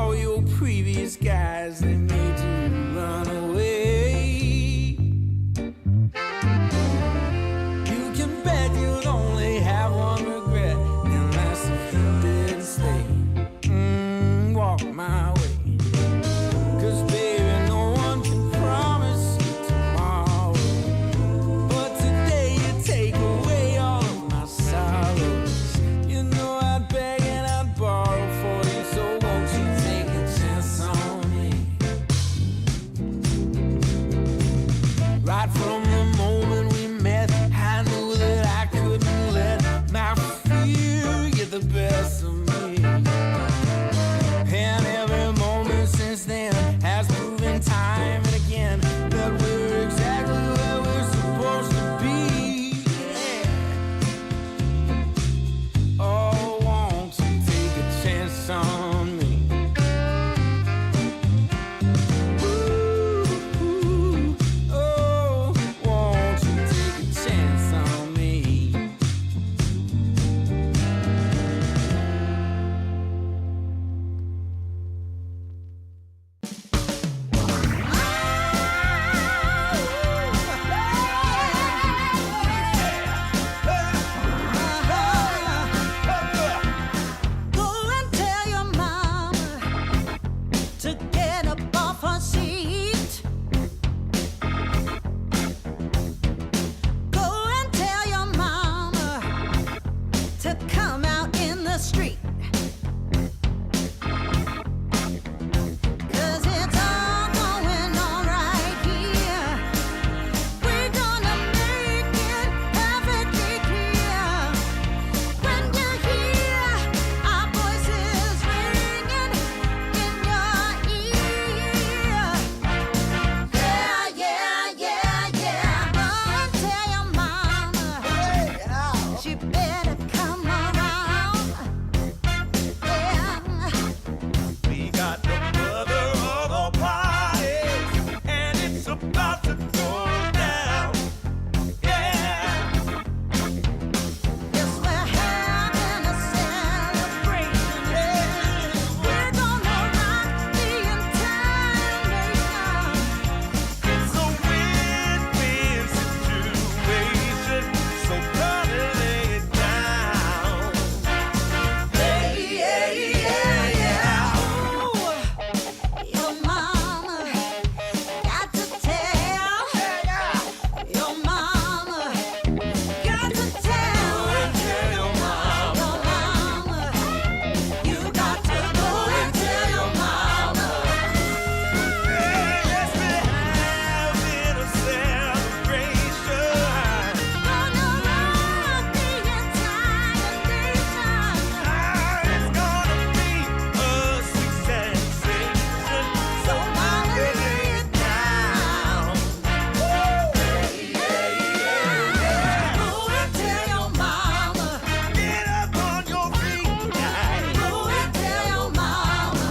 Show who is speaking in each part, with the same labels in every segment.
Speaker 1: all your previous guys, they made you run away. You can bet you'd only have one regret, and that's if you didn't stay. Walk my way. 'Cause baby, no one can promise you tomorrow, but today you take away all of my sorrows. You know I'd beg and I'd borrow for you, so won't you take a chance on me? Right from the moment we met, I knew that I couldn't let my fear get the best of me. And every moment since then has proven time and again that we're exactly where we're supposed to be. Yeah. Oh, won't you take a chance on me? Ooh, oh, won't you take a chance on me?
Speaker 2: Go and tell your mama to get up off her seat. Go and tell your mama to come out in the street. 'Cause it's all going on right here. We're gonna make it perfectly clear. When you hear our voices ringing in your ear. Yeah, yeah, yeah, yeah. Go and tell your mama she better come around. Yeah.
Speaker 3: We got the mother of all parties, and it's about to go down. Yeah.
Speaker 2: Yes, we're having a celebration. We're gonna rock the entire nation.
Speaker 3: It's a win-win situation, so come and lay it down.
Speaker 2: Yeah, yeah, yeah. Ooh, your mama got to tell. Your mama got to tell.
Speaker 3: Tell your mama.
Speaker 2: Your mama, you got to go and tell your mama.
Speaker 3: Yes, we're having a celebration.
Speaker 2: Gonna rock the entire nation.
Speaker 3: It's gonna be a sweet sensation, so come and lay it down.
Speaker 2: Go and tell your mama.
Speaker 3: Get up on your feet, guys.
Speaker 2: Go and tell your mama.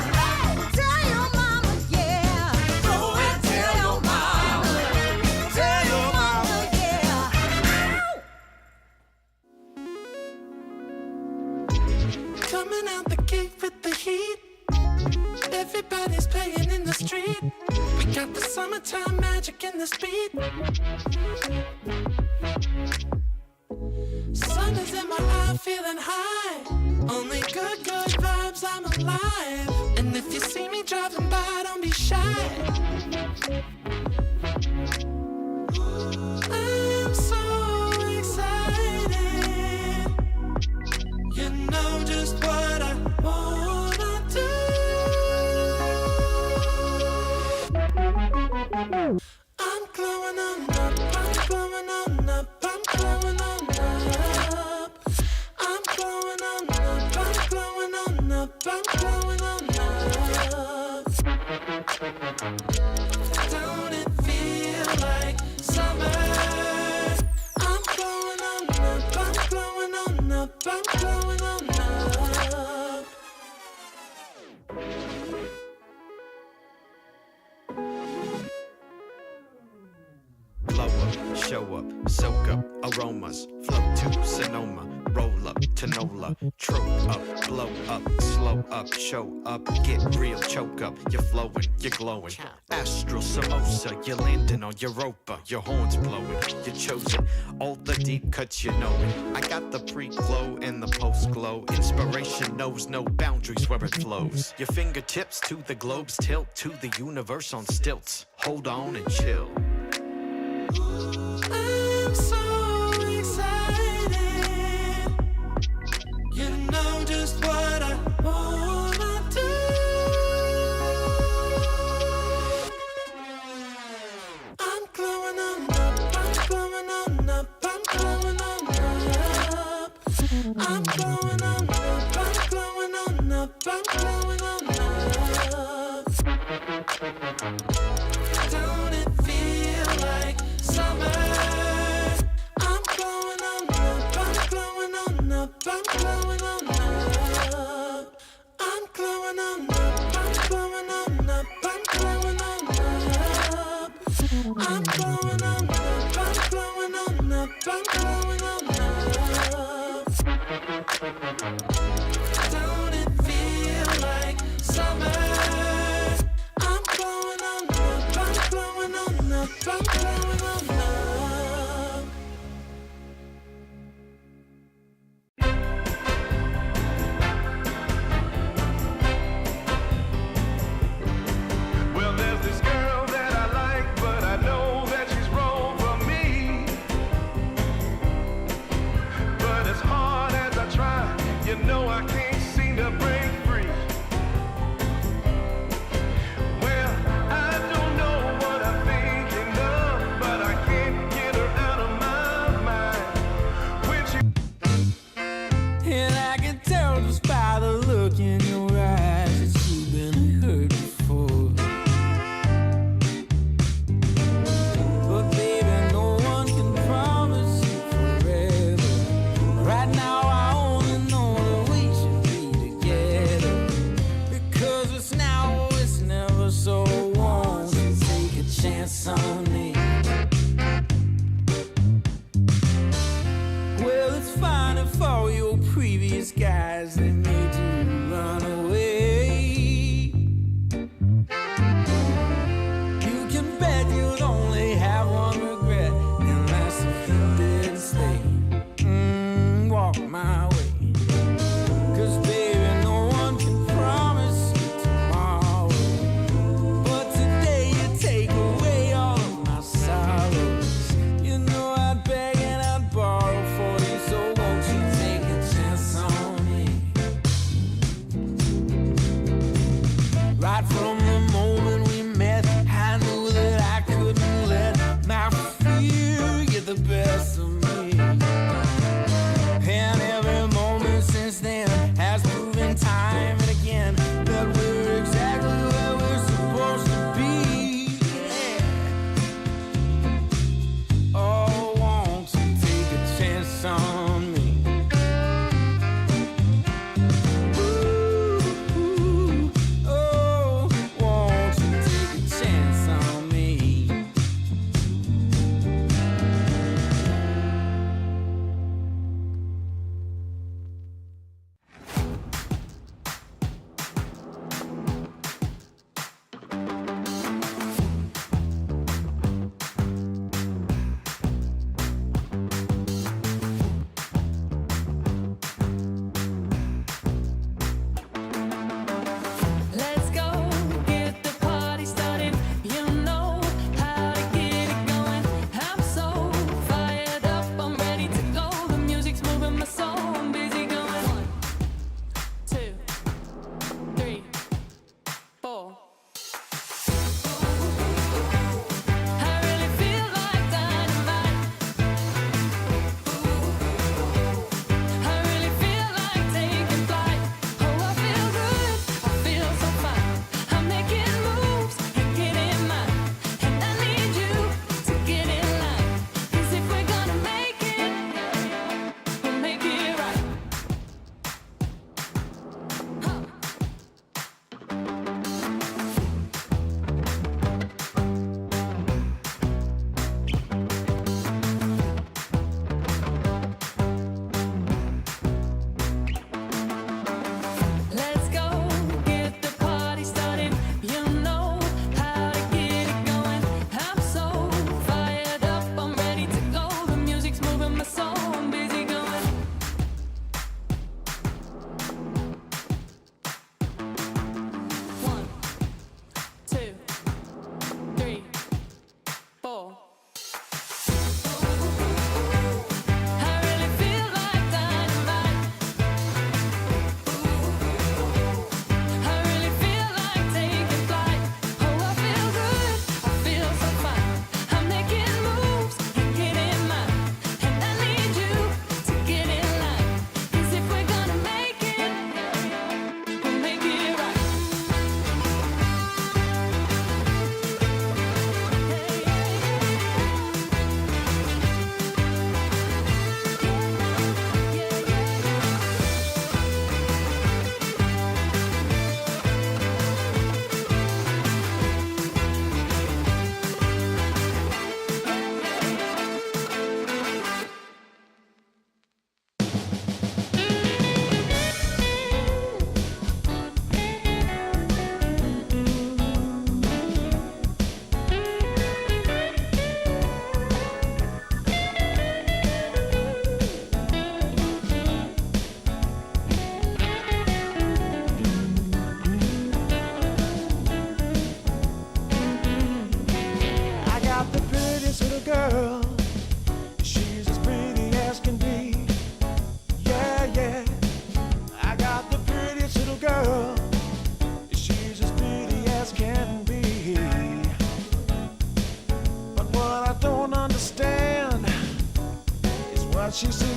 Speaker 2: Tell your mama, yeah. Go and tell your mama. Tell your mama, yeah.
Speaker 4: Coming out the gate with the heat. Everybody's playing in the street. We got the summertime magic in this beat. Sun is in my eye, feeling high. Only good vibes, I'm alive. And if you see me driving by, don't be shy. I'm so excited. You know just what I wanna do. I'm glowing on up, I'm glowing on up, I'm glowing on up. I'm glowing on up, I'm glowing on up, I'm glowing on up. Don't it feel like summer? I'm glowing on up, I'm glowing on up, I'm glowing on up.
Speaker 5: Blow up, show up, soak up aromas, flow to Sonoma. roll up, Tanola, trope up, blow up, slow up, show up, get real, choke up, you're flowing, you're glowing. Astral samosa, you're landing on Europa, your horns blowing, you're chosen. All the deep cuts you know it. I got the pre-glow and the post-glow. Inspiration knows no boundaries where it flows. Your fingertips to the globes tilt to the universe on stilts. Hold on and chill.
Speaker 4: I'm so excited. You know just what I wanna do. I'm glowing on up, I'm glowing on up, I'm glowing on up. I'm glowing on up, I'm glowing on up, I'm glowing on up. Don't it feel like summer? I'm glowing on up, I'm glowing on up, I'm glowing on up. I'm glowing on up, I'm glowing on up, I'm glowing on up. I'm glowing on up, I'm glowing on up, I'm glowing on up. Don't it feel like summer? I'm glowing on up, I'm glowing on up, I'm glowing on up.
Speaker 3: Well, there's this girl that I like, but I know that she's wrong for me. But as hard as I try, you know I can't seem to break free. Well, I don't know what I'm thinking of, but I can't get her out of my mind. When she
Speaker 1: And I can tell just by the look in your eyes that you've been hurt before. But baby, no one can promise you forever. Right now I only know that we should be together. Because it's now or it's never, so won't you take a chance on me? Well, it's fine if all your previous guys, they made you run away. You can bet you'd only have one regret, and that's if you didn't stay. Walk my way. 'Cause baby, no one can promise you tomorrow. But today you take away all of my sorrows. You know I'd beg and I'd borrow for you, so won't you take a chance on me? Right from the moment we met, I knew that I couldn't let my fear get the best of me. And every moment since then has proven time and again that we're exactly where we're supposed to be. Yeah. Oh, won't you take a chance on me? Ooh, oh,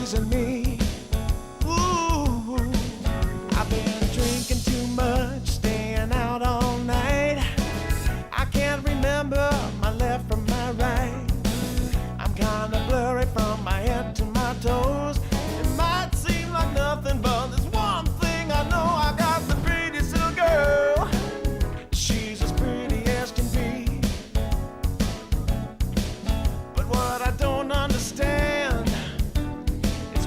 Speaker 3: pleasing me. Ooh, I've been drinking too much, staying out all night. I can't remember my left from my right. I'm kinda blurry from my head to my toes. It might seem like nothing, but there's one thing I know. I got the prettiest little girl. She's as pretty as can be. But what I don't understand is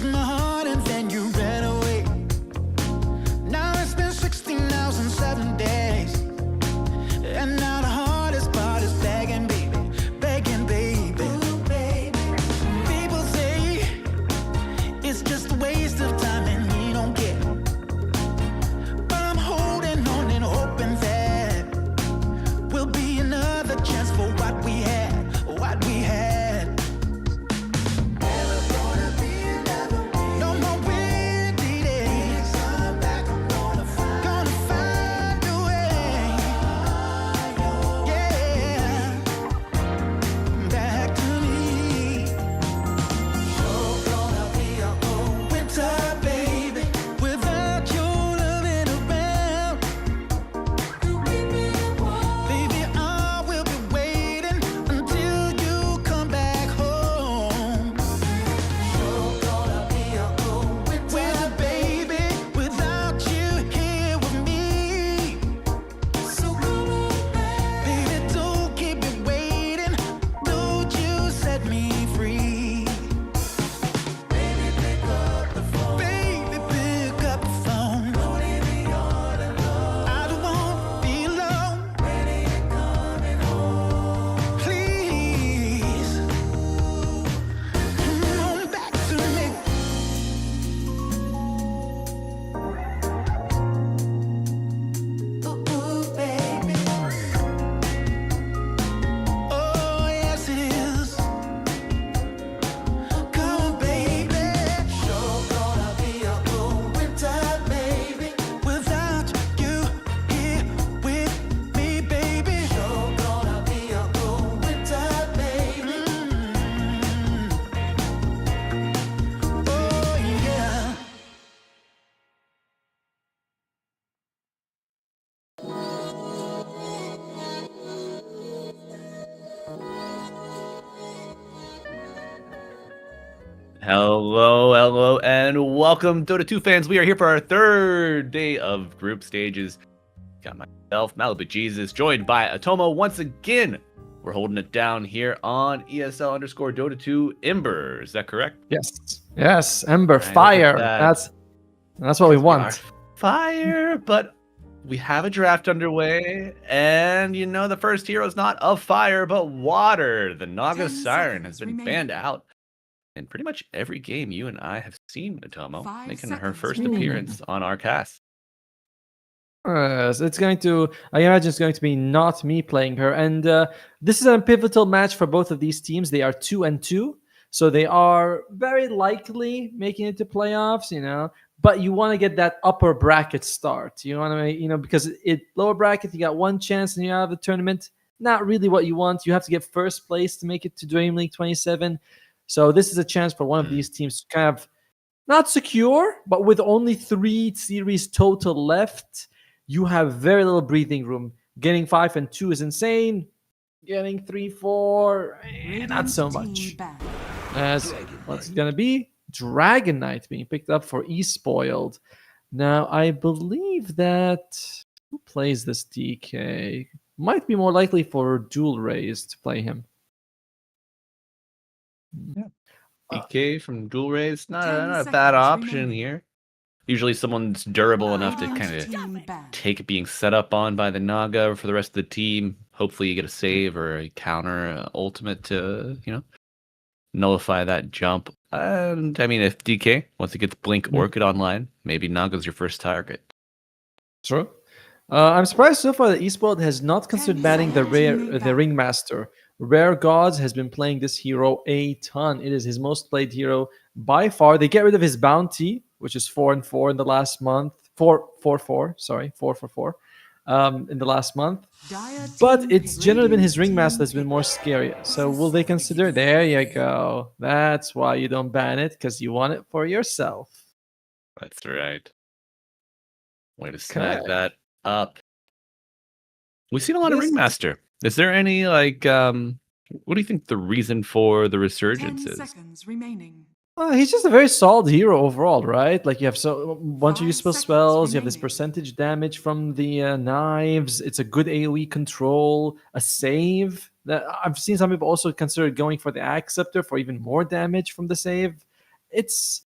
Speaker 1: took my heart and then you ran away. Now it's been 16 hours and 7 days. And now the hardest part is begging, baby. Begging, baby. Ooh, baby. People say it's just a waste of time and we don't care. But I'm holding on and hoping that will be another chance for what we had. What we had. Never gonna be another way. No more windy days. Come back, I'm gonna find a way. Yeah, back to me. You're gonna be a whole winter, baby, without your loving around. Baby, I will be waiting until you come back home. You're gonna be a whole winter, baby, without you here with me. So come on back. Baby, don't keep me waiting. Don't you set me free. Baby, pick up the phone. Baby, pick up the phone. Don't leave me all alone. I don't want to be alone. When are you coming home? Please, come on back to me. Ooh, baby. Oh, yes it is. Come on, baby. You're gonna be a whole winter, baby, without you here with me, baby. You're gonna be a whole winter, baby. Oh, yeah.
Speaker 6: Hello, and welcome, Dota 2 fans. We are here for our third day of group stages. Got myself, Malibu Jesus, joined by Atomo once again. We're holding it down here on ESL_Dota 2 Ember. Is that correct?
Speaker 7: Yes, Ember,
Speaker 6: Right, look at
Speaker 7: fire.
Speaker 6: that.
Speaker 7: That's what we
Speaker 6: We are
Speaker 7: want.
Speaker 6: fire, but we have a draft underway, and you know the first hero is not of fire, but water. The Naga
Speaker 2: 10
Speaker 6: Siren has
Speaker 2: seconds
Speaker 6: been
Speaker 2: remaining.
Speaker 6: banned out in pretty much every game you and I have seen Atomo,
Speaker 2: 5
Speaker 6: making her
Speaker 2: seconds
Speaker 6: first
Speaker 2: remaining.
Speaker 6: appearance on our cast.
Speaker 7: It's going to, I imagine it's going to be not me playing her. And this is a pivotal match for both of these teams. They are 2-2. So they are very likely making it to playoffs, but you want to get that upper bracket start. You want to, because lower bracket, you got one chance and you have the tournament. Not really what you want. You have to get first place to make it to DreamLeague 27. So this is a chance for one of these teams to kind of not secure, but with only 3 series total left, you have very little breathing room. Getting 5 and 2 is insane. Getting 3, 4, not so much. As what's it gonna be? Dragon Knight being picked up for Espoiled. Now I believe that who plays this DK might be more likely for Dual Rays to play him.
Speaker 6: DK from Dual Rays, not
Speaker 2: 10
Speaker 6: a bad
Speaker 2: seconds
Speaker 6: option
Speaker 2: remaining.
Speaker 6: here. Usually someone's durable enough to kind of take it being set up on by the Naga for the rest of the team. Hopefully you get a save or a counter ultimate to, nullify that jump. And I mean, if DK, once it gets Blink Orchid online, maybe Naga's your first target.
Speaker 7: True. I'm surprised so far that Esports has not considered banning the
Speaker 2: seconds remaining.
Speaker 7: Ringmaster. Rare Gods has been playing this hero a ton. It is his most played hero by far. They get rid of his bounty, which is 4-4 in the last month. 4-4, sorry, 4-4 in the last month. But it's generally been his Ringmaster that's been more scary. So will they consider? There you go. That's why you don't ban it, because you want it for yourself.
Speaker 6: That's right. Way to snag
Speaker 7: Okay.
Speaker 6: that up. We've seen a lot of
Speaker 7: Yes.
Speaker 6: Ringmaster. Is there any what do you think the reason for the resurgence
Speaker 2: 10
Speaker 6: is?
Speaker 2: seconds remaining.
Speaker 7: He's just a very solid hero overall, right? Like you have a bunch of
Speaker 2: 5
Speaker 7: useful
Speaker 2: seconds
Speaker 7: spells. You have this
Speaker 2: remaining.
Speaker 7: percentage damage from the knives. It's a good AOE control, a save. That I've seen some people also consider going for the Axe Scepter for even more damage from the save. It's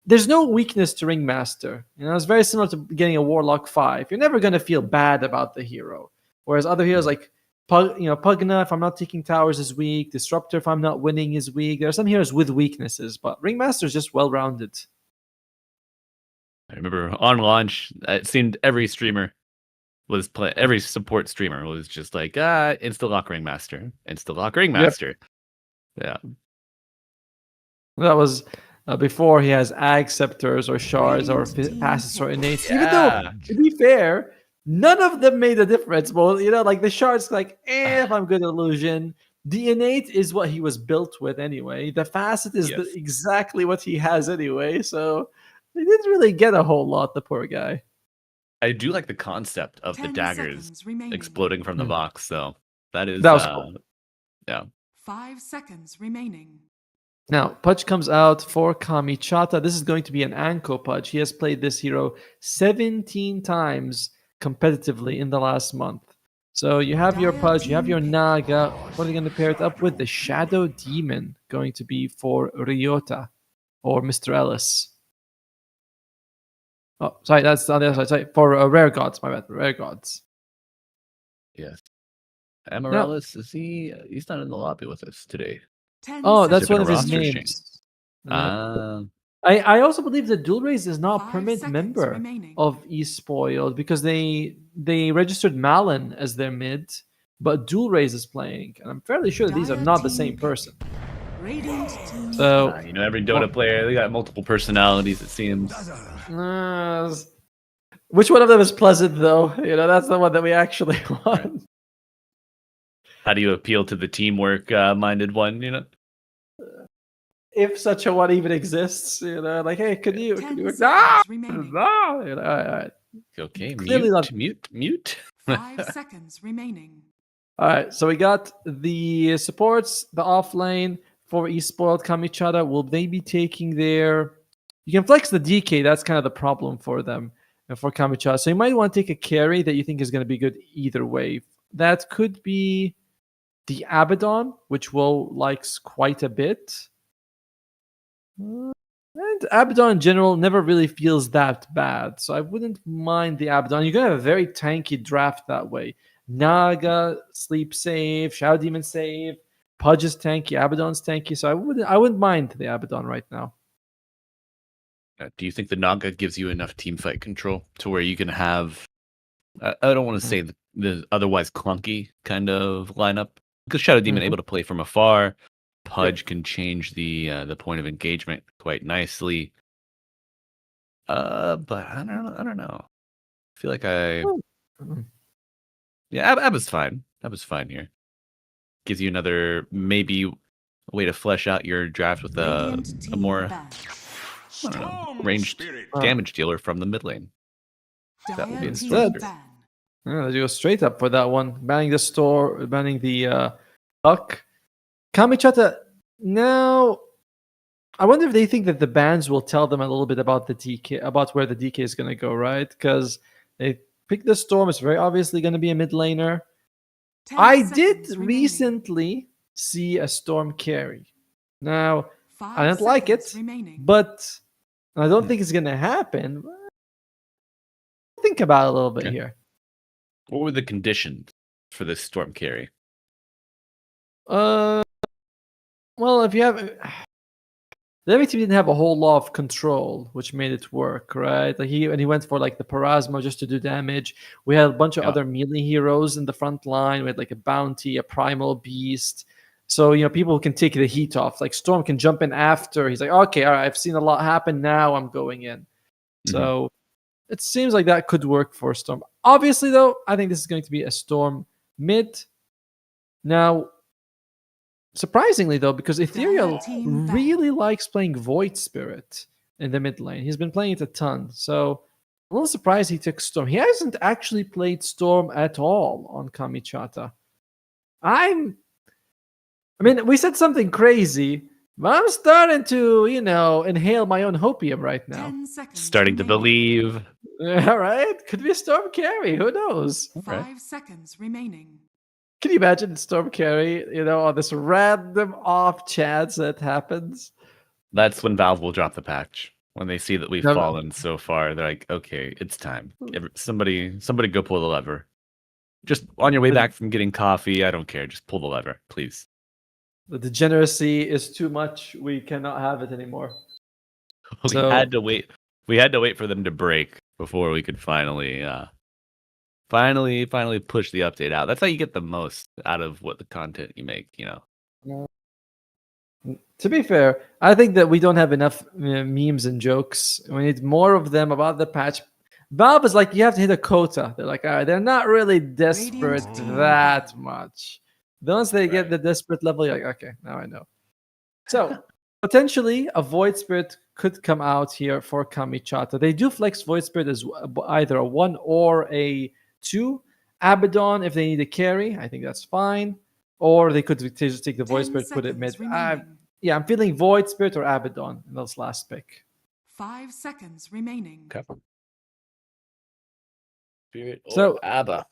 Speaker 7: there's no weakness to Ringmaster. It's very similar to getting a Warlock 5. You're never going to feel bad about the hero. Whereas other heroes like Pugna, if I'm not taking towers, is weak. Disruptor, if I'm not winning, is weak. There are some heroes with weaknesses, but Ringmaster is just well-rounded.
Speaker 6: I remember on launch, it seemed every streamer was every support streamer was just like, insta-lock Ringmaster, insta-lock Ringmaster. Yeah.
Speaker 7: That was before he has Ag Scepters or Shards or Passes or Innates. Even though, to be fair, none of them made a difference. Well, like the Shards, like, if I'm good at Illusion. The Innate is what he was built with anyway. The Facet is exactly what he has anyway. So he didn't really get a whole lot, the poor guy.
Speaker 6: I do like the concept of the daggers exploding from the box, though. That
Speaker 7: was cool.
Speaker 6: Yeah.
Speaker 8: 5 seconds remaining.
Speaker 7: Now, Pudge comes out for Kamichata. This is going to be an Anko Pudge. He has played this hero 17 times competitively in the last month. So you have your Pudge, you have your Naga. What are you going to pair it up with? The Shadow Demon, going to be for Ryota or Mr. Ellis. Oh, sorry, that's on the other side. Sorry, for Rare Gods, my bad. Rare Gods.
Speaker 6: Yes. Amaryllis, is he? He's not in the lobby with us today.
Speaker 7: Oh, that's one of his
Speaker 6: roster
Speaker 7: names.
Speaker 6: I
Speaker 7: also believe that Dual Raze is now a permanent member of Espoiled because they registered Malin as their mid, but Dual Raze is playing, and I'm fairly sure these are not the same person. So
Speaker 6: every Dota player, they got multiple personalities. It seems.
Speaker 7: Which one of them is pleasant, though? That's the one that we actually want.
Speaker 6: How do you appeal to the teamwork minded one?
Speaker 7: If such a one even exists, like, hey, could you?
Speaker 8: All
Speaker 7: right.
Speaker 6: Okay,
Speaker 7: Clearly
Speaker 6: mute.
Speaker 8: 5 seconds remaining.
Speaker 7: All right, so we got the supports, the off lane for Espoiled Kamichata. Will they be taking their? You can flex the DK. That's kind of the problem for them for Kamichata. So you might want to take a carry that you think is going to be good either way. That could be the Abaddon, which Will likes quite a bit. And Abaddon in general never really feels that bad, so I wouldn't mind the Abaddon. You're going to have a very tanky draft that way. Naga, Sleep save, Shadow Demon save, Pudge is tanky, Abaddon's tanky, so I wouldn't mind the Abaddon right now.
Speaker 6: Do you think the Naga gives you enough teamfight control to where you can have, I don't want to say the otherwise clunky kind of lineup, because Shadow Demon able to play from afar, Pudge can change the point of engagement quite nicely. But I don't know. I feel like Abba's fine. Abba's fine here. Gives you another maybe way to flesh out your draft with a more ranged damage dealer from the mid lane. That would be instructive.
Speaker 7: Let's go straight up for that one. Banning the Duck. Kamichata, now I wonder if they think that the bans will tell them a little bit about the DK, about where the DK is going to go, right? Because they picked the Storm. It's very obviously going to be a mid laner. I did recently see a Storm carry. Now, I don't like it, but I don't think it's going to happen. Think about it a little bit here.
Speaker 6: What were the conditions for this Storm carry?
Speaker 7: Well, if you have the enemy team didn't have a whole lot of control, which made it work, right? Like he went for like the Parasma just to do damage. We had a bunch of other melee heroes in the front line. We had like a Bounty, a Primal Beast. So people can take the heat off. Like Storm can jump in after. He's like, okay, all right, I've seen a lot happen. Now I'm going in. So it seems like that could work for Storm. Obviously, though, I think this is going to be a Storm mid. Now, surprisingly, though, because Ethereal really likes playing Void Spirit in the mid lane. He's been playing it a ton. So I'm a little surprised he took Storm. He hasn't actually played Storm at all on Kamichata. I mean, we said something crazy, but I'm starting to, inhale my own hopium right now.
Speaker 6: Starting to believe.
Speaker 7: All right. Could be a Storm carry. Who knows?
Speaker 8: 5 seconds remaining.
Speaker 7: Can you imagine Storm carry, on this random off chance that happens?
Speaker 6: That's when Valve will drop the patch. When they see that we've
Speaker 7: No, no.
Speaker 6: fallen so far, they're like, okay, it's time. Somebody go pull the lever. Just on your way back from getting coffee, I don't care. Just pull the lever, please.
Speaker 7: The degeneracy is too much. We cannot have it anymore.
Speaker 6: We
Speaker 7: So-
Speaker 6: had to wait. We had to wait for them to break before we could finally push the update out. That's how you get the most out of what the content you make, you know.
Speaker 7: To be fair, I think that we don't have enough memes and jokes. We need more of them about the patch. Valve is like, you have to hit a quota. They're like, all right, they're not really desperate that much. Once they get the desperate level, you're like, okay, now I know. So potentially a Void Spirit could come out here for Kamichata. They do flex Void Spirit as either a 1 or a 2. Abaddon, if they need a carry, I think that's fine. Or they could just take the Void
Speaker 8: 10
Speaker 7: Spirit, put it mid.
Speaker 8: seconds remaining.
Speaker 7: Yeah, I'm feeling Void Spirit or Abaddon in this last pick.
Speaker 8: 5 seconds remaining.
Speaker 6: Okay. Spirit or
Speaker 7: So-
Speaker 6: ABBA.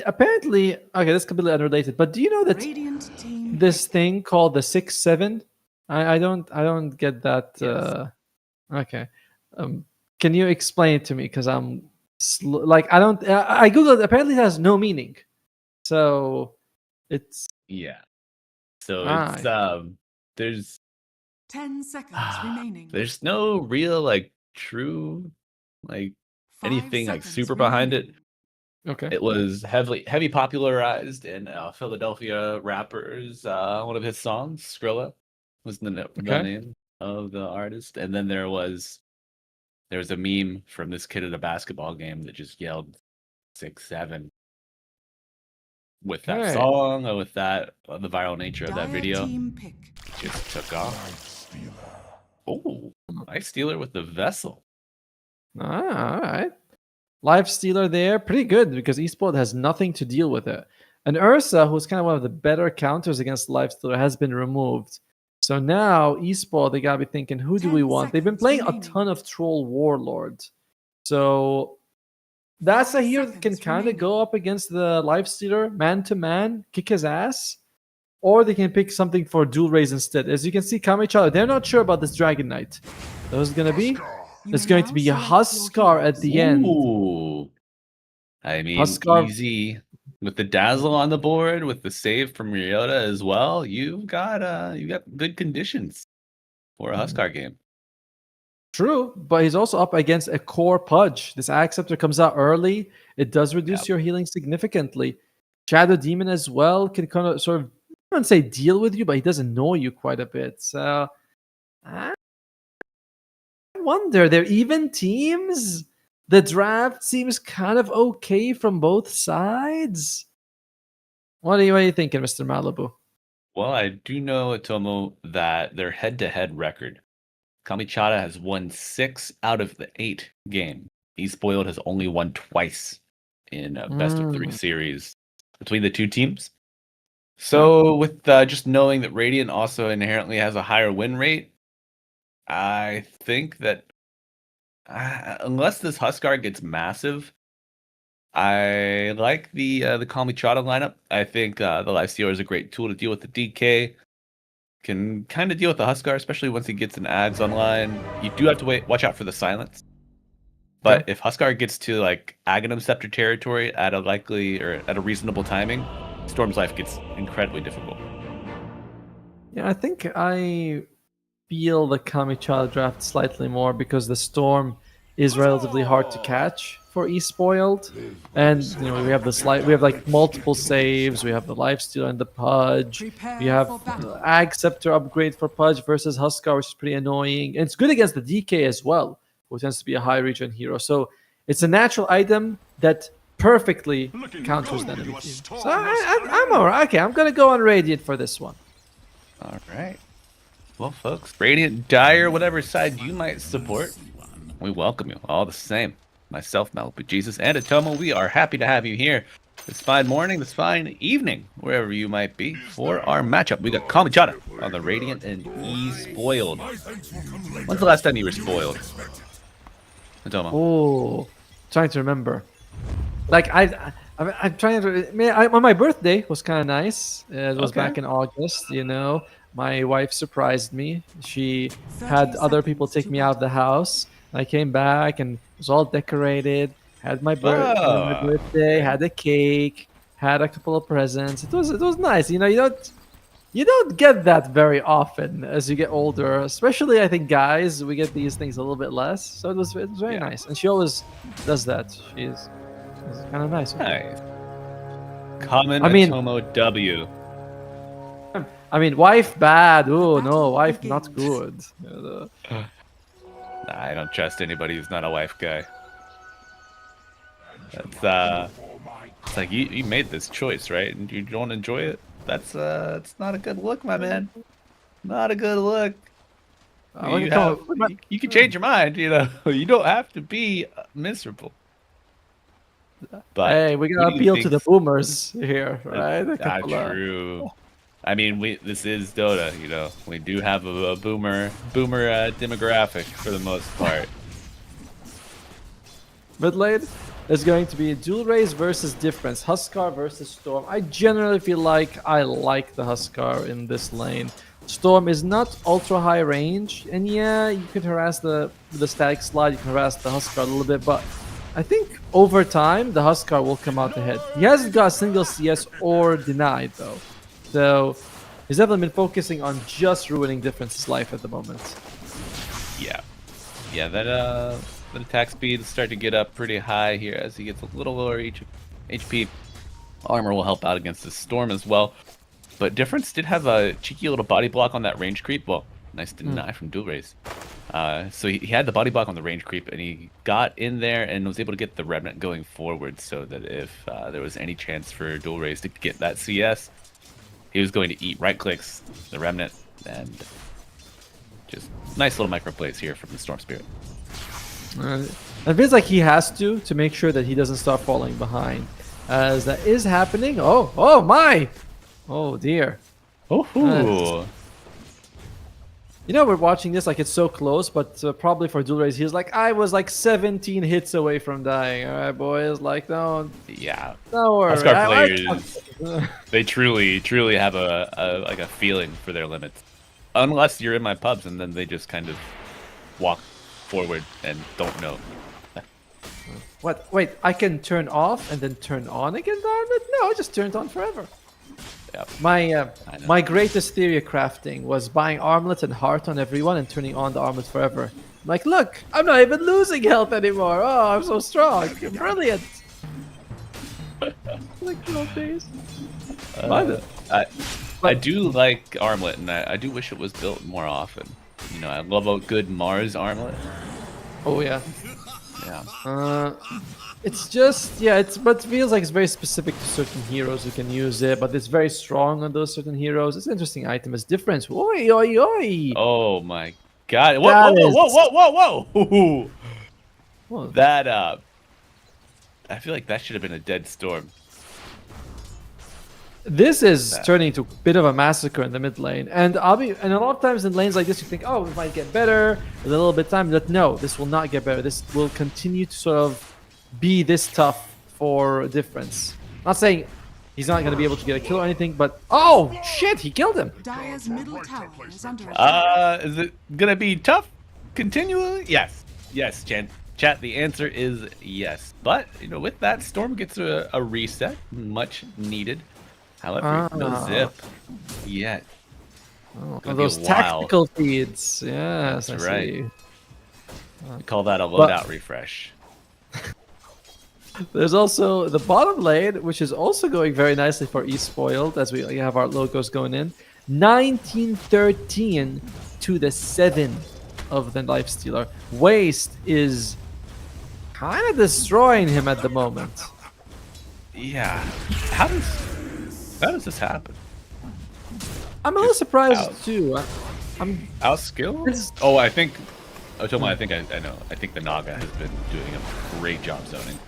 Speaker 7: Apparently, okay, this is completely unrelated, but do you know that
Speaker 8: Radiant team
Speaker 7: this thing called the 6-7? I don't get that.
Speaker 6: Yes.
Speaker 7: Okay, can you explain it to me? Because I'm like, I don't. I googled. Apparently, it has no meaning. So it's
Speaker 6: Yeah. So
Speaker 7: Ah.
Speaker 6: it's there's
Speaker 8: 10 seconds remaining.
Speaker 6: there's no real like true like
Speaker 8: 5
Speaker 6: anything like
Speaker 8: seconds
Speaker 6: super behind it.
Speaker 8: remaining.
Speaker 7: okay.
Speaker 6: It was heavy popularized in Philadelphia rappers. One of his songs, Skrilla, was the
Speaker 7: Okay.
Speaker 6: name of the artist. And then there was a meme from this kid at a basketball game that just yelled 6-7 with that
Speaker 7: Okay.
Speaker 6: song or with that the viral nature of that
Speaker 8: Dire
Speaker 6: video.
Speaker 8: team pick.
Speaker 6: Just took off. Oh, Life Stealer with the vessel.
Speaker 7: All right. Life Stealer there, pretty good because Esport has nothing to deal with it. And Ursa, who's kind of one of the better counters against Life Stealer, has been removed. So now Esport, they gotta be thinking, who do we
Speaker 8: 10
Speaker 7: want? They've been
Speaker 8: seconds
Speaker 7: playing a
Speaker 8: remaining.
Speaker 7: ton of Troll Warlords. So that's a
Speaker 8: 5
Speaker 7: hero that can
Speaker 8: seconds
Speaker 7: kind of
Speaker 8: remaining.
Speaker 7: go up against the Life Stealer man to man, kick his ass. Or they can pick something for dual raise instead. As you can see, Kamichara, they're not sure about this Dragon Knight. Who's gonna be?
Speaker 8: You
Speaker 7: It's
Speaker 8: may
Speaker 7: going
Speaker 8: now
Speaker 7: to be
Speaker 8: select your
Speaker 7: Huskar at
Speaker 8: heroes.
Speaker 7: the end.
Speaker 6: Ooh. I mean,
Speaker 7: Huskar-
Speaker 6: easy with the dazzle on the board, with the save from Ryota as well. You've got good conditions for a Huskar game.
Speaker 7: True, but he's also up against a core Pudge. This Acceptor comes out early. It does reduce
Speaker 6: Yep.
Speaker 7: your healing significantly. Shadow Demon as well can kind of sort of, I wouldn't say deal with you, but he does annoy you quite a bit. So I wonder, they're even teams. The draft seems kind of okay from both sides. What are you thinking, Mr. Malibu?
Speaker 6: Well, I do know, Tomo, that their head-to-head record, Kamichata has won 6 out of the 8 game. Spoiled has only won twice in a best of 3 series between the two teams. So with just knowing that Radiant also inherently has a higher win rate, I think that unless this Huskar gets massive, I like the Kamichata lineup. I think the Lifestealer is a great tool to deal with the DK. Can kind of deal with the Huskar, especially once he gets an Ags online. You do have to watch out for the silence. But
Speaker 7: Okay.
Speaker 6: if Huskar gets to like Aghanim Scepter territory at a reasonable timing, Storm's life gets incredibly difficult.
Speaker 7: Yeah, I think I feel the Kamichara draft slightly more because the Storm is relatively hard to catch for Spoiled, and we have we have like multiple saves. We have the Lifestealer and the Pudge.
Speaker 8: Prepare
Speaker 7: We have
Speaker 8: for battle.
Speaker 7: Ag Scepter upgrade for Pudge versus Huskar, which is pretty annoying. And it's good against the DK as well, who tends to be a high regen hero. So it's a natural item that perfectly counters the enemy team. So I'm alright. Okay, I'm gonna go on Radiant for this one.
Speaker 6: All right. Well, folks, Radiant, Dire, whatever side you might support, we welcome you all the same. Myself, Malibu Jesus, and Atomo, we are happy to have you here this fine morning, this fine evening, wherever you might be, for our matchup. We got Kamichata on the Radiant and Spoiled. When's the last time you were spoiled? Atomo.
Speaker 7: Oh, trying to remember. Like I'm trying to. On my birthday was kind of nice. It was
Speaker 6: Okay.
Speaker 7: back in August, my wife surprised me. She had
Speaker 8: 30
Speaker 7: other people
Speaker 8: seconds
Speaker 7: take
Speaker 8: to
Speaker 7: me out of the house. I came back and it was all decorated. Had my
Speaker 6: Oh,
Speaker 7: birthday, had a cake, had a couple of presents. It was nice. You don't get that very often as you get older. Especially I think guys, we get these things a little bit less. So it was very
Speaker 6: Yeah.
Speaker 7: nice. And she always does that. She's kind of nice.
Speaker 6: Nice. Common
Speaker 7: I mean-
Speaker 6: Atomo W.
Speaker 7: Wife bad. Oh no, wife not good.
Speaker 6: Nah, I don't trust anybody who's not a wife guy. That's it's like you made this choice, right? And you don't enjoy it. It's not a good look, my man. Not a good look. You can change your mind, you know. You don't have to be miserable. But
Speaker 7: Hey, we gotta
Speaker 6: who do you
Speaker 7: appeal to the
Speaker 6: think's-
Speaker 7: boomers here, right? A couple of-
Speaker 6: True. I mean, this is Dota, you know. We do have a boomer demographic for the most part.
Speaker 7: Mid lane is going to be dual raise versus difference, Huskar versus Storm. I generally feel like I like the Huskar in this lane. Storm is not ultra high range, and yeah, you could harass the static slide, you can harass the Huskar a little bit, but I think over time the Huskar will come out ahead. He hasn't got a single CS or denied though, so he's definitely been focusing on just ruining difference's life at the moment.
Speaker 6: Yeah, that the attack speed will start to get up pretty high here as he gets a little lower HP. Armor will help out against the Storm as well. But Difference did have a cheeky little body block on that range creep. Well, nice deny from dual raise. So he had the body block on the range creep, and he got in there and was able to get the Remnant going forward, so that if there was any chance for dual raise to get that CS, he was going to eat right clicks, the Remnant, and just nice little micro plays here from the Storm Spirit.
Speaker 7: It feels like he has to make sure that he doesn't start falling behind, as that is happening. Oh my! Oh dear.
Speaker 6: Oh,
Speaker 7: We're watching this like it's so close, but probably for dual raise, he was like, I was like 17 hits away from dying. All right, boys, like don't
Speaker 6: yeah.
Speaker 7: worry.
Speaker 6: Huskar players, they truly have a feeling for their limits. Unless you're in my pubs, and then they just kind of walk forward and don't know.
Speaker 7: What? Wait, I can turn off and then turn on again, darn it? No, it just turned on forever.
Speaker 6: Yep.
Speaker 7: My greatest theory of crafting was buying armlet and heart on everyone and turning on the armlet forever. I'm like, look, I'm not even losing health anymore. Oh, I'm so strong. Brilliant. Like good old days.
Speaker 6: I do like Armlet, and I do wish it was built more often. You know, I love a good Mars Armlet.
Speaker 7: Oh yeah.
Speaker 6: Yeah.
Speaker 7: It's just but it feels like it's very specific to certain heroes who can use it, but it's very strong on those certain heroes. It's an interesting item. It's different. Oi oi oi!
Speaker 6: Oh my god! Whoa
Speaker 7: That
Speaker 6: whoa!
Speaker 7: Whoa.
Speaker 6: That I feel like that should have been a dead Storm.
Speaker 7: This is turning into a bit of a massacre in the mid lane, and a lot of times in lanes like this, you think, oh, it might get better with a little bit of time. But no, this will not get better. This will continue to sort of be this tough for difference. Not saying he's not going to be able to get a kill or anything, but oh shit, he killed him.
Speaker 8: Dire's middle tower is under attack.
Speaker 6: Is it gonna be tough continually? Yes, chat. The answer is yes. But with that, Storm gets a reset, much needed. However, no zip yet.
Speaker 7: Oh,
Speaker 6: Gonna be
Speaker 7: those
Speaker 6: a while.
Speaker 7: tactical feeds. Yes,
Speaker 6: That's
Speaker 7: I
Speaker 6: right.
Speaker 7: see.
Speaker 6: We call that a loadout refresh.
Speaker 7: There's also the bottom lane, which is also going very nicely for eSpoiled, as we have our logos going in. 1913 to the 7 of the Lifestealer. Waste is kind of destroying him at the moment.
Speaker 6: Yeah. How does this happen?
Speaker 7: I'm a little surprised
Speaker 6: out.
Speaker 7: too. I'm
Speaker 6: Outskill?
Speaker 7: This-
Speaker 6: Oh, I think. I told me. I think I know. I think the Naga has been doing a great job zoning.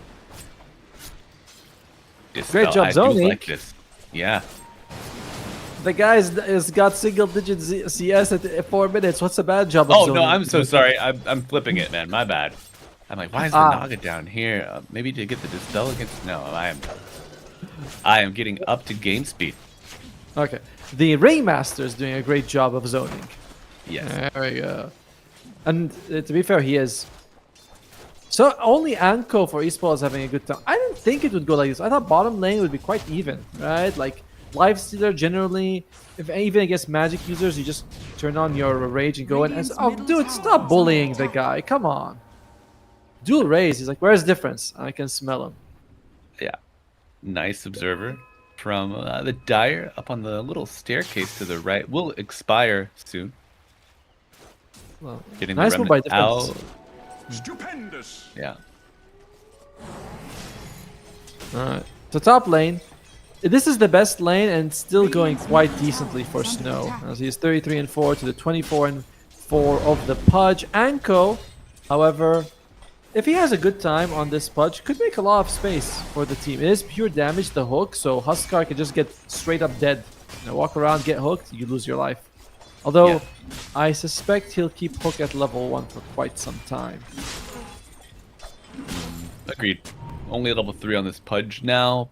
Speaker 7: Great job
Speaker 6: I do
Speaker 7: zoning?
Speaker 6: like this. Yeah.
Speaker 7: the guy's has got single-digit CS at 4 minutes. What's a bad job? Of
Speaker 6: Oh no,
Speaker 7: zoning?
Speaker 6: I'm so sorry. I'm flipping it, man. My bad. I'm like, why is the Naga down here? Maybe to get the dispel against. No, I am getting up to game speed.
Speaker 7: Okay. The Ringmaster is doing a great job of zoning.
Speaker 6: Yes.
Speaker 7: There we go. And to be fair, he is. So only Anko for eSport is having a good time. I didn't think it would go like this. I thought bottom lane would be quite even, right? Like Lifestealer generally, if even against magic users, you just turn on your rage and go in. And oh, dude, stop bullying the guy. Come on. Dual raise. He's like, where's the difference? I can smell him.
Speaker 6: Yeah. Nice observer from the Dire up on the little staircase to the right. Will expire soon.
Speaker 7: Well,
Speaker 6: Getting
Speaker 7: nice
Speaker 6: the
Speaker 7: move by
Speaker 6: remnant out.
Speaker 7: defense.
Speaker 9: Stupendous.
Speaker 6: Yeah.
Speaker 7: Alright. So top lane. This is the best lane and still going quite decently for Snow. As he's 33 and 4 to the 24 and 4 of the Pudge. Anko, however, if he has a good time on this Pudge, could make a lot of space for the team. It is pure damage, the hook, so Huskar can just get straight up dead. You know, walk around, get hooked, you lose your life. Although,
Speaker 6: Yeah.
Speaker 7: I suspect he'll keep hook at level 1 for quite some time.
Speaker 6: Agreed. Only level 3 on this Pudge now.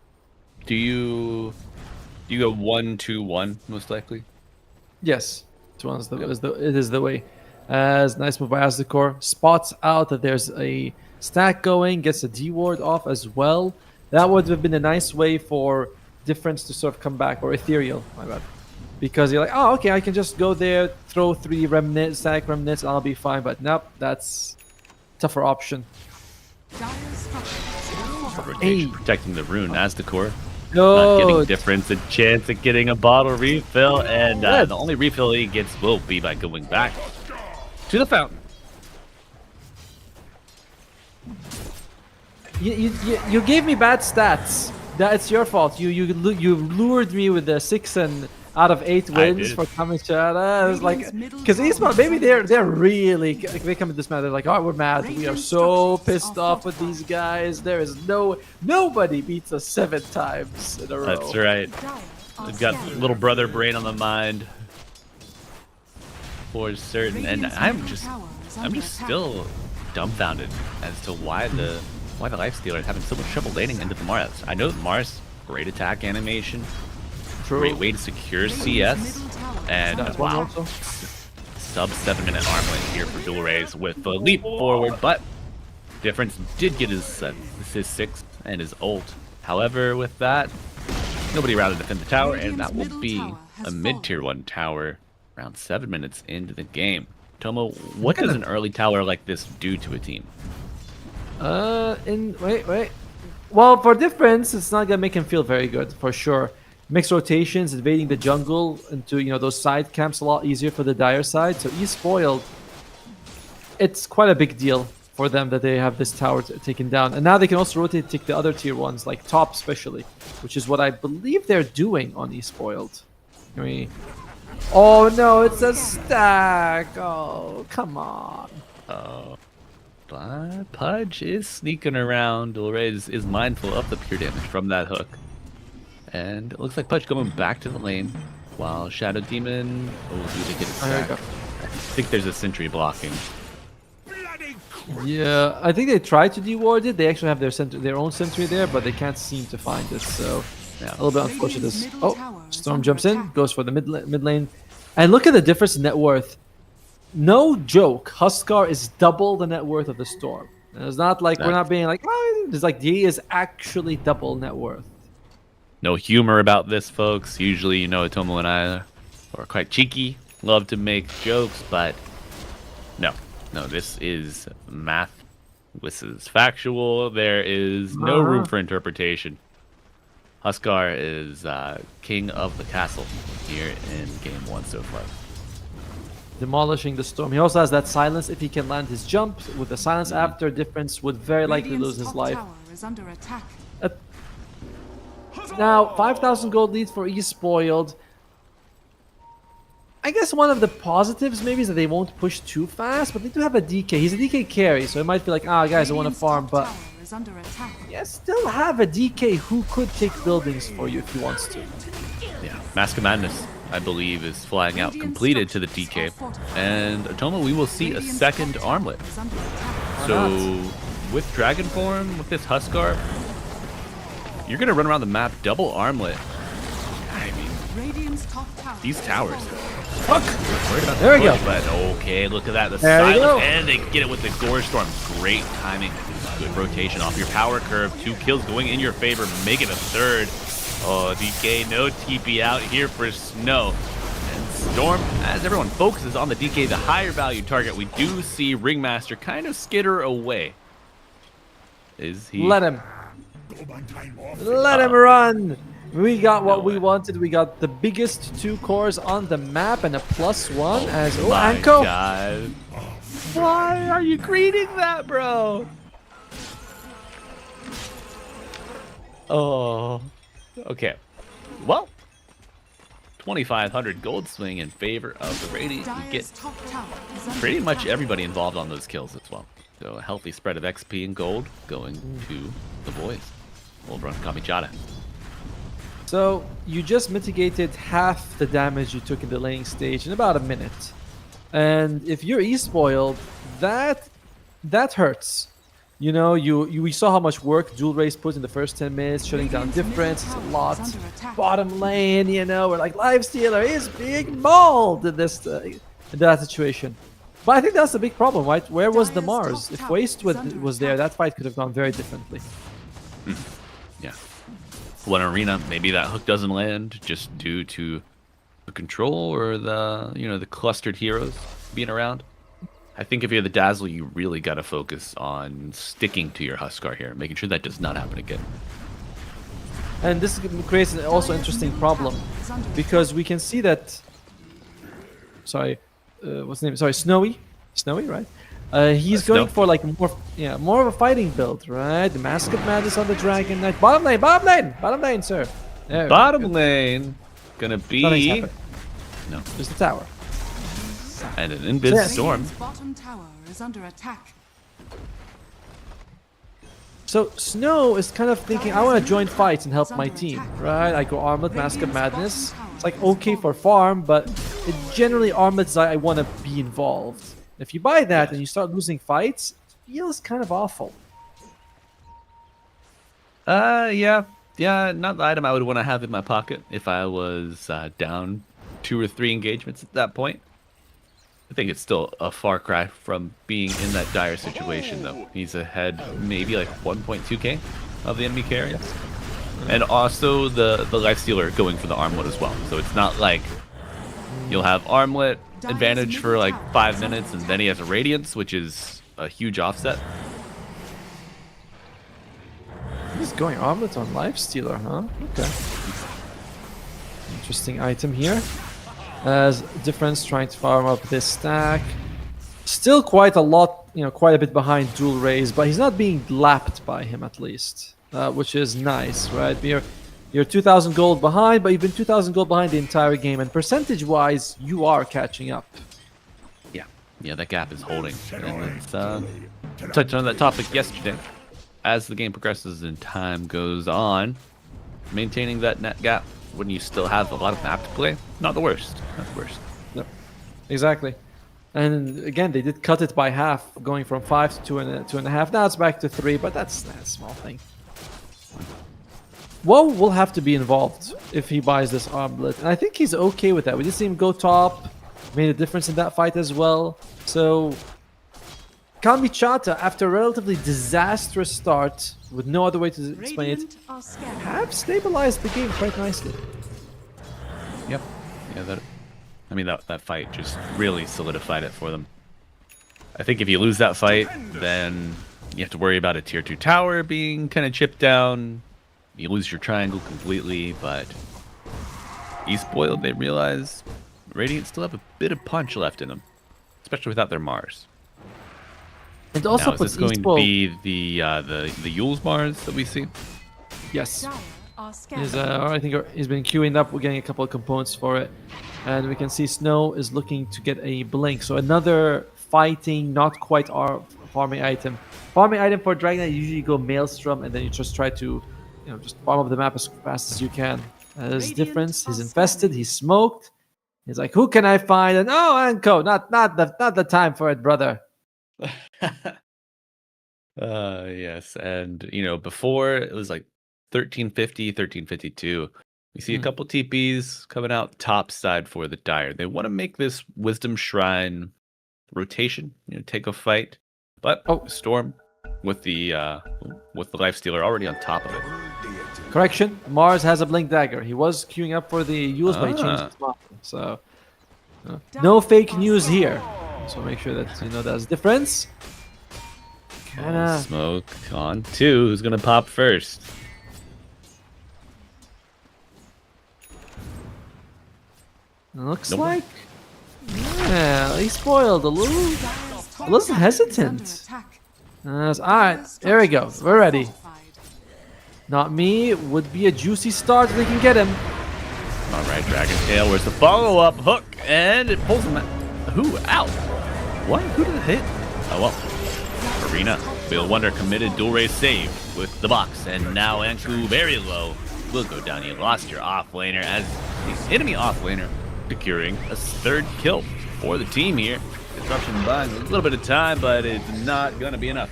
Speaker 6: Do you go 1-2-1 most likely?
Speaker 7: Yes, it is the way. As nice move by Aztekor, spots out that there's a stack going, gets a D ward off as well. That would have been a nice way for Difference to sort of come back, or Ethereal, my bad. Because you're like, oh, okay, I can just go there, throw 3 remnants, stack remnants, and I'll be fine. But nope, that's tougher option.
Speaker 6: Rotation protecting the rune. Aztekor
Speaker 7: No,
Speaker 6: not getting Difference a chance at getting a bottle refill, and the only refill he gets will be by going back to the fountain.
Speaker 7: You gave me bad stats. That's your fault. You lured me with the 6 and out of 8 wins for Kamichara. I was like, because eSport, maybe they're really, they come to this match, they're like, oh, we're mad. We are so pissed off with these guys. There is nobody beats us 7 times in a row.
Speaker 6: That's right. We've got little brother brain on the mind for certain, and I'm just still dumbfounded as to why the Lifestealer is having so much trouble laning into the Mars. I know Mars, great attack animation.
Speaker 7: True.
Speaker 6: Great way to secure CS, and wow, sub 7-minute arm lane here for dual raise with the leap forward, but Difference did get his 6th and his ult. However, with that, nobody around to defend the tower, and that will be a mid-tier 1 tower around 7 minutes into the game. Tomo, what does an early tower like this do to a team?
Speaker 7: Wait. Well, for Difference, it's not gonna make him feel very good for sure. Mixed rotations, invading the jungle into those side camps a lot easier for the Dire side. So he's spoiled. It's quite a big deal for them that they have this tower taken down, and now they can also rotate, take the other tier 1s like top especially, which is what I believe they're doing on eSpoiled. Oh no, it's a stack. Oh, come on.
Speaker 6: Oh. But Pudge is sneaking around. Dual raise is mindful of the pure damage from that hook. And it looks like Pudge going back to the lane, while Shadow Demon will do to get it back. I think there's a sentry blocking.
Speaker 7: Yeah, I think they tried to deward it. They actually have their own sentry there, but they can't seem to find it. So yeah, a little bit unfortunate. Oh, Storm jumps in, goes for the mid lane. And look at the difference in net worth. No joke, Huskar is double the net worth of the Storm. And it's not like we're not being like, oh, it's like he is actually double net worth.
Speaker 6: No humor about this, folks. Usually, Tomo and I are quite cheeky, love to make jokes, but no, this is math. This is factual. There is no room for interpretation. Huskar is king of the castle here in game 1 so far.
Speaker 7: Demolishing the Storm. He also has that silence if he can land his jump. With the silence after, Difference would very likely lose his life. Now, 5,000 gold leads for eSpoiled. I guess one of the positives maybe is that they won't push too fast, but they do have a DK. He's a DK carry, so it might be like, guys, I want to farm, but yeah, still have a DK who could take buildings for you if he wants to.
Speaker 6: Yeah, Mask of Madness, I believe, is flying out completed to the DK. And Tomo, we will see a second armlet. So with Dragon Form, with this Huskar, you're going to run around the map double armlet. I mean,
Speaker 8: Radiant's top tower.
Speaker 6: These
Speaker 8: is
Speaker 6: towers.
Speaker 8: falling.
Speaker 6: Fuck! Worried about the
Speaker 7: There we
Speaker 6: push,
Speaker 7: go.
Speaker 6: But okay, look at that. The
Speaker 7: There we
Speaker 6: silence.
Speaker 7: go.
Speaker 6: And they get it with the Gore Storm. Great timing. Good rotation off your power curve. 2 kills going in your favor. Make it a third. Oh, DK, no TP out here for Snow. And Storm, as everyone focuses on the DK, the higher value target, we do see Ringmaster kind of skitter away. Is he?
Speaker 7: Let him. Let him run. We got what we wanted. We got the biggest 2 cores on the map and a +1 as
Speaker 6: My
Speaker 7: Anko.
Speaker 6: God. Why are you greeting that, bro? Oh. Okay. Well, 2,500 gold swing in favor of the Radiant. We get
Speaker 8: Dire's top tower is under
Speaker 6: pretty much
Speaker 8: attack.
Speaker 6: everybody involved on those kills as well. So a healthy spread of XP and gold going to the boys. We'll run Kamichara.
Speaker 7: So you just mitigated half the damage you took in the laning stage in about a minute. And if you're E-spoiled, that hurts. You know, we saw how much work Dual Race put in the first 10 minutes, shutting down
Speaker 8: Radiant's
Speaker 7: difference. It's a
Speaker 8: middle
Speaker 7: lot.
Speaker 8: tower is under attack.
Speaker 7: Bottom lane, you know, we're like, Lifestealer is being mauled in this in that situation. But I think that's the big problem, right? Where was the
Speaker 8: Dire's
Speaker 7: Mars?
Speaker 8: top
Speaker 7: If
Speaker 8: tower
Speaker 7: Waste
Speaker 8: is under
Speaker 7: was there,
Speaker 8: attack.
Speaker 7: that fight could have gone very differently.
Speaker 6: Yeah. One arena, maybe that hook doesn't land just due to the control or the clustered heroes being around. I think if you're the Dazzle, you really got to focus on sticking to your Huskar here, making sure that does not happen again.
Speaker 7: And this creates an also interesting problem because we can see that. Sorry, what's the name? Sorry, Snowy, right? He's
Speaker 6: Snow.
Speaker 7: going for like more of a fighting build, right? The Mask of Madness on the Dragon Knight. Bottom lane, sir. There we
Speaker 6: Bottom
Speaker 7: go.
Speaker 6: lane gonna
Speaker 7: Nothing's
Speaker 6: be
Speaker 7: happened.
Speaker 6: no,
Speaker 7: There's the tower.
Speaker 6: and an Invis
Speaker 7: Yes.
Speaker 6: Storm.
Speaker 8: Radiant's bottom tower is under attack.
Speaker 7: So Snow is kind of thinking, I want to join fights and help my team, right? I go Armlet, Mask of Madness. It's like okay for farm, but it generally Armlet's I want to be involved. If you buy that and you start losing fights, it feels kind of awful.
Speaker 6: Yeah, not the item I would want to have in my pocket if I was down 2 or 3 engagements at that point. I think it's still a far cry from being in that dire situation, though. He's ahead maybe like 1.2k of the enemy carry. And also the Lifestealer going for the Armlet as well. So it's not like you'll have Armlet advantage for like 5 minutes and then he has a Radiance, which is a huge offset.
Speaker 7: He's going Armlet on Lifestealer, huh? Okay. Interesting item here. As Difference trying to farm up this stack. Still quite a lot, quite a bit behind Dual Rays, but he's not being lapped by him at least, which is nice, right? You're 2,000 gold behind, but you've been 2,000 gold behind the entire game, and percentage-wise, you are catching up.
Speaker 6: Yeah, that gap is holding. And it's touched on that topic yesterday. As the game progresses and time goes on, maintaining that net gap when you still have a lot of map to play, not the worst. Not the worst.
Speaker 7: Yep. Exactly. And again, they did cut it by half, going from 5 to 2.5. Now it's back to 3, but that's a small thing. Woe will have to be involved if he buys this Armlet, and I think he's okay with that. We did see him go top, made a difference in that fight as well. So Kamichata, after a relatively disastrous start, with no other way to explain it,
Speaker 8: Radiant are scared.
Speaker 7: have stabilized the game quite nicely.
Speaker 6: Yep. Yeah, that fight just really solidified it for them. I think if you lose that fight, then you have to worry about a tier 2 tower being kind of chipped down. You lose your triangle completely, but E-spoiled, they realize Radiant still have a bit of punch left in them, especially without their Mars.
Speaker 7: And also
Speaker 6: Now, is
Speaker 7: puts
Speaker 6: this going to
Speaker 7: E-spoiled.
Speaker 6: be the Yule's Mars that we see?
Speaker 7: Yes.
Speaker 8: Dire are scared.
Speaker 7: I think he's been queuing up. We're getting a couple of components for it. And we can see Snow is looking to get a Blink. So another fighting, not quite our farming item. Farming item for Dragon Knight, you usually go Maelstrom and then you just try to, just farm up the map as fast as you can. There's
Speaker 8: Radiant
Speaker 7: difference. He's
Speaker 8: are
Speaker 7: infested.
Speaker 8: scanning.
Speaker 7: He's smoked. He's like, who can I find? And Anko, not the time for it, brother.
Speaker 6: Yes, and before it was like 1350, 1352. We see a couple TPs coming out top side for the Dire. They want to make this Wisdom Shrine rotation, take a fight. But Storm with the Lifestealer already on top of it.
Speaker 7: Correction, Mars has a Blink Dagger. He was queuing up for the Yules, but he changed his mind. So, no fake news here. So make sure that you know there's difference.
Speaker 6: Smoke on 2. Who's going to pop first?
Speaker 7: Looks like... Yeah, he spoiled a little hesitant. Alright, here we go. We're ready. Not me would be a juicy start if we can get him.
Speaker 6: Alright, Dragon Tail. Where's the follow-up hook? And it pulls him out. Who? Ow. What? Who did it hit? Oh, well. Arena. Bill Wonder committed dual race save with the box. And now Anku very low. Will go down. You lost your offlaner as the enemy offlaner securing a 3rd kill for the team here. Disruption buys a little bit of time, but it's not going to be enough.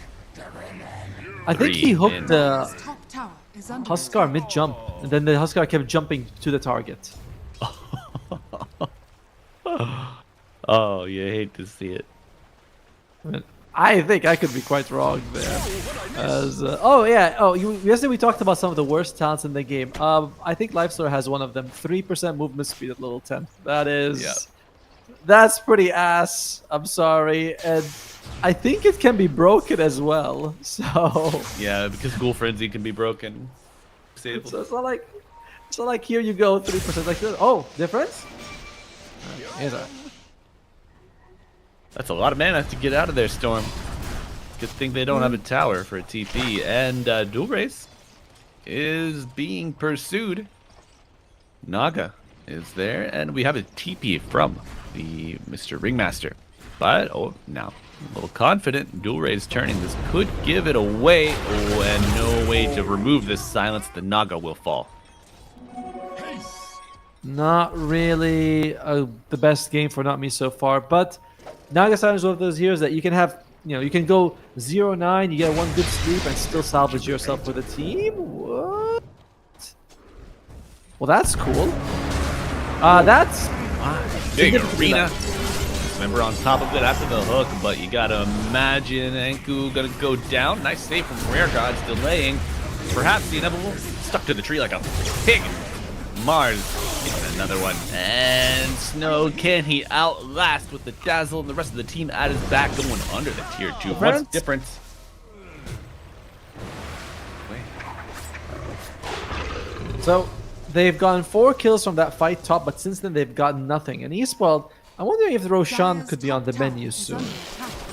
Speaker 7: I think he hooked the
Speaker 8: Top tower is under
Speaker 7: Huskar mid-jump, and then the Huskar kept jumping to the target.
Speaker 6: Oh, you hate to see it.
Speaker 7: I think I could be quite wrong there. Yesterday we talked about some of the worst talents in the game. I think Lifestealer has one of them. 3% movement speed at level 10. That is... That's pretty ass. I'm sorry. And I think it can be broken as well. So...
Speaker 6: Yeah, because Ghoul Frenzy can be broken.
Speaker 7: So it's not like here you go, 3% like this. Oh, difference? Here's a...
Speaker 6: That's a lot of mana to get out of there, Storm. Good thing they don't have a tower for a TP. And Dual Race is being pursued. Naga is there, and we have a TP from the Mr. Ringmaster. But, now a little confident. Dual Race turning. This could give it away. And no way to remove this silence. The Naga will fall.
Speaker 7: Not really the best game for Not Me so far, but Naga Silence is one of those heroes that you can have, you can go 0-9, you get 1 good sleep and still salvage yourself with a team? What? Well, that's cool. That's...
Speaker 6: Big arena. Remember on top of it after the hook, but you gotta imagine Anku gonna go down. Nice save from Rare Gods, delaying. Perhaps the inevitable. Stuck to the tree like a pig. Mars getting another one. And Snow, can he outlast with the Dazzle and the rest of the team at his back going under the tier 2? What's the difference?
Speaker 7: So, they've gotten 4 kills from that fight top, but since then they've gotten nothing. And Eastwell, I'm wondering if the Roshan could be on the menu soon.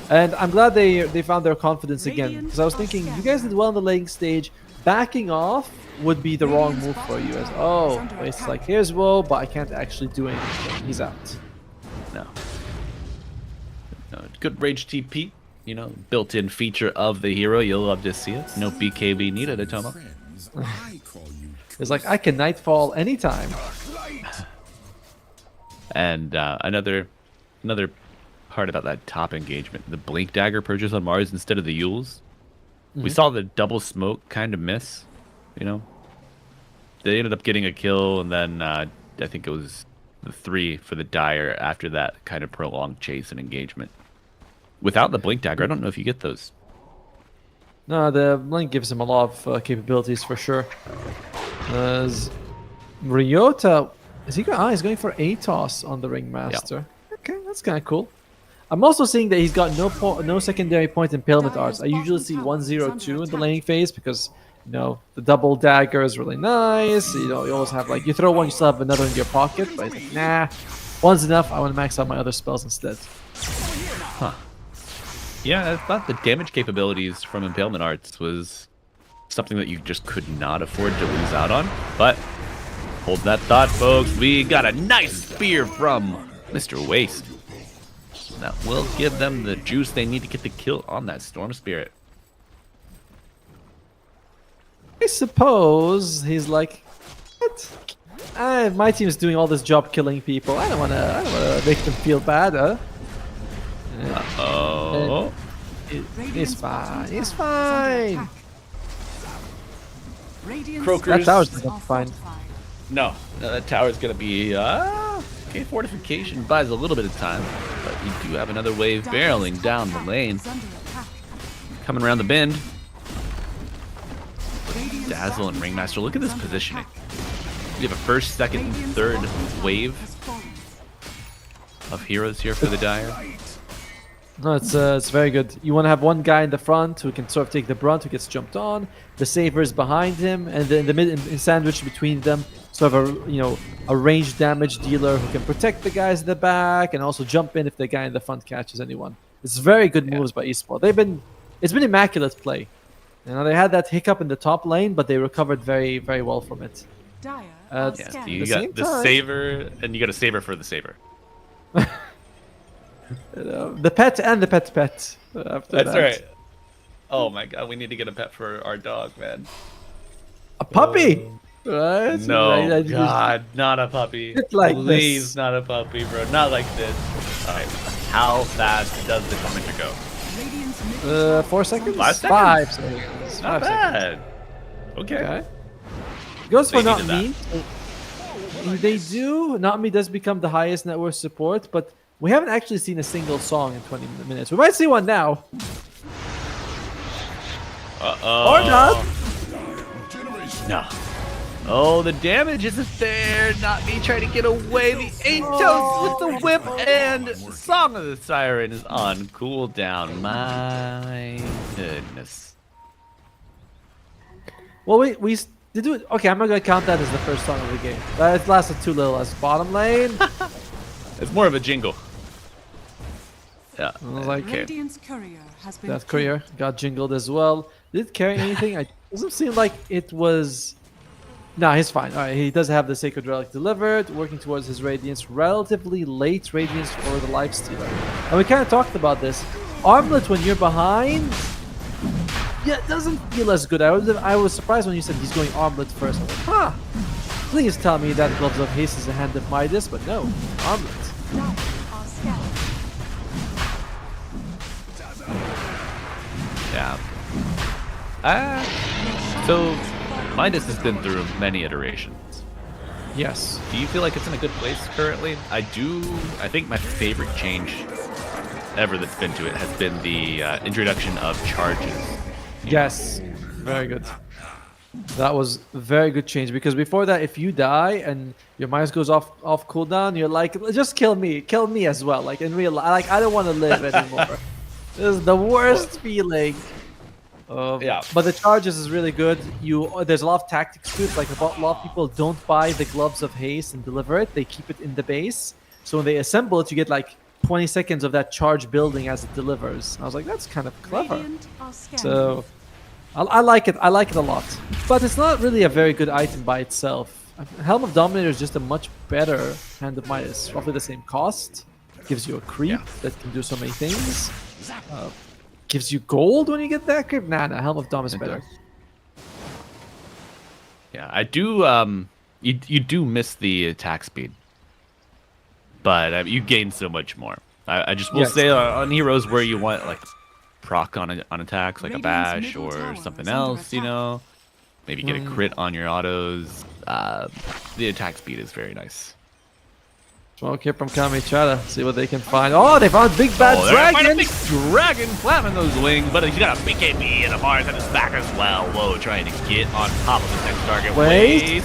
Speaker 7: And I'm glad they found their confidence again, because I was thinking, you guys did well in the laning stage. Backing off would be the wrong move for you. It's like, here's Woe, but I can't actually do anything. He's out.
Speaker 6: No, good rage TP, built-in feature of the hero. You'll love to see it. No BKB needed, Atomo.
Speaker 7: It's like, I can Nightfall anytime.
Speaker 6: And another part about that top engagement, the Blink Dagger purchase on Mars instead of the Yules. We saw the double smoke kind of miss, They ended up getting a kill, and then I think it was the 3 for the Dire after that kind of prolonged chase and engagement. Without the Blink Dagger, I don't know if you get those.
Speaker 7: No, the Blink gives him a lot of capabilities for sure. Ryota, he's going for Atos on the Ringmaster. Yeah. Okay, that's kind of cool. I'm also seeing that he's got no secondary point impalement arts. I usually see 1-0-2 in the laning phase because, the double dagger is really nice. You always have, you throw one, you still have another in your pocket. But he's like, nah, one's enough. I want to max out my other spells instead.
Speaker 6: Huh. Yeah, I thought the damage capabilities from impalement arts was something that you just could not afford to lose out on. But hold that thought, folks. We got a nice spear from Mr. Waste. That will give them the juice they need to get the kill on that Storm Spirit.
Speaker 7: I suppose he's like, what? My team's doing all this job killing people. I don't wanna make them feel bad, huh?
Speaker 6: Uh-oh.
Speaker 7: He's fine. He's fine.
Speaker 8: Crocus.
Speaker 7: That tower's fine.
Speaker 6: No, that tower's gonna be okay. Fortification buys a little bit of time, but you do have another wave barreling down the lane,
Speaker 8: Is under attack.
Speaker 6: coming around the bend. Dazzle and Ringmaster. Look at this positioning. You have a first, second, and third wave
Speaker 8: Has fallen.
Speaker 6: of heroes here for the Dire.
Speaker 7: No, it's very good. You want to have one guy in the front who can sort of take the brunt, who gets jumped on. The Saver's behind him, and then in the mid, in sandwich between them, sort of a ranged damage dealer who can protect the guys in the back and also jump in if the guy in the front catches anyone. It's very good moves by eSport. It's been immaculate play. They had that hiccup in the top lane, but they recovered very, very well from it.
Speaker 8: Dire
Speaker 7: Uh,
Speaker 8: are
Speaker 6: Yeah, so
Speaker 8: scanning.
Speaker 6: you
Speaker 7: the same
Speaker 6: got the
Speaker 7: time-
Speaker 6: Saver, and you got a Saver for the Saver.
Speaker 7: The pet and the pet after
Speaker 6: That's
Speaker 7: that.
Speaker 6: right. Oh my god, we need to get a pet for our dog, man.
Speaker 7: A puppy, right?
Speaker 6: No,
Speaker 7: I just-
Speaker 6: God, not a puppy.
Speaker 7: It's like
Speaker 6: Please,
Speaker 7: this.
Speaker 6: not a puppy, bro. Not like this. All right, how fast does the commenter go?
Speaker 8: Radiant's mid
Speaker 7: 4 seconds?
Speaker 6: 5 seconds?
Speaker 7: 5 seconds.
Speaker 6: Not
Speaker 7: 5 seconds.
Speaker 6: bad. Okay.
Speaker 7: Okay. Goes for
Speaker 6: They
Speaker 7: not
Speaker 6: needed
Speaker 7: me. They do. Not me does become the highest net worth support, but we haven't actually seen a single song in 20 minutes. We might see one now.
Speaker 6: Uh-oh.
Speaker 7: Or not.
Speaker 6: No. Oh, the damage isn't there. Not me trying to get away. The 8 toes with the whip, and Song of the Siren is on cooldown. My goodness.
Speaker 7: Well, we did do it. Okay, I'm not gonna count that as the first song of the game. That lasted too little as bottom lane.
Speaker 6: It's more of a jingle. Yeah.
Speaker 7: I was like,
Speaker 6: Okay.
Speaker 8: Radiant's courier has been
Speaker 7: that courier got jingled as well. Did it carry anything? It doesn't seem like it was. No, he's fine. All right, he does have the Sacred Relic delivered, working towards his Radiance. Relatively late Radiance for the Lifestealer. And we kind of talked about this. Armlet, when you're behind, yeah, it doesn't feel as good. I was surprised when you said he's going Armlet first. I was like, huh. Please tell me that Gloves of Haste is a Hand of Midas, but no, Armlet.
Speaker 8: Dire are scanning.
Speaker 6: Yeah. So, Midas has been through many iterations.
Speaker 7: Yes.
Speaker 6: Do you feel like it's in a good place currently? I do. I think my favorite change ever that's been to it has been the introduction of charges.
Speaker 7: Yes. Very good. That was a very good change because before that, if you die and your Midas goes off cooldown, you're like, just kill me as well. Like in real life, like I don't want to live anymore. This is the worst feeling.
Speaker 6: Yeah.
Speaker 7: But the charges is really good. There's a lot of tactics to it. Like a lot of people don't buy the Gloves of Haste and deliver it. They keep it in the base. So when they assemble it, you get like 20 seconds of that charge building as it delivers. And I was like, that's kind of clever.
Speaker 8: Radiant are scanning.
Speaker 7: So I like it. I like it a lot. But it's not really a very good item by itself. Helm of Dominator is just a much better Hand of Midas. Roughly the same cost. Gives you a creep that can do so many things. Gives you gold when you get that creep. Nah, Helm of Dom is better.
Speaker 6: Yeah, I do. You do miss the attack speed, but you gain so much more. I just will
Speaker 7: Yes.
Speaker 6: say on heroes where you want like proc on attacks, like a
Speaker 8: Radiant's
Speaker 6: bash
Speaker 8: middle
Speaker 6: or
Speaker 8: tower
Speaker 6: something
Speaker 8: is under
Speaker 6: else, you
Speaker 8: attack.
Speaker 6: know, maybe get a crit on your autos. The attack speed is very nice.
Speaker 7: Smoke here from Kamichara. See what they can find. Oh, they found Big Bad
Speaker 6: Oh, they're gonna find a
Speaker 7: Dragon.
Speaker 6: big dragon flapping those wings, but he's got a BKB and a Mars at his back as well. Whoa, trying to get on top of his next target.
Speaker 7: Wait.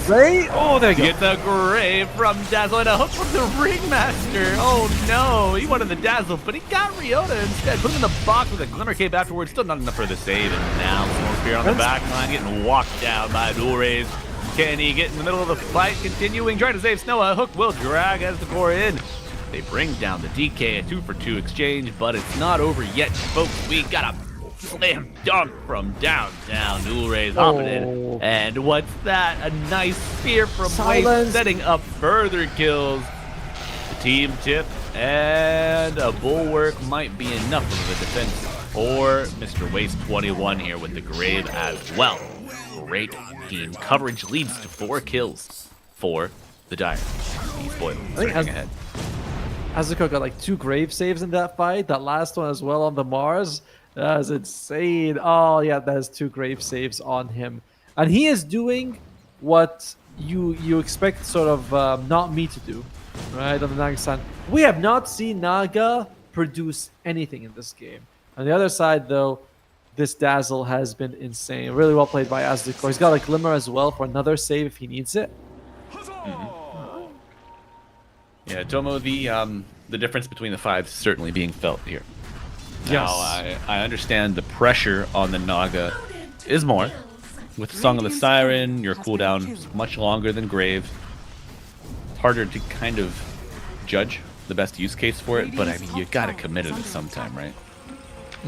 Speaker 7: Oh, there you go.
Speaker 6: Get the grave from Dazzle and a hook from the Ringmaster. Oh no, he wanted the Dazzle, but he got Ryota instead. Put him in the box with a Glimmer Cape afterwards. Still not enough for the save, and now Smoke Spear on the back line, getting walked down by Dual Rays. Can he get in the middle of the fight? Continuing, trying to save Snow. A hook will drag as the core in. They bring down the DK, a 2-for-2 exchange, but it's not over yet, folks. We got a slam dunk from downtown. Dual Rays hopping in. And what's that? A nice spear from Waste,
Speaker 7: Silence.
Speaker 6: setting up further kills. The team tip and a bulwark might be enough of a defense for Mr. Waste 21 here with the grave as well. Great team coverage leads to 4 kills for the Dire. Spoiler, surging ahead.
Speaker 7: Azuko got like 2 grave saves in that fight. That last one as well on the Mars. That is insane. Oh, yeah, that has 2 grave saves on him. And he is doing what you expect sort of not me to do, right? On the Naga side, we have not seen Naga produce anything in this game. On the other side, though, this Dazzle has been insane. Really well played by Azdekor. He's got a Glimmer as well for another save if he needs it.
Speaker 6: Yeah, Tomo, the difference between the fives is certainly being felt here. Now, I understand the pressure on the Naga is more. With Song of the Siren, your cooldown is much longer than Grave. Harder to kind of judge the best use case for it, but I mean, you gotta commit it at some time, right?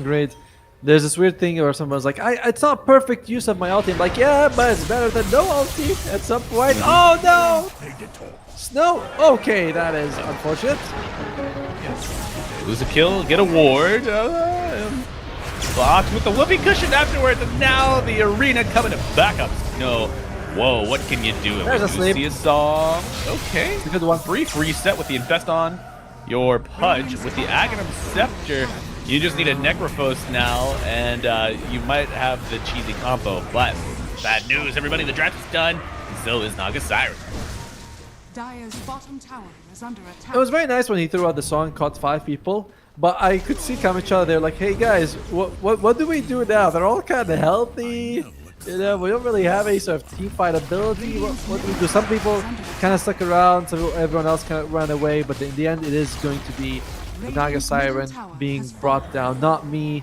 Speaker 7: Great. There's this weird thing where someone's like, it's not perfect use of my ulti. I'm like, yeah, but it's better than no ulti at some point. Oh no! Snow. Okay, that is unfortunate.
Speaker 6: Lose a kill, get a ward. Blocked with the whoopee cushion afterwards, and now the arena coming to back up. No. Whoa, what can you do?
Speaker 7: There's a sleep.
Speaker 6: See a song. Okay.
Speaker 7: It's a good one.
Speaker 6: Brief reset with the Infest on. Your Pudge with the Aghanim Scepter. You just need a Necrophos now, and you might have the cheesy combo. But bad news, everybody. The draft is done. So is Naga Siren.
Speaker 8: Dire's bottom tower is under attack.
Speaker 7: It was very nice when he threw out the song, caught 5 people. But I could see Kamicha there like, hey guys, what do we do now? They're all kind of healthy. You know, we don't really have any sort of team fight ability. What do we do? Some people kind of stuck around, so everyone else kind of ran away. But in the end, it is going to be the Naga Siren being brought down, not me.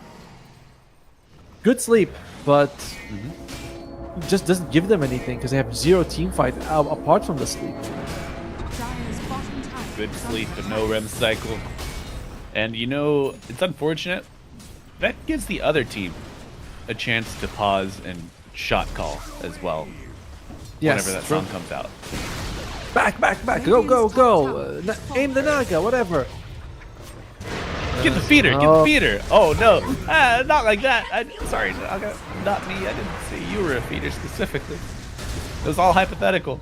Speaker 7: Good sleep, but just doesn't give them anything because they have 0 team fight apart from the sleep.
Speaker 8: Dire's bottom tower
Speaker 6: Good
Speaker 8: is
Speaker 6: sleep,
Speaker 8: under
Speaker 6: but no REM cycle. And you know, it's unfortunate. That gives the other team a chance to pause and shot call as well.
Speaker 7: Yes,
Speaker 6: whenever that
Speaker 7: true.
Speaker 6: song comes out.
Speaker 7: Back, go. Aim the Naga, whatever.
Speaker 6: Get the feeder, get the feeder. Oh no, not like that. Sorry, Naga, not me. I didn't say you were a feeder specifically. It was all hypothetical.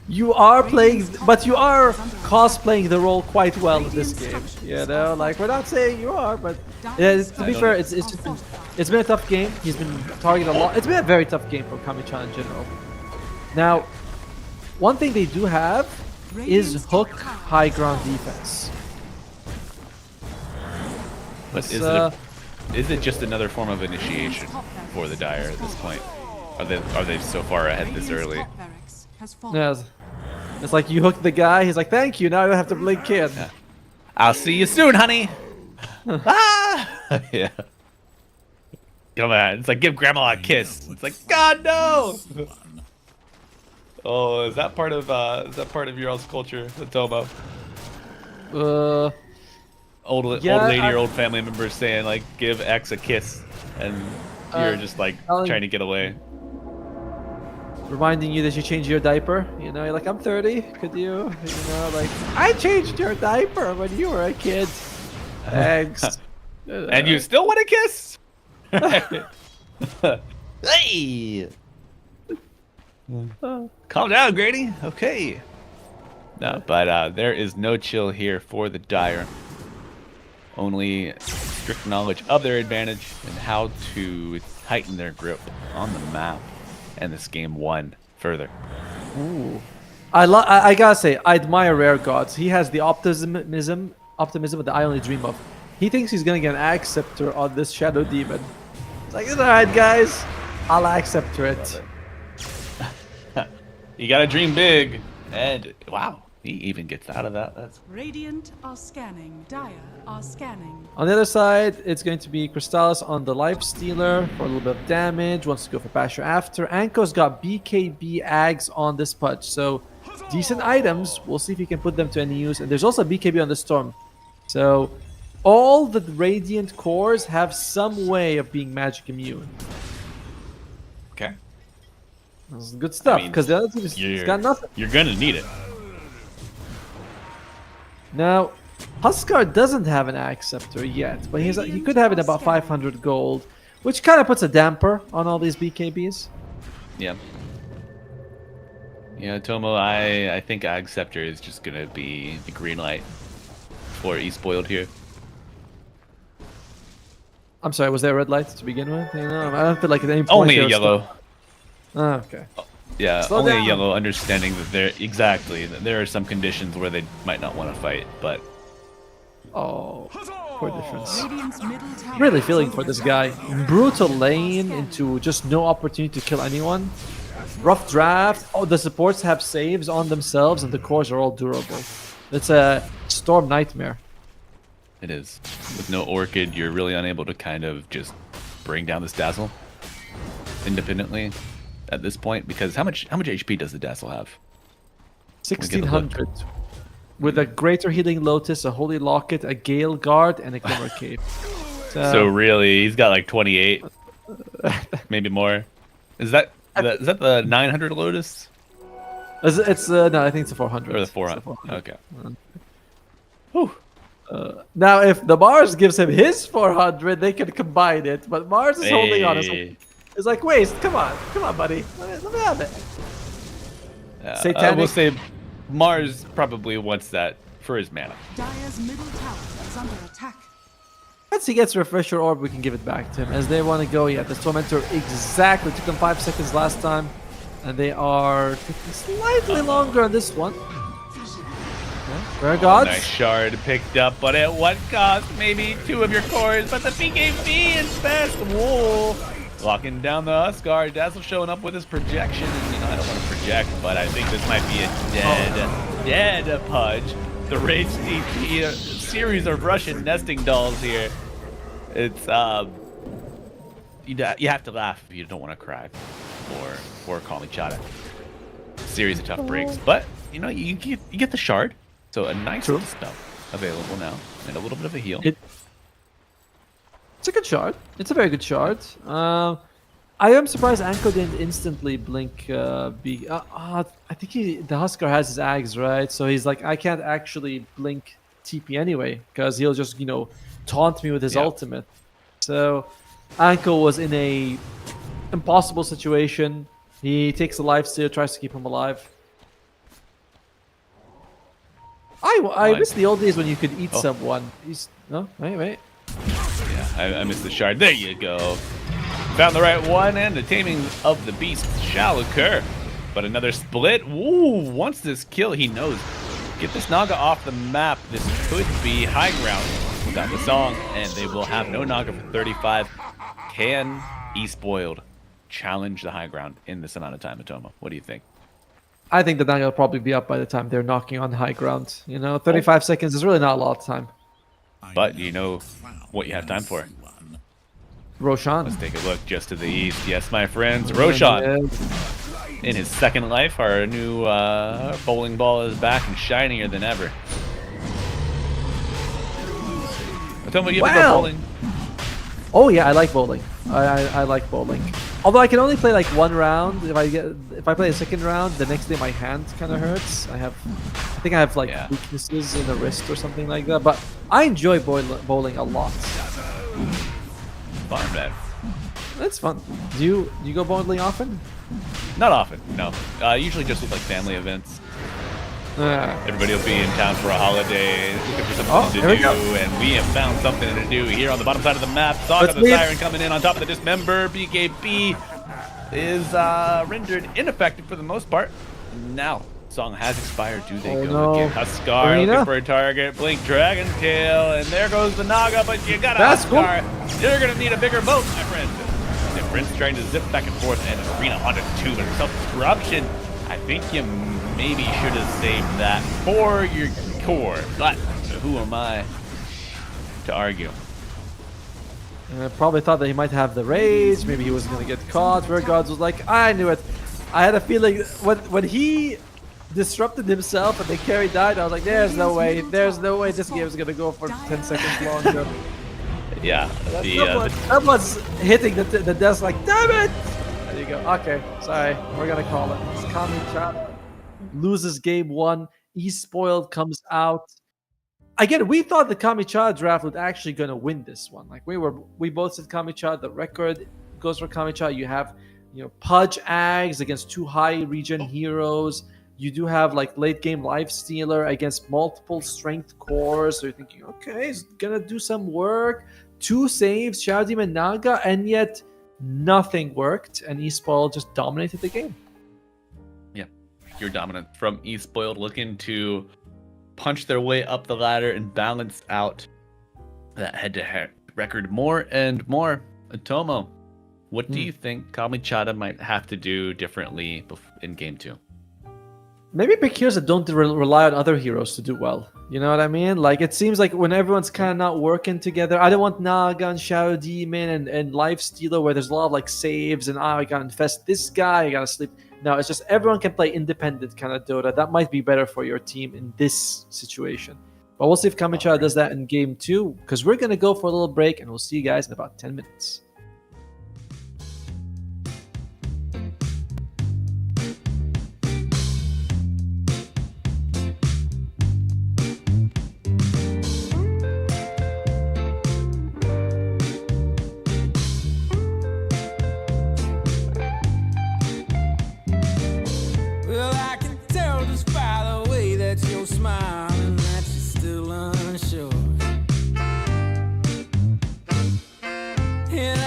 Speaker 7: You are playing, but you are cosplaying the role quite well in this game. You know, like we're not saying you are, but yeah, to be fair, it's been a tough game. He's been targeted a lot. It's been a very tough game for Kami-chan in general. Now, one thing they do have is hook high ground defense.
Speaker 6: But is it just another form of initiation for the Dire at this point? Are they so far ahead this early?
Speaker 8: top barracks has fallen.
Speaker 7: Yeah, it's like you hook the guy. He's like, "Thank you. Now I don't have to blink in."
Speaker 6: I'll see you soon, honey. Ah! Yeah. Come on, it's like give grandma a kiss. It's like God no. Oh, is that part of your all's culture, the Tomo? Old lady or old family members saying like give X a kiss, and you're just like trying to get away.
Speaker 7: Reminding you that you changed your diaper. You know, you're like, I'm 30. Could you? You know, like I changed your diaper when you were a kid. Thanks.
Speaker 6: And you still want a kiss? Hey! Calm down, Grady. Okay. No, but there is no chill here for the Dire. Only strict knowledge of their advantage and how to tighten their grip on the map. And this game won further.
Speaker 7: Ooh. I gotta say, I admire Rare Gods. He has the optimism that I only dream of. He thinks he's gonna get an Axe Scepter on this Shadow Demon. It's like, it's alright, guys. I'll Axe Scepter it.
Speaker 6: You gotta dream big. And wow, he even gets out of that. That's
Speaker 8: Radiant are scanning. Dire are scanning.
Speaker 7: On the other side, it's going to be Crystallis on the Life Stealer for a little bit of damage. Wants to go for Basher after. Anko's got BKB Ags on this Pudge, so decent items. We'll see if he can put them to any use. And there's also BKB on the Storm. So all the Radiant cores have some way of being magic immune.
Speaker 6: okay.
Speaker 7: This is good stuff, because the other team has got nothing.
Speaker 6: You're gonna need it.
Speaker 7: Now, Huskar doesn't have an Axe Scepter yet, but he could have it about 500 gold, which kind of puts a damper on all these BKBs.
Speaker 6: Yeah. Yeah, Tomo, I think Ag Scepter is just gonna be the green light for E-Spoiled here.
Speaker 7: I'm sorry, was there a red light to begin with? You know, I don't feel like at any point
Speaker 6: Only
Speaker 7: there
Speaker 6: a
Speaker 7: was
Speaker 6: yellow.
Speaker 7: Oh, okay.
Speaker 6: Yeah,
Speaker 7: Slow
Speaker 6: only
Speaker 7: down.
Speaker 6: a yellow understanding that there are some conditions where they might not want to fight, but
Speaker 7: Oh, poor difference.
Speaker 8: Radiant's middle tower
Speaker 7: Really
Speaker 8: is
Speaker 7: feeling
Speaker 8: under
Speaker 7: for this
Speaker 8: attack.
Speaker 7: guy. Brutal lane into just no opportunity to kill anyone. Rough draft. Oh, the supports have saves on themselves, and the cores are all durable. It's a storm nightmare.
Speaker 6: it is. With no Orchid, you're really unable to kind of just bring down this Dazzle independently at this point, because how much HP does the Dazzle have?
Speaker 7: 1600. With a Greater Healing Lotus, a Holy Locket, a Gale Guard, and a Glimmer Cape.
Speaker 6: So really, he's got like 28, maybe more. Is that the 900 Lotus
Speaker 7: it's no, I think it's a 400.
Speaker 6: or the
Speaker 7: It's a
Speaker 6: 400?
Speaker 7: 400.
Speaker 6: Okay.
Speaker 7: Now, if the Mars gives him his 400, they can combine it. But Mars is holding on.
Speaker 6: Hey.
Speaker 7: It's like, wait, come on, buddy, let me have it.
Speaker 6: I
Speaker 7: Satanic.
Speaker 6: will say Mars probably wants that for his mana.
Speaker 8: Dire's middle tower is under attack.
Speaker 7: Once he gets Refresher Orb, we can give it back to him. As they want to go, yeah, the Tormentor exactly took them 5 seconds last time. And they are taking slightly longer on this one. Rare Gods.
Speaker 6: Nice shard picked up, but at what cost? Maybe 2 of your cores, but the BKB is best. Whoa. Locking down the Huskar. Dazzle showing up with his projection. And, I don't want to project, but I think this might be a dead Pudge. The Rage TP, a series of Russian nesting dolls here. It's, you have to laugh if you don't want to cry for Kami Chada. Series of tough breaks, but, you get the shard. So a nice dispel available now, and a little bit of a heal.
Speaker 7: It's a good shard. It's a very good shard. I am surprised Anko didn't instantly blink. I think the Huskar has his Ags, right? So he's like, I can't actually blink TP anyway, because he'll just, taunt me with his ultimate. So Anko was in a impossible situation. He takes a lifesteal, tries to keep him alive. I miss the old days when you could eat someone. Wait.
Speaker 6: Yeah, I missed the shard. There you go. Found the right one, and the taming of the beast shall occur. But another split. Ooh, once this kill, he knows. Get this Naga off the map. This could be high ground without the song, and they will have no Naga for 35. Can E-Spoiled challenge the high ground in this amount of time, Atoma? What do you think?
Speaker 7: I think the Naga will probably be up by the time they're knocking on high ground. 35 seconds is really not a lot of time.
Speaker 6: But you know what you have time for.
Speaker 7: Roshan.
Speaker 6: Let's take a look just to the east. Yes, my friends, Roshan. In his second life, our new bowling ball is back and shinier than ever. Atoma, you ever go bowling?
Speaker 7: Oh yeah, I like bowling. I like bowling. Although I can only play like one round. If I play a second round, the next day my hand kind of hurts. I think I have like weaknesses in the wrist or something like that. But I enjoy bowling a lot.
Speaker 6: Fun, man.
Speaker 7: That's fun. Do you go bowling often?
Speaker 6: Not often, no. Usually just with like family events. Everybody will be in town for a holiday, looking for something to do, and we have found something to do here on the bottom side of the map. Saga the Siren coming in on top of the Dismember. BKB is rendered ineffective for the most part. Now, song has expired. Do they go again? Huskar looking for a target. Blink Dragon Tail, and there goes the Naga, but you got a Huskar. Cool. You're going to need a bigger boat, my friend. And Prince trying to zip back and forth, and Arena onto 2, but self-disruption. I think you maybe should have saved that for your core, but who am I to argue?
Speaker 7: Probably thought that he might have the rage, maybe he was going to get caught. Rare Gods was like, I knew it. I had a feeling when he disrupted himself and the carry died, I was like, there's no way this game is going to go for 10 seconds longer.
Speaker 6: Yeah.
Speaker 7: Someone's hitting the desk like, damn it! There you go. Okay, sorry. We're going to call it. It's Kami Chada loses game 1. E-Spoiled comes out. Again, we thought the Kami Chada draft was actually going to win this one. Like we both said Kami Chada. The record goes for Kami Chada. You have, Pudge Ags against 2 high regen heroes. You do have like late game Lifestealer against multiple strength cores. So you're thinking, okay, he's gonna do some work. 2 saves, Shadow Demon Naga, and yet nothing worked. And E-Spoiled just dominated the game.
Speaker 6: Pure dominant from eSpoiled, looking to punch their way up the ladder and balance out that head-to-head record more and more. Atomo, what do you think Kamichada might have to do differently in game 2?
Speaker 7: Maybe pick heroes that don't rely on other heroes to do well. You know what I mean? Like, it seems like when everyone's kind of not working together, I don't want Naga and Shadow Demon and Lifestealer where there's a lot of like saves and I gotta infest this guy, I gotta sleep. No, it's just everyone can play independent kind of Dota. That might be better for your team in this situation. But we'll see if Kamichada does that in game 2, because we're going to go for a little break, and we'll see you guys in about 10 minutes.
Speaker 1: Well, I can tell just by the way that you're smiling that you're still unsure. And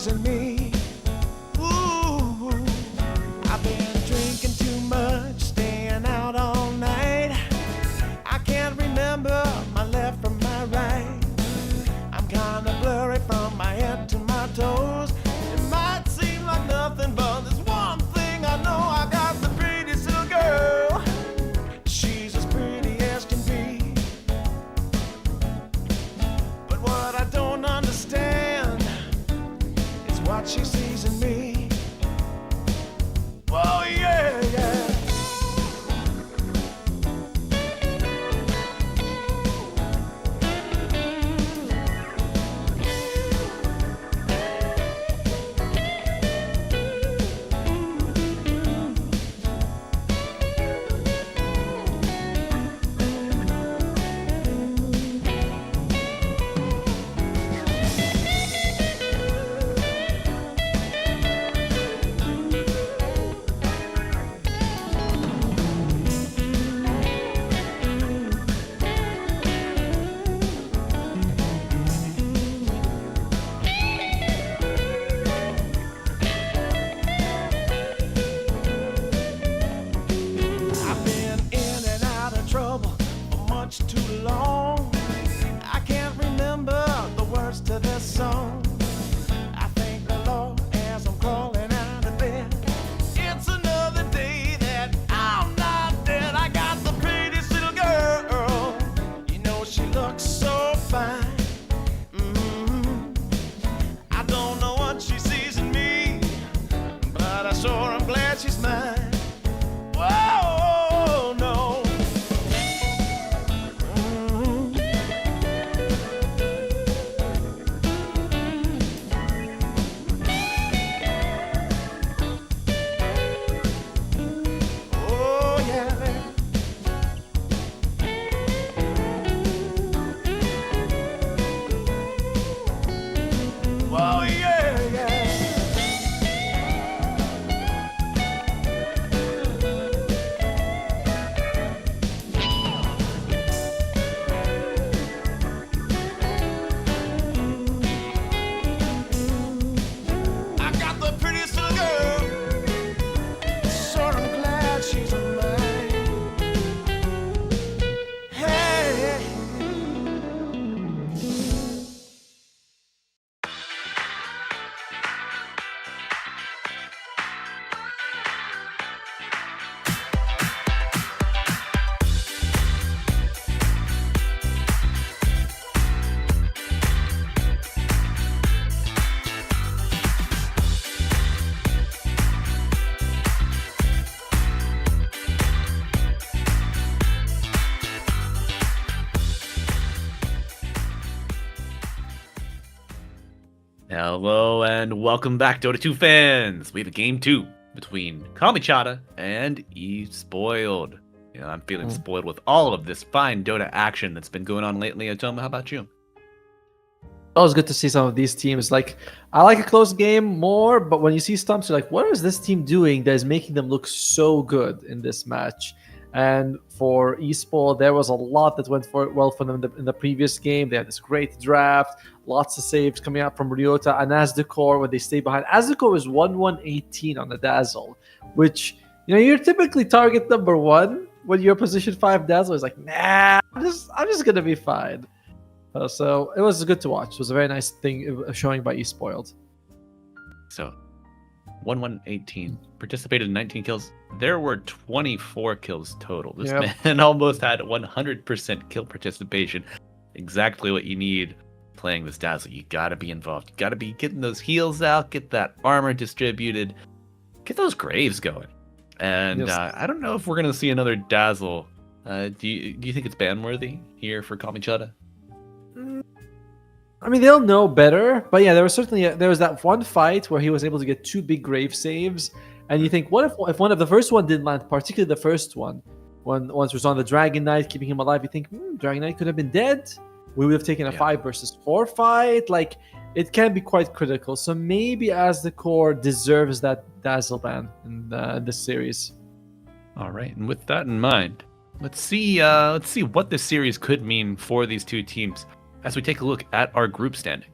Speaker 3: season me. Ooh, I've been drinking too much, staying out all night. I can't remember my left from my right. I'm kinda blurry from my head to my toes. It might seem like nothing, but there's one thing I know. I got the prettiest little girl. She's as pretty as can be. But what I don't understand is what she sees in me. Oh yeah, yeah. I've been in and out of trouble for much too long. I can't remember the words to this song. I thank the Lord as I'm crawling out of bed. It's another day that I'm not dead. I got the prettiest little girl. You know she looks so fine. I don't know what she sees in me, but I sure am glad she's mine. Whoa, no. Oh, yeah. Oh, yeah, yeah. I got the prettiest little girl. So I'm glad she's mine. Hey.
Speaker 6: Hello and welcome back, Dota 2 fans. We have a game 2 between Kamichada and E-Spoiled. You know, I'm feeling spoiled with all of this fine Dota action that's been going on lately. Atoma, how about you?
Speaker 7: Always good to see some of these teams. Like, I like a close game more, but when you see stumps, you're like, what is this team doing that is making them look so good in this match? And for eSport, there was a lot that went well for them in the previous game. They had this great draft, lots of saves coming out from Ryota and Asdecor when they stay behind. Asdecor was 1-1-18 on the Dazzle, which, you know, you're typically target number 1 when you're position 5 Dazzle. Is like, nah, I'm just gonna be fine. So it was good to watch. It was a very nice thing showing by eSpoiled.
Speaker 6: So, 1-1-18. Participated in 19 kills. There were 24 kills total. This man almost had 100% kill participation. Exactly what you need playing this Dazzle. You gotta be involved. You gotta be getting those heals out, get that armor distributed, get those graves going. And I don't know if we're gonna see another Dazzle. Do you think it's ban-worthy here for Kamichada?
Speaker 7: I mean, they'll know better, but yeah, there was that one fight where he was able to get 2 big grave saves, and you think, what if one of the first one didn't land, particularly the first one, once was on the Dragon Knight, keeping him alive. You think, Dragon Knight could have been dead. We would have taken a 5 versus 4 fight. Like, it can be quite critical. So maybe Asdecor deserves that Dazzle ban in this series.
Speaker 6: All right, and with that in mind, let's see what this series could mean for these two teams as we take a look at our group standing.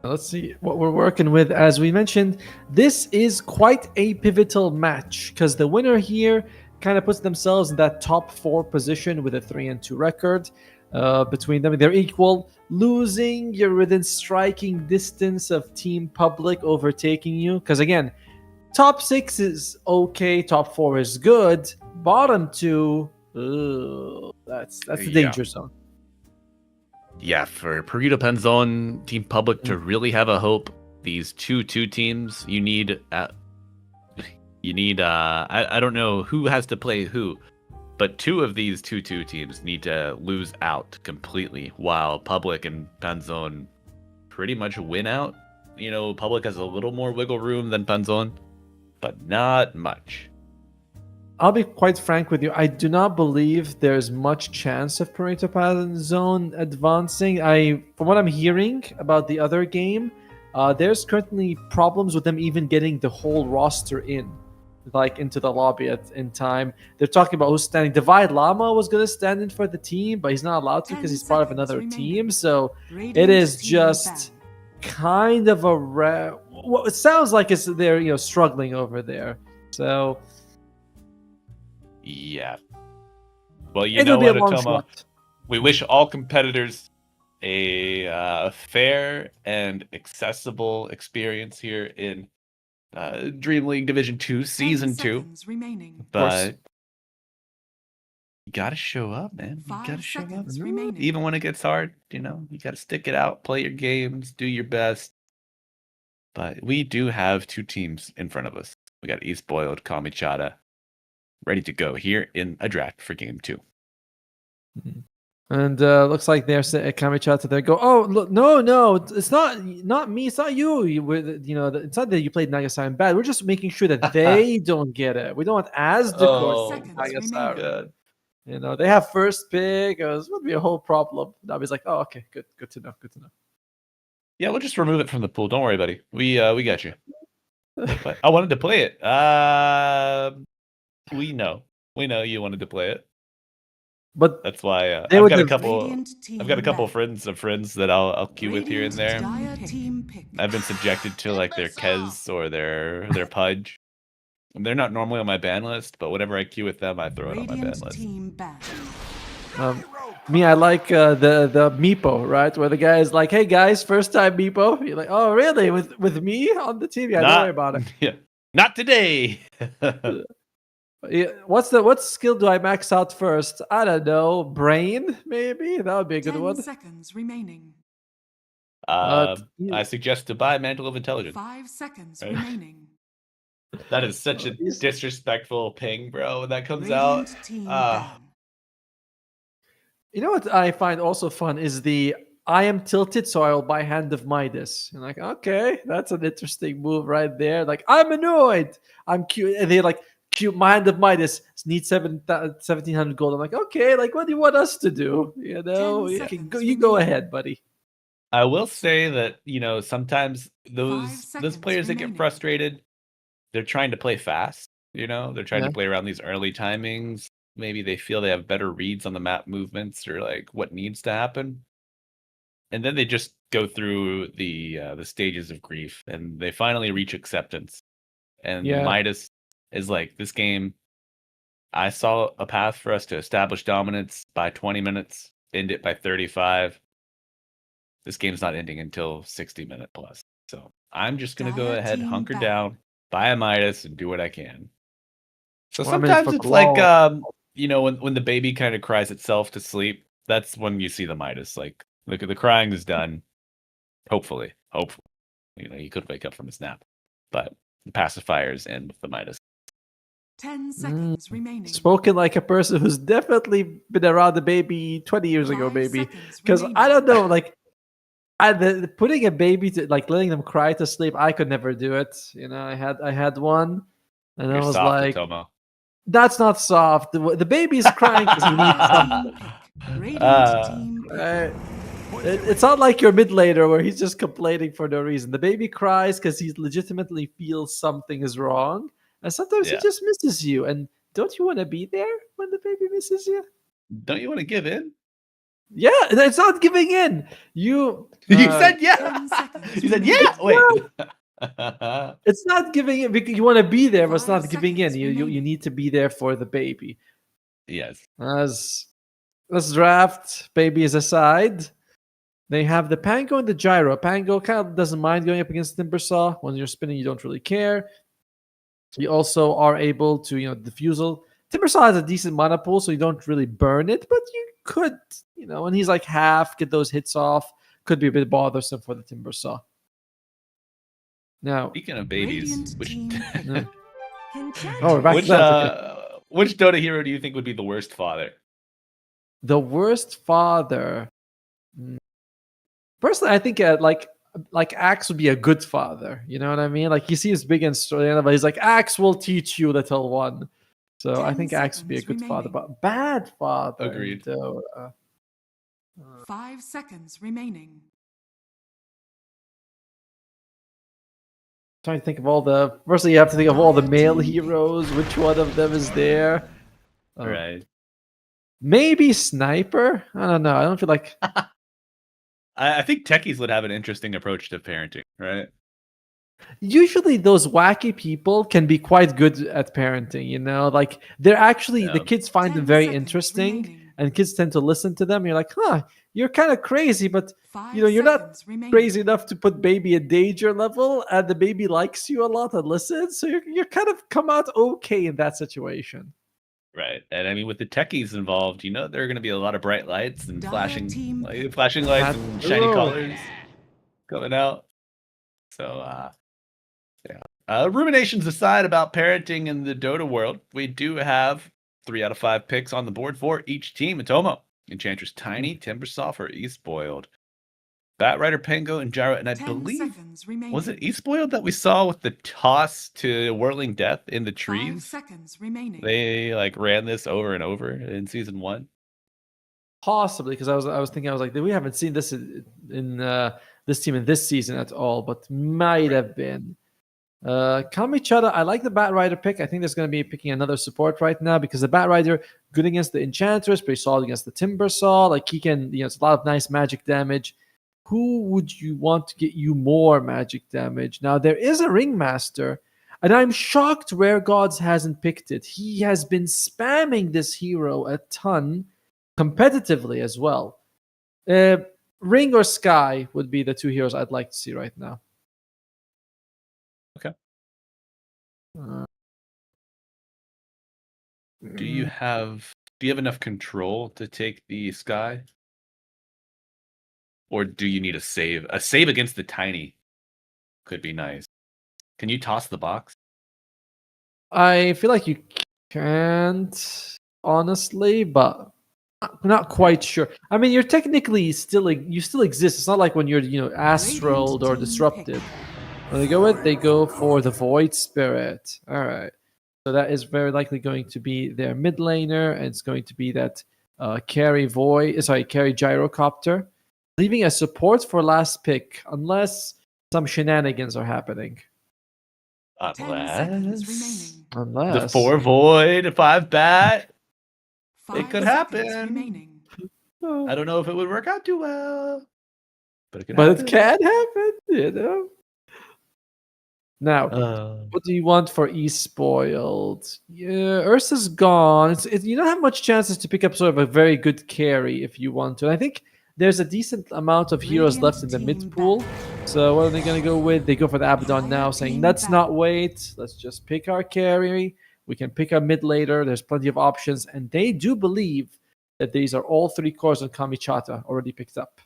Speaker 7: Let's see what we're working with. As we mentioned, this is quite a pivotal match because the winner here kind of puts themselves in that top 4 position with a 3-2 record. Between them, they're equal. Losing, you're within striking distance of Team Public overtaking you. Because again, top 6 is okay, top 4 is good. Bottom 2, that's the danger zone.
Speaker 6: Yeah, for Perrito Panzon, Team Public to really have a hope, these 2-2 teams, you need I don't know who has to play who, but 2 of these 2-2 teams need to lose out completely, while Public and Panzon pretty much win out. You know, Public has a little more wiggle room than Panzon, but not much.
Speaker 7: I'll be quite frank with you. I do not believe there's much chance of Perrito Panzon advancing. From what I'm hearing about the other game, there's currently problems with them even getting the whole roster into the lobby in time. They're talking about who's standing. Divide Llama was going to stand in for the team, but he's not allowed to because he's part of another team. So it is just kind of it sounds like they're struggling over there. So.
Speaker 6: Yeah. Well, you know what, Atoma? We wish all competitors a fair and accessible experience here in DreamLeague Division 2 Season 2. But you gotta show up, man. You gotta show up. Even when it gets hard, you gotta stick it out, play your games, do your best. But we do have 2 teams in front of us. We got East Boiled, Kamichata, ready to go here in a draft for game 2.
Speaker 7: And looks like there's a Kamichata there. Go, oh, look, no, it's not me, it's not you. It's not that you played Nagasaki bad. We're just making sure that they don't get it. We don't want Nagasaki. They have first pick. It would be a whole problem. Nabi's like, oh, okay, good to know.
Speaker 6: Yeah, we'll just remove it from the pool. Don't worry, buddy. We got you. But I wanted to play it. We know you wanted to play it,
Speaker 7: but
Speaker 6: that's why I've got a couple friends that I'll queue with here and there. I've been subjected to like their Kez or their Pudge. They're not normally on my ban list, but whenever I queue with them, I throw it on my ban list.
Speaker 7: Me, I like the Meepo, right? Where the guy is like, "Hey guys, first time Meepo." You're like, "Oh, really? With me on the team? Yeah, don't worry about it."
Speaker 6: Yeah, not today.
Speaker 7: Yeah, what skill do I max out first? I don't know. Brain, maybe that would be a good
Speaker 8: 10
Speaker 7: one.
Speaker 8: seconds remaining.
Speaker 6: I suggest to buy Mantle of Intelligence.
Speaker 8: 5 seconds remaining.
Speaker 6: That is such a disrespectful ping, bro. When that comes out.
Speaker 7: You know what I find also fun is I am tilted, so I'll buy Hand of Midas. And like, okay, that's an interesting move right there. Like, I'm annoyed. I'm cute, and they're like. Cute, my Hand of Midas needs 1,700 gold. I'm like, okay, like, what do you want us to do? You go ahead, buddy.
Speaker 6: I will say that sometimes those players that get frustrated, they're trying to play fast. They're trying to play around these early timings. Maybe they feel they have better reads on the map movements or like what needs to happen, and then they just go through the stages of grief, and they finally reach acceptance. And Midas is like, this game, I saw a path for us to establish dominance by 20 minutes, end it by 35. This game's not ending until 60 minute plus. So I'm just going to go ahead, hunker down, buy a Midas, and do what I can. So sometimes it's like, when the baby kind of cries itself to sleep, that's when you see the Midas. Like, look, the crying is done. Hopefully. He could wake up from his nap. But the pacifiers end with the Midas.
Speaker 8: 10 seconds remaining.
Speaker 7: Spoken like a person who's definitely been around the baby 20 years ago, maybe. Because I don't know, like, putting a baby to like letting them cry to sleep, I could never do it. I had one, and I was like,
Speaker 6: Tomo.
Speaker 7: That's not soft. The baby's crying because he needs something. It's not like your mid laner where he's just complaining for no reason. The baby cries because he legitimately feels something is wrong. And sometimes he just misses you. And don't you want to be there when the baby misses you?
Speaker 6: Don't you want to give in?
Speaker 7: Yeah, it's not giving in. You
Speaker 6: You said yeah.
Speaker 8: 10 seconds
Speaker 6: You said
Speaker 8: remaining.
Speaker 6: yeah. Wait.
Speaker 7: it's not giving in because you want to be there, but it's
Speaker 8: 5
Speaker 7: not giving in.
Speaker 8: seconds
Speaker 7: You
Speaker 8: remaining.
Speaker 7: need to be there for the baby.
Speaker 6: Yes.
Speaker 7: As let's draft babies aside. They have the Pango and the Gyro. Pango kind of doesn't mind going up against Timbersaw. When you're spinning, you don't really care. You also are able to, diffusal. Timbersaw has a decent mana pool, so you don't really burn it, but you could, when he's like half, get those hits off. Could be a bit bothersome for the Timbersaw. Now,
Speaker 6: Speaking of babies,
Speaker 8: Radiant
Speaker 6: which
Speaker 8: team pick.
Speaker 7: we're back
Speaker 6: which
Speaker 7: to that. Okay.
Speaker 6: which Dota hero do you think would be the worst father?
Speaker 7: The worst father. Personally, I think like Axe would be a good father. You know what I mean? Like he seems big and strong, but he's like Axe will teach you, little one. So I
Speaker 8: 10
Speaker 7: think Axe would be a good
Speaker 8: seconds
Speaker 7: father,
Speaker 8: remaining.
Speaker 7: but bad father.
Speaker 6: Agreed.
Speaker 7: Dota.
Speaker 8: 5 seconds remaining.
Speaker 7: Trying to think of all the. Firstly, you have to think of all the
Speaker 8: Dire
Speaker 7: male
Speaker 8: team pick.
Speaker 7: heroes. Which one of them is there?
Speaker 6: Right.
Speaker 7: Maybe Sniper. I don't know. I don't feel like.
Speaker 6: I think techies would have an interesting approach to parenting, right?
Speaker 7: Usually those wacky people can be quite good at parenting, like they're actually the
Speaker 6: Yeah.
Speaker 7: kids find
Speaker 8: 10
Speaker 7: them very
Speaker 8: seconds
Speaker 7: interesting
Speaker 8: remaining.
Speaker 7: and kids tend to listen to them. You're like, you're kind of crazy, but
Speaker 8: 5
Speaker 7: you're not
Speaker 8: seconds remaining.
Speaker 7: crazy enough to put baby at danger level, and the baby likes you a lot and listens, so you're kind of come out okay in that situation.
Speaker 6: Right. And I mean, with the techies involved, there are going to be a lot of bright lights and
Speaker 8: Dire
Speaker 6: flashing,
Speaker 8: team
Speaker 6: flashing lights
Speaker 7: That's
Speaker 6: and shiny
Speaker 7: true.
Speaker 6: colors coming out. So, yeah. Ruminations aside about parenting in the Dota world, we do have 3 out of 5 picks on the board for each team. Atomo, Enchantress Tiny, Timbersaw, or Eastboiled. Batrider, Pengo, and Gyro, and I
Speaker 8: 10
Speaker 6: believe
Speaker 8: seconds remaining.
Speaker 6: was it Eastboiled that we saw with the toss to Whirling Death in the
Speaker 8: 5
Speaker 6: trees?
Speaker 8: seconds remaining.
Speaker 6: They ran this over and over in season 1.
Speaker 7: Possibly, because I was thinking, I was like, we haven't seen this in this team in this season at all, but might have been. Kamichara, I like the Batrider pick. I think there's going to be picking another support right now because the Batrider good against the Enchantress, pretty solid against the Timbersaw. Like he can, it's a lot of nice magic damage. Who would you want to get you more magic damage? Now there is a Ringmaster, and I'm shocked Rare Gods hasn't picked it. He has been spamming this hero a ton, competitively as well. Ring or Sky would be the 2 heroes I'd like to see right now.
Speaker 6: Okay.
Speaker 7: Uh,
Speaker 6: Do you have enough control to take the Sky? Or do you need a save? A save against the Tiny could be nice. Can you toss the box?
Speaker 7: I feel like you can't, honestly, but I'm not quite sure. I mean, you're technically you still exist. It's not like when you're astraled or
Speaker 8: Radiant team
Speaker 7: disrupted.
Speaker 8: pick.
Speaker 7: When they go with, they go for the Void Spirit. All right, so that is very likely going to be their mid laner, and it's going to be that carry Gyrocopter, leaving a support for last pick unless some shenanigans are happening.
Speaker 8: 10 seconds
Speaker 6: Unless
Speaker 8: remaining.
Speaker 6: the
Speaker 7: Unless
Speaker 6: 4 void, 5 bat.
Speaker 8: 5
Speaker 6: could
Speaker 8: seconds
Speaker 6: happen.
Speaker 8: remaining.
Speaker 6: I don't know if it would work out too well, but it could
Speaker 7: But
Speaker 6: happen.
Speaker 7: it can happen. Now, what do you want for E-Spoiled? Yeah, Ursa's gone. You don't have much chances to pick up sort of a very good carry if you want to. I think there's a decent amount of heroes left in the
Speaker 8: Radiant
Speaker 7: mid
Speaker 8: team
Speaker 7: pool.
Speaker 8: battle.
Speaker 7: So what are they going to go with? They go for the Abaddon now, saying,
Speaker 8: team
Speaker 7: let's not
Speaker 8: battle.
Speaker 7: wait. Let's just pick our carry. We can pick our mid later. There's plenty of options. And they do believe that these are all 3 cores on Kamichata already picked up.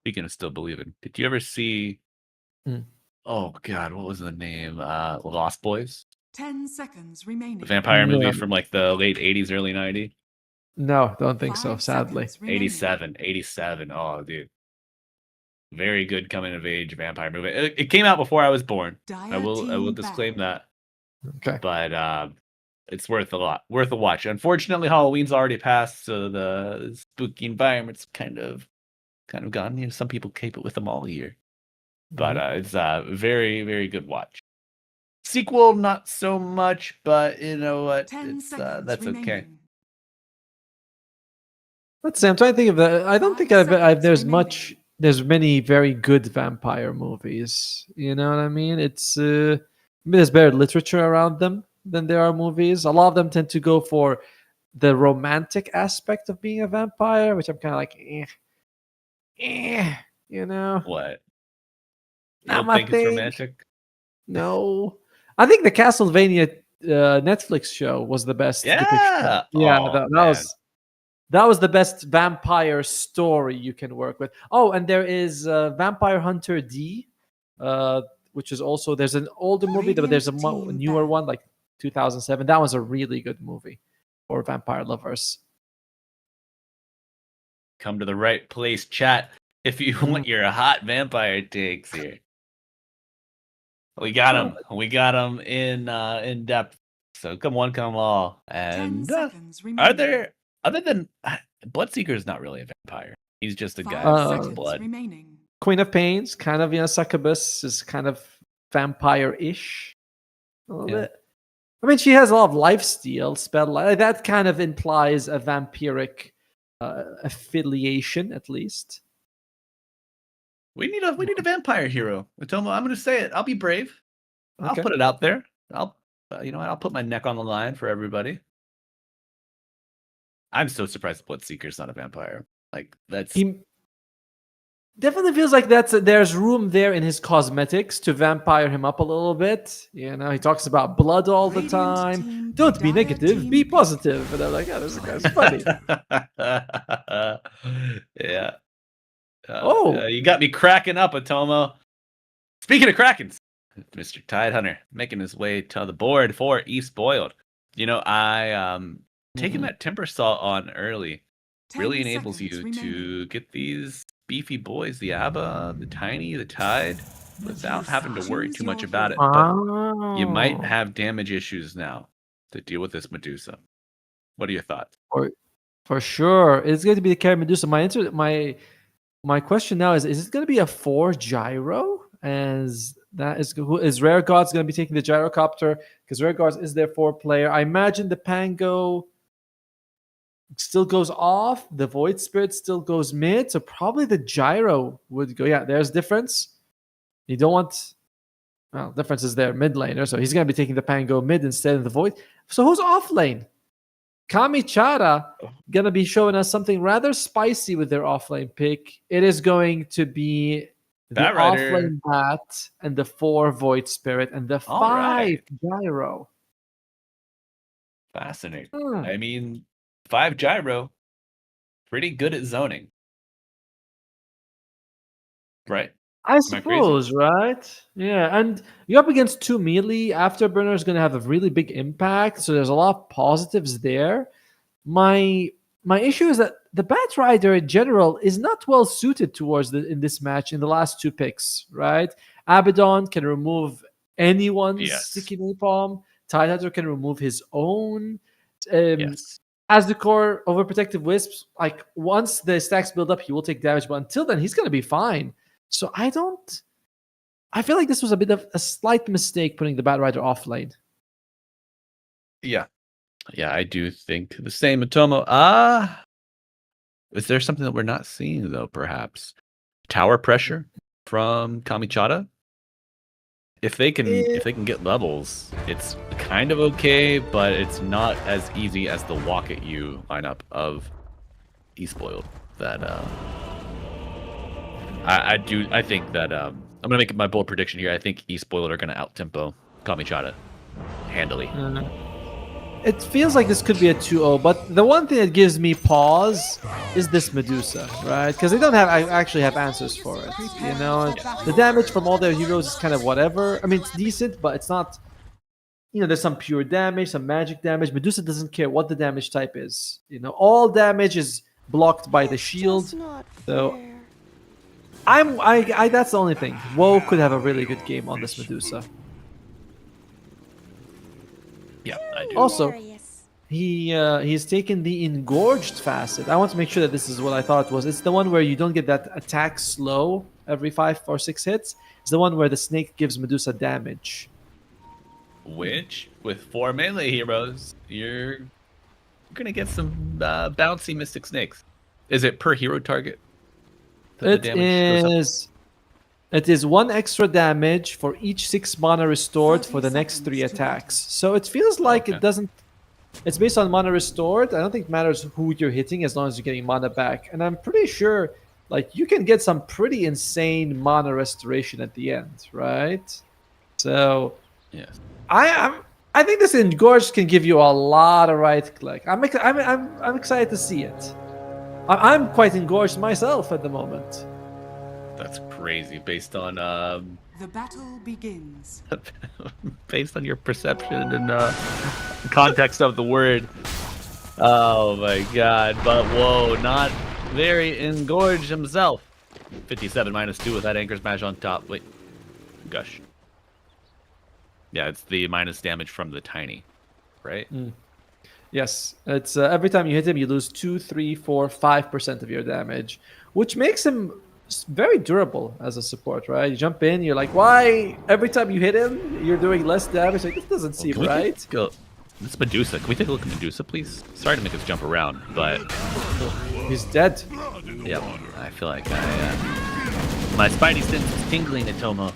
Speaker 6: Speaking of still believing, did you ever see?
Speaker 7: Mm.
Speaker 6: Oh God, what was the name? Lost Boys,
Speaker 8: 10 seconds remaining.
Speaker 6: the vampire movie
Speaker 7: Yeah.
Speaker 6: from like the late '80s, early '90s.
Speaker 7: No, don't think so,
Speaker 8: 5
Speaker 7: sadly.
Speaker 8: seconds remaining.
Speaker 6: 87. Oh, dude. Very good coming of age vampire movie. It came out before I was born. I will
Speaker 8: team
Speaker 6: disclaim
Speaker 8: battle.
Speaker 6: that.
Speaker 7: Okay.
Speaker 6: But it's worth a watch. Unfortunately, Halloween's already passed, so the spooky environment's kind of gone. Some people keep it with them all year. But it's a very, very good watch. Sequel, not so much, but you know what?
Speaker 8: 10
Speaker 6: It's
Speaker 8: seconds
Speaker 6: that's okay.
Speaker 8: remaining.
Speaker 7: Let's see. I'm trying to think of the. I don't think there's much. There's many very good vampire movies. You know what I mean? It's there's better literature around them than there are movies. A lot of them tend to go for the romantic aspect of being a vampire, which I'm kind of like, you know,
Speaker 6: What? You
Speaker 7: not
Speaker 6: don't
Speaker 7: my
Speaker 6: think it's
Speaker 7: thing.
Speaker 6: romantic?
Speaker 7: No, I think the Castlevania Netflix show was the best depiction.
Speaker 6: Yeah.
Speaker 7: Yeah,
Speaker 6: Oh,
Speaker 7: that
Speaker 6: man.
Speaker 7: was the best vampire story you can work with. Oh, and there is Vampire Hunter D, which is also there's an older movie, but there's a newer one like 2007. That was a really good movie for vampire lovers.
Speaker 6: Come to the right place, chat. If you want your hot vampire takes here, we got them. We got them in depth. So come one, come all.
Speaker 8: 10
Speaker 6: And
Speaker 8: seconds
Speaker 6: are
Speaker 8: remaining.
Speaker 6: there other than Bloodseeker is not really a vampire. He's just a guy
Speaker 8: 5
Speaker 6: who likes
Speaker 8: seconds
Speaker 6: blood.
Speaker 8: remaining.
Speaker 7: Queen of Pains, kind of, succubus is kind of vampire-ish a little bit. I mean, she has a lot of lifesteal spell. That kind of implies a vampiric affiliation, at least.
Speaker 6: We need a vampire hero. Utomo, I'm going to say it. I'll be brave. I'll
Speaker 7: Okay.
Speaker 6: put it out there. I'll I'll put my neck on the line for everybody. I'm so surprised Bloodseeker's not a vampire. Like that's
Speaker 7: He definitely feels like there's room there in his cosmetics to vampire him up a little bit. You know, he talks about blood all the
Speaker 8: Radiant
Speaker 7: time.
Speaker 8: team,
Speaker 7: Don't be
Speaker 8: Dire
Speaker 7: negative,
Speaker 8: team
Speaker 7: be
Speaker 8: pick.
Speaker 7: positive. And I'm like, oh, this guy's funny.
Speaker 6: yeah.
Speaker 7: Oh.
Speaker 6: You got me cracking up, Atomo. Speaking of Krakens, Mr. Tidehunter making his way to the board for East Boiled. You know, I taking that Timber Saw on early
Speaker 8: 10
Speaker 6: really enables
Speaker 8: seconds
Speaker 6: you
Speaker 8: remaining.
Speaker 6: to get these beefy boys, the Abba, the Tiny, the Tide, without having to worry too much about it. But you might have damage issues now to deal with this Medusa. What are your thoughts?
Speaker 7: For sure. It's going to be the carry Medusa. My question now is it going to be a 4 gyro? As that is Rare Gods going to be taking the gyrocopter? Because Rare Gods is their 4-player. I imagine the Pango still goes off. The Void Spirit still goes mid. So probably the gyro would go. Yeah, there's difference. You don't want... Well, difference is there, mid laner. So he's going to be taking the Pango mid instead of the Void. So who's off lane? Kamichara going to be showing us something rather spicy with their offlane pick. It is going to be the
Speaker 6: Batrider.
Speaker 7: offlane Bat and the 4 Void Spirit and the 5 Gyro.
Speaker 6: Fascinating.
Speaker 7: Hmm.
Speaker 6: I mean, 5 gyro, pretty good at zoning. Right?
Speaker 7: I
Speaker 6: crazy?
Speaker 7: suppose, right? Yeah, and you're up against 2 melee. Afterburner is going to have a really big impact, so there's a lot of positives there. My issue is that the Batrider in general is not well suited towards in this match in the last 2 picks, right? Abaddon can remove anyone's sticky napalm. Tidehunter can remove his own.
Speaker 6: Yes.
Speaker 7: As the core overprotective wisps, like once the stacks build up, he will take damage, but until then, he's going to be fine. So I feel like this was a bit of a slight mistake putting the Batrider off lane.
Speaker 6: Yeah. Yeah, I do think the same. Atomo. Is there something that we're not seeing though? Perhaps tower pressure from Kamichara. If they can get levels, it's kind of okay, but it's not as easy as the walk at you lineup of East Boiled. That I think that I'm gonna make my bold prediction here. I think East Boiled are gonna out tempo Kamichara handily.
Speaker 7: It feels like this could be a 2-0, but the one thing that gives me pause is this Medusa, right? Because they don't actually have answers for it. You know, the damage from all their heroes is kind of whatever. I mean, it's decent, but it's not. You know, there's some pure damage, some magic damage. Medusa doesn't care what the damage type is. You know, all damage is blocked by the shield. So I that's the only thing. Woe could have a really good game on this Medusa.
Speaker 6: Yeah, I do.
Speaker 7: Also, he's taken the engorged facet. I want to make sure that this is what I thought it was. It's the one where you don't get that attack slow every 5 or 6 hits. It's the one where the snake gives Medusa damage.
Speaker 6: Which, with 4 melee heroes, you're gonna get some bouncy Mystic Snakes. Is it per hero target?
Speaker 7: It is 1 extra damage for each 6 mana restored for the next 3 attacks. So it feels like it doesn't. It's based on mana restored. I don't think it matters who you're hitting as long as you're getting mana back. And I'm pretty sure, like, you can get some pretty insane mana restoration at the end, right? So,
Speaker 6: yes,
Speaker 7: I think this Engorged can give you a lot of right click. I'm excited to see it. I'm quite engorged myself at the moment.
Speaker 6: that's crazy. Based on
Speaker 8: The battle begins.
Speaker 6: based on your perception and context of the word. Oh my god! But whoa, not very engorged himself. 57 -2 with that anchor smash on top. Wait, gush. Yeah, it's the minus damage from the tiny, right?
Speaker 7: Yes, it's every time you hit him, you lose 2, 3, 4, 5% of your damage, which makes him very durable as a support, right? You jump in, you're like, why every time you hit him, you're doing less damage? Like, this doesn't seem right.
Speaker 6: This Medusa. Can we take a look at Medusa, please? Sorry to make us jump around, but
Speaker 7: He's dead.
Speaker 6: yeah, I feel like my spidey sense is tingling at Tomo.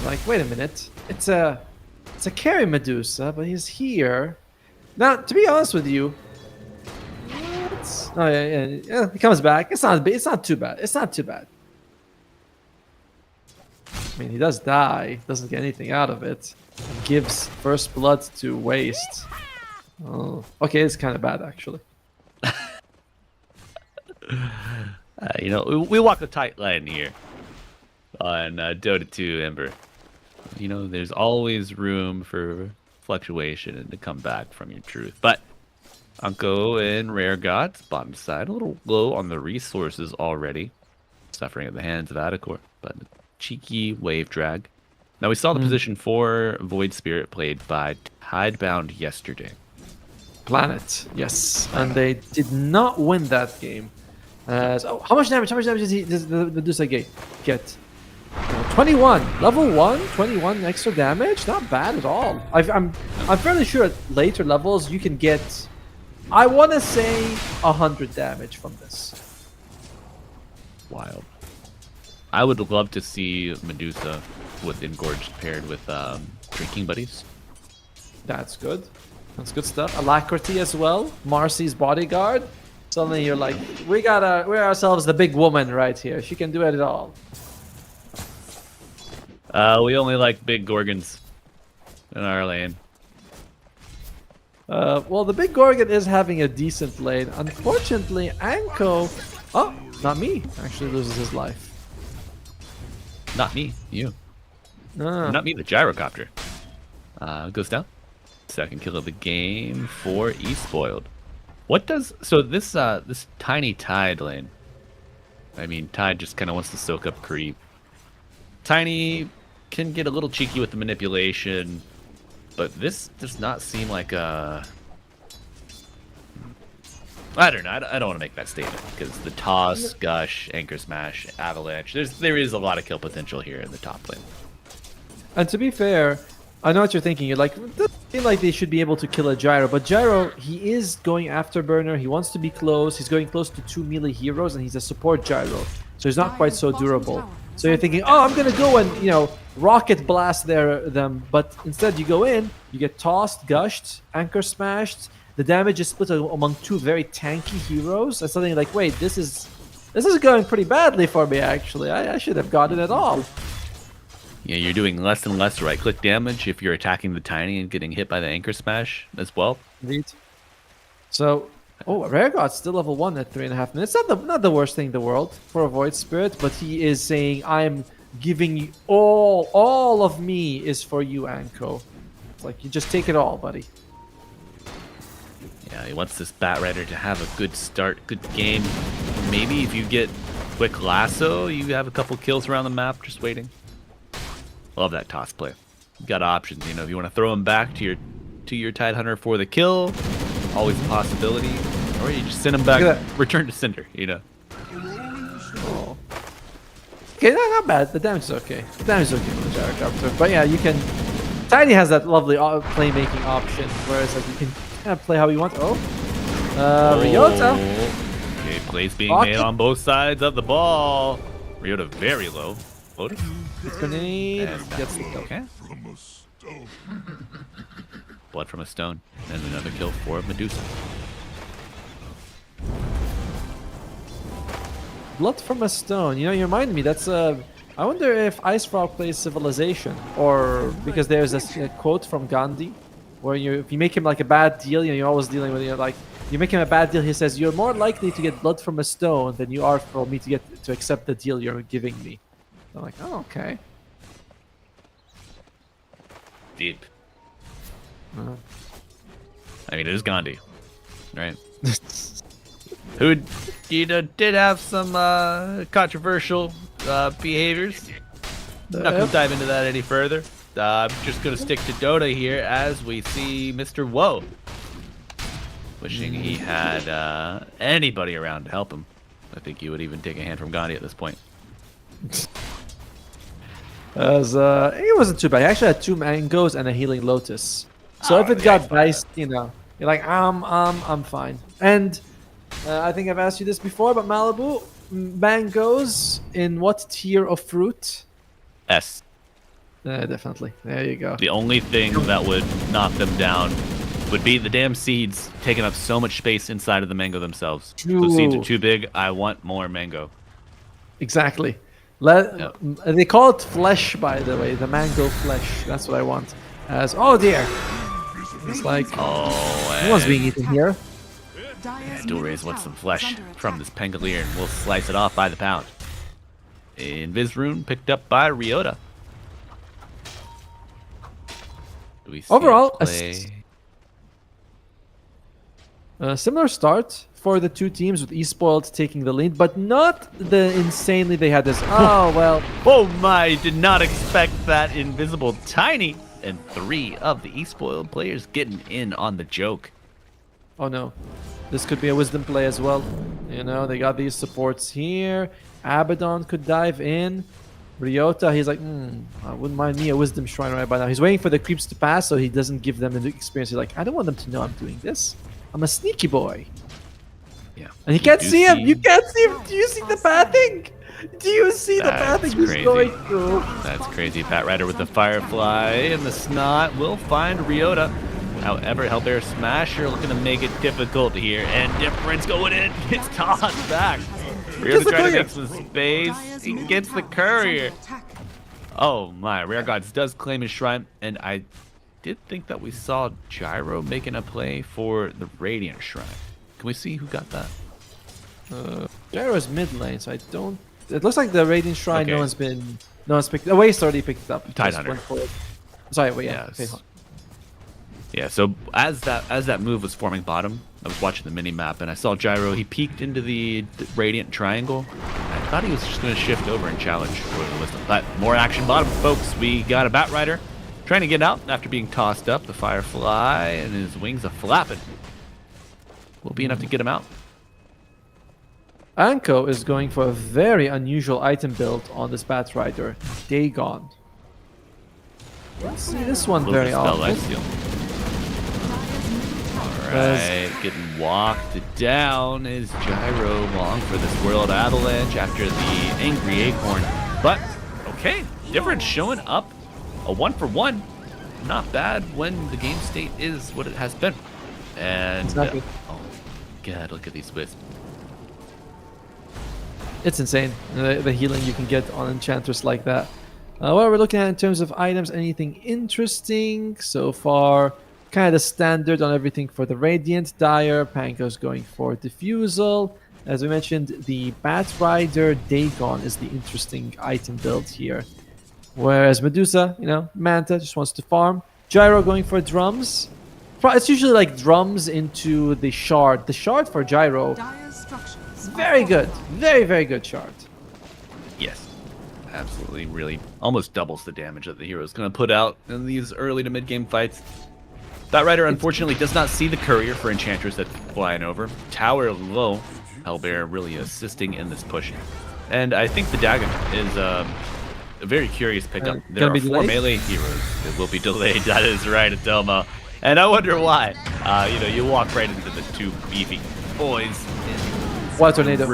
Speaker 7: Like, wait a minute, it's a carry Medusa, but he's here. Now, to be honest with you, oh yeah, he comes back. It's not too bad. It's not too bad. I mean, he does die. Doesn't get anything out of it. Gives first blood to waste. Oh, okay, it's kind of bad actually.
Speaker 6: You know, we walk a tight line here on Dota 2 Ember. You know, there's always room for fluctuation and to come back from your truth. But Unko and Rare Gods, bottom side, a little low on the resources already. Suffering at the hands of Adakor, but cheeky wave drag. Now we saw the position 4 Void Spirit played by Tidebound yesterday.
Speaker 7: Planet, yes, and they did not win that game. So how much damage? Does the Medusa get? 21, level 1, 21 extra damage. Not bad at all. I'm fairly sure at later levels you can get, I want to say, 100 damage from this.
Speaker 6: Wild. I would love to see Medusa with Engorged paired with Drinking Buddies.
Speaker 7: That's good. That's good stuff. Alacrity as well. Marcy's bodyguard. Suddenly you're like, we're ourselves the big woman right here. She can do it all.
Speaker 6: We only like big Gorgons in our lane.
Speaker 7: Well, the big Gorgon is having a decent lane. Unfortunately, Anko... Oh, not me. Actually loses his life.
Speaker 6: Not me, you.
Speaker 7: Ah.
Speaker 6: Not me, the gyrocopter. Goes down. Second kill of the game for Espoiled. What does... So this this tiny Tide lane. I mean, Tide just kind of wants to soak up creep. Tiny can get a little cheeky with the manipulation, but this does not seem like a... I don't know. I don't want to make that statement because the toss, gush, anchor smash, avalanche. There is a lot of kill potential here in the top lane.
Speaker 7: And to be fair, I know what you're thinking. You're like, it doesn't feel like they should be able to kill a Gyro, but Gyro, he is going afterburner. He wants to be close. He's going close to 2 melee heroes, and he's a support Gyro, so he's not quite so durable. So you're thinking, oh, I'm gonna go and, you know, rocket blast them, but instead you go in, you get tossed, gushed, anchor smashed. The damage is split among 2 very tanky heroes. And suddenly you're like, wait, this is going pretty badly for me. Actually, I should have gotten it all.
Speaker 6: Yeah, you're doing less and less right-click damage if you're attacking the tiny and getting hit by the anchor smash as well.
Speaker 7: Indeed. So, Rare God's still level 1 at 3.5 minutes. Not the worst thing in the world for a Void Spirit, but he is saying, I'm giving you all of me is for you, Anko. It's like, you just take it all, buddy.
Speaker 6: Yeah, he wants this Bat Rider to have a good start, good game. Maybe if you get quick lasso, you have a couple kills around the map just waiting. Love that toss play. You got options, you know, if you want to throw him back to your Tide Hunter for the kill, always a possibility. Or you just send him back, return to Cinder, you know.
Speaker 7: Oh. Okay, not bad. The damage is okay. The damage is okay for the Gyrocopter. But yeah, you can... Tiny has that lovely playmaking option, whereas like you can kind of play how you want. Oh, Ryota.
Speaker 6: Okay, plays being
Speaker 7: Rocket.
Speaker 6: made on both sides of the ball. Ryota very low. Floater.
Speaker 7: Grenade
Speaker 6: And
Speaker 7: gets the kill.
Speaker 6: okay. Blood from a stone. And another kill for Medusa.
Speaker 7: Blood from a stone. You know, you remind me. That's I wonder if Ice Frog plays Civilization, or because there's a quote from Gandhi, where if you make him like a bad deal, you know, you're always dealing with like you make him a bad deal. He says you're more likely to get blood from a stone than you are for me to accept the deal you're giving me. I'm like, oh, okay.
Speaker 6: Deep. I mean, it is Gandhi, right? Who, you know, did have some controversial behaviors. Not gonna dive into that any further. I'm just gonna stick to Dota here as we see Mr. Woe. Wishing he had anybody around to help him. I think he would even take a hand from Gandhi at this point.
Speaker 7: It wasn't too bad. He actually had 2 mangoes and a healing lotus. So if it got diced, you know, you're like, I'm fine. And I think I've asked you this before, but Malibu, mangoes in what tier of fruit?
Speaker 6: S.
Speaker 7: Definitely. There you go.
Speaker 6: The only thing that would knock them down would be the damn seeds taking up so much space inside of the mango themselves. Those seeds are too big. I want more mango.
Speaker 7: Exactly. They call it flesh, by the way. The mango flesh. That's what I want. Oh dear. It's like, no one's being eaten here.
Speaker 6: Dual Rays wants some flesh from this Pangolier, and we'll slice it off by the pound. Invis Rune picked up by Ryota. Do we see
Speaker 7: Overall,
Speaker 6: a
Speaker 7: similar start for the 2 teams, with eSpoiled taking the lead, but not the insanely they had this. Oh, well.
Speaker 6: Oh my, did not expect that. Invisible Tiny and 3 of the eSpoiled players getting in on the joke.
Speaker 7: Oh no. This could be a wisdom play as well. You know, they got these supports here. Abaddon could dive in. Ryota, he's like, I wouldn't mind me a wisdom shrine right by now. He's waiting for the creeps to pass so he doesn't give them the experience. He's like, I don't want them to know I'm doing this. I'm a sneaky boy.
Speaker 6: Yeah.
Speaker 7: And you can't see him. You can't see him. Do you see the pathing? Do you see the pathing he's going through?
Speaker 6: That's crazy. Pat Rider with the Firefly and the Snot will find Ryota. However, Hellbear Smasher looking to make it difficult here, and Difference going in. It's tossed back. Ryota trying to make some space. He gets the courier. Oh my, Rare Gods does claim his shrine, and I did think that we saw Gyro making a play for the Radiant Shrine. Can we see who got that?
Speaker 7: Gyro's mid lane, so I don't. It looks like the Radiant Shrine.
Speaker 6: Okay.
Speaker 7: No one's picked. Oh, Waste already picked it up.
Speaker 6: Tidehunter.
Speaker 7: Sorry, wait, yeah.
Speaker 6: Yes.
Speaker 7: Okay.
Speaker 6: Yeah, so as that move was forming bottom, I was watching the mini map and I saw Gyro. He peeked into the Radiant Triangle. I thought he was just going to shift over and challenge for the wisdom. But more action bottom, folks. We got a Bat Rider trying to get out after being tossed up. The Firefly and his wings are flapping. Will be enough to get him out.
Speaker 7: Anko is going for a very unusual item build on this Bat Rider, Dagon. Don't see this one very often.
Speaker 6: Alright, getting walked down is Gyro long for this World Avalanche after the Angry Acorn. But, okay, Difference showing up. A 1-for-1. Not bad when the game state is what it has been. And,
Speaker 7: Exactly.
Speaker 6: oh god, look at these wisps.
Speaker 7: It's insane, the healing you can get on Enchantress like that. What are we looking at in terms of items? Anything interesting so far? Kind of the standard on everything for the Radiant. Dire, Panko's going for Diffusal. As we mentioned, the Bat Rider Dagon is the interesting item build here. Whereas Medusa, you know, Manta just wants to farm. Gyro going for drums. It's usually like drums into the shard. The shard for Gyro, very good. Very, very good shard.
Speaker 6: Yes, absolutely, really almost doubles the damage that the hero is going to put out in these early to mid game fights. That Rider unfortunately does not see the courier for Enchantress that's flying over. Tower low, Hellbear really assisting in this push. And I think the Dagon is a very curious pickup. There are 4 melee heroes that will be delayed. That is right, Adelma. And I wonder why. You walk right into the two beefy boys.
Speaker 7: What tornado?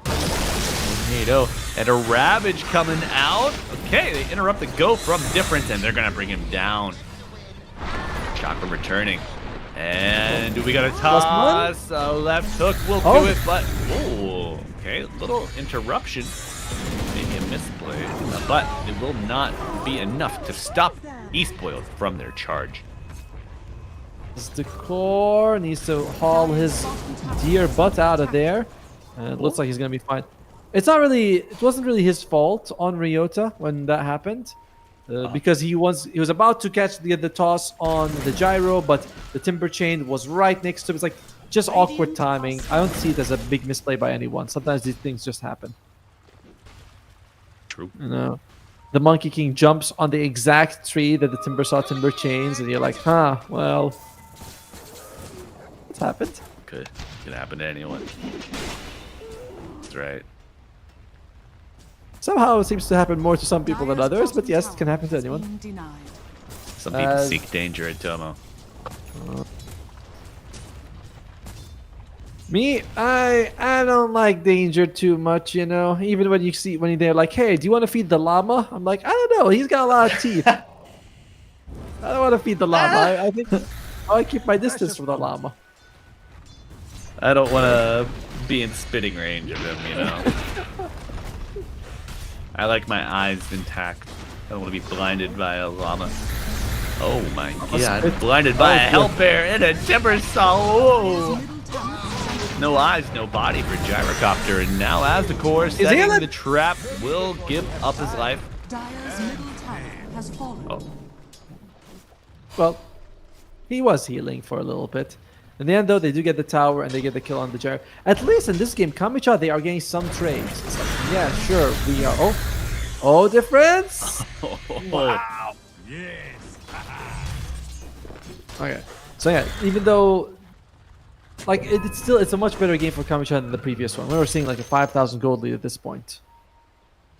Speaker 6: Tornado and a Ravage coming out. Okay, they interrupt the go from difference, and they're gonna bring him down. Chakra returning. And we got a toss. Left hook will do it, but okay, little interruption. Maybe a misplay, but it will not be enough to stop eSpoiled from their charge.
Speaker 7: The core needs to haul his dear butt out of there. And it looks like he's gonna be fine. It wasn't really his fault on Ryota when that happened. Because he was about to catch the toss on the gyro, but the timber chain was right next to him. It's like just awkward timing. I don't see it as a big misplay by anyone. Sometimes these things just happen.
Speaker 6: True.
Speaker 7: The Monkey King jumps on the exact tree that the timber chains, and you're like, huh, well, what's happened?
Speaker 6: Could happen to anyone. That's right.
Speaker 7: Somehow it seems to happen more to some people than others, but yes, it can happen to anyone.
Speaker 6: Some people seek danger at Tomo.
Speaker 7: Me, I don't like danger too much, Even when they're like, hey, do you want to feed the llama? I'm like, I don't know, he's got a lot of teeth. I don't want to feed the llama. I think I keep my distance from the llama.
Speaker 6: I don't want to be in spitting range of him, I like my eyes intact. I don't want to be blinded by a llama. Oh my god, blinded by a hellbear and a timber saw. No eyes, no body for Gyrocopter, and now as the core setting the trap will give up his life.
Speaker 8: Dire's middle tower has fallen.
Speaker 7: Well, he was healing for a little bit. In the end, though, they do get the tower and they get the kill on the gyro. At least in this game, Kamicha, they are getting some trades. It's like, yeah, sure, we are. Oh, difference!
Speaker 9: Wow. Yes.
Speaker 7: Okay. So yeah, even though it's a much better game for Kamicha than the previous one. We were seeing like a 5,000 gold lead at this point.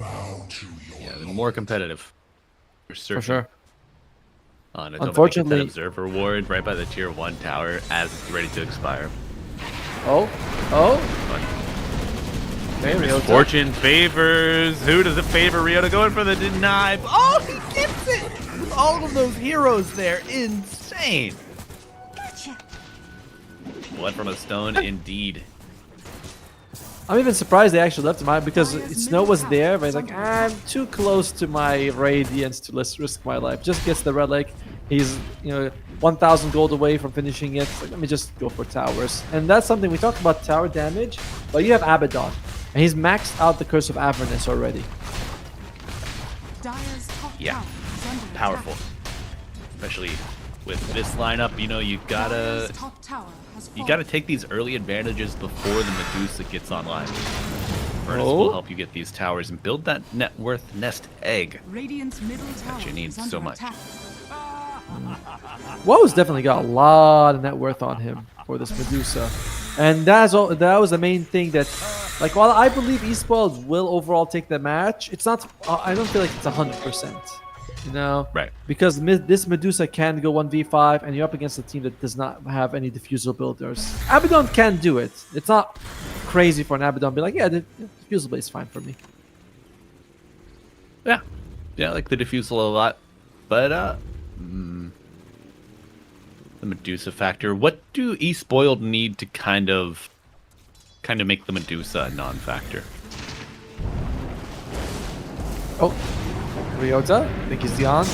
Speaker 6: Yeah, more competitive.
Speaker 7: For sure.
Speaker 6: Unfortunately, observer reward right by the tier 1 tower as it's ready to expire.
Speaker 7: Oh. Okay,
Speaker 6: Fortune favors. Who does it favor? Ryota going for the deny. Oh, he gets it! All of those heroes there. Insane.
Speaker 2: Gotcha.
Speaker 6: Blood from a stone, indeed.
Speaker 7: I'm even surprised they actually left him out because Snow was there, but he's like, I'm too close to my Radiance to risk my life. Just gets the relic. He's 1,000 gold away from finishing it. So let me just go for towers. And that's something we talked about, tower damage, but you have Abaddon, and he's maxed out the Curse of Avernus already.
Speaker 6: Yeah, powerful. Especially with this lineup, you gotta take these early advantages before the Medusa gets online. Furnace will help you get these towers and build that net worth nest egg that you need so much.
Speaker 7: Woe's definitely got a lot of net worth on him for this Medusa. And that was the main thing that, while I believe eSpoiled will overall take the match, it's not, I don't feel like it's 100%.
Speaker 6: Right.
Speaker 7: Because this Medusa can go 1v5 and you're up against a team that does not have any diffusal builders. Abaddon can do it. It's not crazy for an Abaddon to be like, yeah, the diffusal blade is fine for me.
Speaker 6: Yeah, I like the diffusal a lot. But the Medusa factor, what do eSpoiled need to kind of make the Medusa a non-factor?
Speaker 7: Oh. Ryota, I think he's gone.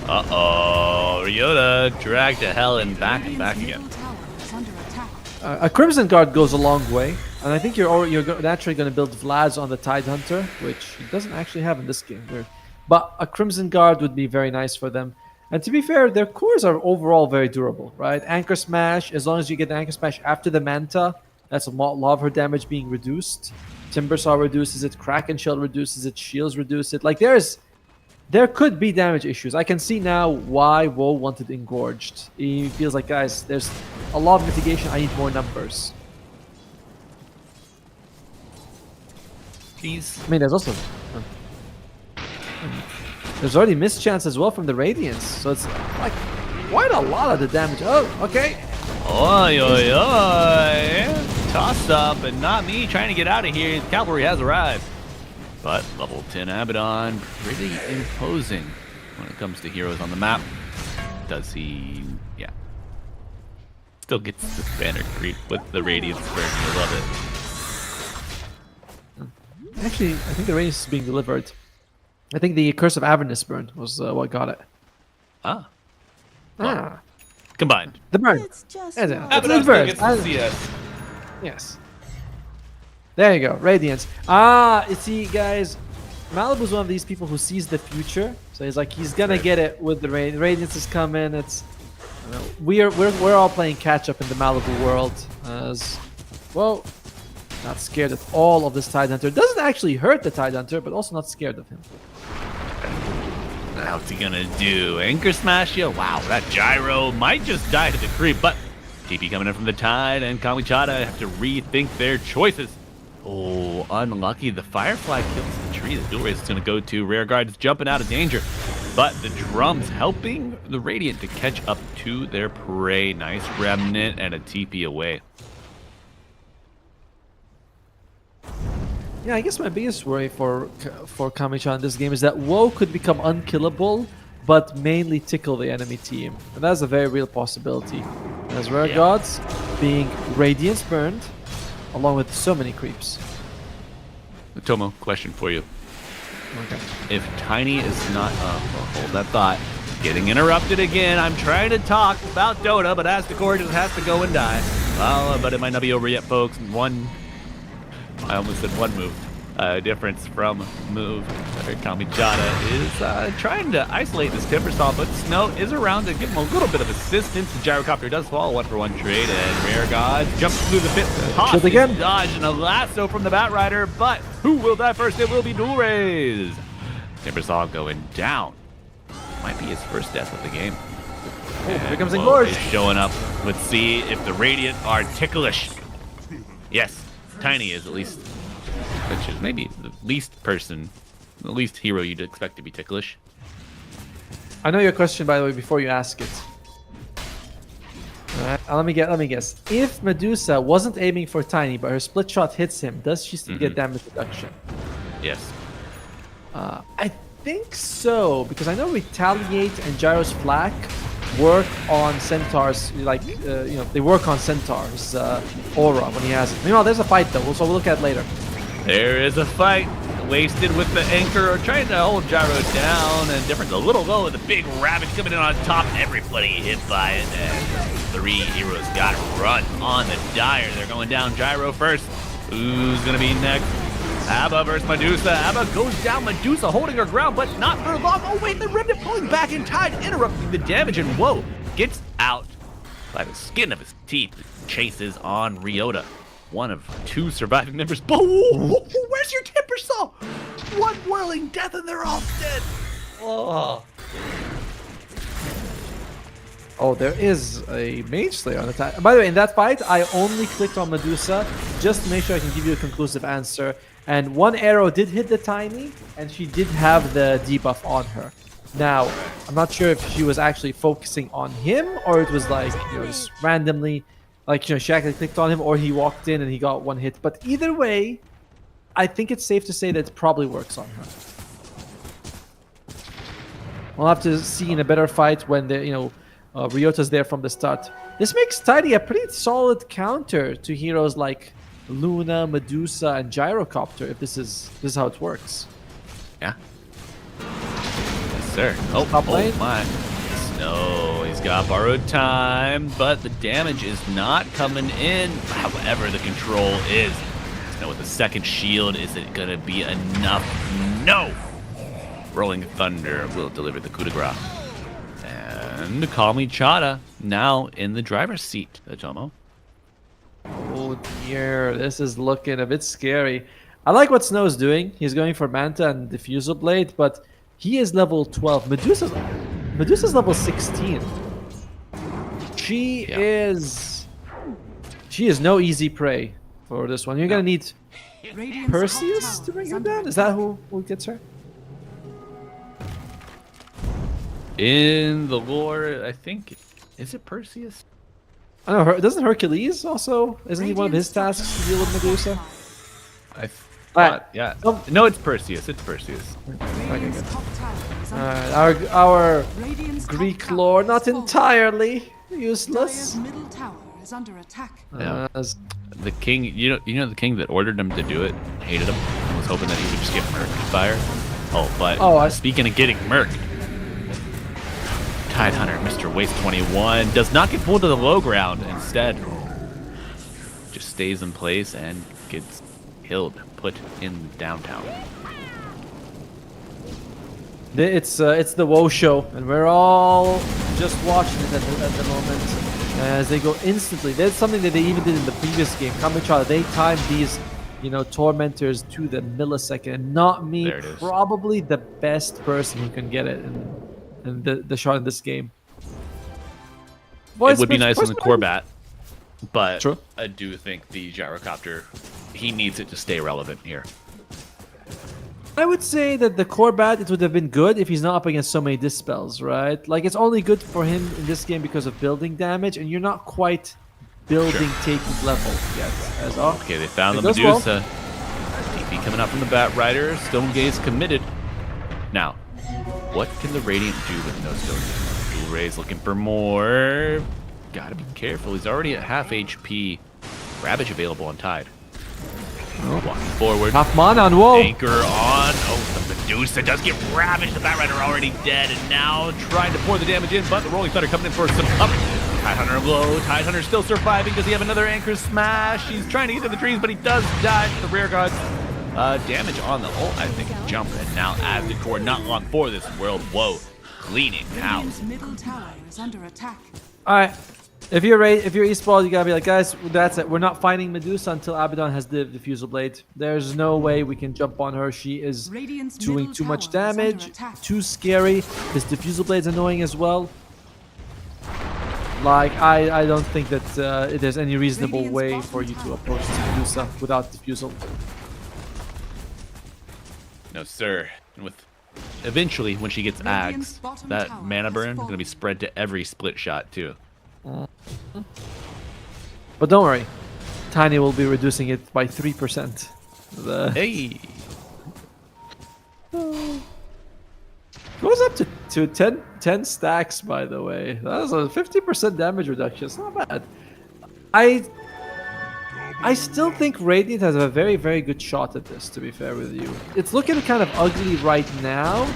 Speaker 6: Uh-oh, Ryota dragged to hell and back again.
Speaker 7: A Crimson Guard goes a long way, and I think you're naturally going to build Vlad's on the Tide Hunter, which he doesn't actually have in this game. But a Crimson Guard would be very nice for them. And to be fair, their cores are overall very durable, right? Anchor Smash, as long as you get the Anchor Smash after the Manta, that's a lot of her damage being reduced. Timbersaw reduces it, Kraken Shell reduces it, Shields reduce it. There could be damage issues. I can see now why Woe wanted Engorged. He feels like, guys, there's a lot of mitigation. I need more numbers.
Speaker 6: Please.
Speaker 7: I mean, there's also... There's already mischance as well from the Radiance, so it's like quite a lot of the damage. Oh, okay.
Speaker 6: Oi, oi, oi. Tossed up, and not me trying to get out of here. Cavalry has arrived. But level 10 Abaddon, pretty imposing when it comes to heroes on the map. Does he? Yeah. Still gets the banner creep with the Radiance burn. I love it.
Speaker 7: Actually, I think the Radiance is being delivered. I think the Curse of Avernus burn was what got it.
Speaker 6: Ah.
Speaker 7: Ah.
Speaker 6: Combined.
Speaker 7: The burn.
Speaker 2: It's just
Speaker 7: It's
Speaker 2: one.
Speaker 7: the
Speaker 6: Abaddon still
Speaker 7: burn.
Speaker 6: gets the CS.
Speaker 7: Yes. There you go, Radiance. Ah, you see, guys, Malibu's one of these people who sees the future. So he's like, he's gonna get it with the Radiance is coming. It's, you know, we're all playing catch up in the Malibu world. As well, not scared at all of this Tidehunter. Doesn't actually hurt the Tidehunter, but also not scared of him.
Speaker 6: What's he gonna do? Anchor smash you? Wow, that gyro might just die to the creep, but TP coming in from the Tide, and Kamichada have to rethink their choices. Oh, unlucky. The Firefly kills the tree. The dual race is going to go to. Rearguard is jumping out of danger. But the drums helping the Radiant to catch up to their prey. Nice remnant and a TP away.
Speaker 7: Yeah, I guess my biggest worry for Kamicha in this game is that Woe could become unkillable, but mainly tickle the enemy team. And that's a very real possibility. As Rare Gods being Radiance burned, along with so many creeps.
Speaker 6: Tomo, question for you.
Speaker 7: Okay.
Speaker 6: If Tiny is not... hold that thought. Getting interrupted again. I'm trying to talk about Dota, but Astacore just has to go and die. Well, but it might not be over yet, folks. I almost said one move. Difference from move. Kamichada is trying to isolate this Timbersaw, but Snow is around to give him a little bit of assistance. The Gyrocopter does fall, 1-for-1 trade, and Rare God jumps through the pit.
Speaker 7: Shield again.
Speaker 6: Dodge and a lasso from the Batrider, but who will die first? It will be Dual Rays. Timbersaw going down. Might be his first death of the game.
Speaker 7: Oh, here comes
Speaker 6: Woe
Speaker 7: Engorge.
Speaker 6: is showing up. Let's see if the Radiant are ticklish. Yes, Tiny is at least. Which is maybe the least hero you'd expect to be ticklish.
Speaker 7: I know your question, by the way, before you ask it. Alright, let me guess. If Medusa wasn't aiming for Tiny, but her split shot hits him, does she still get damage reduction?
Speaker 6: Yes.
Speaker 7: I think so, because I know Retaliate and Gyro's Flak work on Centaur's, like, they work on Centaur's aura when he has it. Meanwhile, there's a fight though, so we'll look at it later.
Speaker 6: There is a fight. Wasted with the anchor, trying to hold Gyro down, and different a little low with a big rabbit coming in on top. Everybody hit by it, and 3 heroes got run on the Dire. They're going down Gyro first. Who's gonna be next? Abba versus Medusa. Abba goes down. Medusa holding her ground, but not for long. Oh wait, the Remnant pulling back in Tide, interrupting the damage, and Woe gets out by the skin of his teeth. Chases on Ryota. One of 2 surviving members. Oh, where's your Timbersaw? One whirling death and they're all dead.
Speaker 7: Oh, there is a Mage Slayer on the time. By the way, in that fight, I only clicked on Medusa just to make sure I can give you a conclusive answer. And one arrow did hit the Tiny, and she did have the debuff on her. Now, I'm not sure if she was actually focusing on him, or it was like, just randomly, like, she actually clicked on him, or he walked in and he got 1 hit. But either way, I think it's safe to say that it probably works on her. We'll have to see in a better fight when the, Ryota's there from the start. This makes Tidy a pretty solid counter to heroes like Luna, Medusa, and Gyrocopter, if this is how it works.
Speaker 6: Yeah. Yes, sir. Oh my. No, he's got borrowed time, but the damage is not coming in. However, the control is. Now with the second shield, is it gonna be enough? No! Rolling Thunder will deliver the coup de grace. And Kamichada now in the driver's seat, Tomo.
Speaker 7: Oh dear, this is looking a bit scary. I like what Snow's doing. He's going for Manta and Diffusal Blade, but he is level 12. Medusa's level 16. She is no easy prey for this one. You're gonna need
Speaker 8: Radiant's
Speaker 7: Perseus
Speaker 8: top
Speaker 7: to bring her
Speaker 8: tower
Speaker 7: down? Is that who gets her?
Speaker 6: In the lore, I think, is it Perseus?
Speaker 7: I don't know. Doesn't Hercules also? Isn't he one of his tasks to deal with Medusa?
Speaker 6: I
Speaker 7: Alright.
Speaker 6: thought, yeah.
Speaker 7: Oh.
Speaker 6: No, it's Perseus. It's Perseus.
Speaker 7: Okay, good.
Speaker 8: top tower is under
Speaker 7: Alright, our
Speaker 8: Radiant's top
Speaker 7: Greek
Speaker 8: tower
Speaker 7: lore
Speaker 8: has
Speaker 7: not
Speaker 8: fallen.
Speaker 7: entirely
Speaker 8: Dire's
Speaker 7: useless.
Speaker 8: middle tower is under attack.
Speaker 6: Yeah.
Speaker 7: As-
Speaker 6: The king, you know the king that ordered him to do it, hated him, and was hoping that he would just get murked by her. Oh, but speaking of getting murked, Tidehunter, Mr. Waste 21, does not get pulled to the low ground. Instead, just stays in place and gets killed, put in downtown.
Speaker 7: It's the WoW show, and we're all just watching it at the moment as they go instantly. That's something that they even did in the previous game. Kamichara, they timed these, tormentors to the millisecond. And not me,
Speaker 6: There it is.
Speaker 7: probably the best person who can get it in the shot in this game.
Speaker 6: It would be nice on the Corbat, but
Speaker 7: True.
Speaker 6: I do think the gyrocopter, he needs it to stay relevant here.
Speaker 7: I would say that the Corbat, it would have been good if he's not up against so many dispels, right? Like, it's only good for him in this game because of building damage, and you're not quite building taking level yet.
Speaker 6: Okay, they found
Speaker 7: It
Speaker 6: the
Speaker 7: goes well.
Speaker 6: Medusa. TP coming out from the Bat Rider. Stone Gaze committed. Now, what can the Radiant do with no Stone Gaze? Dual Ray's looking for more. Gotta be careful. He's already at half HP. Ravage available on Tide. Walking forward.
Speaker 7: Half mana on WoW.
Speaker 6: Anchor on. Oh, the Medusa does get ravaged. The Bat Rider already dead, and now trying to pour the damage in, but the Rolling Thunder coming in for some cover. Tidehunter low. Tidehunter still surviving. Does he have another Anchor Smash? He's trying to get to the trees, but he does die to the rear guard. Damage on the ult, I think, jump, and now as the core not long for this world. Whoa, cleaning house.
Speaker 8: Radiant's middle tower is under attack.
Speaker 7: All right. If you're Eastball, you gotta be like, guys, that's it. We're not fighting Medusa until Abaddon has the Diffusal Blade. There's no way we can jump on her. She is
Speaker 8: Radiant's
Speaker 7: doing
Speaker 8: middle
Speaker 7: too much
Speaker 8: tower is under
Speaker 7: damage,
Speaker 8: attack.
Speaker 7: too scary. His Diffusal Blade's annoying as well. Like, I don't think that there's any reasonable
Speaker 8: Radiant's
Speaker 7: way
Speaker 8: bottom
Speaker 7: for you to
Speaker 8: tower
Speaker 7: approach Medusa without Diffusal.
Speaker 6: No, sir. And with eventually, when she gets
Speaker 8: Radiant's
Speaker 6: Ags,
Speaker 8: bottom
Speaker 6: that
Speaker 8: tower
Speaker 6: mana
Speaker 8: has
Speaker 6: burn is
Speaker 8: fallen.
Speaker 6: gonna be spread to every split shot too.
Speaker 7: But don't worry, Tiny will be reducing it by 3%.
Speaker 6: Hey,
Speaker 7: Goes up to 10 stacks, by the way. That's a 50% damage reduction. It's not bad. I still think Radiant has a very, very good shot at this, to be fair with you. It's looking kind of ugly right now,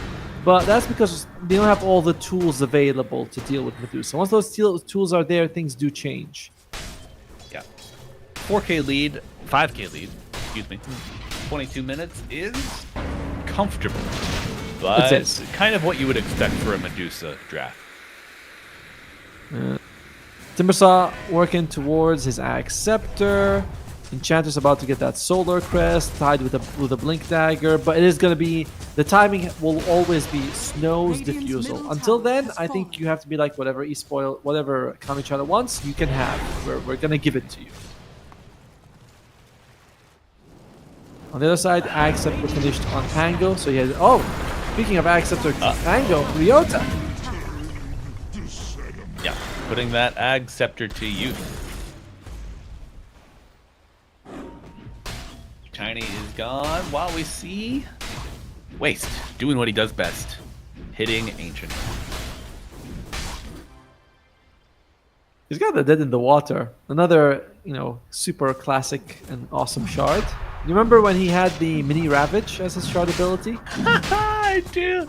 Speaker 7: but that's because they don't have all the tools available to deal with Medusa. Once those tools are there, things do change.
Speaker 6: yeah. 4K lead, 5K lead. Excuse me. 22 minutes is comfortable, but
Speaker 7: It is.
Speaker 6: kind of what you would expect for a Medusa draft.
Speaker 7: Timbersaw working towards his Axe Scepter. Enchanter's about to get that Solar Crest tied with a Blink Dagger, but it is going to be, the timing will always be Snow's
Speaker 8: Radiant's
Speaker 7: Diffusal.
Speaker 8: middle
Speaker 7: Until
Speaker 8: tower
Speaker 7: then,
Speaker 8: has
Speaker 7: I think
Speaker 8: fallen.
Speaker 7: you have to be like whatever Espoil, whatever Kamichara wants, you can have. We're going to give it to you. On the other side, Axe Scepter finished on Pango, so he has, oh, speaking of Axe Scepter, Pango, Ryota.
Speaker 6: Yeah, putting that Ag Scepter to use. Tiny is gone while we see Waste doing what he does best, hitting Ancient.
Speaker 7: He's got the Dead in the Water. Another, super classic and awesome shard. You remember when he had the Mini Ravage as his shard ability?
Speaker 6: I do.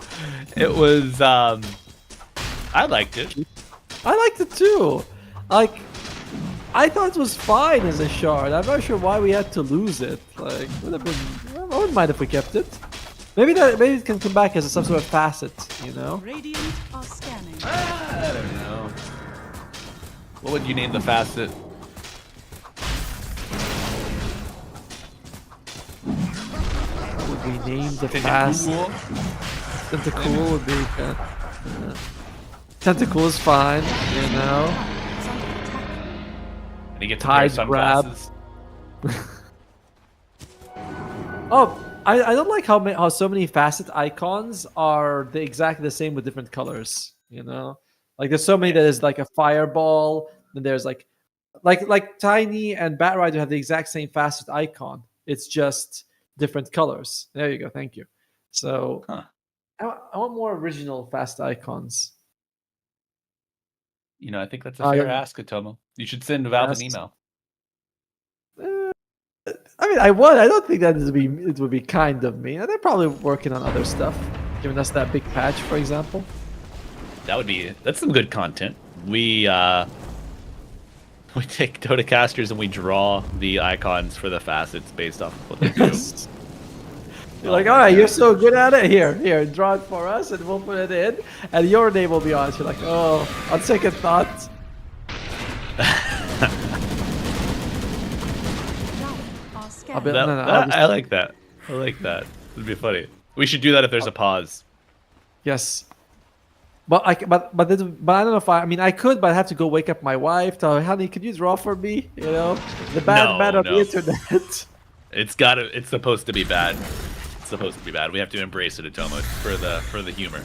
Speaker 6: It was I liked it.
Speaker 7: I liked it too. Like, I thought it was fine as a shard. I'm not sure why we had to lose it. Like, would have been. I wouldn't mind if we kept it. Maybe it can come back as some sort of facet.
Speaker 8: Radiant are scanning.
Speaker 6: I don't know. What would you name the facet?
Speaker 7: Would we name the facet? Tentacool would be. Tentacool is fine.
Speaker 8: Is under attack.
Speaker 6: And he gets
Speaker 7: Tide
Speaker 6: to wear
Speaker 7: grab.
Speaker 6: sunglasses.
Speaker 7: Oh, I don't like how so many facet icons are exactly the same with different colors. You know, like there's so many that is like a fireball. Then there's like Tiny and Batrider have the exact same facet icon. It's just different colors. There you go. Thank you. So
Speaker 6: Huh.
Speaker 7: I want more original fast icons.
Speaker 6: You know, I think that's a fair
Speaker 7: yeah.
Speaker 6: ask, Atomo. You should send Valve an
Speaker 7: Yes.
Speaker 6: email.
Speaker 7: I mean, I would. I don't think that it would be kind of me. They're probably working on other stuff, giving us that big patch, for example.
Speaker 6: That's some good content. We take Dota casters and we draw the icons for the facets based off of what they do.
Speaker 7: You're like, all right, you're so good at it. Here, draw it for us, and we'll put it in, and your name will be on it. You're like, oh, on second thought.
Speaker 6: I like that. I like that. It'd be funny. We should do that if there's a pause.
Speaker 7: Yes. But I don't know if I mean I could, but I have to go wake up my wife. Tell her, honey, could you draw for me? You know, the bad man on the internet.
Speaker 6: It's supposed to be bad. It's supposed to be bad. We have to embrace it, Atomo, for the humor.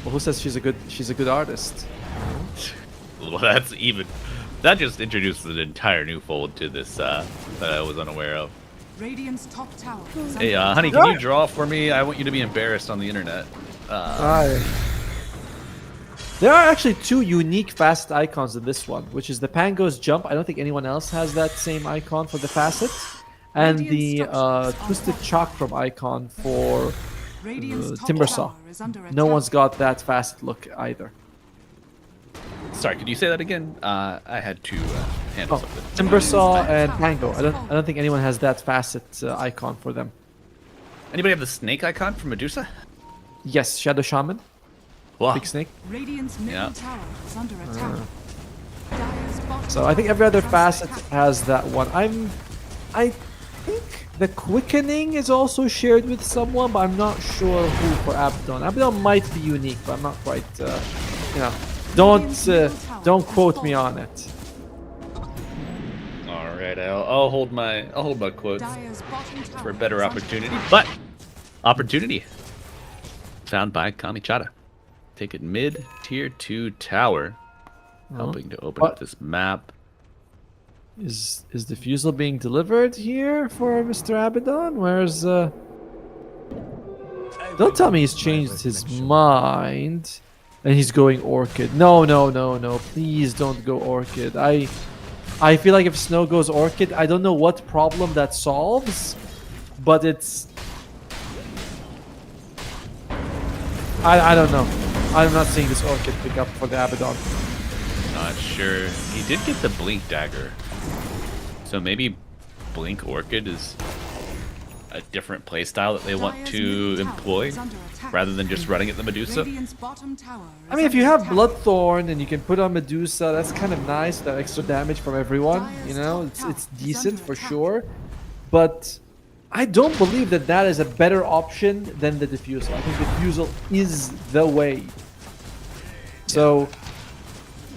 Speaker 7: Well, who says she's a good artist?
Speaker 6: Well, that just introduces an entire new fold to this that I was unaware of.
Speaker 8: Radiant's top tower.
Speaker 6: Hey, honey, can you draw for me? I want you to be embarrassed on the internet.
Speaker 7: There are actually two unique facet icons in this one, which is the Pango's jump. I don't think anyone else has that same icon for the facet, and the twisted chakram icon for Timbersaw. No one's got that facet look either.
Speaker 6: Sorry, could you say that again? I had to handle something.
Speaker 7: Timbersaw and Pango. I don't think anyone has that facet icon for them.
Speaker 6: Anybody have the snake icon for Medusa?
Speaker 7: Yes, Shadow Shaman.
Speaker 6: Wow.
Speaker 7: Big snake.
Speaker 8: Radiant's middle tower is under attack. Dire's bottom
Speaker 7: So I think every
Speaker 8: tower
Speaker 7: other
Speaker 8: is under
Speaker 7: facet
Speaker 8: attack.
Speaker 7: has that one. I think the quickening is also shared with someone, but I'm not sure who for Abaddon. Abaddon might be unique, but I'm not quite. Don't quote me on it.
Speaker 6: All right, I'll hold my quotes
Speaker 8: Dire's bottom tower
Speaker 6: for a better
Speaker 8: is under
Speaker 6: opportunity.
Speaker 8: attack.
Speaker 6: But opportunity found by Kamichara. Take it mid tier 2 tower, helping to open up this map.
Speaker 7: Is Diffusal being delivered here for Mr. Abaddon? Where's Don't tell me he's changed his mind and he's going Orchid. No. Please don't go Orchid. I feel like if Snow goes Orchid, I don't know what problem that solves, but it's... I don't know. I'm not seeing this Orchid pick up for the Abaddon.
Speaker 6: Not sure. He did get the Blink Dagger. So maybe Blink Orchid is a different playstyle that they want
Speaker 8: Dire's
Speaker 6: to
Speaker 8: middle tower
Speaker 6: employ
Speaker 8: is under attack.
Speaker 6: rather than just running at the Medusa.
Speaker 8: Radiant's bottom tower is
Speaker 7: I mean, if you
Speaker 8: under
Speaker 7: have
Speaker 8: attack.
Speaker 7: Bloodthorn and you can put on Medusa, that's kind of nice. That extra damage from everyone, you know, it's decent for sure. But I don't believe that is a better option than the Diffusal. I think Diffusal is the way. So,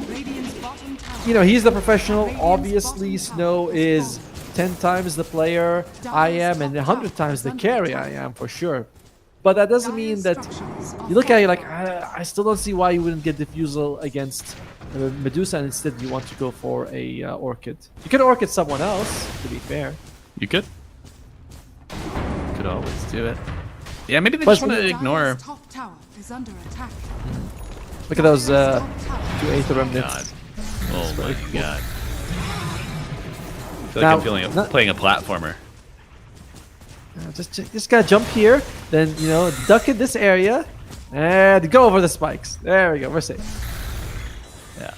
Speaker 8: Radiant's bottom tower
Speaker 7: you know, he's the professional. Obviously, Snow is 10 times the player I am and 100 times the carry I am for sure. But that doesn't mean that you look at it like, I still don't see why you wouldn't get Diffusal against Medusa and instead you want to go for a Orchid. You could Orchid someone else, to be fair.
Speaker 6: You could always do it. Yeah, maybe they just want to ignore.
Speaker 8: Dire's top tower is under attack.
Speaker 7: Look at those
Speaker 8: Dire's
Speaker 7: 2
Speaker 8: top tower is
Speaker 7: Aether
Speaker 6: God.
Speaker 7: Remnants.
Speaker 6: Oh my
Speaker 7: very cool.
Speaker 6: god. I feel
Speaker 7: Now,
Speaker 6: like I'm playing a platformer.
Speaker 7: Just gotta jump here, then, you know, duck in this area, and go over the spikes. There we go, we're safe.
Speaker 6: Yeah.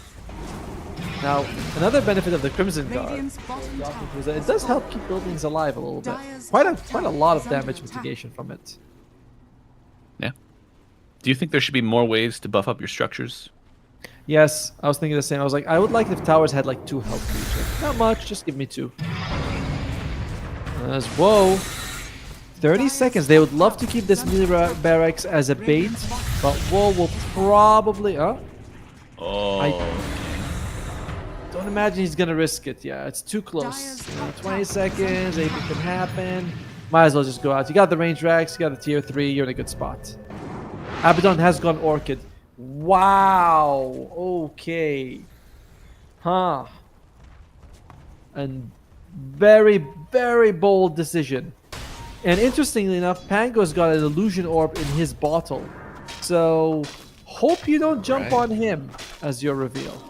Speaker 7: Now, another benefit of the Crimson Guard
Speaker 8: Radiant's bottom tower
Speaker 7: is that it does help keep buildings alive a little bit.
Speaker 8: Dire's
Speaker 7: Quite
Speaker 8: top
Speaker 7: a lot of
Speaker 8: tower is under
Speaker 7: damage
Speaker 8: attack.
Speaker 7: mitigation from it.
Speaker 6: Yeah. Do you think there should be more ways to buff up your structures?
Speaker 7: Yes, I was thinking the same. I was like, I would like if towers had like 2 health each. Not much, just give me 2. Whoa. 30 seconds. They would love to keep this mini barracks as a bait, but Whoa will probably...
Speaker 6: Oh.
Speaker 7: Don't imagine he's gonna risk it. Yeah, it's too close. You know, 20 seconds, anything can happen. Might as well just go out. You got the range racks, you got the tier 3, you're in a good spot. Abaddon has gone Orchid. Wow. Okay. Huh. And very, very bold decision. And interestingly enough, Pango's got an illusion orb in his bottle. So hope you don't jump
Speaker 6: Right.
Speaker 7: on him as your reveal.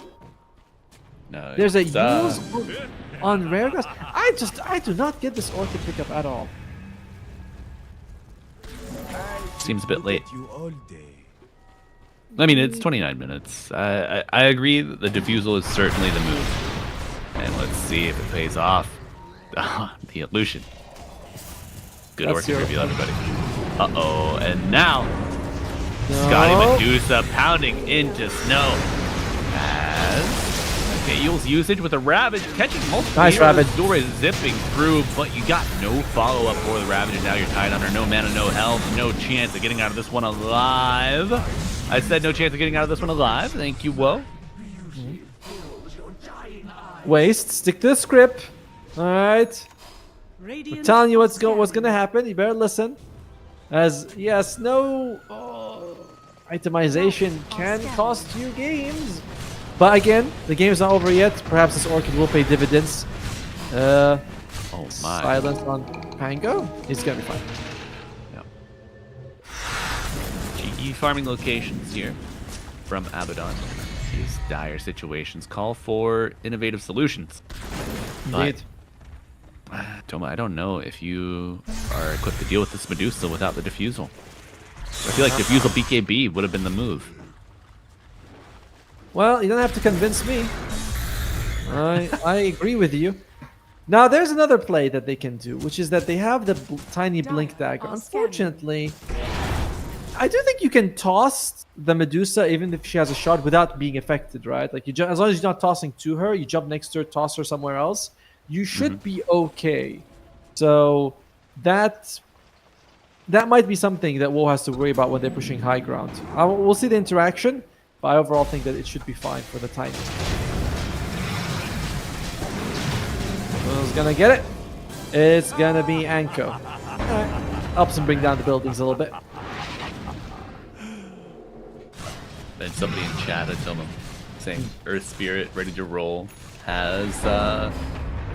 Speaker 6: No,
Speaker 7: There's a
Speaker 6: it's,
Speaker 7: use on rare grass. I do not get this Orchid pickup at all.
Speaker 6: seems a bit late.
Speaker 9: You all day.
Speaker 6: I mean, it's 29 minutes. I agree that the defusal is certainly the move. And let's see if it pays off. The illusion. Good
Speaker 7: That's
Speaker 6: Orchid
Speaker 7: your-
Speaker 6: reveal, everybody. Uh-oh, and now
Speaker 7: No.
Speaker 6: Scotty Medusa pounding into snow. As Gale's usage with a Ravage, catching multiple
Speaker 7: Nice
Speaker 6: heroes.
Speaker 7: Ravage.
Speaker 6: Dora is zipping through, but you got no follow-up for the Ravage, and now you're tied under. No mana, no health, no chance of getting out of this one alive. I said no chance of getting out of this one alive. Thank you, Woe.
Speaker 7: Waste. Stick to the script. All right.
Speaker 8: Radiant
Speaker 7: Telling you what's
Speaker 8: scanning.
Speaker 7: gonna happen. You better listen. As yes, no itemization can cost you games. But again, the game's not over yet. Perhaps this Orchid will pay dividends.
Speaker 6: Oh my.
Speaker 7: Silence on Pango. He's gonna be fine.
Speaker 6: GE farming locations here from Abaddon. These dire situations call for innovative solutions.
Speaker 7: Indeed.
Speaker 6: Toma, I don't know if you are equipped to deal with this Medusa without the defusal. I feel like defusal BKB would have been the move.
Speaker 7: Well, you don't have to convince me. I agree with you. Now, there's another play that they can do, which is that they have the tiny blink dagger. Unfortunately, I do think you can toss the Medusa even if she has a shot without being affected, right? Like as long as you're not tossing to her, you jump next to her, toss her somewhere else, you should be okay. So that might be something that WoW has to worry about when they're pushing high ground. We'll see the interaction, but I overall think that it should be fine for the time. Who's gonna get it? It's gonna be Anko. Alright. Helps him bring down the buildings a little bit.
Speaker 6: Then somebody in chat had told him saying Earth Spirit ready to roll has the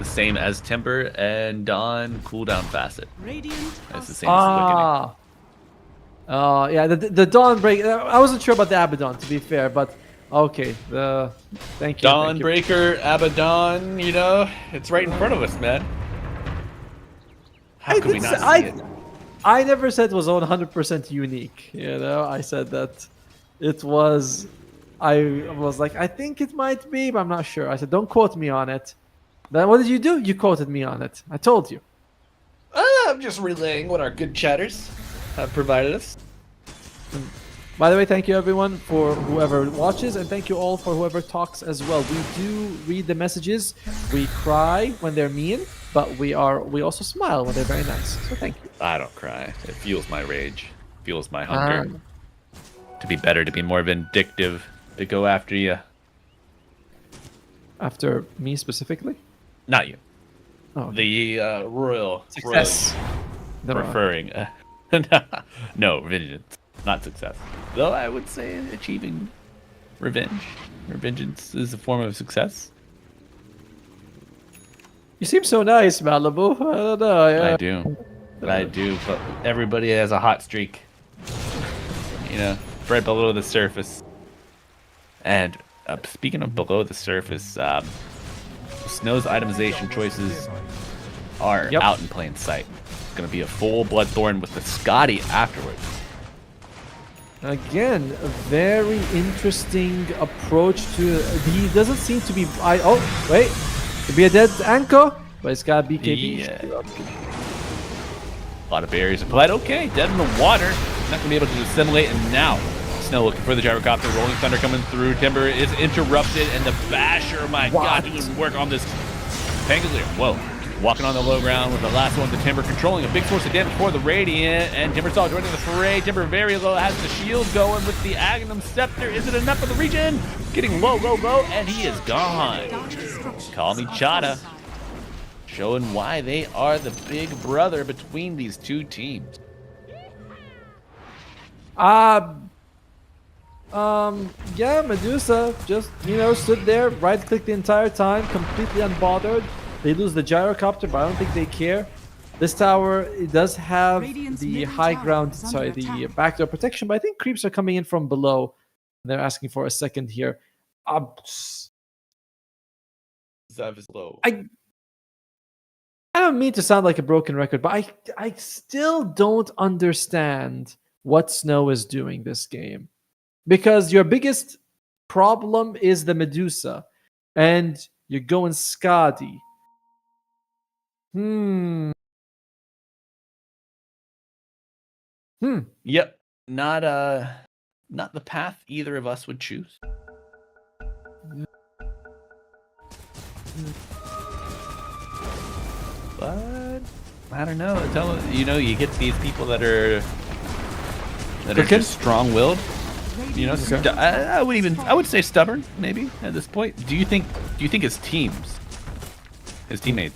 Speaker 6: same as Timber and Dawn cooldown facet.
Speaker 8: Radiant
Speaker 6: It's the same as Quickening.
Speaker 7: Yeah, the Dawn break. I wasn't sure about the Abaddon, to be fair, but okay. Thank you. thank you.
Speaker 6: Dawnbreaker, Abaddon, you know, it's right in front of us, man. How
Speaker 7: I
Speaker 6: could we
Speaker 7: did
Speaker 6: not
Speaker 7: say-
Speaker 6: see it?
Speaker 7: I never said it was 100% unique. You know, I said that it was. I was like, I think it might be, but I'm not sure. I said, don't quote me on it. Then what did you do? You quoted me on it. I told you.
Speaker 6: I'm just relaying what our good chatters have provided us.
Speaker 7: By the way, thank you everyone for whoever watches, and thank you all for whoever talks as well. We do read the messages. We cry when they're mean, but we also smile when they're very nice. So thank you.
Speaker 6: I don't cry. It fuels my rage, fuels my hunger. To be better, to be more vindictive, to go after you.
Speaker 7: After me specifically?
Speaker 6: Not you.
Speaker 7: Oh,
Speaker 6: The royal
Speaker 7: success. No,
Speaker 6: preferring. No, vengeance, not success. Though I would say achieving revenge or vengeance is a form of success.
Speaker 7: You seem so nice, Malibu. I don't know.
Speaker 6: I do, but everybody has a hot streak. You know, right below the surface. And speaking of below the surface, Snow's itemization choices are out in plain sight. It's going to be a full Bloodthorn with the Scotty afterwards.
Speaker 7: Again, a very interesting approach to. He doesn't seem to be. Oh, wait. Could be a dead Anko, but it's got BKB.
Speaker 6: Yeah. A lot of barriers applied. Okay, dead in the water. Not going to be able to assimilate, and now Snow looking for the gyrocopter. Rolling Thunder coming through. Timber is interrupted, and the Basher, my God, doing work on this Pangolier. Whoa. Walking on the low ground with the last one, the Timber controlling a big source of damage for the Radiant, and Timbersaw joining the fray. Timber very low, has the shield going with the Agnum Scepter. Is it enough for the region? Getting low, and he is gone. Call me Chata. Showing why they are the big brother between these two teams.
Speaker 7: Yeah, Medusa just, stood there, right-clicked the entire time, completely unbothered. They lose the gyrocopter, but I don't think they care. This tower, it does have
Speaker 8: Radiant's
Speaker 7: the
Speaker 8: middle
Speaker 7: high
Speaker 8: tower
Speaker 7: ground,
Speaker 8: is under
Speaker 7: the
Speaker 8: attack.
Speaker 7: backdoor protection, but I think creeps are coming in from below. They're asking for a second here.
Speaker 6: Zav is low.
Speaker 7: I don't mean to sound like a broken record, but I still don't understand what Snow is doing this game. Because your biggest problem is the Medusa, and you're going Skadi.
Speaker 6: Yep. Not the path either of us would choose. But I don't know. You get these people that are
Speaker 7: Cooking?
Speaker 6: just strong-willed.
Speaker 8: Radiant's
Speaker 7: Okay.
Speaker 6: I would say stubborn maybe at this point. Do you think his teammates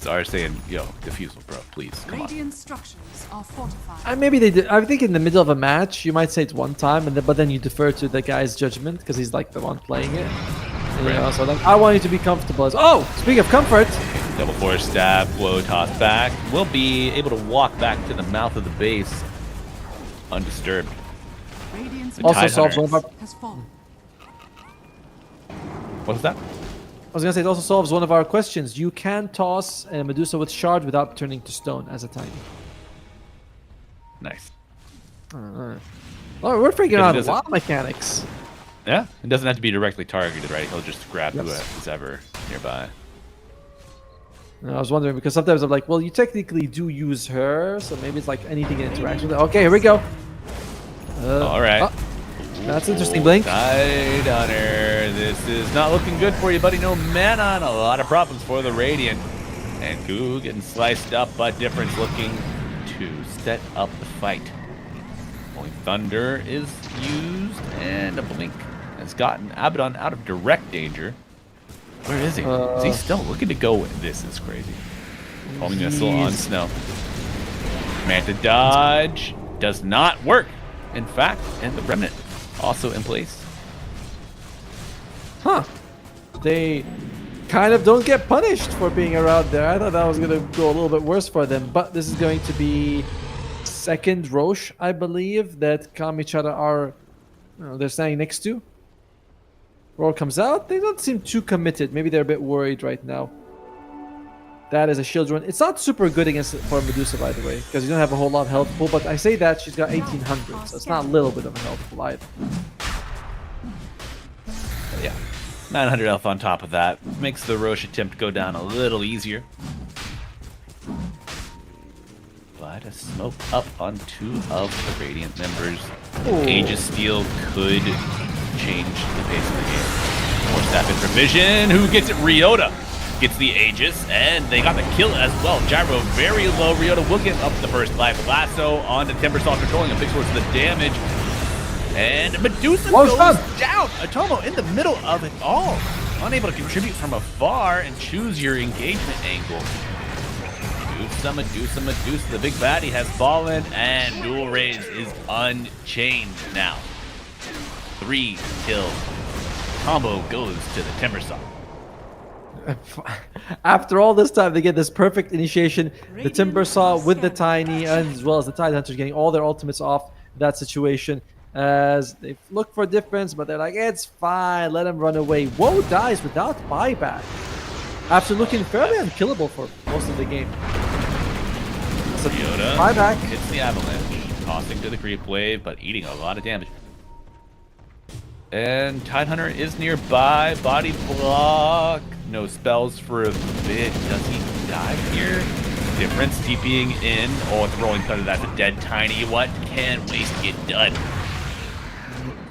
Speaker 6: are saying, "Yo, Diffusal, bro, please come on."
Speaker 8: Radiant structures are fortified.
Speaker 7: Maybe they did. I think in the middle of a match, you might say it one time, but then you defer to the guy's judgment because he's like the one playing it. And, so like, I want you to be comfortable. Speaking of comfort,
Speaker 6: Double force stab, blow toss back. We'll be able to walk back to the mouth of the base undisturbed.
Speaker 8: Radiant's
Speaker 6: The
Speaker 7: also
Speaker 6: Tide
Speaker 7: solves
Speaker 6: Hunter.
Speaker 7: one of our.
Speaker 8: has fallen.
Speaker 6: What was that?
Speaker 7: I was gonna say it also solves one of our questions. You can toss a Medusa with shard without turning to stone as a tiny.
Speaker 6: Nice.
Speaker 7: Well, we're figuring
Speaker 6: Because
Speaker 7: out
Speaker 6: it
Speaker 7: a
Speaker 6: doesn't-
Speaker 7: lot of mechanics.
Speaker 6: Yeah, it doesn't have to be directly targeted, right? He'll just grab
Speaker 7: Yes.
Speaker 6: whoever's ever nearby.
Speaker 7: I was wondering because sometimes I'm like, well, you technically do use her, so maybe it's like anything in interaction. Okay, here we go.
Speaker 6: All right.
Speaker 7: That's interesting, Blink.
Speaker 6: Tide Hunter, this is not looking good for you, buddy. No mana and a lot of problems for the Radiant. And Goo getting sliced up, but Difference looking to set up the fight. Only Thunder is used, and a Blink has gotten Abaddon out of direct danger. Where is he? Is he still looking to go? This is crazy. Homing missile on Snow. Manta dodge does not work. In fact, and the Remnant also in place.
Speaker 7: Huh. They kind of don't get punished for being around there. I thought that was going to go a little bit worse for them, but this is going to be second Roche, I believe, that Kamichara are, they're standing next to. Roar comes out. They don't seem too committed. Maybe they're a bit worried right now. That is a shield run. It's not super good against for Medusa, by the way, because you don't have a whole lot of health pool. But I say that she's got 1800, so it's not a little bit of a health pool either.
Speaker 6: Yeah, 900 health on top of that makes the Roche attempt go down a little easier. But a smoke up on two of the Radiant members. Aegis Steel could change the pace of the game. More staff in provision. Who gets it? Ryota gets the Aegis, and they got the kill as well. Gyro very low. Ryota will get up the first life. Lasso on the Timbersaw, controlling a big source of the damage. And Medusa goes down. Atomo in the middle of it all. Unable to contribute from afar and choose your engagement angle. Medusa. The big baddie has fallen, and Dual Raise is unchained now. 3 kills. Combo goes to the Timbersaw.
Speaker 7: After all this time, they get this perfect initiation. The Timbersaw with the Tiny, and as well as the Tide Hunters getting all their ultimates off that situation. As they look for difference, but they're like, it's fine, let him run away. Woe dies without buyback. After looking fairly unkillable for most of the game. So
Speaker 6: Ryota
Speaker 7: buyback.
Speaker 6: hits the avalanche, tossing to the creep wave, but eating a lot of damage. And Tide Hunter is nearby. Body block. No spells for a bit. Does he die here? Difference TPing in. Oh, it's rolling thunder. That's a dead Tiny. What can Waste get done?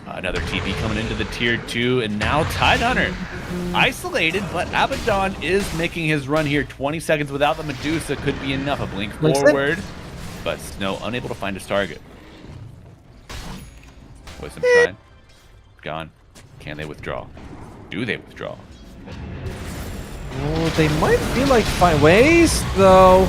Speaker 6: Another TP coming into the tier 2. And now Tide Hunter isolated, but Abaddon is making his run here. 20 seconds without the Medusa could be enough. A blink forward, but Snow unable to find his target. With some shine. Gone. Can they withdraw? Do they withdraw?
Speaker 7: Oh, they might feel like fine ways, though.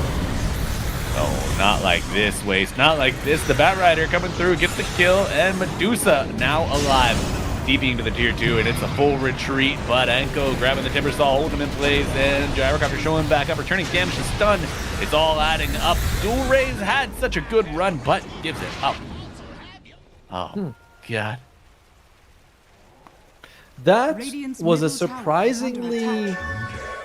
Speaker 6: Oh, not like this, Waste. Not like this. The Batrider coming through, gets the kill, and Medusa now alive. Deeping into the tier 2, and it's a full retreat. But Enko grabbing the Timber Saw, holding him in place, and Gyrocopter showing back up, returning damage to stun. It's all adding up. Dual Rays had such a good run, but gives it up. Oh, God.
Speaker 7: That
Speaker 8: Radiant's
Speaker 7: was a
Speaker 8: middle tower is
Speaker 7: surprisingly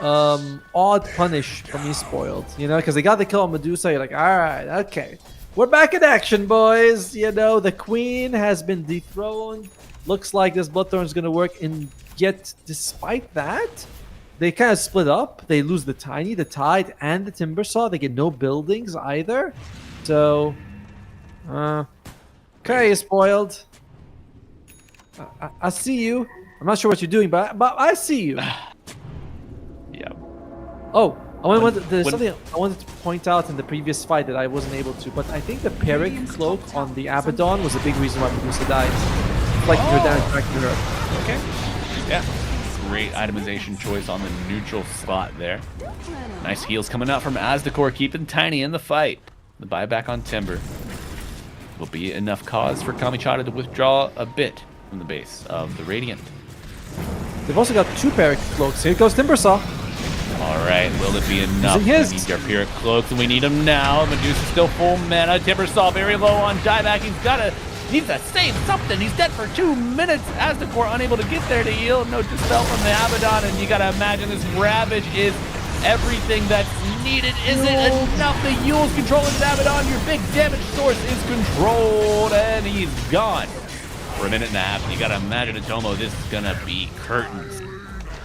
Speaker 7: odd punish from Espoiled, you know, because they got the kill on Medusa. You're like, all right, okay, we're back in action, boys. You know, the queen has been dethroned. Looks like this Bloodthorn is going to work, and yet despite that, they kind of split up. They lose the Tiny, the Tide, and the Timber Saw. They get no buildings either. So, okay, Spoiled. I see you. I'm not sure what you're doing, but I see you.
Speaker 6: Yeah.
Speaker 7: Oh, there's something I wanted to point out in the previous fight that I wasn't able to, but I think the Peric cloak on the Abaddon was a big reason why Medusa died. Like your damage back to her.
Speaker 6: Okay. Yeah. Great itemization choice on the neutral spot there. Nice heals coming out from Azdakor, keeping Tiny in the fight. The buyback on Timber will be enough cause for Kamichada to withdraw a bit from the base of the Radiant.
Speaker 7: They've also got 2 Peric cloaks. Here goes Timbersaw.
Speaker 6: All right, will it be enough? We need our Peric cloaks, and we need them now. Medusa's still full mana. Timbersaw very low on dieback. Needs to save something. He's dead for 2 minutes. Azdakor unable to get there to heal. No dispel from the Abaddon, and you gotta imagine this Ravage is everything that's needed. Is it enough? The Yule's controlling the Abaddon. Your big damage source is controlled, and he's gone for a minute and a half. And you gotta imagine, Atomo, this is gonna be curtains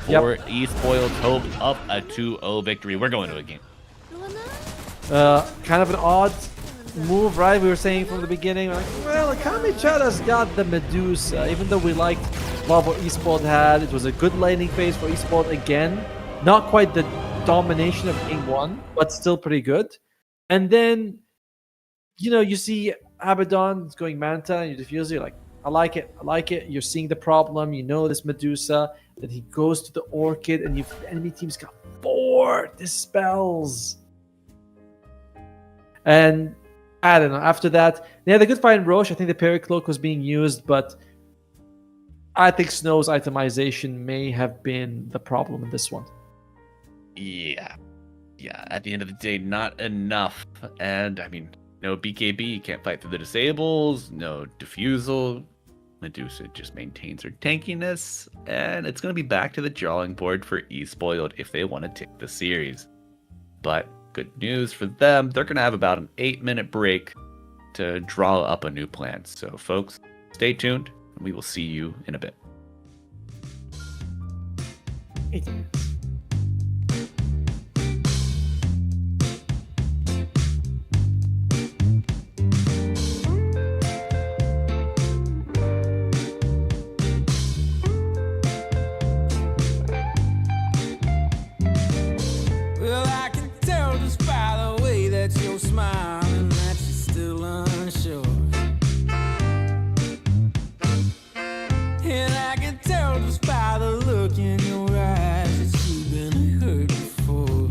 Speaker 6: for Espoiled hope of a 2-0 victory. We're going to a game.
Speaker 7: Kind of an odd move, right? We were saying from the beginning, like, well, Kamichada's got the Medusa. Even though we liked what Espoiled had, it was a good laning phase for Espoiled again. Not quite the domination of Game 1, but still pretty good. And then, you know, you see Abaddon going Manta and you defuse it. You're like, I like it. You're seeing the problem. You know this Medusa. Then he goes to the Orchid, and the enemy team's got 4 dispels. And I don't know. After that, they had a good fight in Roche. I think the Peric Cloak was being used, but I think Snow's itemization may have been the problem in this one.
Speaker 6: Yeah. At the end of the day, not enough. And I mean, no BKB, can't fight through the disables, no diffusal. Medusa just maintains her tankiness, and it's going to be back to the drawing board for Espoiled if they want to take the series. But good news for them, they're going to have about an 8-minute break to draw up a new plan. So folks, stay tuned, and we will see you in a bit.
Speaker 7: 8 minutes.
Speaker 1: Well, I can tell just by the way that you're smiling that you're still unsure. And I can tell just by the look in your eyes that you've been hurt before.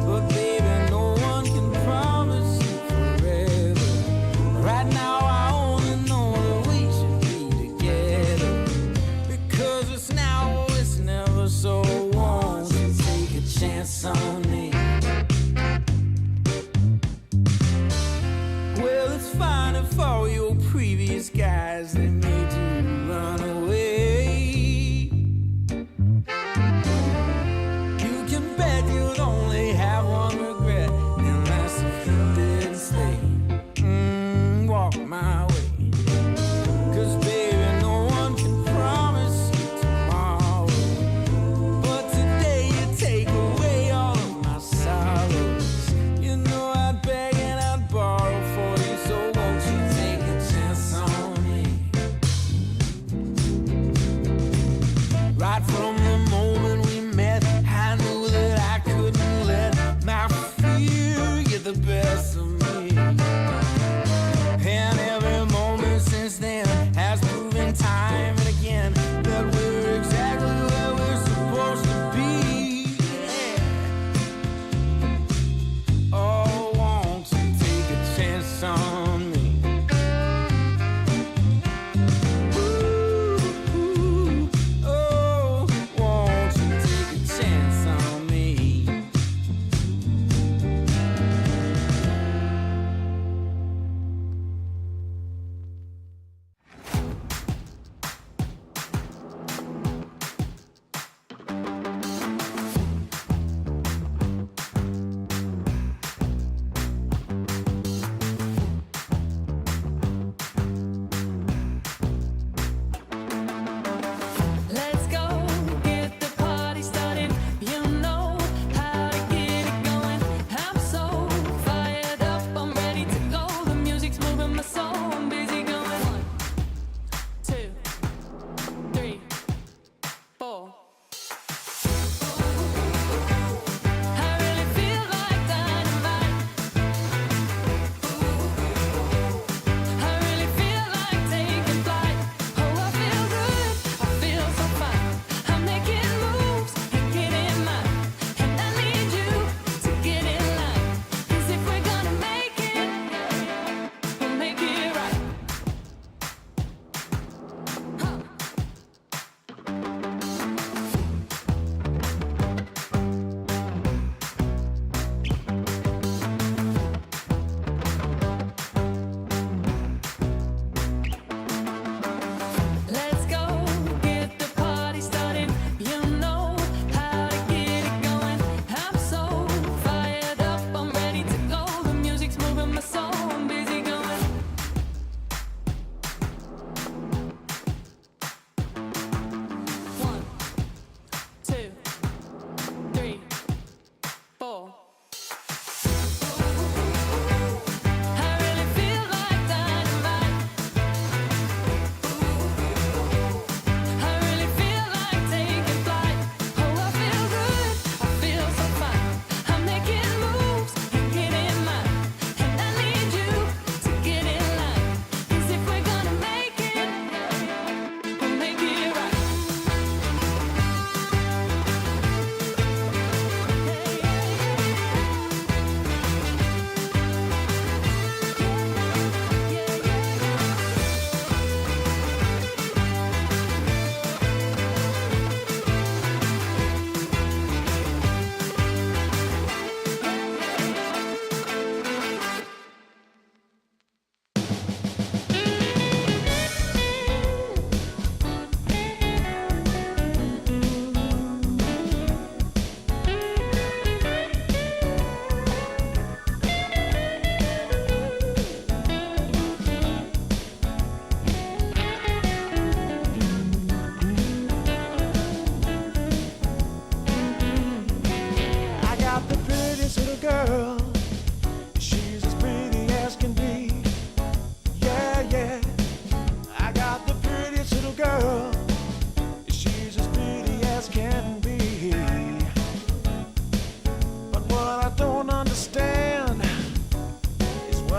Speaker 1: But baby, no one can promise you forever. Right now I only know that we should be together. Because it's now or it's never, so won't you take a chance on me? Well, it's fine if all your previous guys, they made you run away. You can bet you'd only have one regret, and that's if you didn't stay. Walk my way. 'Cause baby, no one can promise you tomorrow. But today you take away all of my sorrows. You know I'd beg and I'd borrow for you, so won't you take a chance on me? Right from the moment we met, I knew that I couldn't let my fear get the best of me. And every moment since then has proven time and again that we're exactly where we're supposed to be. Yeah.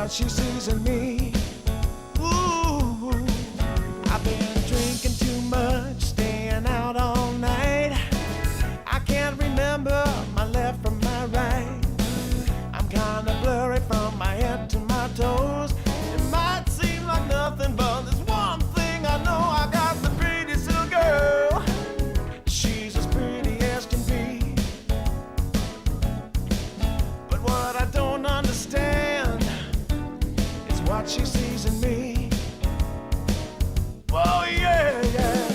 Speaker 3: what she sees in me. Ooh, I've been drinking too much, staying out all night. I can't remember my left from my right. I'm kinda blurry from my head to my toes. It might seem like nothing, but there's one thing I know. I got the prettiest little girl. She's as pretty as can be. But what I don't understand is what she sees in me. Oh yeah, yeah.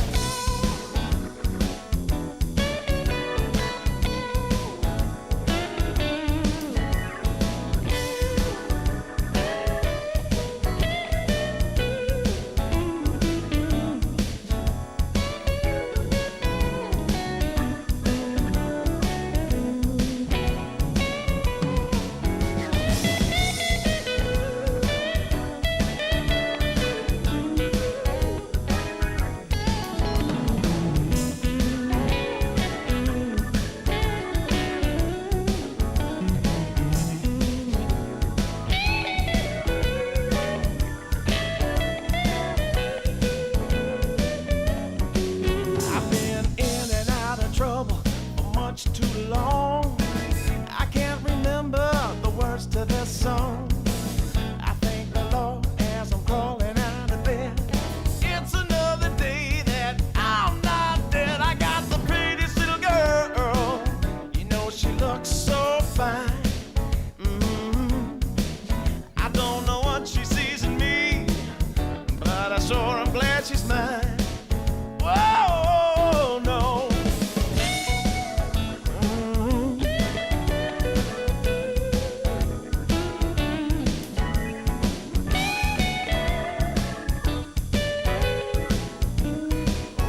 Speaker 3: I've been in and out of trouble for much too long. I can't remember the words to this song. I thank the Lord as I'm crawling out of bed. It's another day that I'm not dead. I got the prettiest little girl. You know she looks so fine. I don't know what she sees in me, but I sure am glad she's mine. Whoa, no.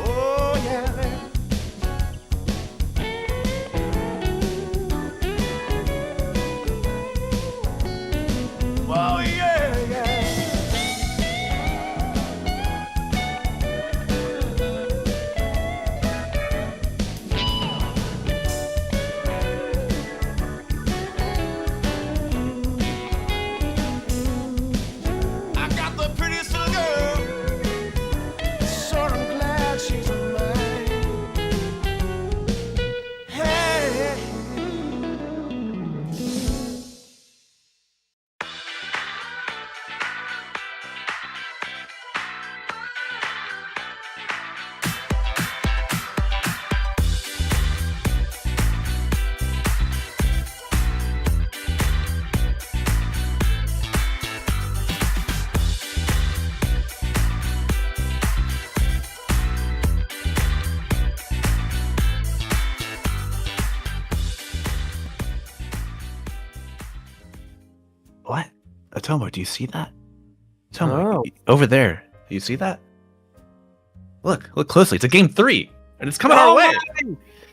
Speaker 3: Oh, yeah. Oh, yeah, yeah. I got the prettiest little girl. So I'm glad she's mine. Hey.
Speaker 6: What? Atomo, do you see that? Atomo,
Speaker 7: Oh.
Speaker 6: over there. Do you see that? Look closely. It's a game 3, and it's coming our
Speaker 7: Oh,
Speaker 6: way.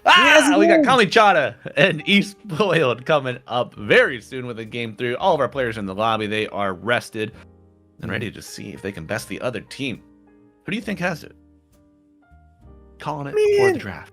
Speaker 7: Yes, it
Speaker 6: We got
Speaker 7: is.
Speaker 6: Kamichada and East Boiled coming up very soon with a game 3. All of our players in the lobby, they are rested and ready to see if they can best the other team. Who do you think has it? Calling it for the draft.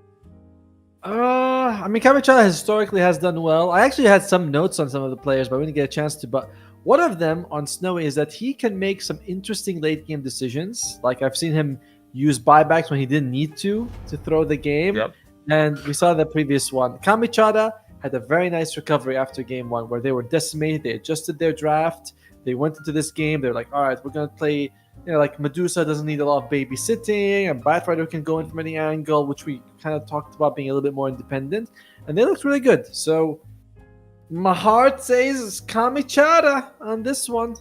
Speaker 7: I mean, Kamichada historically has done well. I actually had some notes on some of the players, but we didn't get a chance to. But one of them on Snowy is that he can make some interesting late game decisions. Like I've seen him use buybacks when he didn't need to throw the game.
Speaker 6: Yep.
Speaker 7: And we saw the previous one. Kamichada had a very nice recovery after game 1 where they were decimated. They adjusted their draft. They went into this game. They're like, all right, we're going to play, like Medusa doesn't need a lot of babysitting, and Batrider can go in from any angle, which we kind of talked about being a little bit more independent. And they looked really good. So my heart says Kamichada on this one.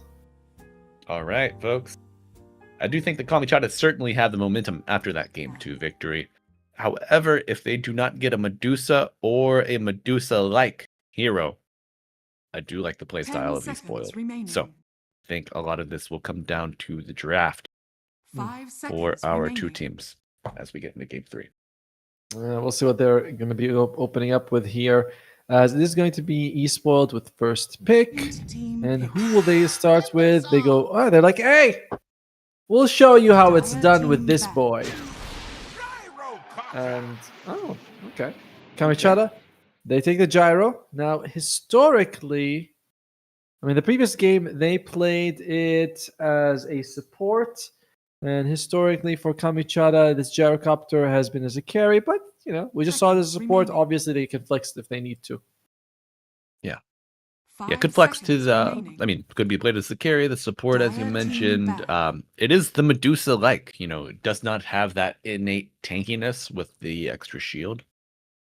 Speaker 6: All right, folks. I do think the Kamichada certainly had the momentum after that game 2 victory. However, if they do not get a Medusa or a Medusa-like hero, I do like the playstyle of East Boiled. So I think a lot of this will come down to the draft
Speaker 8: 5
Speaker 6: for
Speaker 8: seconds
Speaker 6: our
Speaker 8: remaining.
Speaker 6: 2 teams as we get into game 3.
Speaker 7: We'll see what they're going to be opening up with here. This is going to be East Boiled with first pick. And who will they start with? They go, they're like, hey, we'll show you how it's done with this boy. And, okay. Kamichada, they take the gyro. Now, historically, I mean, the previous game, they played it as a support. And historically, for Kamichara, this gyrocopter has been as a carry. But, we just saw it as a support.
Speaker 8: Remaining.
Speaker 7: Obviously, they can flex it if they need to.
Speaker 6: Yeah,
Speaker 8: 5
Speaker 6: could flex to
Speaker 8: seconds
Speaker 6: the.
Speaker 8: remaining.
Speaker 6: I mean, could be played as the carry, the support, as you
Speaker 8: Dire team
Speaker 6: mentioned.
Speaker 8: back.
Speaker 6: It is the Medusa-like. It does not have that innate tankiness with the extra shield.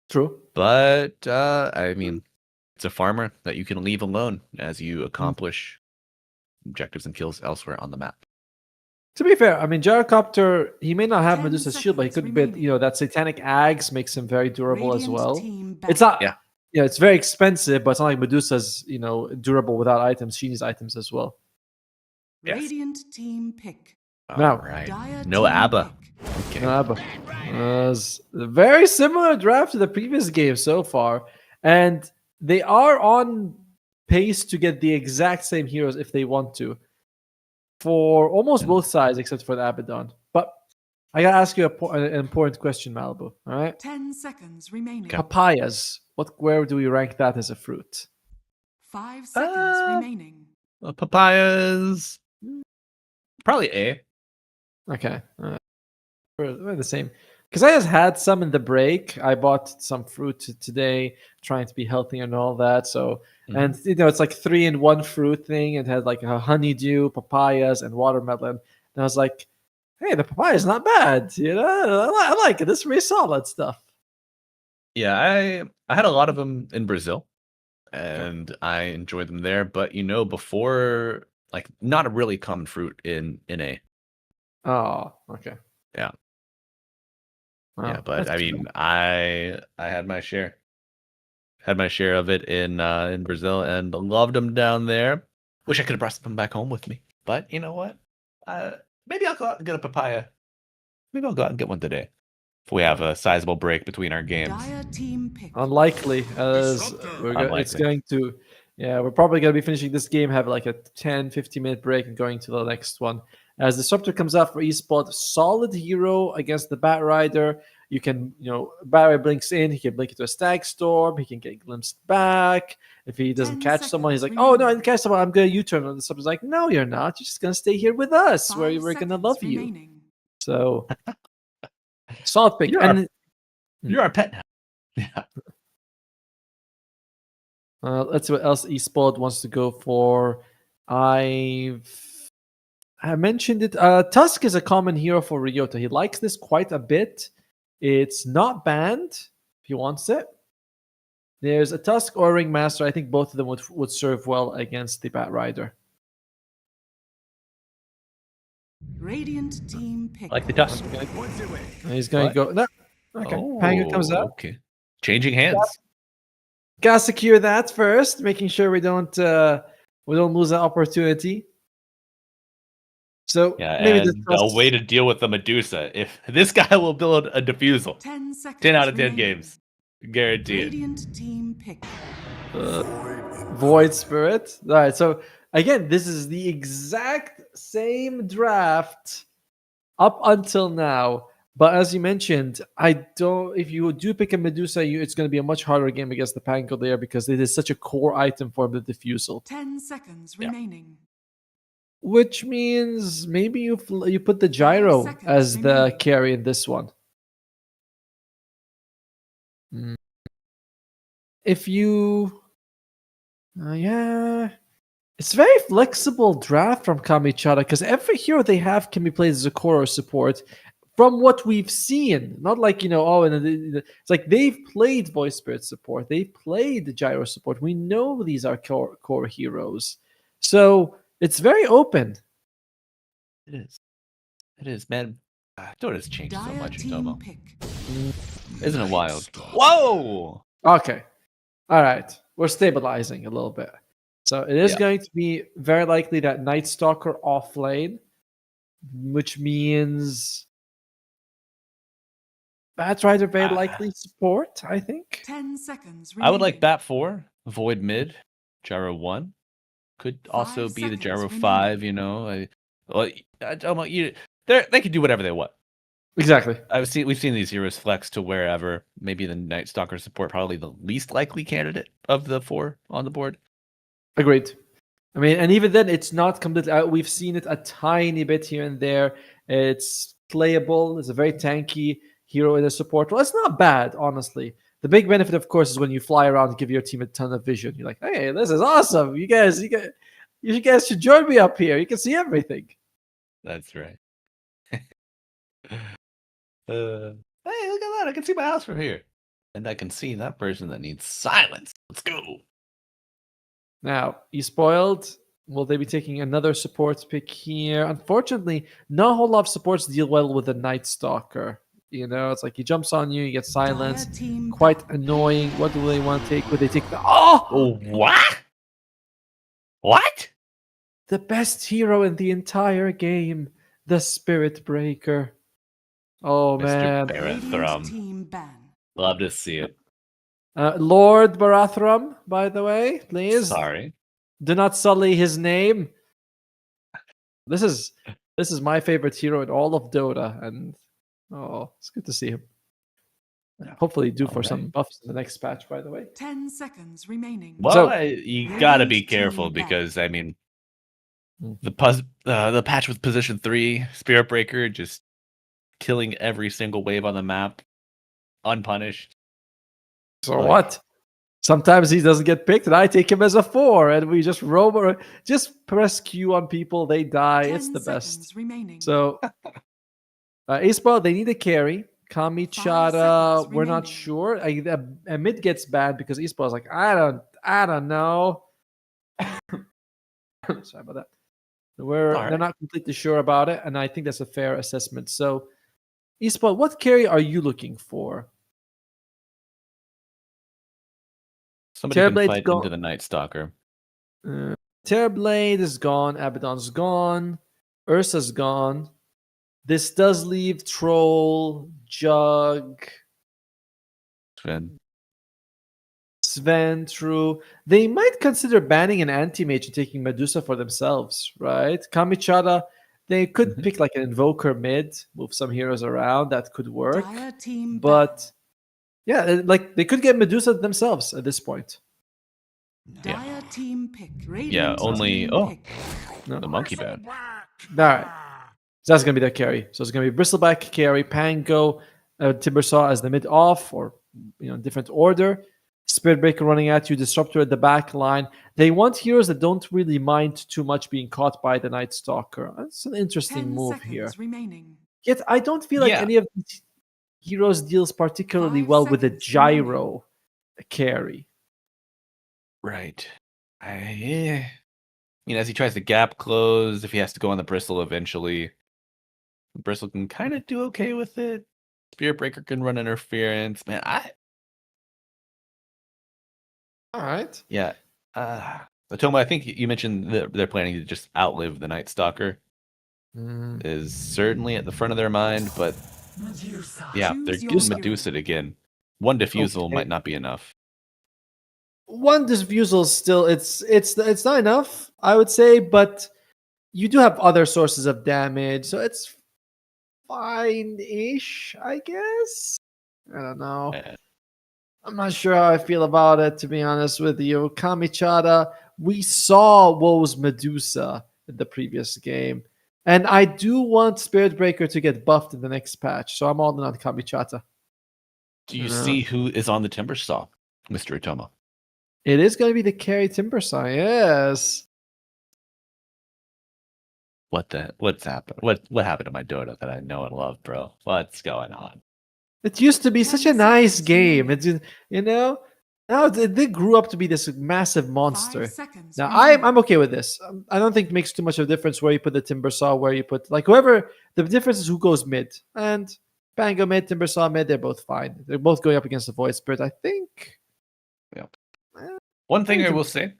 Speaker 7: True.
Speaker 6: But I mean, it's a farmer that you can leave alone as you accomplish objectives and kills elsewhere on the map.
Speaker 7: To be fair, I mean, Gyrocopter, he may not have
Speaker 8: 10
Speaker 7: Medusa's shield, but he could
Speaker 8: seconds
Speaker 7: be, that Satanic Axe makes him very durable as
Speaker 8: Radiant
Speaker 7: well.
Speaker 8: team
Speaker 7: It's
Speaker 8: back.
Speaker 7: not, it's very expensive, but it's not like Medusa's, durable without items. She needs items as well.
Speaker 6: Yes.
Speaker 8: Radiant team pick.
Speaker 7: Now,
Speaker 6: All right.
Speaker 8: Dire
Speaker 6: No
Speaker 8: team
Speaker 6: ABBA.
Speaker 8: pick.
Speaker 6: Okay.
Speaker 7: No, but it's a very similar draft to the previous game so far. And they are on pace to get the exact same heroes if they want to. For almost both sides, except for the Abaddon. But I gotta ask you an important question, Malibu. All right,
Speaker 8: 10 seconds remaining.
Speaker 7: papayas. Where do we rank that as a fruit?
Speaker 8: 5 seconds remaining.
Speaker 6: Papayas. Probably A.
Speaker 7: Okay, we're the same. Because I just had some in the break. I bought some fruit today, trying to be healthy and all that. So, and it's like 3-in-1 fruit thing. It had like a honeydew, papayas, and watermelon. And I was like, hey, the papaya is not bad. I like it. This is really solid stuff.
Speaker 6: Yeah, I had a lot of them in Brazil, and I enjoyed them there. But before, like, not a really common fruit in A.
Speaker 7: Oh, okay.
Speaker 6: Yeah.
Speaker 7: Wow,
Speaker 6: Yeah, but
Speaker 7: that's
Speaker 6: I mean, I had my share. Had my share of it in Brazil and loved them down there. Wish I could have brought them back home with me. But you know what? Maybe I'll go out and get a papaya. Maybe I'll go out and get one today. If we have a sizable break between our games.
Speaker 8: Dire team pick.
Speaker 7: unlikely, as it's going to. Yeah, we're probably going to be finishing this game, have like a 10-15 minute break, and going to the next one. As Disruptor comes out for eSport, solid hero against the Bat Rider. You can, Bat Rider blinks in, he can blink into a Stag Storm, he can get glimpsed back. If he doesn't
Speaker 8: 10
Speaker 7: catch someone, he's like,
Speaker 8: seconds
Speaker 7: oh no, I
Speaker 8: remaining.
Speaker 7: didn't catch someone, I'm going to U-turn. And the Disruptor's like, no, you're not. You're just going to stay here with us,
Speaker 8: 5
Speaker 7: where we're going to
Speaker 8: seconds
Speaker 7: love you.
Speaker 8: remaining.
Speaker 7: So, solid pick.
Speaker 6: You're our pet now. Yeah.
Speaker 7: Let's see what else eSport wants to go for. I mentioned it. Tusk is a common hero for Ryota. He likes this quite a bit. It's not banned if he wants it. There's a Tusk or a Ringmaster. I think both of them would serve well against the Bat Rider.
Speaker 8: Radiant team pick.
Speaker 6: I like the dust.
Speaker 7: He's going to go. No. Okay. Pango comes out.
Speaker 6: Okay. Changing hands.
Speaker 7: Gotta secure that first, making sure we don't lose that opportunity. So
Speaker 6: Yeah,
Speaker 7: maybe
Speaker 6: and a way to deal with the Medusa. If this guy will build a diffusal,
Speaker 8: 10 seconds
Speaker 6: 10 out of 10
Speaker 8: remaining.
Speaker 6: games, guaranteed.
Speaker 8: Radiant team pick.
Speaker 7: Void Spirit. All right. So again, this is the exact same draft up until now. But as you mentioned, if you do pick a Medusa, it's going to be a much harder game against the Panko there because it is such a core item for the diffusal.
Speaker 8: 10 seconds remaining.
Speaker 7: Which means maybe you put the Gyro
Speaker 8: seconds
Speaker 7: as the
Speaker 8: remaining.
Speaker 7: carry in this one. If you... yeah... It's a very flexible draft from Kamichara because every hero they have can be played as a core or support. From what we've seen, not like it's like they've played Voice Spirit support, they've played the Gyro support. We know these are core heroes, so it's very open.
Speaker 6: It is, man. Dota's changed so
Speaker 8: Dire
Speaker 6: much,
Speaker 8: team
Speaker 6: Tomo.
Speaker 8: pick.
Speaker 6: Isn't it wild? Whoa!
Speaker 7: Okay, all right, we're stabilizing a little bit. So it is going to be very likely that Night Stalker off lane, which means Bat Rider very likely support, I think.
Speaker 8: 10 seconds remaining.
Speaker 6: I would like Bat 4, Void mid, Gyro 1. Could also
Speaker 8: 5
Speaker 6: be the
Speaker 8: seconds
Speaker 6: Gyro
Speaker 8: remaining.
Speaker 6: 5, they can do whatever they want.
Speaker 7: Exactly.
Speaker 6: We've seen these heroes flex to wherever. Maybe the Night Stalker support, probably the least likely candidate of the 4 on the board.
Speaker 7: Agreed. I mean, and even then, it's not completely out. We've seen it a tiny bit here and there. It's playable. It's a very tanky hero in a support role. It's not bad, honestly. The big benefit, of course, is when you fly around and give your team a ton of vision. You're like, hey, this is awesome. You guys should join me up here. You can see everything.
Speaker 6: That's right. Hey, look at that! I can see my house from here, and I can see that person that needs silence. Let's go.
Speaker 7: Now, you spoiled. Will they be taking another support pick here? Unfortunately, not a whole lot of supports deal well with the Night Stalker. You know, it's like he jumps on you, you get silenced.
Speaker 8: Team
Speaker 7: Quite annoying. What do they want to take? Would they take the
Speaker 6: Oh, what? What?
Speaker 7: the best hero in the entire game, the Spirit Breaker? Oh
Speaker 6: Mr.
Speaker 7: man,
Speaker 6: Barathrum.
Speaker 8: team ban.
Speaker 6: Love to see it.
Speaker 7: Lord Barathrum, by the way, please
Speaker 6: Sorry.
Speaker 7: do not sully his name. This is my favorite hero in all of Dota, and it's good to see him. Hopefully, due for some
Speaker 6: Alright.
Speaker 7: buffs in the next patch. By the way,
Speaker 8: 10 seconds remaining.
Speaker 6: Well,
Speaker 7: So-
Speaker 6: you gotta be
Speaker 8: Raised
Speaker 6: careful
Speaker 8: team back.
Speaker 6: because I mean,
Speaker 7: Mm.
Speaker 6: the patch with position 3 Spirit Breaker just killing every single wave on the map, unpunished.
Speaker 7: so
Speaker 6: Like-
Speaker 7: what? Sometimes he doesn't get picked, and I take him as a 4, and we just roam or just press Q on people. They die.
Speaker 8: 10
Speaker 7: It's the best.
Speaker 8: seconds remaining.
Speaker 7: So, Aespa, they need a carry. Kamichara,
Speaker 8: seconds
Speaker 7: we're not
Speaker 8: remaining.
Speaker 7: sure. A mid gets banned because Aespa is like, I don't know. Sorry about that. They're
Speaker 6: Alright.
Speaker 7: not completely sure about it, and I think that's a fair assessment. So, Aespa, what carry are you looking for?
Speaker 6: Somebody can
Speaker 7: Terrorblade
Speaker 6: fight
Speaker 7: go-
Speaker 6: into the Night Stalker.
Speaker 7: Terrorblade is gone. Abaddon's gone. Ursa's gone. This does leave Troll, Jug, Sven, true. They might consider banning an anti-mage and taking Medusa for themselves, right? Kamichara, they could
Speaker 6: Mhm.
Speaker 7: pick like an Invoker mid, move some heroes around. That could work.
Speaker 8: Dire team ban.
Speaker 7: But yeah, like they could get Medusa themselves at this point.
Speaker 8: Dire team pick.
Speaker 6: Yeah,
Speaker 8: Radiant
Speaker 6: only-
Speaker 8: team
Speaker 6: oh.
Speaker 8: pick.
Speaker 7: No.
Speaker 6: The monkey bad.
Speaker 7: All right. So that's going to be their carry. So it's going to be Bristleback carry, Pango, Timbersaw as the mid off, or different order. Spirit Breaker running at you, Disruptor at the back line. They want heroes that don't really mind too much being caught by the Night Stalker. That's an interesting
Speaker 8: 10
Speaker 7: move
Speaker 8: seconds
Speaker 7: here.
Speaker 8: remaining.
Speaker 7: Yet I don't feel like
Speaker 6: Yeah.
Speaker 7: any of these heroes deals particularly
Speaker 8: 5
Speaker 7: well with the
Speaker 8: seconds remaining.
Speaker 7: gyro carry.
Speaker 6: Right. As he tries to gap close, if he has to go on the Bristle eventually, Bristle can kind of do okay with it. Spirit Breaker can run interference. Man,
Speaker 7: All right.
Speaker 6: yeah. Toma, I think you mentioned that they're planning to just outlive the Night Stalker. Is certainly at the front of their mind, but yeah, they're
Speaker 8: Choose your
Speaker 6: getting
Speaker 8: hero.
Speaker 6: Medusa again. One defusal
Speaker 7: Okay.
Speaker 6: might not be enough.
Speaker 7: One disfusal still it's not enough, I would say, but you do have other sources of damage, so it's fine-ish, I guess. I don't know.
Speaker 6: Eh,
Speaker 7: I'm not sure how I feel about it, to be honest with you. Kamichara, we saw what was Medusa in the previous game, and I do want Spirit Breaker to get buffed in the next patch, so I'm all in on Kamichara.
Speaker 6: Do you
Speaker 7: Yeah.
Speaker 6: see who is on the Timber Saw, Mr. Itoma?
Speaker 7: It is going to be the carry Timbersaw, yes.
Speaker 6: What's happened? What happened to my Dota that I know and love, bro? What's going on?
Speaker 7: It used to be such a
Speaker 8: 10
Speaker 7: nice
Speaker 8: seconds
Speaker 7: game.
Speaker 8: remaining.
Speaker 7: Now it grew up to be this massive monster.
Speaker 8: 5 seconds
Speaker 7: Now
Speaker 8: remaining.
Speaker 7: I'm okay with this. I don't think it makes too much of a difference where you put the Timbersaw, where you put like whoever. The difference is who goes mid. And Pango mid, Timbersaw mid, they're both fine. They're both going up against the Void Spirit, I think.
Speaker 6: One thing I will say,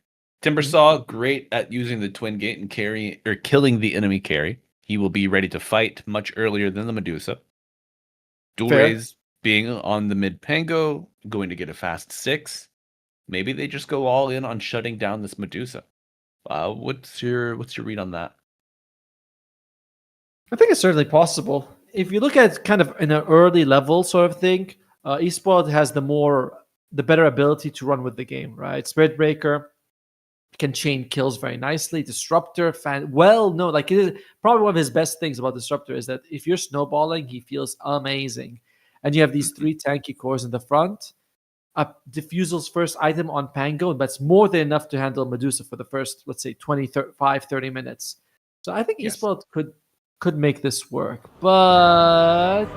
Speaker 6: Timbersaw great at using the Twin Gate and carry or killing the enemy carry. He will be ready to fight much earlier than the Medusa. Dual
Speaker 7: Fair.
Speaker 6: Rays being on the mid Pango, going to get a fast 6. Maybe they just go all in on shutting down this Medusa. What's your read on that?
Speaker 7: I think it's certainly possible. If you look at kind of in an early level sort of thing, eSport has the better ability to run with the game, right? Spirit Breaker, can chain kills very nicely. Disruptor, like it is probably one of his best things about Disruptor is that if you're snowballing, he feels amazing. And you have these 3 tanky cores in the front. Diffusel's first item on Pango, that's more than enough to handle Medusa for the first, let's say, 30 minutes. So I think eSport could make this work, but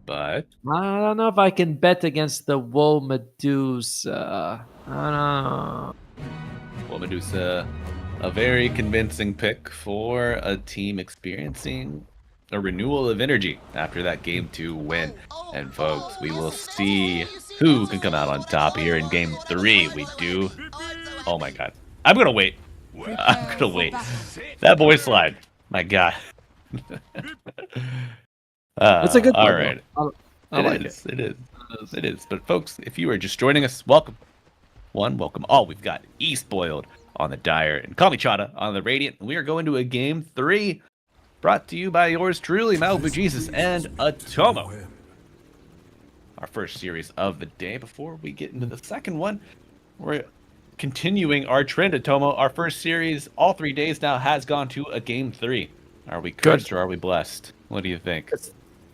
Speaker 7: I don't know if I can bet against the Woe Medusa. I don't know.
Speaker 6: Well, Medusa, a very convincing pick for a team experiencing a renewal of energy after that Game 2 win. And folks, we will see who can come out on top here in Game 3. We do. Oh my god. I'm going to wait. I'm going to wait. That voice line. My god.
Speaker 7: It's a good one.
Speaker 6: All right.
Speaker 7: I like it.
Speaker 6: It is. But folks, if you are just joining us, welcome. Welcome all. We've got eSpoiled on the Dire and Call Me Chata on the Radiant. We are going to a Game 3 brought to you by yours truly, Malibu Jesus and Atomo. Our first series of the day. Before we get into the second one, we're continuing our trend, Atomo. Our first series, all 3 days now, has gone to a Game 3. Are we cursed or are we blessed? What do you think?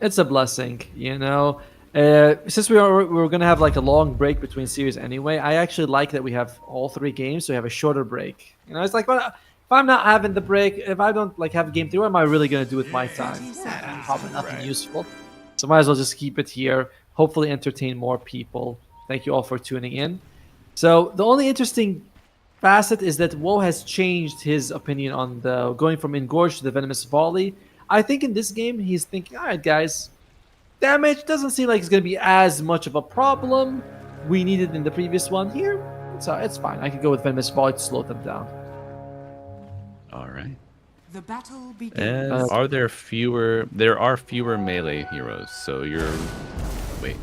Speaker 7: It's a blessing, you know. Since we were going to have like a long break between series anyway, I actually like that we have all 3 games, so we have a shorter break. You know, it's like, well, if I'm not having the break, if I don't like have a Game 3, what am I really going to do with my time? Probably nothing useful. So might as well just keep it here. Hopefully entertain more people. Thank you all for tuning in. So the only interesting facet is that Woe has changed his opinion on the going from Engorge to the Venomous Volley. I think in this game, he's thinking, all right, guys, damage doesn't seem like it's going to be as much of a problem. We needed in the previous one here. So it's fine. I could go with Venomous Volley to slow them down.
Speaker 6: All right.
Speaker 8: The battle begins.
Speaker 6: And are there fewer? There are fewer melee heroes. So you're. Wait.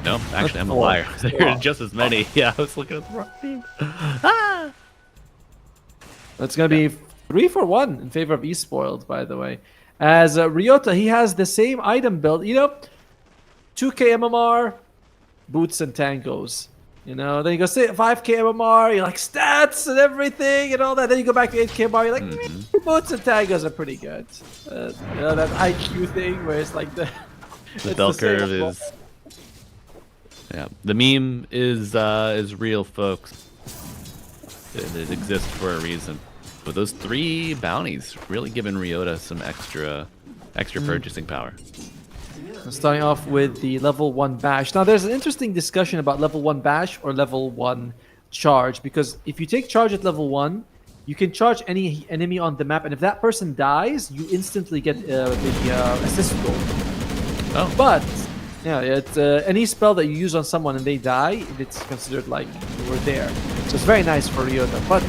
Speaker 6: No, actually, I'm a liar. There are just as many. Yeah, I was looking at the wrong team. Ah!
Speaker 7: That's going to be 3-for-1 in favor of eSpoiled, by the way. As Ryota, he has the same item build. You know, 2k MMR, boots and tangos. You know, then you go 5k MMR, you like stats and everything and all that. Then you go back to 8k MMR, you're like, boots and tangos are pretty good. You know, that IQ thing where it's like the
Speaker 6: bell curve is. Yeah, the meme is real, folks. It exists for a reason. But those 3 bounties really giving Ryota some extra purchasing power.
Speaker 7: Starting off with the level 1 bash. Now, there's an interesting discussion about level 1 bash or level 1 charge, because if you take charge at level 1, you can charge any enemy on the map, and if that person dies, you instantly get the assist goal. Oh. But yeah, it's any spell that you use on someone and they die, it's considered like you were there. So it's very nice for Ryota, but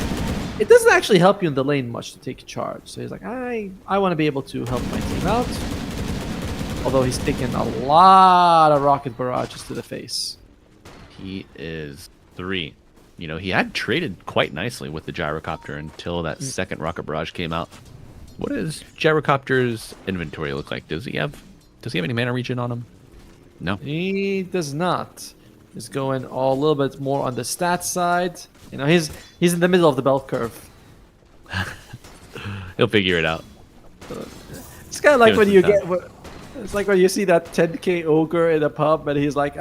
Speaker 7: it doesn't actually help you in the lane much to take charge. So he's like, I want to be able to help my team out. Although he's taking a lot of rocket barrages to the face.
Speaker 6: He is 3. You know, he had traded quite nicely with the gyrocopter until that second rocket barrage came out. What does gyrocopter's inventory look like? Does he have any mana regen on him? No.
Speaker 7: He does not. He's going a little bit more on the stat side. You know, he's in the middle of the bell curve.
Speaker 6: He'll figure it out.
Speaker 7: It's kind of like when you get. It's like when you see that 10k ogre in a pub, and he's like,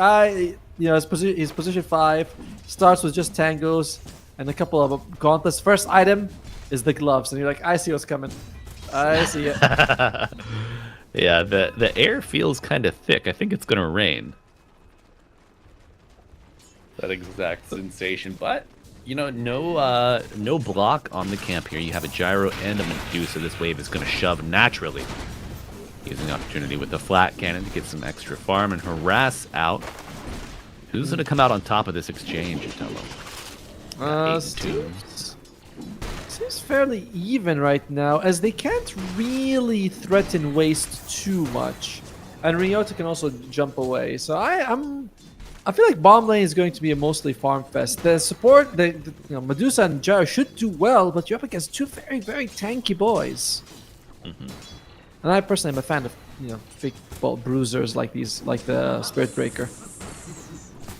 Speaker 7: he's position 5, starts with just tangos and a couple of gauntlets. First item is the gloves, and you're like, I see what's coming. I see it.
Speaker 6: Yeah, the air feels kind of thick. I think it's gonna rain. That exact sensation, but you know, no block on the camp here. You have a gyro and a Medusa. This wave is gonna shove naturally. Using the opportunity with the flat cannon to get some extra farm and harass out. Who's going to come out on top of this exchange, Atello?
Speaker 7: Seems fairly even right now, as they can't really threaten waste too much. And Ryota can also jump away. So I feel like bomb lane is going to be a mostly farm fest. The support, Medusa and Gyro should do well, but you're up against 2 very, very tanky boys. Mm-hmm. And I personally am a fan of, big bruisers like these, like the Spirit Breaker.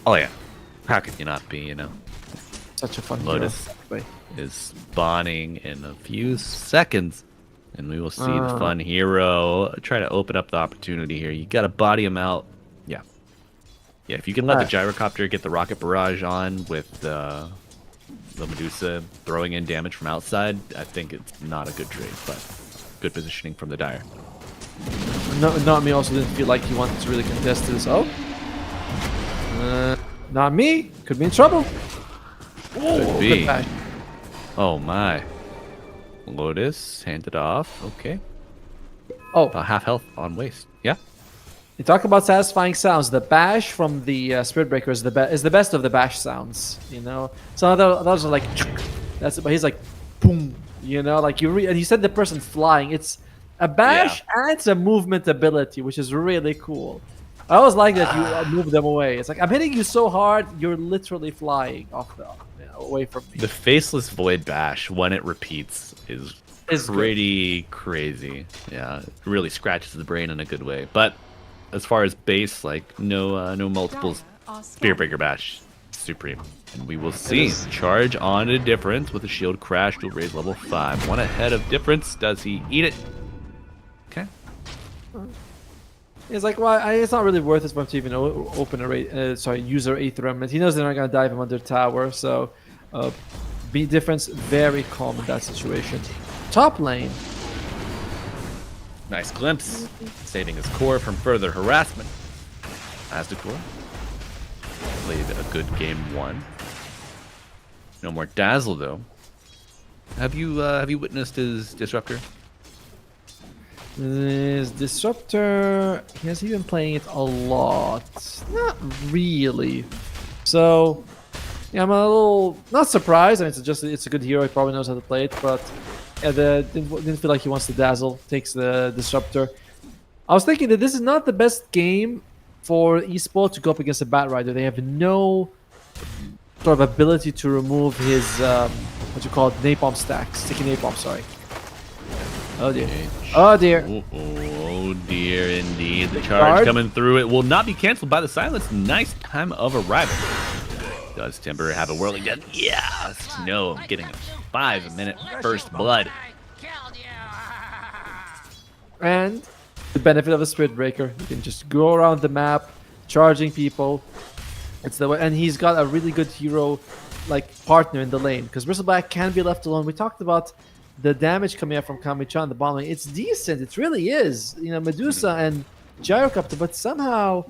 Speaker 6: Oh yeah, how could you not be?
Speaker 7: Such a fun
Speaker 6: Lotus.
Speaker 7: hero. way.
Speaker 6: is spawning in a few seconds. And we will see the fun hero try to open up the opportunity here. You got to body him out. Yeah. Yeah, if you can let the gyrocopter get the rocket barrage on with the Medusa throwing in damage from outside, I think it's not a good trade, but good positioning from the Dire.
Speaker 7: No, not me also didn't feel like he wanted to really contest this. Oh. Not me. Could be in trouble.
Speaker 6: Could be.
Speaker 7: Goodbye.
Speaker 6: Oh my. Lotus handed off. Okay.
Speaker 7: Oh,
Speaker 6: Half health on waste. Yeah.
Speaker 7: you talk about satisfying sounds. The bash from the Spirit Breaker is the best of the bash sounds. You know, some of those are like that's, but he's like boom. You know, like and you said the person flying. It's a bash and it's a movement ability, which is really cool. I always like that you move them away. It's like I'm hitting you so hard, you're literally flying away from me.
Speaker 6: The Faceless Void Bash, when it repeats, is pretty crazy. Yeah, it really scratches the brain in a good way. But as far as base, like no multiples, Spearbreaker Bash, supreme. And we will see. Charge on to Difference with a shield crash to raise level 5. One ahead of Difference. Does he eat it? Okay.
Speaker 7: It's like, well, it's not really worth it for him to even open use their Aether Remnant. He knows they're not gonna dive him under tower, so be Difference very calm in that situation. Top lane.
Speaker 6: Nice glimpse, saving his core from further harassment. Aztecor played a good game 1. No more Dazzle though. Have you witnessed his Disruptor?
Speaker 7: His Disruptor, has he been playing it a lot? Not really. So yeah, I'm a little not surprised. I mean, it's a good hero. He probably knows how to play it, but yeah, didn't feel like he wants to Dazzle. Takes the Disruptor. I was thinking that this is not the best game for eSport to go up against a Bat Rider. They have no sort of ability to remove his what you call it, napalm stack, sticky napalm. Sorry. Oh dear. Oh dear.
Speaker 6: Oh dear indeed. The charge coming through. It will not be canceled by the silence. Nice time of arrival. Does Timber have a whirling death? Yes. No. Getting a 5-minute first blood.
Speaker 7: And the benefit of a Spirit Breaker, you can just go around the map, charging people. It's the way, and he's got a really good hero, like partner in the lane. Because Bristleback can be left alone. We talked about the damage coming out from Kami-chan, the bottom lane. It's decent. It really is. You know, Medusa and Gyrocopter, but somehow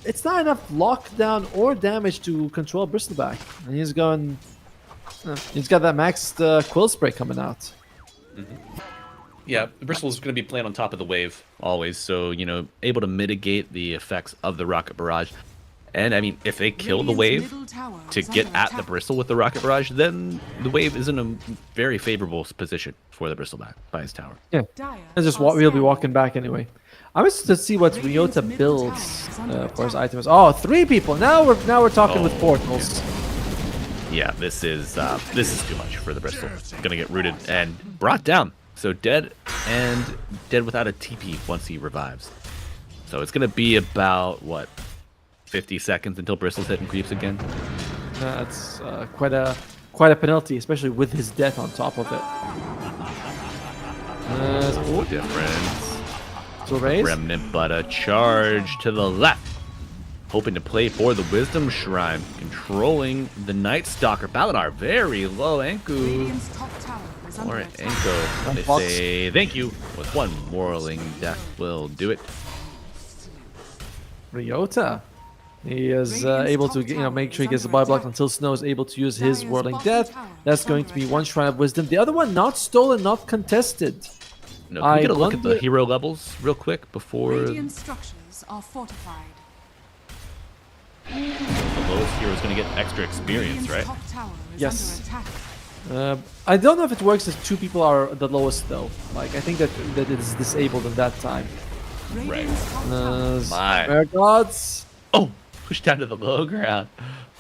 Speaker 7: it's not enough lockdown or damage to control Bristleback. And he's going. He's got that maxed Quill Spray coming out.
Speaker 6: Yeah, Bristol's going to be playing on top of the wave always, so, you know, able to mitigate the effects of the Rocket Barrage. And, I mean, if they kill the wave to get at the Bristle with the Rocket Barrage, then the wave is in a very favorable position for the Bristleback by his tower.
Speaker 7: Yeah, and just we'll be walking back anyway. I'm interested to see what Ryota builds for his items. Oh, 3 people! Now we're talking with portals.
Speaker 6: Yeah, this is too much for the Bristol. Gonna get rooted and brought down. So dead and dead without a TP once he revives. So it's gonna be about what, 50 seconds until Bristle's hitting creeps again.
Speaker 7: That's quite a penalty, especially with his death on top of it.
Speaker 6: Difference.
Speaker 7: So raise.
Speaker 6: Remnant, but a charge to the left. Hoping to play for the Wisdom Shrine. Controlling the Night Stalker. Baladar, very low. Anku. Or Anko. They say thank you. With 1 Whirling Death will do it.
Speaker 7: Ryota. He is able to make sure he gets the body blocked until Snow is able to use his Whirling Death. That's going to be 1 Shrine of Wisdom. The other one not stolen, not contested.
Speaker 6: No, can we get a look at the hero levels real quick before...
Speaker 8: Radiant structures are fortified.
Speaker 6: The lowest hero is going to get extra experience, right?
Speaker 7: Yes. I don't know if it works if 2 people are the lowest though. Like I think that it is disabled at that time.
Speaker 6: Right.
Speaker 7: My gods.
Speaker 6: Oh, pushed down to the low ground.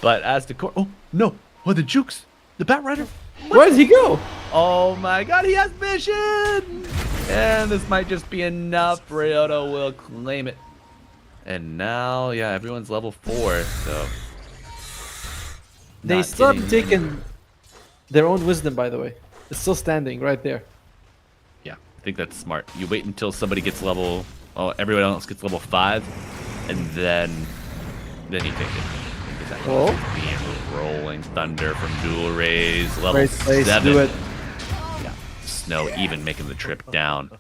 Speaker 6: But as the core, oh no, what the jukes? The Bat Rider?
Speaker 7: Where did he go?
Speaker 6: Oh my God, he has vision! And this might just be enough. Perrito will claim it. And now, yeah, everyone's level 4, so...
Speaker 7: They still haven't taken their own wisdom, by the way. It's still standing right there.
Speaker 6: Yeah, I think that's smart. You wait until somebody gets level. Oh, everyone else gets level 5, and then you take it. Exactly.
Speaker 7: Oh.
Speaker 6: The rolling thunder from Dual Rays, level
Speaker 7: Great place,
Speaker 6: 7.
Speaker 7: do it.
Speaker 6: Yeah, Snow even making the trip down.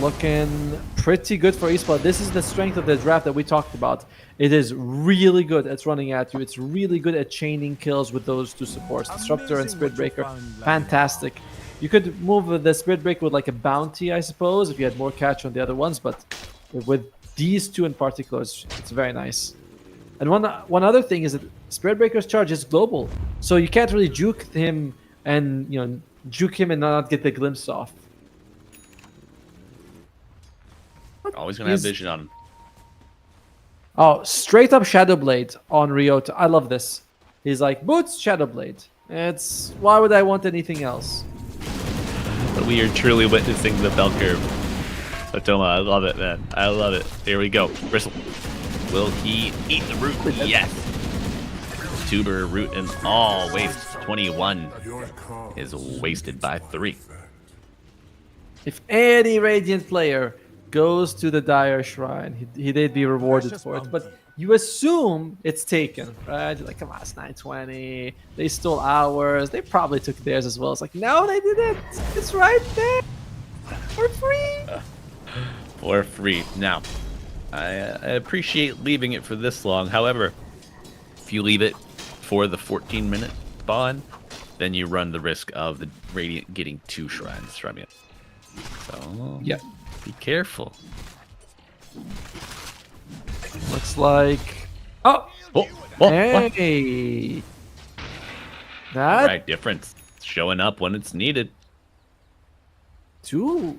Speaker 7: Looking pretty good for eSport. This is the strength of the draft that we talked about. It is really good at running at you. It's really good at chaining kills with those two supports, Disruptor and Spirit Breaker. Fantastic. You could move the Spirit Breaker with like a bounty, I suppose, if you had more catch on the other ones, but with these two in particular, it's very nice. And one other thing is that Spirit Breaker's charge is global, so you can't really juke him and juke him and not get the glimpse off.
Speaker 6: Always gonna have vision on him.
Speaker 7: Oh, straight up Shadow Blade on Ryota. I love this. He's like, boots, Shadow Blade. Why would I want anything else?
Speaker 6: But we are truly witnessing the bell curve. Otoma, I love it, man. I love it. Here we go. Bristle. Will he eat the root? Yes. Tuber, root, and all waste. 21 is wasted by 3.
Speaker 7: If any Radiant player goes to the Dire Shrine, they'd be rewarded for it. But you assume it's taken, right? You're like, come on, it's 920. They stole ours. They probably took theirs as well. It's like, no, they didn't. It's right there for free.
Speaker 6: For free. Now, I appreciate leaving it for this long. However, if you leave it for the 14-minute spawn, then you run the risk of the Radiant getting 2 shrines from you. So,
Speaker 7: yeah.
Speaker 6: Be careful.
Speaker 7: Looks like... Oh! Hey! That...
Speaker 6: Right, difference. Showing up when it's needed.
Speaker 7: Dual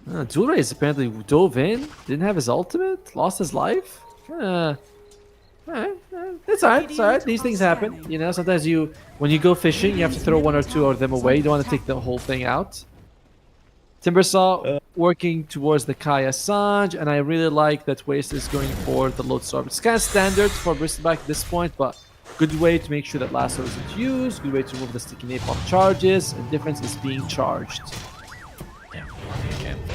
Speaker 7: Rays apparently dove in, didn't have his ultimate, lost his life. It's alright. These things happen. Sometimes when you go fishing, you have to throw 1 or 2 of them away. You don't want to take the whole thing out. Timbersaw working towards the Kaya Sanj, and I really like that Waste is going for the Lodestorm. It's kind of standard for Bristleback at this point, but good way to make sure that Lasso isn't used, good way to remove the sticky napalm charges, and difference is being charged.
Speaker 6: Yeah,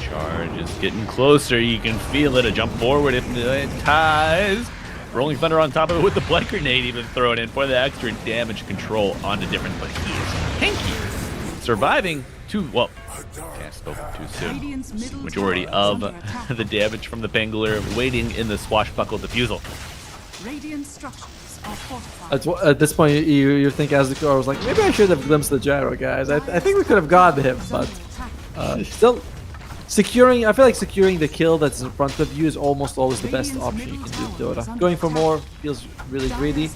Speaker 6: charge is getting closer, you can feel it, a jump forward if it ties. Rolling Thunder on top of it with the Blight Grenade even thrown in for the extra damage control onto difference, but he is tanky. Surviving can't spoke too soon. Majority of the damage from the Pangolin waiting in the swashbuckle defusal.
Speaker 8: Radiant structures are fortified.
Speaker 7: At this point, you think as the car was like, maybe I should have glimpsed the gyro, guys. I think we could have got him, but still securing. I feel like securing the kill that's in front of you is almost always the best option you can do in Dota. Going for more feels really greedy.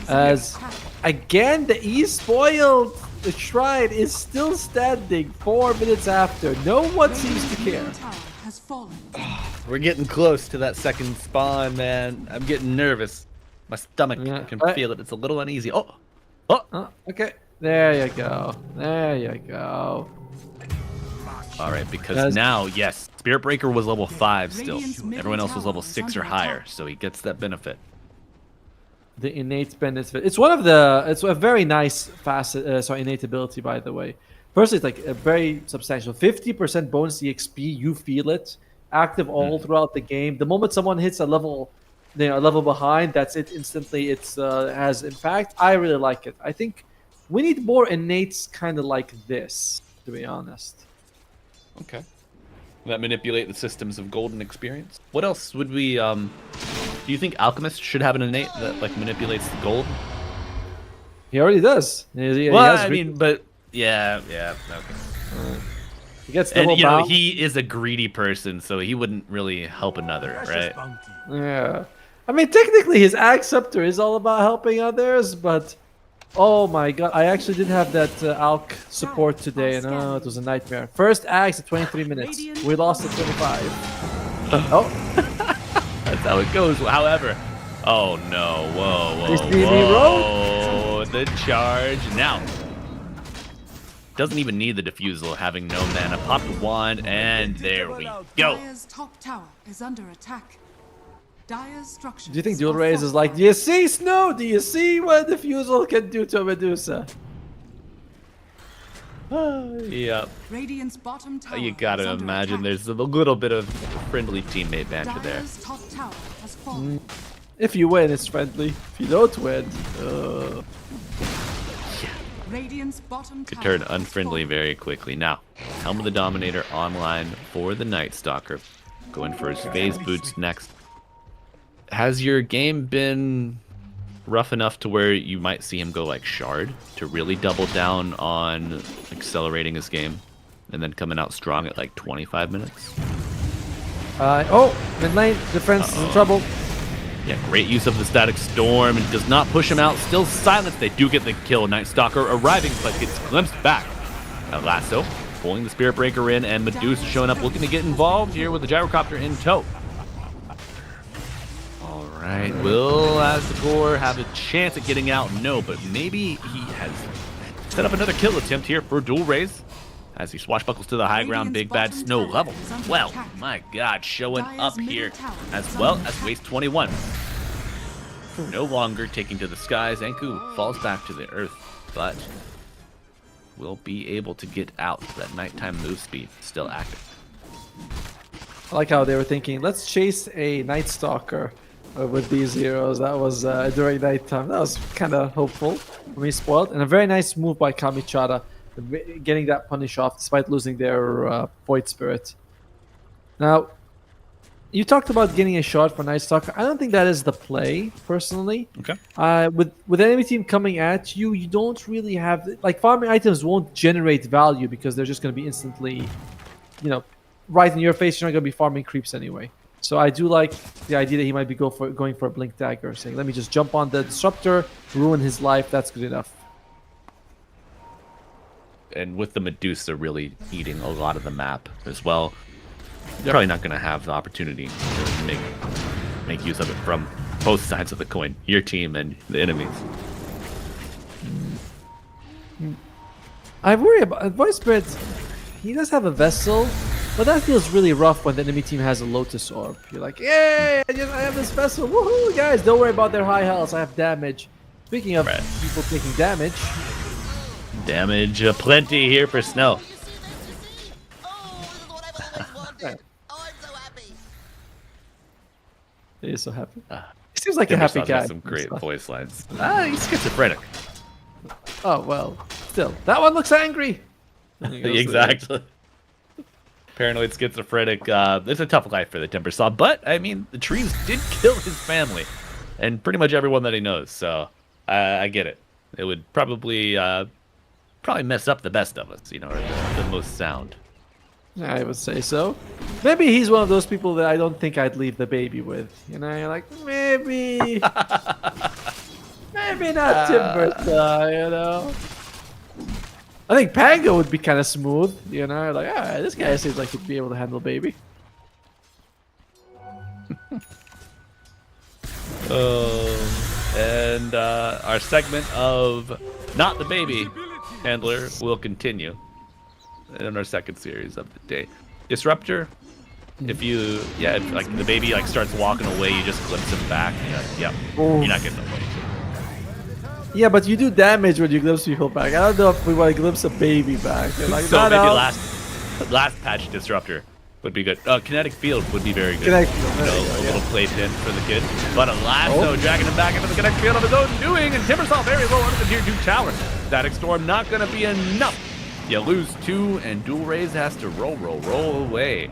Speaker 7: As again, the E spoiled. The shrine is still standing 4 minutes after. No one seems to care.
Speaker 6: We're getting close to that second spawn, man. I'm getting nervous. My stomach can feel it. It's a little uneasy. Oh,
Speaker 7: okay. There you go. There you go.
Speaker 6: All right, because now, yes, Spirit Breaker was level 5 still. Everyone else was level 6 or higher, so he gets that benefit.
Speaker 7: The innate benefit. It's a very nice innate ability, by the way. Firstly, it's like a very substantial 50% bonus EXP. You feel it, active all throughout the game. The moment someone hits a level behind, that's it instantly. It's has impact. I really like it. I think we need more innates kind of like this, to be honest.
Speaker 6: Okay. That manipulate the systems of golden experience. What else would we do you think Alchemist should have an innate that like manipulates the gold?
Speaker 7: He already does.
Speaker 6: Yeah, okay.
Speaker 7: He gets
Speaker 6: and he is a greedy person, so he wouldn't really help another, right?
Speaker 7: Yeah. I mean, technically his Axe Scepter is all about helping others, but oh my god, I actually did have that Alch support today, and it was a nightmare. First Axe at 23 minutes. We lost at 25.
Speaker 6: That's how it goes. However, oh no, whoa, the charge. Now, doesn't even need the defusal, having no mana. Popped wand, and there we go.
Speaker 8: Dire's top tower is under attack. Dire's structures.
Speaker 7: Do you think Dual Rays is like, do you see, Snow? Do you see what the Fusel can do to a Medusa?
Speaker 6: Yeah.
Speaker 8: Radiant's bottom tower
Speaker 6: You gotta
Speaker 8: is under
Speaker 6: imagine
Speaker 8: attack.
Speaker 6: there's a little bit of friendly teammate banter there.
Speaker 8: Dire's top tower has fallen.
Speaker 7: If you win, it's friendly. If you don't win,
Speaker 8: Radiant's bottom
Speaker 6: Could
Speaker 8: tower
Speaker 6: turn
Speaker 8: has
Speaker 6: unfriendly
Speaker 8: fallen.
Speaker 6: very quickly. Now, Helm of the Dominator online for the Night Stalker. Going for his phase boots next. Has your game been rough enough to where you might see him go like Shard to really double down on accelerating his game and then coming out strong at like 25 minutes?
Speaker 7: mid lane defense is in trouble.
Speaker 6: Yeah, great use of the Static Storm and does not push him out. Still silent. They do get the kill. Night Stalker arriving, but gets glimpsed back. Now Lasso pulling the Spirit Breaker in, and Medusa showing up looking to get involved here with the Gyrocopter in tow. All right, will Azagor have a chance at getting out? No, but maybe he has set up another kill attempt here for Dual Rays. As he swashbuckles to the high ground, Big Bad Snow level. Well, my God, showing up here as well as Waste 21. No longer taking to the skies. Anku falls back to the earth, but will be able to get out. That nighttime move speed still active.
Speaker 7: I like how they were thinking, let's chase a Night Stalker with these heroes. That was during nighttime. That was kind of hopeful for me, spoiled. And a very nice move by Kamichara, getting that punish off despite losing their Void Spirit. Now, you talked about getting a shot for Night Stalker. I don't think that is the play, personally.
Speaker 6: Okay.
Speaker 7: With enemy team coming at you, you don't really have... Like, farming items won't generate value because they're just going to be instantly, right in your face. You're not going to be farming creeps anyway. So I do like the idea that he might be going for a Blink Dagger, saying, let me just jump on the Disruptor, ruin his life. That's good enough.
Speaker 6: And with the Medusa really eating a lot of the map as well, you're probably not going to have the opportunity to make use of it from both sides of the coin, your team and the enemies.
Speaker 7: I worry about Voice Spirit. He does have a Vessel, but that feels really rough when the enemy team has a Lotus Orb. You're like, yay, I have this Vessel. Woohoo, guys, don't worry about their high health. I have damage. Speaking of people taking damage.
Speaker 6: Damage plenty here for Snow.
Speaker 7: He is so happy. He seems like a happy
Speaker 6: Timbersaws
Speaker 7: guy.
Speaker 6: has some great voice lines. He's schizophrenic.
Speaker 7: Oh, well, still. That one looks angry.
Speaker 6: Exactly. Paranoid schizophrenic. It's a tough life for the Timbersaw, but, I mean, the trees did kill his family and pretty much everyone that he knows, so I get it. It would probably mess up the best of us, or the most sound.
Speaker 7: I would say so. Maybe he's one of those people that I don't think I'd leave the baby with. You're like, maybe... maybe not Timbersaw, I think Pango would be kind of smooth, like, this guy seems like he'd be able to handle baby.
Speaker 6: And our segment of Not the Baby Handler will continue in our second series of the day. Disruptor, if the baby starts walking away, you just glimpse him back, and you're like, yep, you're not getting away.
Speaker 7: Yeah, but you do damage when you glimpse people back. I don't know if we want to glimpse a baby back. You're like,
Speaker 6: So
Speaker 7: no,
Speaker 6: maybe
Speaker 7: no.
Speaker 6: last patch Disruptor would be good. Kinetic Field would be very good.
Speaker 7: Kinetic Field, there you go,
Speaker 6: a little playpin for the kid. But a Lasso dragging him back into the Kinetic Field of his own doing, and Timbersaw very low under the tier 2 tower. Static Storm not going to be enough. You lose 2, and Dual Rays has to roll away.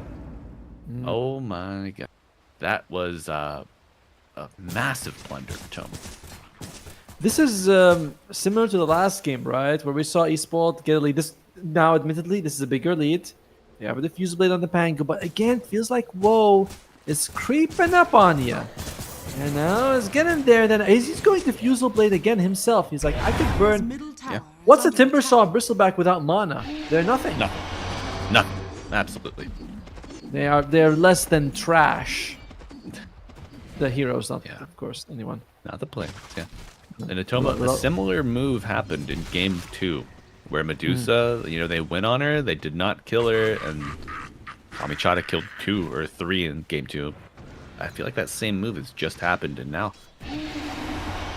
Speaker 6: Oh my God. That was a massive plunder, Tom.
Speaker 7: This is similar to the last game, right? Where we saw eSport get a lead. Now, admittedly, this is a bigger lead. They have a Diffusal Blade on the Pango, but again, feels like, whoa, it's creeping up on you. And now it's getting there. Then he's going Diffusal Blade again himself. He's like, I could burn.
Speaker 8: Middle tower
Speaker 7: What's a
Speaker 8: is under
Speaker 7: Timbersaw
Speaker 8: attack.
Speaker 7: and Bristleback without mana? They're nothing.
Speaker 6: Nothing. Absolutely.
Speaker 7: They're less than trash. The heroes, not of course anyone.
Speaker 6: Not the players, yeah. In Atoma, a similar move happened in game 2, where Medusa, they went on her, they did not kill her, and Kamichara killed 2 or 3 in game 2. I feel like that same move has just happened, and now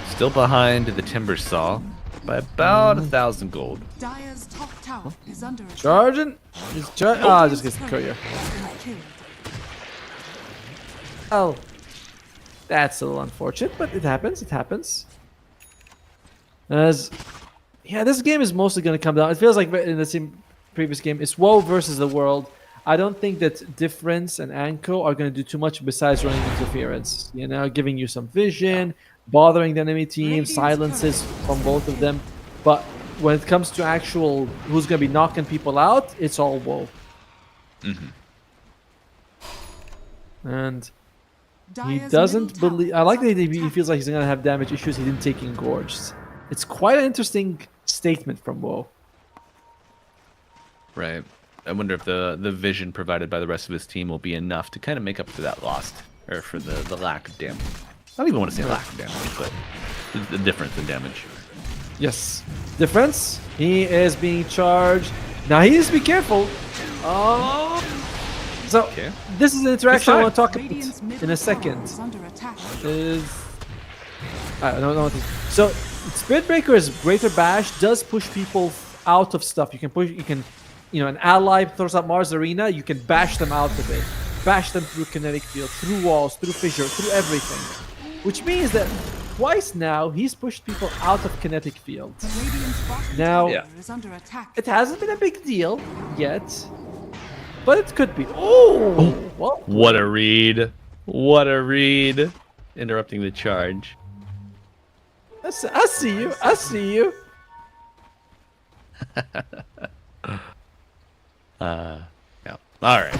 Speaker 6: still behind the Timber Saw by about 1,000 gold.
Speaker 8: Dire's top tower is under attack.
Speaker 7: Charging. He's just gets the courier.
Speaker 8: Killed.
Speaker 7: Oh, that's a little unfortunate, but it happens. It happens. Yeah, this game is mostly going to come down. It feels like in the same previous game, it's WoW versus the world. I don't think that Difference and Anko are going to do too much besides running interference. You know, giving you some vision, bothering the enemy team, silences from both of them. But when it comes to actual who's going to be knocking people out, it's all WoW. And he
Speaker 8: Dire's
Speaker 7: doesn't
Speaker 8: middle
Speaker 7: believe.
Speaker 8: tower
Speaker 7: I like
Speaker 8: is
Speaker 7: that
Speaker 8: under
Speaker 7: he
Speaker 8: attack.
Speaker 7: feels like he's going to have damage issues he didn't take Engorged. It's quite an interesting statement from WoW.
Speaker 6: Right. I wonder if the vision provided by the rest of his team will be enough to kind of make up for that lost, or for the lack of damage. I don't even want to say lack of damage, but the difference in damage.
Speaker 7: Yes. Difference. He is being charged. Now he needs to be careful. Oh. So
Speaker 6: Okay.
Speaker 7: this is an interaction I want to talk
Speaker 8: Radiant's
Speaker 7: about
Speaker 8: middle
Speaker 7: in a
Speaker 8: tower
Speaker 7: second.
Speaker 8: is under attack.
Speaker 7: I don't know. So Spirit Breaker's Greater Bash does push people out of stuff. You can, an ally throws out Mars Arena, you can bash them out of it. Bash them through kinetic field, through walls, through fissure, through everything. Which means that twice now he's pushed people out of kinetic field.
Speaker 8: Radiant's bottom
Speaker 7: Now-
Speaker 8: tower is under attack.
Speaker 7: It hasn't been a big deal yet, but it could be. Oh, well,
Speaker 6: What a read. What a read. Interrupting the charge.
Speaker 7: I see you. I see you.
Speaker 6: Yeah. All right.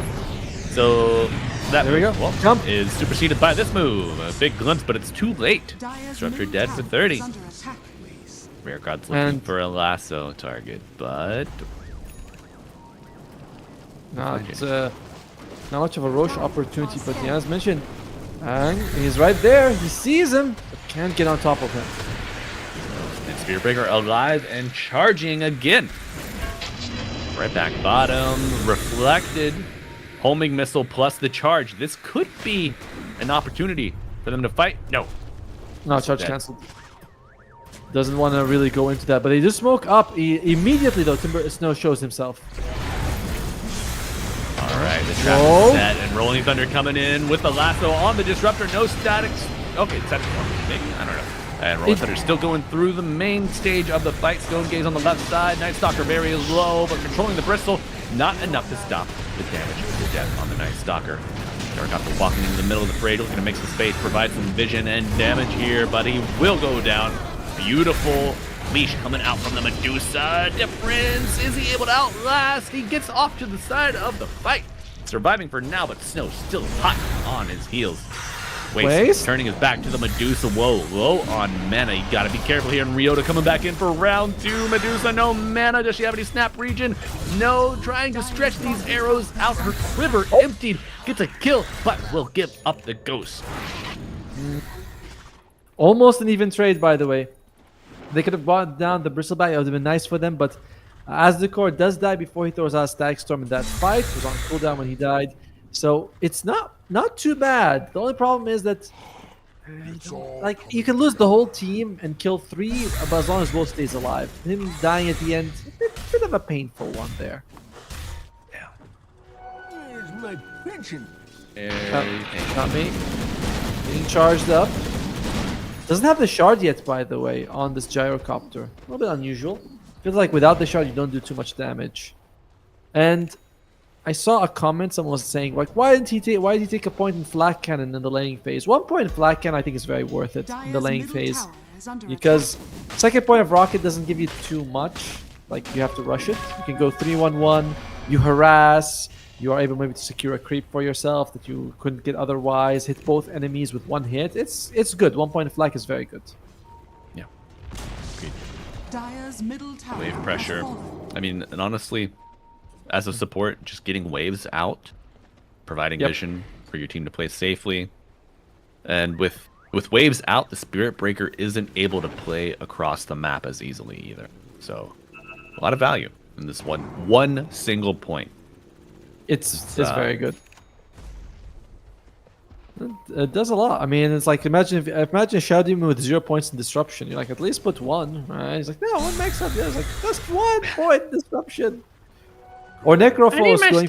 Speaker 6: So that
Speaker 7: There we
Speaker 6: move,
Speaker 7: go.
Speaker 6: well,
Speaker 7: Jump.
Speaker 6: is superseded by this move. A big glimpse, but it's too late.
Speaker 8: Dire's
Speaker 6: Disruptor
Speaker 8: middle
Speaker 6: dead for
Speaker 8: tower
Speaker 6: 30.
Speaker 8: is under attack.
Speaker 6: Rare God's looking
Speaker 7: And-
Speaker 6: for a lasso target, but
Speaker 7: Not much of a Roche opportunity, but yeah, as mentioned, and he's right there. He sees him, but can't get on top of him.
Speaker 6: and Spear Breaker alive and charging again. Right back bottom, reflected, homing missile plus the charge. This could be an opportunity for them to fight. No,
Speaker 7: No, charge
Speaker 6: Dead.
Speaker 7: cancelled. Doesn't want to really go into that, but he just smoke up. Immediately though, Timber Snow shows himself.
Speaker 6: All right, the trap
Speaker 7: Whoa.
Speaker 6: is set, and Rolling Thunder coming in with the lasso on the Disruptor. No statics. Okay, static form, maybe. I don't know. And Rolling Thunder still going through the main stage of the fight. Stone Gaze on the left side. Night Stalker very low, but controlling the bristle. Not enough to stop the damage of the death on the Night Stalker. Darkopter walking into the middle of the fray, looking to make some space, provide some vision and damage here, but he will go down. Beautiful leash coming out from the Medusa. Difference. Is he able to outlast? He gets off to the side of the fight. Surviving for now, but Snow still hot on his heels. Waste turning his back to the Medusa. Whoa, low on mana. You gotta be careful here. And Ryota coming back in for round 2. Medusa, no mana. Does she have any snap regen? No. Trying to stretch these arrows out. Her quiver emptied. Gets a kill, but will give up the ghost.
Speaker 7: Almost an even trade, by the way. They could have brought down the Bristleback. It would have been nice for them, but as the core does die before he throws out Static Storm in that fight, it was on cooldown when he died. So it's not too bad. The only problem is that like you can lose the whole team and kill 3, but as long as Wolf stays alive. Him dying at the end, a bit of a painful one there.
Speaker 9: Where's my pension?
Speaker 7: Not me. Being charged up. Doesn't have the shard yet, by the way, on this gyrocopter. A little bit unusual. Feels like without the shard, you don't do too much damage. And I saw a comment. Someone was saying, like, why did he take a point in Flak Cannon in the laning phase? 1 point in Flak Cannon, I think, is very worth it in the
Speaker 8: Dire's
Speaker 7: laning
Speaker 8: middle
Speaker 7: phase.
Speaker 8: tower is under
Speaker 7: Because second point of Rocket doesn't give you too much. Like, you have to rush it. You can go 3-1-1. You harass. You are able maybe to secure a creep for yourself that you couldn't get otherwise. Hit both enemies with 1 hit. It's good. 1 point of Flak is very good.
Speaker 6: Yeah.
Speaker 8: attack. Dire's middle tower
Speaker 6: Wave
Speaker 8: has
Speaker 6: pressure.
Speaker 8: fallen.
Speaker 6: I mean, and honestly, as a support, just getting waves out, providing
Speaker 7: Yep.
Speaker 6: vision for your team to play safely, and with waves out, the Spirit Breaker isn't able to play across the map as easily either. So, a lot of value in this one single point.
Speaker 7: It's
Speaker 6: uh,
Speaker 7: very good. It does a lot. I mean, it's like imagine Shadow Demon with 0 points in disruption. You're like, at least put 1. Right? He's like, no, 1 max up. Yeah, it's like just 1 point disruption. Or Necrophos going.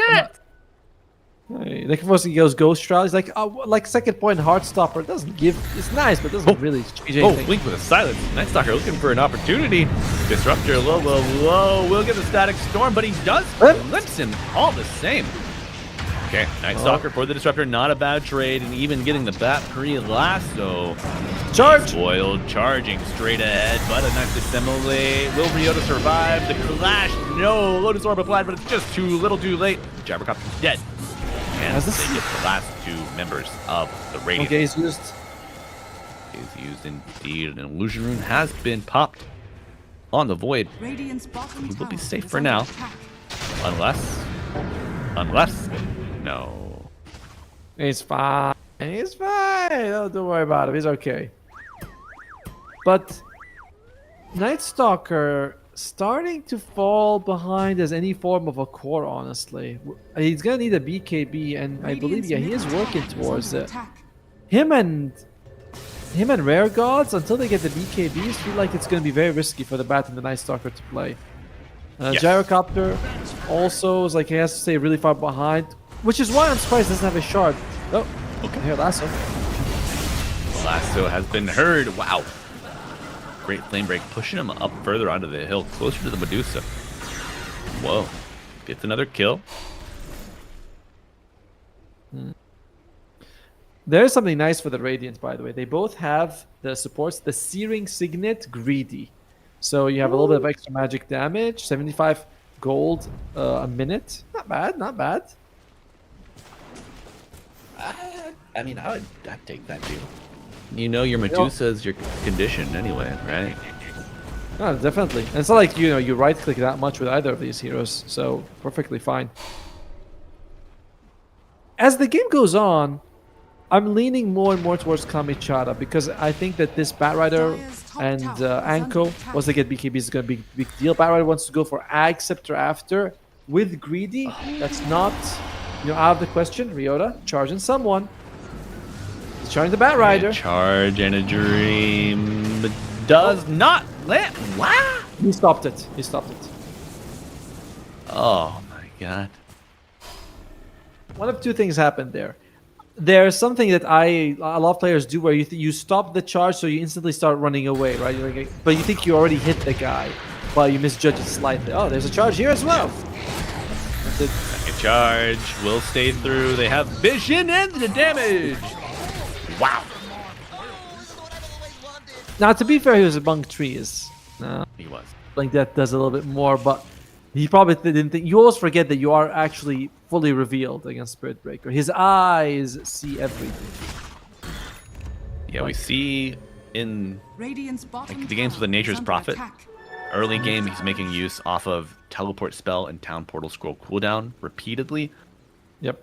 Speaker 7: Necrophos goes Ghost Trial. He's like, oh, like second point Heartstopper. It doesn't give. It's nice, but it doesn't really change anything.
Speaker 6: Blink with a silence. Night Stalker looking for an opportunity. Disruptor, low. Will get the Static Storm, but he does glimpse him all the same. Okay, Night Stalker for the Disruptor, not a bad trade, and even getting the Bat Pre-Lasso.
Speaker 7: Charge!
Speaker 6: Spoiled, charging straight ahead, but a nice assimilate. Will Ryota survive? The Clash, no. Lotus Orb applied, but it's just too little too late. Jabbercopter's dead. And they get the last 2 members of the Radiant.
Speaker 7: Okay, he's used.
Speaker 6: Is used indeed. An Illusion Rune has been popped on the Void.
Speaker 8: Radiant's bottom
Speaker 6: He will be
Speaker 8: tower
Speaker 6: safe
Speaker 8: is
Speaker 6: for
Speaker 8: under
Speaker 6: now.
Speaker 8: attack.
Speaker 6: Unless, no.
Speaker 7: He's fine. He's fine. Don't worry about him. He's okay. But Night Stalker starting to fall behind as any form of a core, honestly. He's gonna need a BKB, and I believe, yeah, he is working towards it. Him and Rare Gods, until they get the BKBs, feel like it's gonna be very risky for the Bat and the Night Stalker to play.
Speaker 6: Yes.
Speaker 7: Gyrocopter also is like he has to stay really far behind, which is why I'm surprised he doesn't have a shard. Oh, okay, here, Lasso.
Speaker 6: Lasso has been heard. Wow. Great Flame Break, pushing him up further onto the hill, closer to the Medusa. Whoa. Gets another kill.
Speaker 7: There's something nice for the Radiant, by the way. They both have the supports, the Searing Signet, Greedy. So you have a little bit of extra magic damage, 75 gold a minute. Not bad, not bad.
Speaker 6: I mean, I'd take that deal. You know your Medusa is your condition anyway, right?
Speaker 7: No, definitely. And it's not like, you know, you right-click that much with either of these heroes, so perfectly fine. As the game goes on, I'm leaning more and more towards Kamichara because I think that this Batrider and Anko, once they get BKBs, is going to be a big deal. Batrider wants to go for Ag Scepter after. With Greedy, that's not, you know, out of the question. Ryota charging someone. He's charging the Batrider.
Speaker 6: Charge and a dream does not let. Wow.
Speaker 7: He stopped it. He stopped it.
Speaker 6: Oh my god.
Speaker 7: One of two things happened there. There's something that a lot of players do where you stop the charge, so you instantly start running away, right? You're like, but you think you already hit the guy, but you misjudge it slightly. Oh, there's a charge here as well.
Speaker 6: Second charge will stay through. They have vision and the damage. Wow.
Speaker 7: Now, to be fair, he was among trees.
Speaker 6: He was.
Speaker 7: Like that does a little bit more, but he probably didn't think. You always forget that you are actually fully revealed against Spirit Breaker. His eyes see everything.
Speaker 6: Yeah, we see in
Speaker 8: Radiant's bottom
Speaker 6: like the games with the
Speaker 8: tower is
Speaker 6: Nature's
Speaker 8: under
Speaker 6: Prophet.
Speaker 8: attack.
Speaker 6: Early game, he's making use off of Teleport Spell and Town Portal Scroll cooldown repeatedly.
Speaker 7: Yep.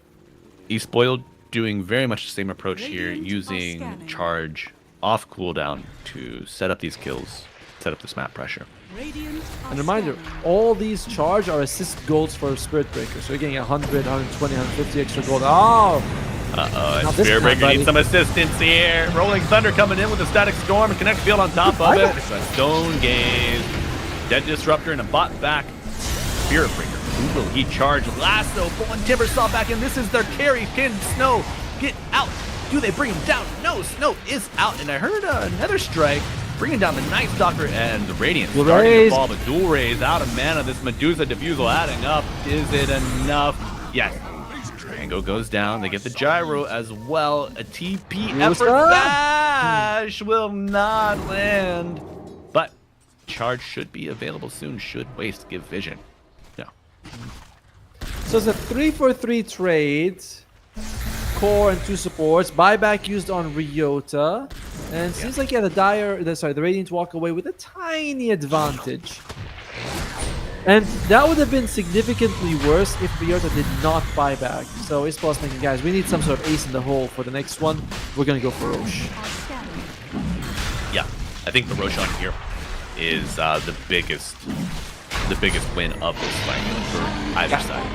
Speaker 6: He's spoiled, doing very much the same approach here,
Speaker 8: Radiant are
Speaker 6: using
Speaker 8: scanning.
Speaker 6: charge off cooldown to set up these kills, set up this map pressure.
Speaker 8: Radiant are
Speaker 7: And reminder,
Speaker 8: scanning.
Speaker 7: all these charge are assist golds for Spirit Breaker. So you're getting 100, 120, 150 extra gold. Oh!
Speaker 6: Uh-oh,
Speaker 7: Not
Speaker 6: and
Speaker 7: this
Speaker 6: Spirit
Speaker 7: time,
Speaker 6: Breaker
Speaker 7: buddy.
Speaker 6: needs some assistance here. Rolling Thunder coming in with a Static Storm and Connect Field on top of it. It's a Stone Gaze. Dead Disruptor and a bot back. Spirit Breaker. Who will he charge? Lasso pulling Timbersaw back in. This is their carry. Can Snow get out? Do they bring him down? No, Snow is out. And I heard another strike bringing down the Night Stalker and the Radiant
Speaker 7: Dual
Speaker 6: starting
Speaker 7: raise.
Speaker 6: to fall. But dual raise out of mana. This Medusa Diffusal adding up. Is it enough? Yes. Tango goes down. They get the gyro as well. A TP effort dash will not land. But charge should be available soon. Should waste. Give vision. No.
Speaker 7: So it's a 3-for-3 trade. Core and 2 supports. Buyback used on Ryota. And it seems like, yeah, the Radiant walk away with a tiny advantage. And that would have been significantly worse if Ryota did not buy back. So Ispa's thinking, guys, we need some sort of ace in the hole for the next one. We're going to go for Roche.
Speaker 6: Yeah. I think the Roshan here is the biggest win of this fight for either side.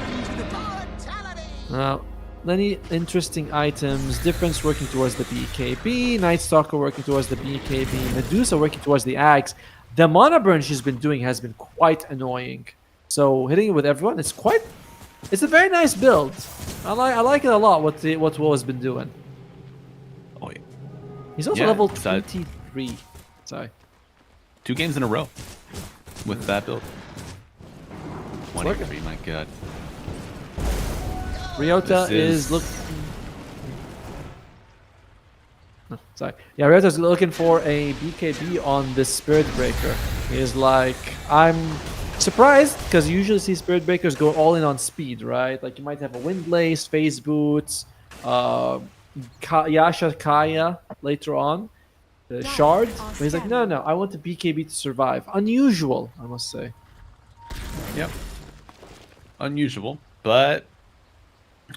Speaker 7: many interesting items. Difference working towards the BKB, Night Stalker working towards the BKB, Medusa working towards the Axe. The mana burn she's been doing has been quite annoying. So hitting it with everyone, it's a very nice build. I like it a lot. What Wo has been doing.
Speaker 6: Oh, yeah.
Speaker 7: He's also
Speaker 6: Yeah,
Speaker 7: level
Speaker 6: so-
Speaker 7: 23. Sorry.
Speaker 6: 2 games in a row with that build. 23, my god.
Speaker 7: Ryota
Speaker 6: This
Speaker 7: is
Speaker 6: is-
Speaker 7: look. Oh, sorry. Yeah, Ryota's looking for a BKB on this Spirit Breaker. He's like, I'm surprised because you usually see Spirit Breakers go all in on speed, right? Like you might have a Windlace, Phase Boots, Yasha Kaya later on, the Shard. But he's like, no, I want the BKB to survive. Unusual, I must say.
Speaker 6: Yep. Unusual, but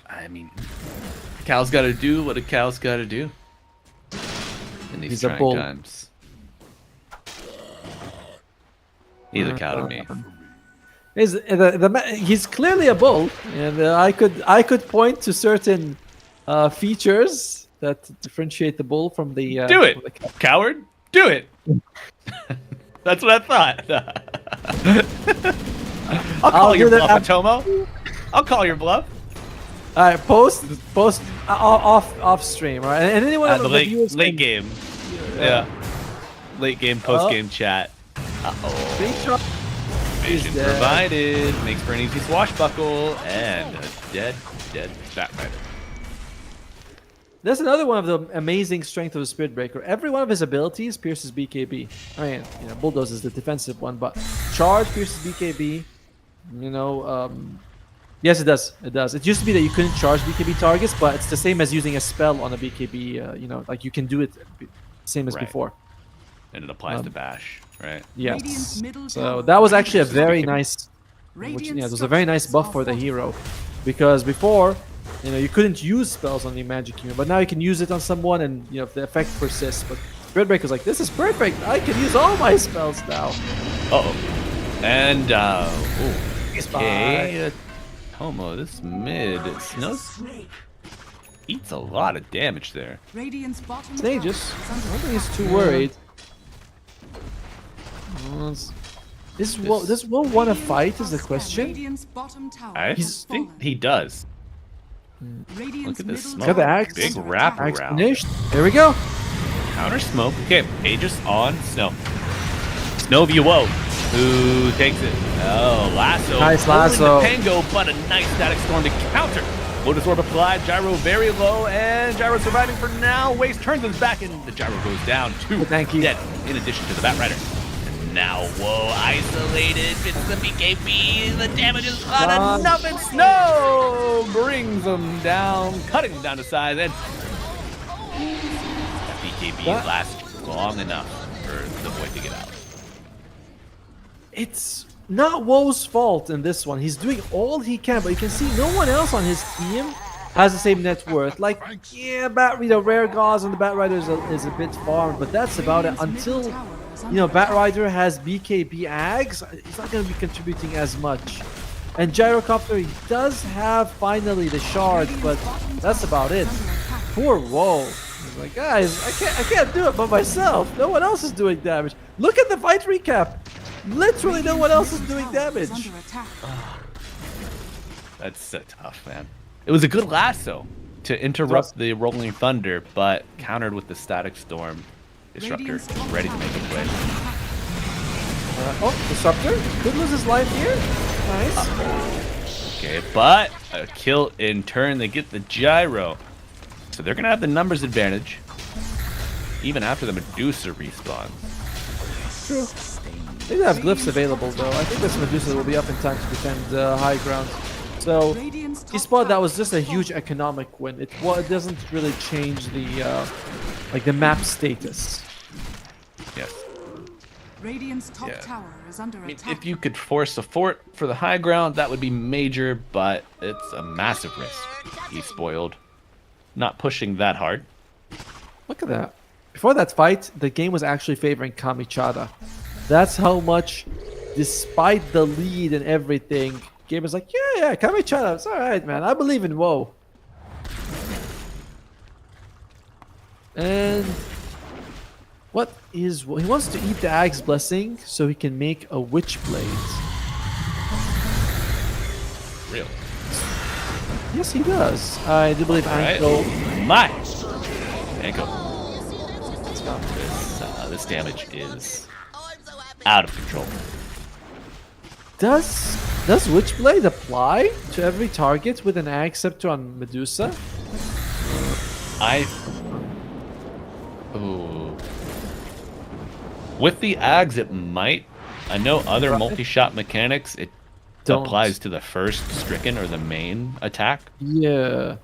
Speaker 6: I mean, Cal's got to do what a Cal's got to do in these
Speaker 7: He's a
Speaker 6: trying
Speaker 7: bull.
Speaker 6: times. He's a cow to me.
Speaker 7: He's clearly a bull, and I could point to certain features that differentiate the bull from the.
Speaker 6: Do it,
Speaker 7: from the cow.
Speaker 6: coward. Do it. That's what I thought. I'll call
Speaker 7: do
Speaker 6: your
Speaker 7: that
Speaker 6: bluff, Atomo. I'll call your bluff.
Speaker 7: All right, post off stream, right? And anyone
Speaker 6: The
Speaker 7: of the
Speaker 6: late
Speaker 7: viewers can
Speaker 6: game. Yeah. Late game, post game chat. Uh-oh.
Speaker 7: screenshot.
Speaker 6: Vision
Speaker 7: dead.
Speaker 6: provided. Makes for an easy swashbuckle. And a dead Batrider.
Speaker 7: That's another one of the amazing strength of the Spirit Breaker. Every one of his abilities pierces BKB. I mean, Bulldoze is the defensive one, but Charge pierces BKB. Yes, it does. It does. It used to be that you couldn't charge BKB targets, but it's the same as using a spell on a BKB. Like you can do it same as
Speaker 6: Right.
Speaker 7: before.
Speaker 6: And it applies to bash, right?
Speaker 8: Radiant's
Speaker 7: Yes.
Speaker 8: middle
Speaker 7: So
Speaker 8: tower
Speaker 7: that was
Speaker 8: is
Speaker 7: actually a
Speaker 8: under
Speaker 7: very
Speaker 8: attack.
Speaker 7: nice,
Speaker 8: Radiant
Speaker 7: it was a very nice
Speaker 8: structures
Speaker 7: buff for the
Speaker 8: are
Speaker 7: hero, because before, you couldn't use spells on the magic hero, but now you can use it on someone, and the effect persists. But Spirit Breaker's like, this is perfect. I can use all my spells now.
Speaker 6: Uh-oh. And,
Speaker 7: He's
Speaker 6: okay. Tomo, this mid, eats a lot of damage there.
Speaker 8: Radiant's bottom
Speaker 7: It's
Speaker 8: tower
Speaker 7: Aegis.
Speaker 8: is
Speaker 7: I
Speaker 8: under
Speaker 7: don't think he's
Speaker 8: attack.
Speaker 7: too worried. Does Will want to fight is the question.
Speaker 8: Radiant's bottom tower
Speaker 6: I
Speaker 8: has
Speaker 6: think
Speaker 8: fallen.
Speaker 6: he does.
Speaker 8: Radiant's
Speaker 6: Look at this
Speaker 8: middle
Speaker 6: smoke.
Speaker 7: Got the
Speaker 8: tower
Speaker 7: axe.
Speaker 8: is
Speaker 6: Big
Speaker 8: under
Speaker 6: wrap
Speaker 8: attack.
Speaker 7: Axe
Speaker 6: around.
Speaker 7: finished. There we go.
Speaker 6: Counter smoke. Okay, Aegis on Snow. Snowview Woe, who takes it. Oh, lasso.
Speaker 7: Nice
Speaker 6: Pulling
Speaker 7: lasso.
Speaker 6: The Pango, but a nice static storm to counter. Lotus Orb applied, Gyro very low, and Gyro surviving for now. Waste turns his back, and the Gyro goes down. 2
Speaker 7: Thank you.
Speaker 6: dead, in addition to the Batrider. And now, whoa, isolated. It's the BKB. The damage is not
Speaker 7: Done.
Speaker 6: enough, and Snow brings him down, cutting him down to size, and that BKB
Speaker 7: That-
Speaker 6: lasts long enough for the boy to get out.
Speaker 7: It's not Woe's fault in this one. He's doing all he can, but you can see no one else on his team has the same net worth. Like, yeah, Rare Gauze on the Batrider is a bit farmed, but that's about it.
Speaker 8: Radiant's
Speaker 7: Until,
Speaker 8: middle tower is under attack.
Speaker 7: Batrider has BKB Ags, he's not going to be contributing as much. And Gyrocopter, he does have finally the shard, but that's about it. Poor Woe. He's like, guys, I can't do it by myself. No one else is doing damage. Look at the fight recap. Literally no one else is doing damage.
Speaker 8: Under attack.
Speaker 6: That's so tough, man. It was a good lasso to interrupt the Rolling Thunder, but countered with the Static Storm. Disruptor
Speaker 8: Radiant's
Speaker 6: is
Speaker 8: top
Speaker 6: ready to
Speaker 8: tower
Speaker 6: make a
Speaker 8: is
Speaker 6: play.
Speaker 8: under attack.
Speaker 7: Disruptor could lose his life here. Nice.
Speaker 6: Okay, but a kill in turn. They get the Gyro. So they're going to have the numbers advantage, even after the Medusa respawns.
Speaker 7: True. They do have glyphs available though. I think this Medusa will be up in time to defend high ground. So
Speaker 8: Radiant's
Speaker 7: he
Speaker 8: top
Speaker 7: spot that
Speaker 8: tower
Speaker 7: was just a
Speaker 8: has
Speaker 7: huge
Speaker 8: fallen.
Speaker 7: economic win. It doesn't really change the the map status.
Speaker 6: Yes.
Speaker 8: Radiant's top
Speaker 6: Yeah.
Speaker 8: tower is under
Speaker 6: I mean,
Speaker 8: attack.
Speaker 6: if you could force a fort for the high ground, that would be major, but it's a massive risk. He's spoiled. Not pushing that hard.
Speaker 7: Look at that. Before that fight, the game was actually favoring Kamichada. That's how much, despite the lead and everything, game was like, yeah, Kamichada, it's alright, man. I believe in Woe. And what is... Well, he wants to eat the Ag's Blessing so he can make a Witch Blade.
Speaker 6: Real.
Speaker 7: Yes, he does. I do believe
Speaker 6: Right.
Speaker 7: Anko...
Speaker 6: My Anko. This damage is out of control.
Speaker 7: Does Witchblade apply to every target with an Ag Scepter on Medusa?
Speaker 6: Ooh. With the Ags, it might. I know other multi-shot mechanics, it
Speaker 7: Don't.
Speaker 6: applies to the first stricken or the main attack.
Speaker 7: Yeah.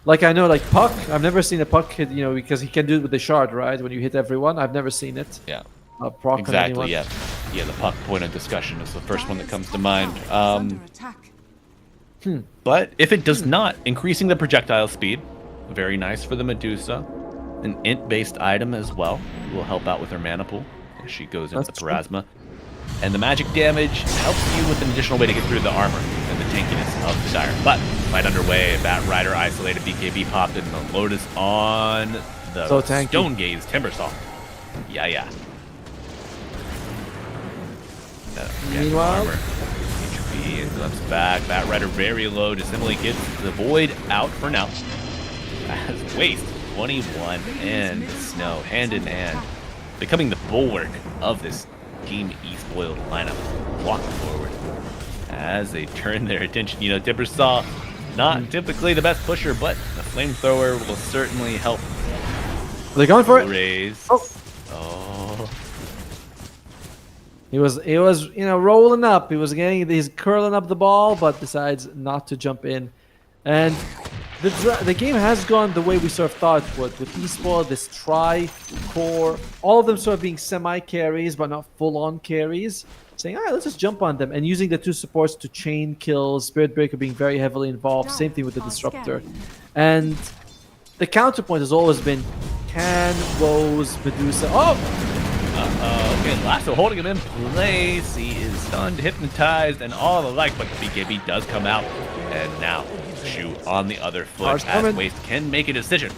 Speaker 7: Like I know, like Puck, I've never seen a Puck hit, because he can do it with the shard, right? When you hit everyone, I've never seen it.
Speaker 6: Yeah.
Speaker 7: Proc on
Speaker 6: Exactly,
Speaker 7: anyone.
Speaker 6: yeah. Yeah, the puck point of discussion is the first one that comes to mind.
Speaker 8: Under attack.
Speaker 6: But if it does not, increasing the projectile speed, very nice for the Medusa. An int-based item as well will help out with her mana pool as she goes into
Speaker 7: That's
Speaker 6: the
Speaker 7: true.
Speaker 6: Parasma. And the magic damage helps you with an additional way to get through the armor and the tankiness of the Dire. But fight underway, Bat Rider isolated, BKB popped in the Lotus on the
Speaker 7: So tanky.
Speaker 6: Stone Gaze Timbersaw. Yeah.
Speaker 7: Meanwhile-
Speaker 6: Armor. HP and glimpse back. Bat Rider very low. Dissimilate gets the Void out for now. As Waste 21 and Snow hand in hand, becoming the bulwark of this Team E-spoiled lineup, walking forward as they turn their attention. Timbersaw, not typically the best pusher, but the flamethrower will certainly help
Speaker 7: Are they going for it?
Speaker 6: raise.
Speaker 7: Oh. He was rolling up. He's curling up the ball, but decides not to jump in. And the game has gone the way we sort of thought it would, with eSport, this core, all of them sort of being semi-carries, but not full-on carries. Saying, all right, let's just jump on them, and using the two supports to chain kills, Spirit Breaker being very heavily involved, same thing with the Disruptor. And the counterpoint has always been, can Woes Medusa...
Speaker 6: Okay, Lasso holding him in place. He is stunned, hypnotized, and all the like, but the BKB does come out. And now, shoot on the other foot
Speaker 7: Car's
Speaker 6: as
Speaker 7: coming.
Speaker 6: Waste can make a decision.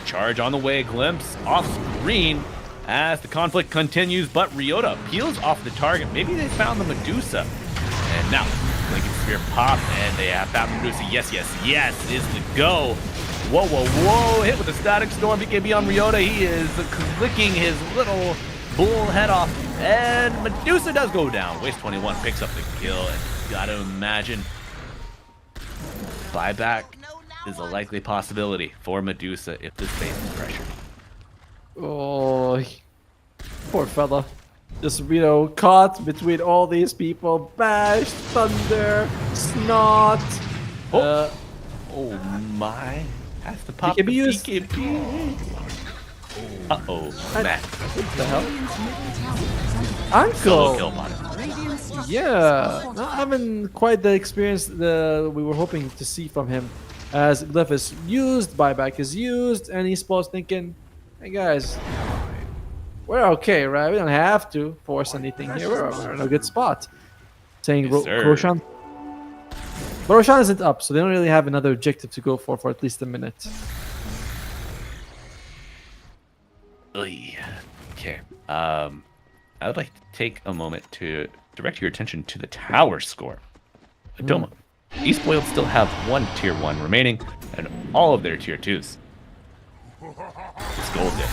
Speaker 6: Charge on the way, glimpse off screen as the conflict continues, but Ryota peels off the target. Maybe they found the Medusa. And now, Lincoln Spear pop, and they have found Medusa. Yes, is the go. Whoa. Hit with a Static Storm. BKB on Ryota. He is clicking his little bull head off, and Medusa does go down. Waste 21 picks up the kill, and gotta imagine buyback is a likely possibility for Medusa if this faces pressure.
Speaker 7: Oh, poor fella. Just, caught between all these people. Bash, Thunder, Snot.
Speaker 6: Oh my. Has to pop
Speaker 7: BKB
Speaker 6: the
Speaker 7: used.
Speaker 6: BKB. Uh-oh, Matt.
Speaker 7: What the hell?
Speaker 6: Solo
Speaker 7: Uncle!
Speaker 6: kill on it.
Speaker 8: Radiant structures
Speaker 7: Yeah,
Speaker 8: support
Speaker 7: not having quite the experience we were hoping to see from him. As Glyph is used, buyback is used, and he's supposed thinking, hey guys, we're okay, right? We don't have to force anything here. We're in a good spot. Saying
Speaker 6: Yes, sir.
Speaker 7: Roshan. But Roshan isn't up, so they don't really have another objective to go for at least a minute.
Speaker 6: Oy. Okay. I would like to take a moment to direct your attention to the tower score. Adoma. Eastboiled still have one tier 1 remaining, and all of their tier 2s. It's golden.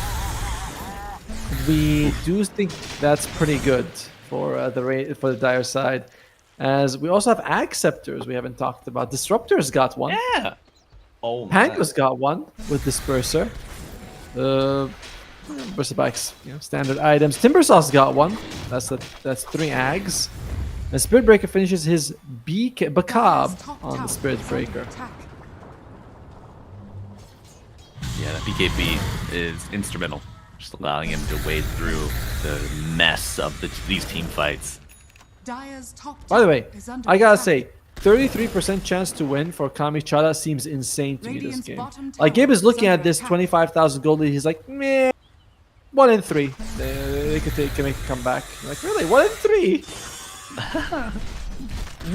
Speaker 7: We do think that's pretty good for the Dire side, as we also have Acceptors we haven't talked about. Disruptor's got one.
Speaker 6: Yeah. Oh my.
Speaker 7: Pango's got one with Disperser. Burstbacks, standard items. Timbersaw's got one. That's 3 Ags. And Spirit Breaker finishes his Bakab on the Spirit Breaker.
Speaker 6: Yeah, that BKB is instrumental, just allowing him to wade through the mess of these team fights.
Speaker 7: By the way, I gotta say, 33% chance to win for Kamichara seems insane to me this game. Like, Gabe is looking at this 25,000 gold lead, he's like, meh, 1 in 3. They can make a comeback. I'm like, really? 1 in 3?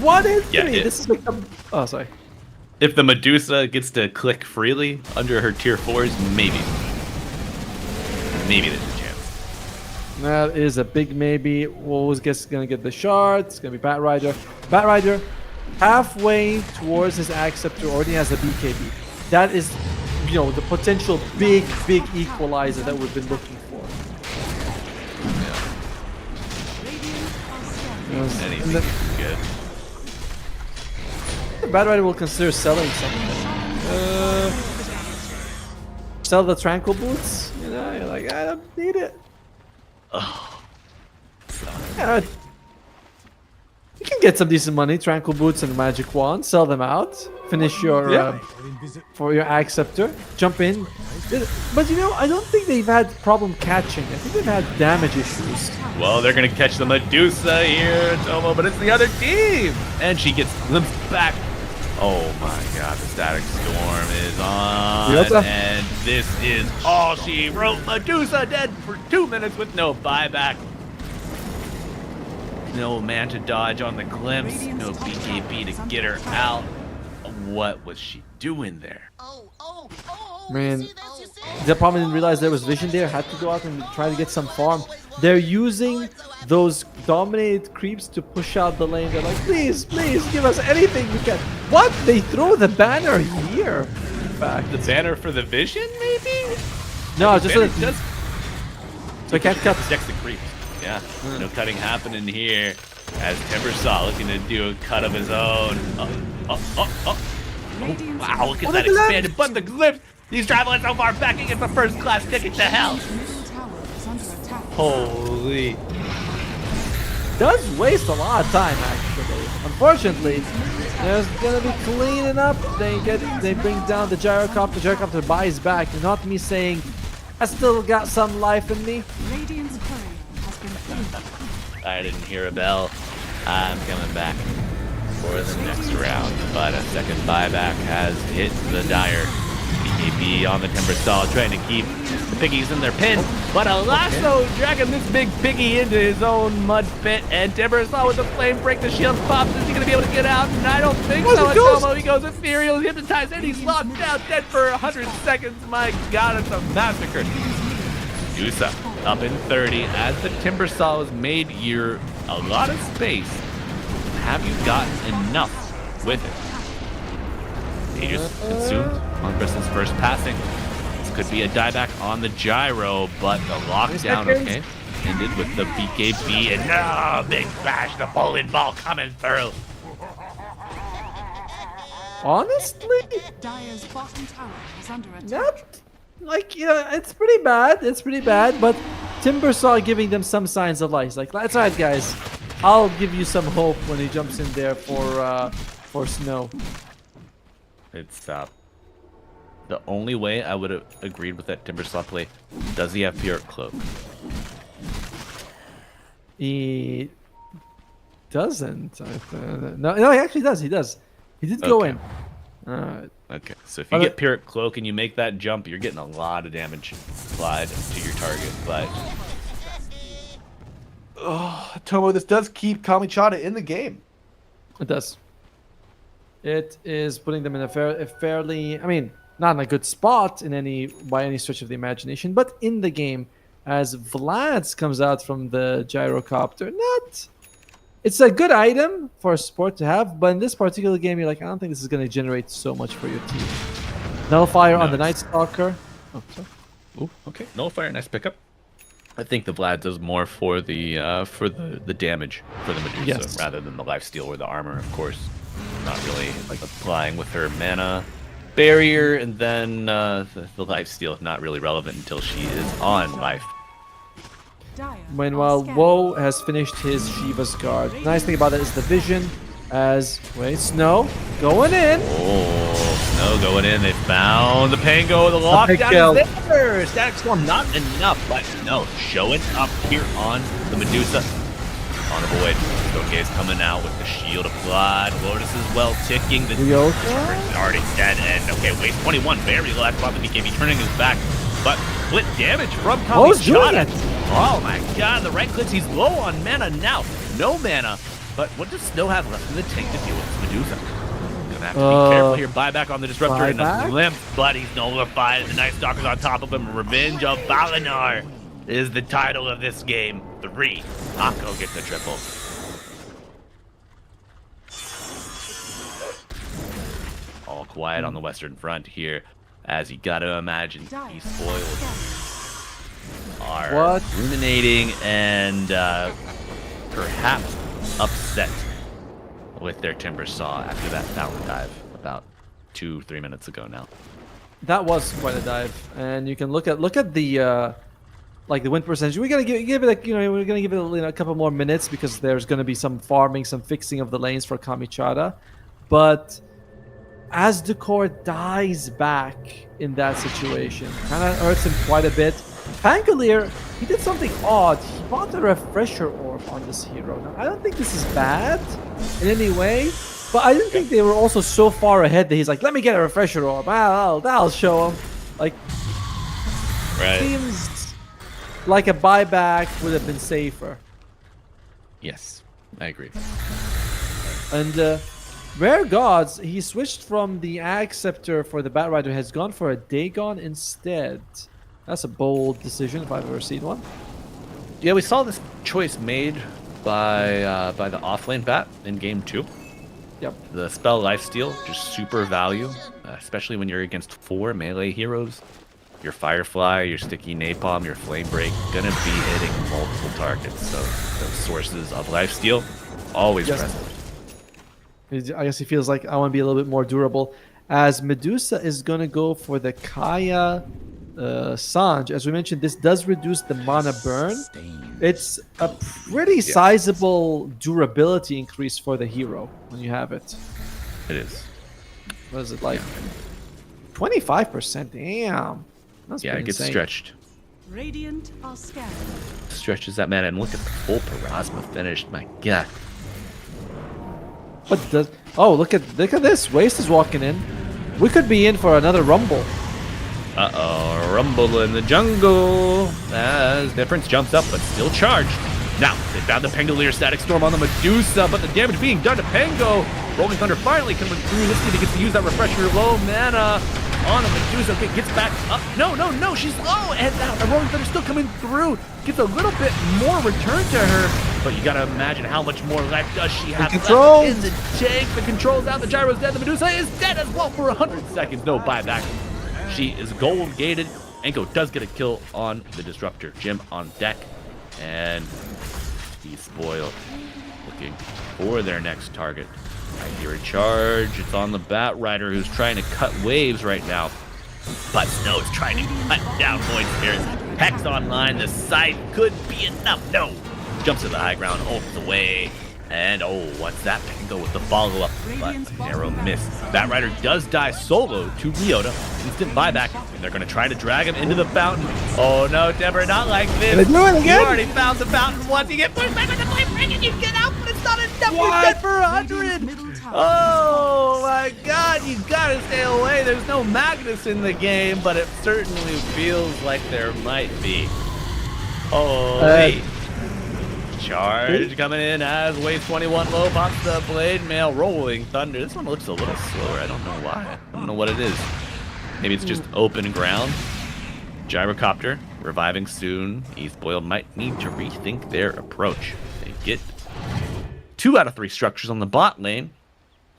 Speaker 7: 1 in 3?
Speaker 6: Yeah,
Speaker 7: This is like, oh, sorry.
Speaker 6: If the Medusa gets to click freely under her tier 4s, maybe. maybe there's a chance.
Speaker 7: That is a big maybe. Who's gonna get the shard? It's gonna be Bat Rider. Bat Rider, halfway towards his Acceptor, already has a BKB. That is, you know, the potential big equalizer that we've been looking for.
Speaker 6: Anything good.
Speaker 7: Bat Rider will consider selling something. Sell the Tranquil Boots? You know, you're like, I don't need it.
Speaker 6: Oh.
Speaker 7: Yeah, you can get some decent money, Tranquil Boots and Magic Wand, sell them out, finish your for your Acceptor, jump in. But you know, I don't think they've had problem catching. I think they've had damage issues.
Speaker 6: Well, they're gonna catch the Medusa here, Tomo, but it's the other team, and she gets glimpsed back. Oh my God, the Static Storm is on, and this is all she wrote. Medusa dead for 2 minutes with no buyback. No man to dodge on the glimpse, no BKB to get her out. What was she doing there?
Speaker 7: Man, the problem didn't realize there was vision there, had to go out and try to get some farm. They're using those dominated creeps to push out the lane. They're like, please, give us anything you can. What? They throw the banner here. In fact,
Speaker 6: The banner for the vision, maybe?
Speaker 7: no, just
Speaker 6: Banner
Speaker 7: so
Speaker 6: does
Speaker 7: I can't cut.
Speaker 6: protect the creeps. Yeah, no cutting happening here. As Timbersaw looking to do a cut of his own. Oh, wow, look at that expanded. But the glimpse, he's traveling so far back, he gets the first class ticket to hell.
Speaker 8: Middle tower is under attack.
Speaker 6: Holy.
Speaker 7: Does waste a lot of time actually. Unfortunately, there's gonna be cleaning up. They bring down the gyrocopter. The gyrocopter buys back. Not me saying, I still got some life in me.
Speaker 8: Radiant's courier has been killed.
Speaker 6: I didn't hear a bell. I'm coming back for the next round, but a second buyback has hit the Dire. BKB on the Timbersaw, trying to keep the piggies in their pen, but a lasso dragging this big piggy into his own mud pit, and Timbersaw with the flame break, the shield pops. Is he gonna be able to get out? And I don't think so. Tomo, he goes ethereal, hypnotized, and he's locked down, dead for 100 seconds. My God, it's a massacre. Medusa up in 30 as the Timbersaw has made you a lot of space. Have you gotten enough with it? Aegis consumed on Bristol's first passing. This could be a dieback on the gyro, but the lockdown, okay, ended with the BKB, and big bash, the bowling ball coming through.
Speaker 7: Honestly,
Speaker 8: Dire's bottom tower is under attack.
Speaker 7: not like, yeah, it's pretty bad. It's pretty bad, but Timbersaw giving them some signs of life. He's like, that's right, guys. I'll give you some hope when he jumps in there for Snow.
Speaker 6: It's the only way I would have agreed with that Timbersaw play. Does he have Pure Cloak?
Speaker 7: He doesn't. No, he actually does. He does. He did go in.
Speaker 6: Okay, so if you get Pure Cloak and you make that jump, you're getting a lot of damage applied to your target. But
Speaker 10: Tomo, this does keep Kamichada in the game.
Speaker 7: It does. It is putting them in a fairly, I mean, not in a good spot by any stretch of the imagination, but in the game as Vlad's comes out from the gyrocopter. It's a good item for a support to have, but in this particular game, you're like, I don't think this is going to generate so much for your team. Nullifier on the Night Stalker. Oh, sorry.
Speaker 6: Ooh, okay, Nullifier, nice pickup. I think the Vlad does more for the damage for the Medusa rather than the lifesteal or the armor, of course. Not really applying with her mana barrier, and then the lifesteal is not really relevant until she is on life.
Speaker 7: Meanwhile, Woe has finished his Shiva's Guard. Nice thing about that is the vision. Snow going in.
Speaker 6: Oh, Snow going in. They found the Pango. The lockdown is there. Static Storm not enough, but no, showing up here on the Medusa. On avoid. Showcase coming out with the shield applied. Lotus is well ticking. The is already dead. And okay, wait, 21. Very low. That's why the BKB turning his back. But split damage from Kamichada. Oh my God, the right clicks. He's low on mana now. No mana. But what does Snow have left in the tank to deal with Medusa? Gonna have to be careful here. Buyback on the Disruptor and a limp, but he's nullified. The Night Stalker's on top of him. Revenge of Valinar. is the title of this game 3. Akko gets the triple. All quiet on the Western Front here, as you gotta imagine these spoils are ruminating and perhaps upset with their timber saw after that fountain dive about 2-3 minutes ago now.
Speaker 7: That was quite a dive, and you can look at the like the win percentage. We're gonna give it we're gonna give it a couple more minutes because there's gonna be some farming, some fixing of the lanes for Kamichara, but as the core dies back in that situation, kind of hurts him quite a bit. Pangolier, he did something odd. He bought a refresher orb on this hero. Now, I don't think this is bad in any way, but I didn't think they were also so far ahead that he's like, let me get a refresher orb. That'll show him. Like, seems like a buyback would have been safer.
Speaker 6: Yes, I agree.
Speaker 7: And Rare Gods, he switched from the Ag Scepter for the Bat Rider, has gone for a Dagon instead. That's a bold decision if I've ever seen one.
Speaker 6: Yeah, we saw this choice made by the offlane Bat in game 2.
Speaker 7: Yep.
Speaker 6: The spell Lifesteal, just super value, especially when you're against 4 melee heroes. Your Firefly, your Sticky Napalm, your Flame Break, gonna be hitting multiple targets. So those sources of Lifesteal, always present.
Speaker 7: I guess he feels like I want to be a little bit more durable. As Medusa is going to go for the Kaya Sanj. As we mentioned, this does reduce the mana burn. It's a pretty sizable durability increase for the hero when you have it.
Speaker 6: It is.
Speaker 7: What is it like? 25%? Damn. That's
Speaker 6: yeah, it gets
Speaker 7: insane.
Speaker 6: stretched.
Speaker 8: Radiant are scared.
Speaker 6: Stretches that mana, and look at the full Parasma finished. My God.
Speaker 7: What does? Oh, look at this. Waste is walking in. We could be in for another rumble.
Speaker 6: Uh-oh, rumble in the jungle. As Difference jumps up, but still charged. Now, they found the Pangolier Static Storm on the Medusa, but the damage being done to Pango. Rolling Thunder finally coming through. This kid gets to use that refresher. Low mana on the Medusa. Okay, gets back up. No, she's low. And now the Rolling Thunder still coming through. Gets a little bit more return to her. But you gotta imagine how much more life does she have left in the tank. The control's out. The gyro's dead. The Medusa is dead as well for 100 seconds. No buyback. She is gold gated. Anko does get a kill on the Disruptor. Jim on deck. And he's spoiled. Looking for their next target. I hear a charge. It's on the Bat Rider who's trying to cut waves right now. But Snow is trying to cut down Void Spirits. Hex online. The scythe could be enough. No. Jumps to the high ground. Ults away. And oh, what's that? Pango with the follow-up, but an arrow miss. Bat Rider does die solo to Ryota. Instant buyback, and they're going to try to drag him into the fountain. Oh no, Deborah, not like this.
Speaker 7: They do it again?
Speaker 6: You already found the fountain once. You get pushed back with the flame break and you get out, but it's not enough. You're dead for 100. Oh my God, you gotta stay away. There's no Magnus in the game, but it certainly feels like there might be. Holy. Charge coming in as Wave 21 low pops the blade mail. Rolling Thunder. This one looks a little slower. I don't know why. I don't know what it is. Maybe it's just open ground. Gyrocopter reviving soon. Eastboiled might need to rethink their approach. They get 2 out of 3 structures on the bot lane,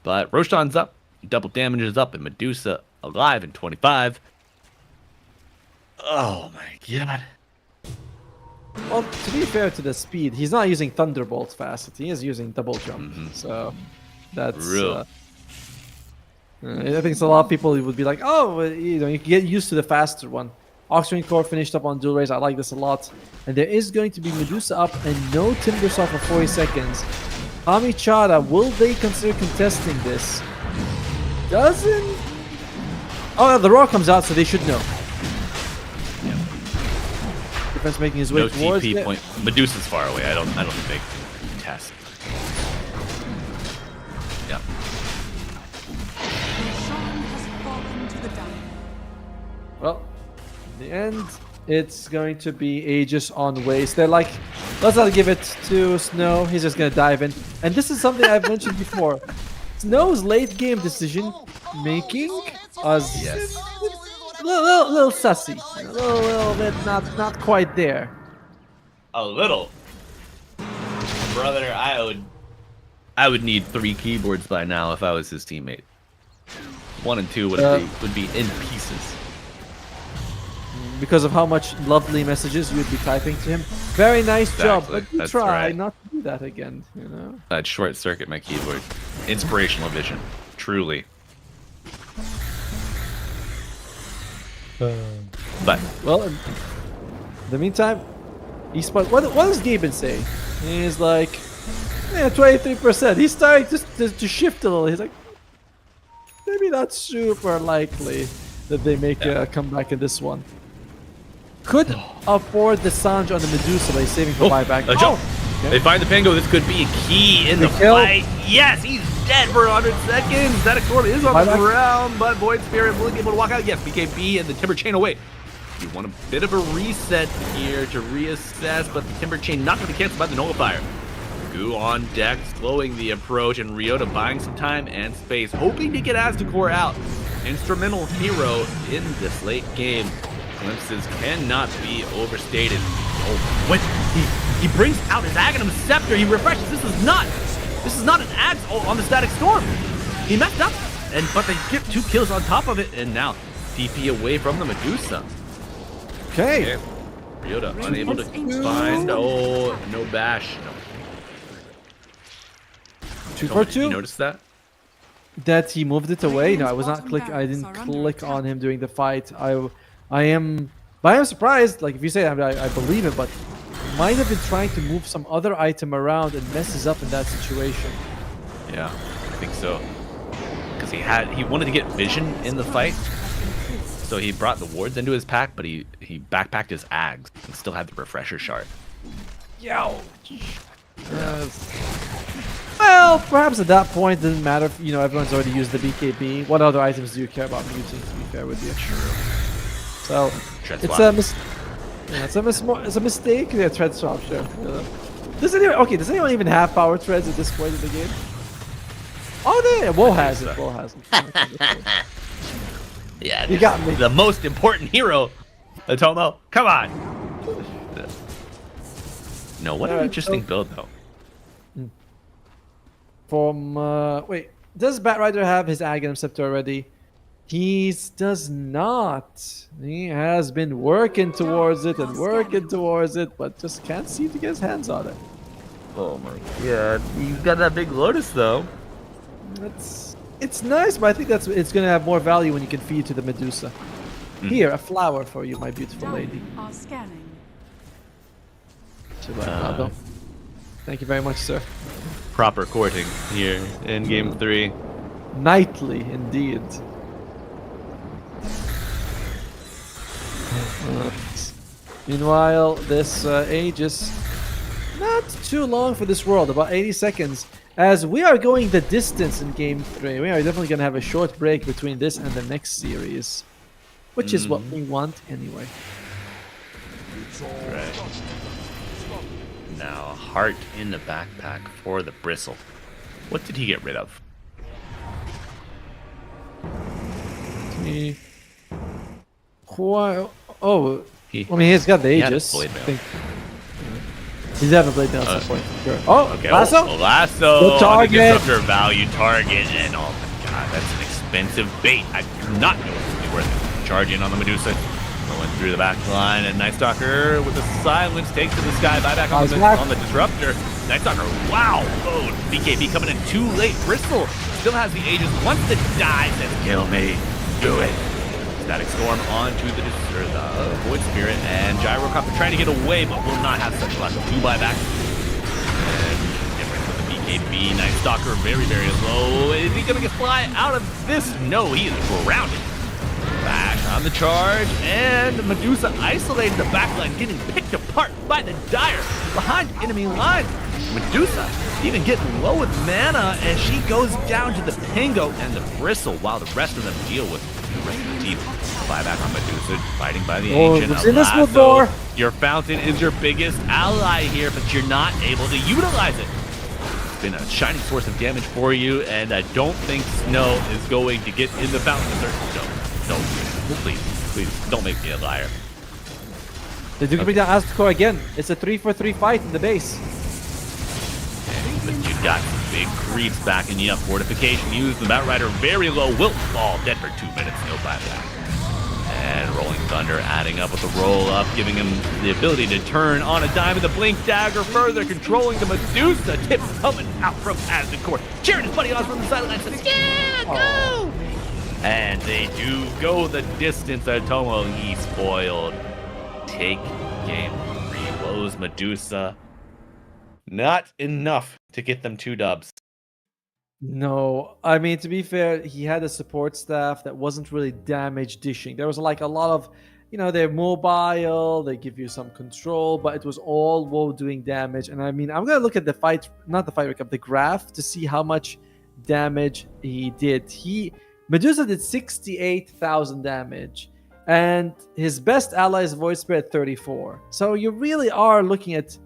Speaker 6: but Roshan's up. Double damage is up, and Medusa alive in 25. Oh my God.
Speaker 7: Well, to be fair to the speed, he's not using Thunderbolt fast. He is using double jump. So that's
Speaker 6: Real.
Speaker 7: I think it's a lot of people who would be like, oh, you can get used to the faster one. Oxygen Core finished up on Dual Raise. I like this a lot. And there is going to be Medusa up and no Timbersaw for 40 seconds. Kamichara, will they consider contesting this? Doesn't. Oh, the Roar comes out, so they should know. Defense making his way
Speaker 6: No
Speaker 7: towards
Speaker 6: TP
Speaker 7: it.
Speaker 6: point. Medusa's far away. I don't think they test. Yeah.
Speaker 8: Sean has fallen to the down.
Speaker 7: Well, in the end, it's going to be Aegis on Waste. They're like, let's not give it to Snow. He's just going to dive in. And this is something I've mentioned before. Snow's late game decision making was a little sussy. A little bit not quite there.
Speaker 6: A little. Brother, I would need 3 keyboards by now if I was his teammate. 1 and 2 would be in pieces.
Speaker 7: Because of how much lovely messages you would be typing to him. Very nice job,
Speaker 6: Exactly.
Speaker 7: but you
Speaker 6: That's
Speaker 7: try
Speaker 6: right.
Speaker 7: not to do that again, you know?
Speaker 6: I'd short circuit my keyboard. Inspirational vision. Truly. But
Speaker 7: Well, in the meantime, esports. What does Gaben say? He's like, yeah, 23%. He's starting to shift a little. He's like, maybe not super likely that they make a comeback in this one. Could afford the Sanj on the Medusa by saving for buyback.
Speaker 6: a jump. They find the Pingo. This could be a key in the
Speaker 7: kill.
Speaker 6: fight. Yes, he's dead for 100 seconds. Static Storm is on the
Speaker 7: Buyback.
Speaker 6: ground, but Void Spirit will be able to walk out. Yes, BKB and the Timber Chain away. You want a bit of a reset here to reassess, but the Timber Chain not going to be canceled by the Nullifier. Goo on deck, slowing the approach, and Ryota buying some time and space, hoping to get Aztecore out. Instrumental hero in this late game. Glimpses cannot be overstated. Oh, what? He brings out his Aghanim Scepter. He refreshes. This is not an Axe on the Static Storm. He messed up, but they get 2 kills on top of it, and now DP away from the Medusa.
Speaker 7: Okay.
Speaker 6: Ryota unable to find. Oh, no bash. No.
Speaker 7: 2 for
Speaker 6: Did you
Speaker 7: 2.
Speaker 6: notice that?
Speaker 7: That he moved it away. No, I was not click. I didn't click on him during the fight. I am surprised. Like if you say I believe it, but might have been trying to move some other item around and messes up in that situation.
Speaker 6: Yeah, I think so. Because he wanted to get vision in the fight, so he brought the wards into his pack, but he backpacked his Ags and still had the refresher shard.
Speaker 7: Yo. Well, perhaps at that point it doesn't matter if everyone's already used the BKB. What other items do you care about muting? To be fair with you. So
Speaker 6: Tread
Speaker 7: it's
Speaker 6: swap.
Speaker 7: it's a mistake. Yeah, tread swap, sure. Does anyone even have power treads at this point in the game? Oh, yeah, Woe has it. Woe has it.
Speaker 6: Yeah,
Speaker 7: You got me.
Speaker 6: The most important hero, Atomo. Come on. No, what an
Speaker 7: Alright,
Speaker 6: interesting
Speaker 7: so-
Speaker 6: build though.
Speaker 7: From wait, does Batrider have his Aghanim Scepter already? He does not. He has been working towards it and working towards it, but just can't seem to get his hands on it.
Speaker 6: Oh my god, you got that big Lotus though.
Speaker 7: It's nice, but I think it's gonna have more value when you can feed to the Medusa. Here, a flower for you, my beautiful lady.
Speaker 8: Are scanning.
Speaker 7: Thank you very much, sir.
Speaker 6: Proper courting here in game 3.
Speaker 7: Knightly, indeed. Meanwhile, this age is not too long for this world, about 80 seconds. As we are going the distance in game 3, we are definitely going to have a short break between this and the next series, which is what we want anyway.
Speaker 6: Right. Now, heart in the backpack for the bristle. What did he get rid of?
Speaker 7: He's got the
Speaker 6: He had a
Speaker 7: Aegis.
Speaker 6: blade mail.
Speaker 7: I think. He's had a blade mail at some point. Sure. Oh,
Speaker 6: Okay,
Speaker 7: lasso?
Speaker 6: lasso.
Speaker 7: Good target.
Speaker 6: The disruptor value target, and oh my god, that's an expensive bait. I do not know if it's worth it. Charging on the Medusa. Going through the back line, and Night Stalker with the silence takes to the sky. Buyback on the disruptor. Night Stalker, wow! Oh, BKB coming in too late. Bristol still has the Aegis. Wants to die, says kill me. Do it. Static Storm onto the Void Spirit, and Gyrocopter trying to get away, but will not have such luck. 2 buybacks. And different with the BKB. Night Stalker very, very low. Is he gonna get fly out of this? No, he is grounded. Bash on the charge, and Medusa isolated the backline, getting picked apart by the Dire behind enemy lines. Medusa even getting low with mana, and she goes down to the Pingo and the Bristle, while the rest of them deal with the rest of the team. Buyback on Medusa, fighting by the Ancient.
Speaker 7: we've seen this
Speaker 6: Lasso.
Speaker 7: before.
Speaker 6: Your Fountain is your biggest ally here, but you're not able to utilize it. It's been a shining source of damage for you, and I don't think Snow is going to get in the Fountain. No, please, don't make me a liar.
Speaker 7: They do bring down Aztcore again. It's a 3-for-3 fight in the base.
Speaker 6: But you've got some big creeps backing you up. Fortification used. The Outrider very low. Will fall dead for 2 minutes. No buyback. And Rolling Thunder adding up with the roll up, giving him the ability to turn on a dime with the Blink Dagger, further controlling the Medusa. Tips coming out from Aztcore. Cheering his buddy on from the sideline. Says, yeah, go! And they do go the distance. Atomo, he spoiled. Take game 3. Woes Medusa. Not enough to get them 2 dubs.
Speaker 7: No, I mean, to be fair, he had a support staff that wasn't really damage dishing. There was like a lot of, they're mobile, they give you some control, but it was all WoW doing damage. And I mean, I'm going to look at the the graph to see how much damage he did. Medusa did 68,000 damage, and his best ally is Void Spirit 34. So you really are looking at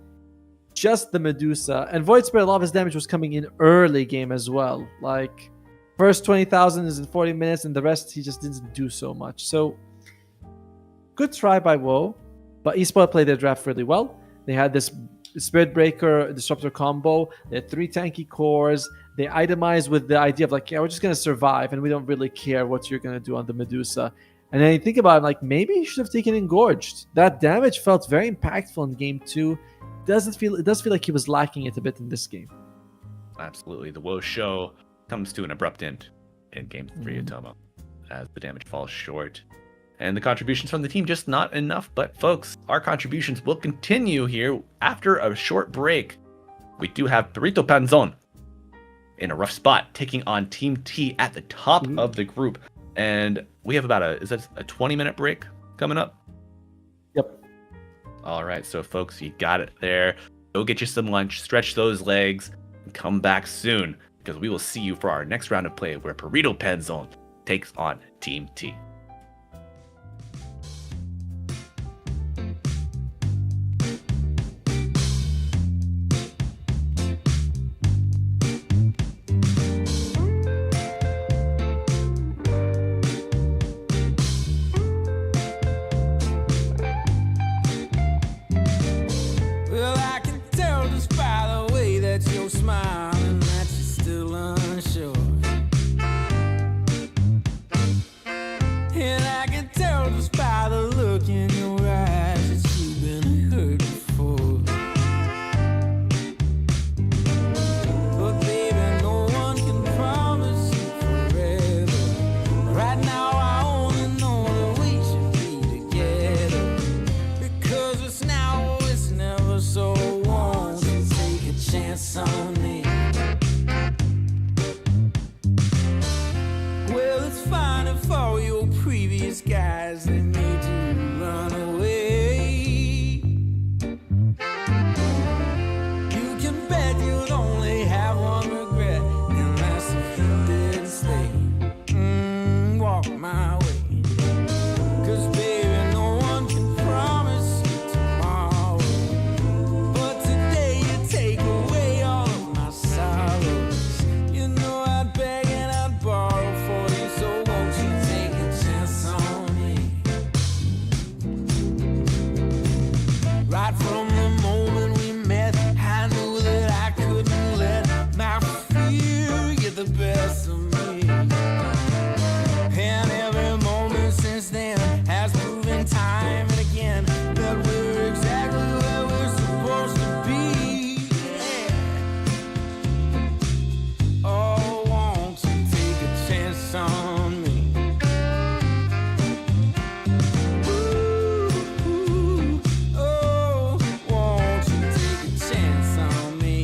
Speaker 7: just the Medusa, and Void Spirit, a lot of his damage was coming in early game as well. Like, first 20,000 is in 40 minutes, and the rest he just didn't do so much. So, good try by WoW, but eSpoil played their draft really well. They had this Spirit Breaker Disruptor combo. They had 3 tanky cores. They itemized with the idea of like, yeah, we're just gonna survive, and we don't really care what you're gonna do on the Medusa. And then you think about it, like, maybe you should have taken Engorged. That damage felt very impactful in game 2. It does feel like he was lacking it a bit in this game.
Speaker 6: Absolutely. The WoW show comes to an abrupt end in game 3 of Tomo as the damage falls short. And the contributions from the team just not enough. But folks, our contributions will continue here after a short break. We do have Perrito Panzon in a rough spot, taking on Team T at the top of the group. And we have about a 20-minute break coming up?
Speaker 7: Yep.
Speaker 6: All right, so folks, you got it there. Go get you some lunch, stretch those legs, and come back soon, because we will see you for our next round of play where Perrito Panzon takes on Team T.
Speaker 1: Well, I can tell just by the way that you're smiling that you're still unsure. And I can tell just by the look in your eyes that you've been hurt before. But baby, no one can promise you forever. Right now I only know that we should be together. Because it's now or it's never, so won't you take a chance on me? Well, it's fine if all your previous guys, they made you run away. You can bet you'd only have one regret, and that's if you didn't stay. Walk my way. 'Cause baby, no one can promise you tomorrow. But today you take away all of my sorrows. You know I'd beg and I'd borrow for you, so won't you take a chance on me? Right from the moment we met, I knew that I couldn't let my fear get the best of me. And every moment since then has proven time and again that we're exactly where we're supposed to be. Yeah. Oh, won't you take a chance on me? Ooh, oh, won't you take a chance on me?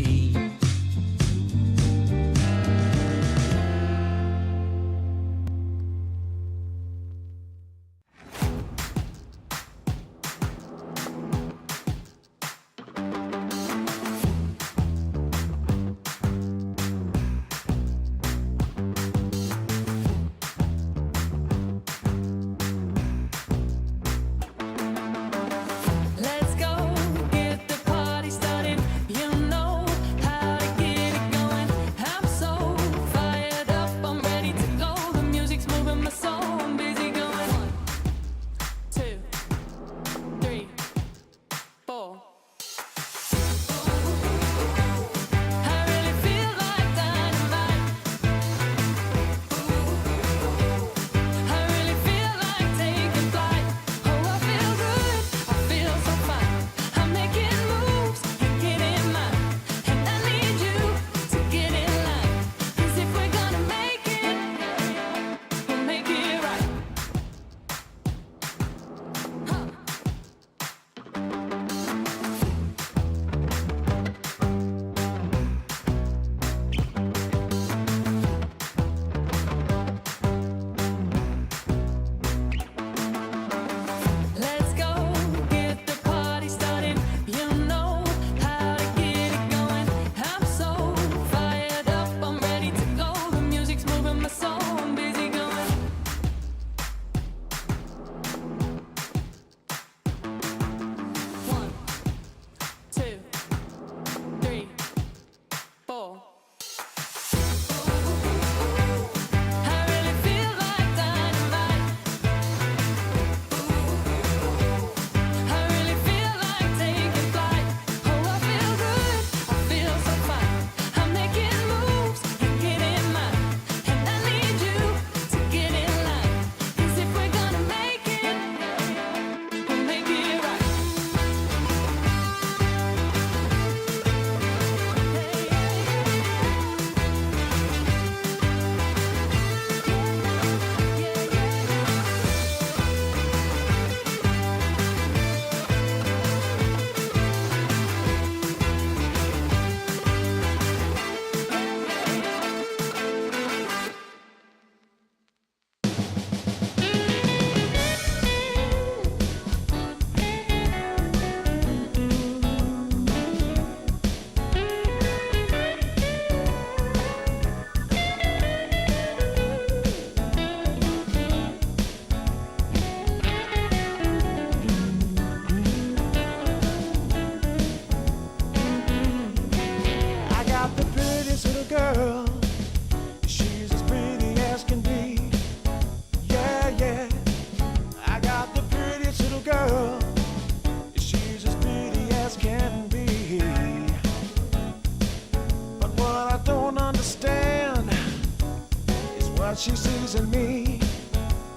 Speaker 3: what she sees in me.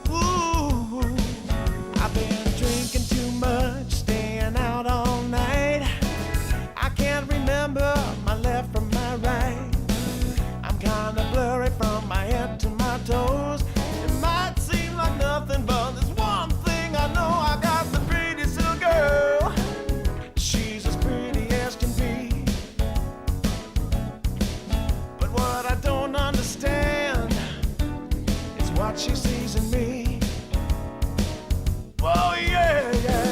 Speaker 3: Ooh, I've been drinking too much, staying out all night. I can't remember my left from my right. I'm kinda blurry from my head to my toes. It might seem like nothing, but there's one thing I know. I got the prettiest little girl. She's as pretty as can be. But what I don't understand is what she sees in me. Oh yeah, yeah.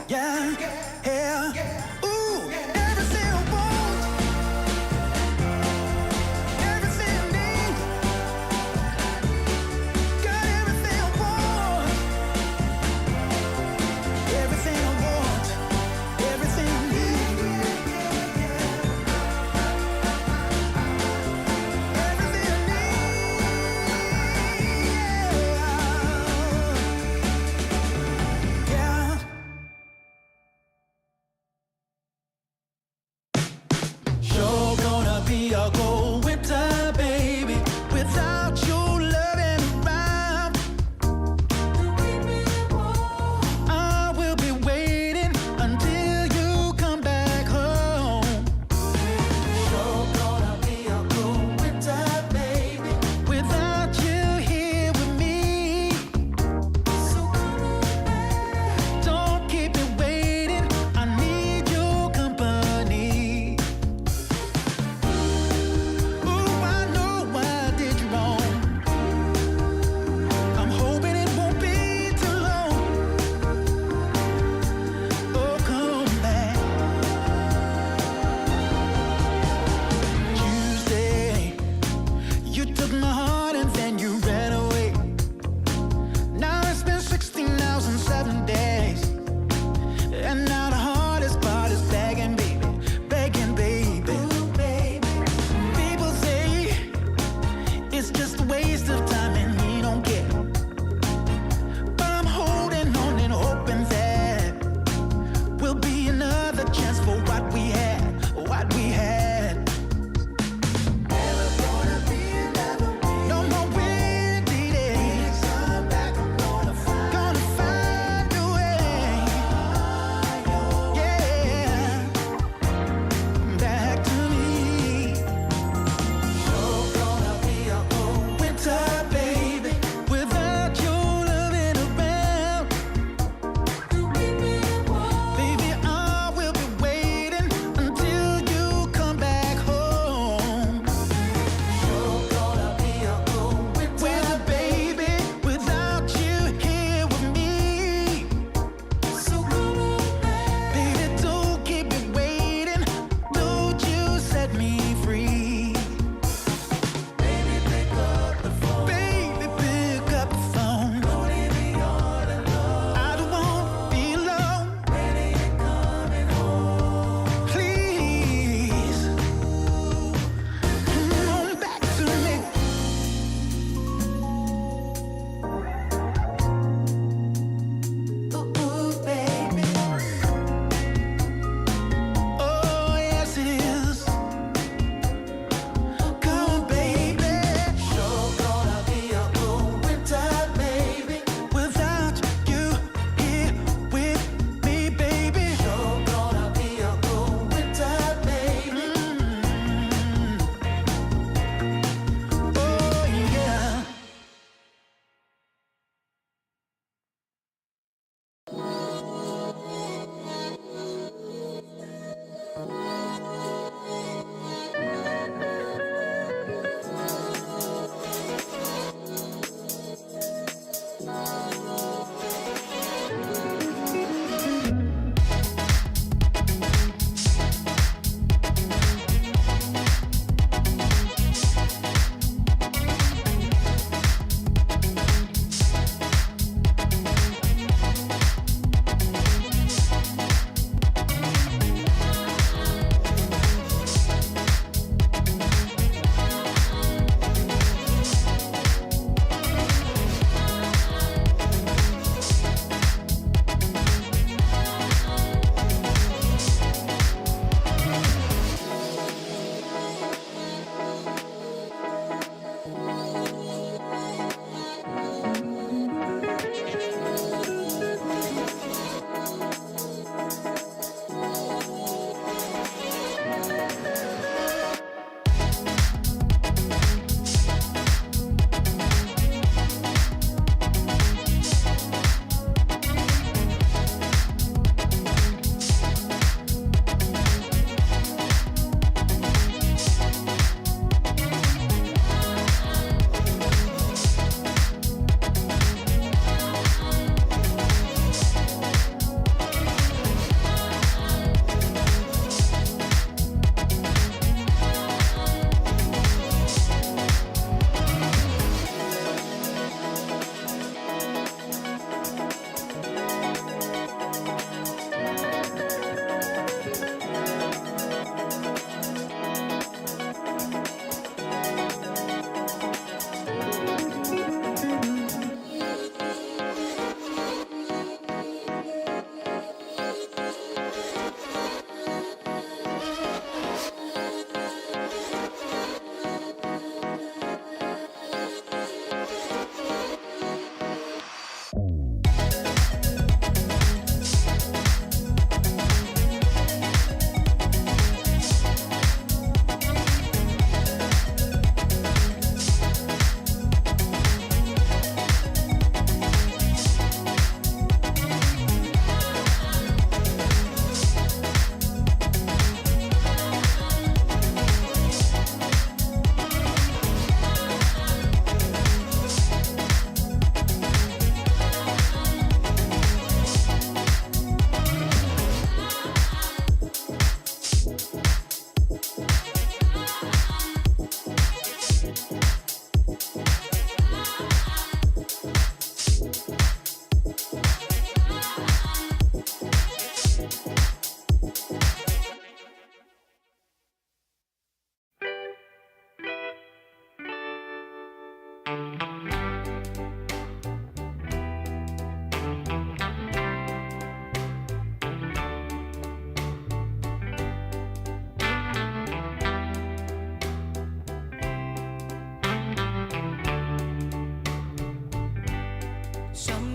Speaker 1: Yeah, yeah. Ooh, everything I want, everything I need. Got everything I want, everything I want, everything I need. Everything I need.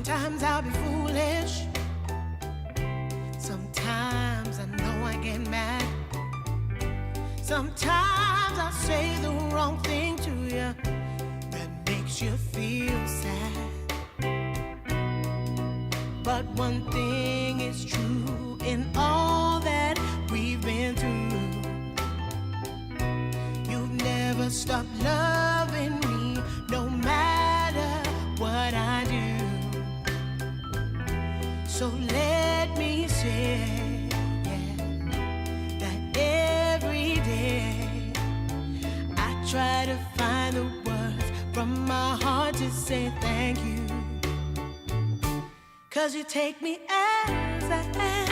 Speaker 2: Sometimes I'll be foolish. Sometimes I know I get mad. Sometimes I say the wrong thing to you that makes you feel sad. But one thing is true in all that we've been through. You've never stopped loving me, no matter what I do. So let me say, yeah, that every day I try to find the words from my heart to say thank you. 'Cause you take me as I am.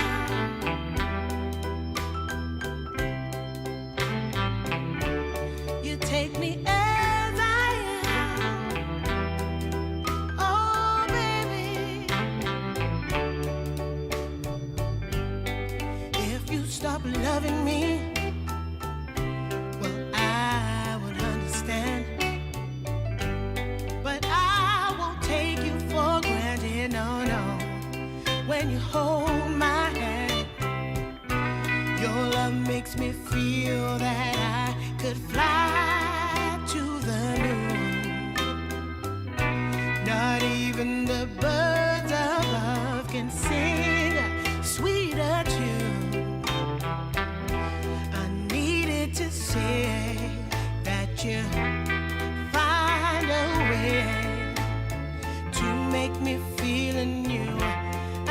Speaker 2: You take me as I am. Oh, baby. If you stop loving me, well, I would understand. But I won't take you for granted, no, no. When you hold my hand, your love makes me feel that I could fly to the moon. Not even the birds above can sing a sweeter tune. I needed to say that you find a way to make me feel anew.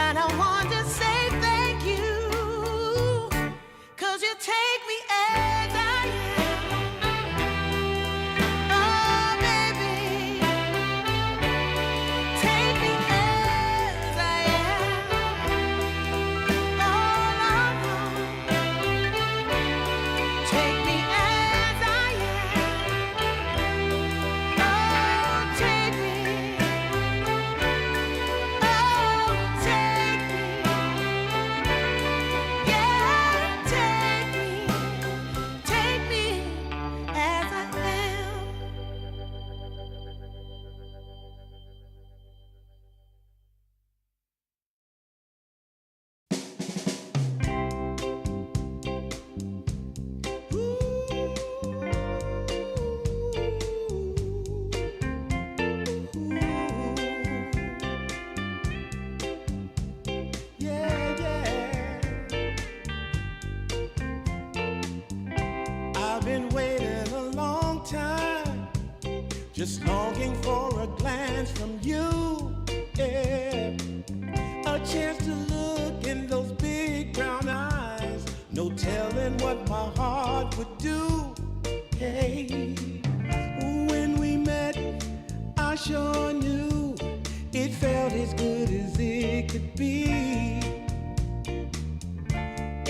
Speaker 2: And I want to say thank you, 'cause you take me as I am. Oh, baby, take me as I am. Oh, Lord, take me as I am. Oh, take me.
Speaker 3: Just longing for a glance from you, yeah. A chance to look in those big brown eyes. No telling what my heart would do, hey. When we met, I sure knew it felt as good as it could be.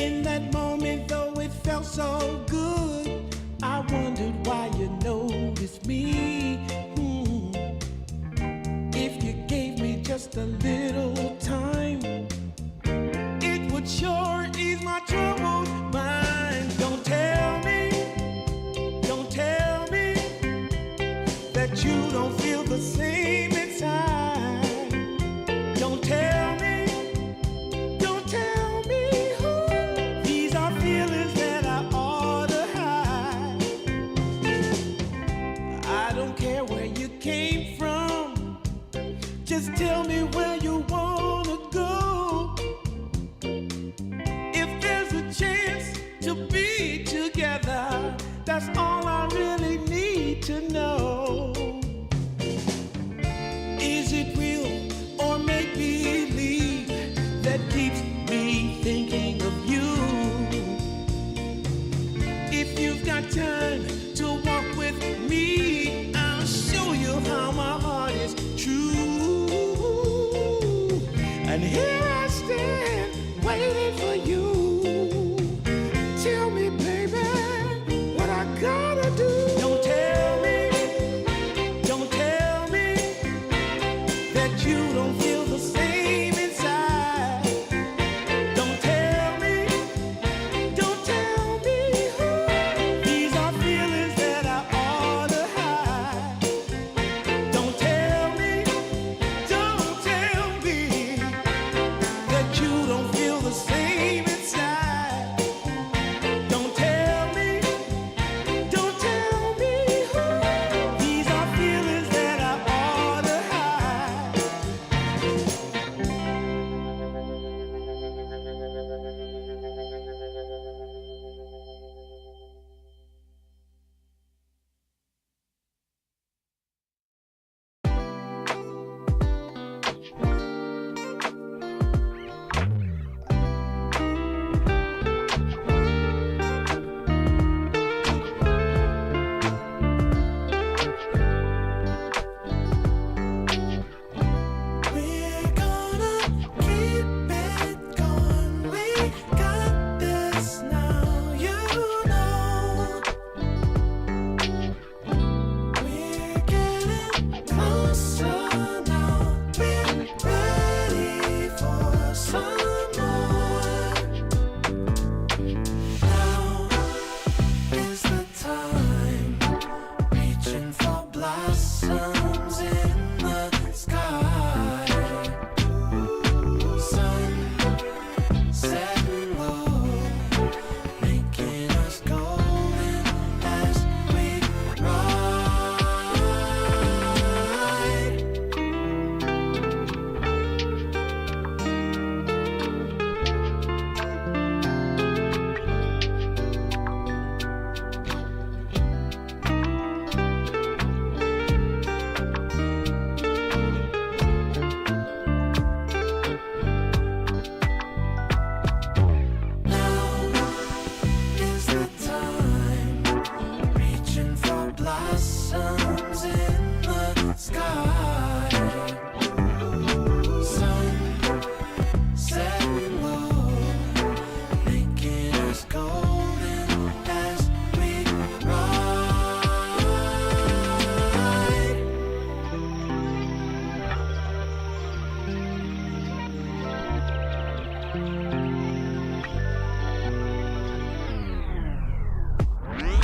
Speaker 3: In that moment, though it felt so good, I wondered why you noticed me. If you gave me just a little time, it would sure ease my troubled mind. Don't tell me that you don't feel the same inside. Don't tell me, these are feelings that I ought to hide. I don't care where you came from, just tell me where you wanna go.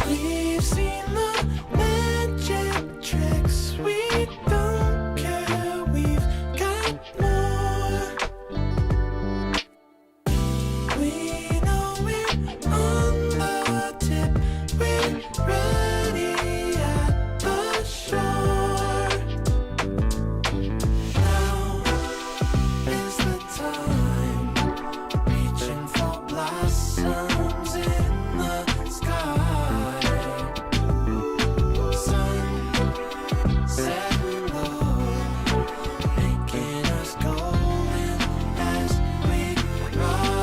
Speaker 4: We've seen the magic tricks. We don't care. We've got more. We know we're on the tip. We're ready at the shore. Now is the time. Reaching for blossoms in the sky. Sun setting low, making us golden as we ride.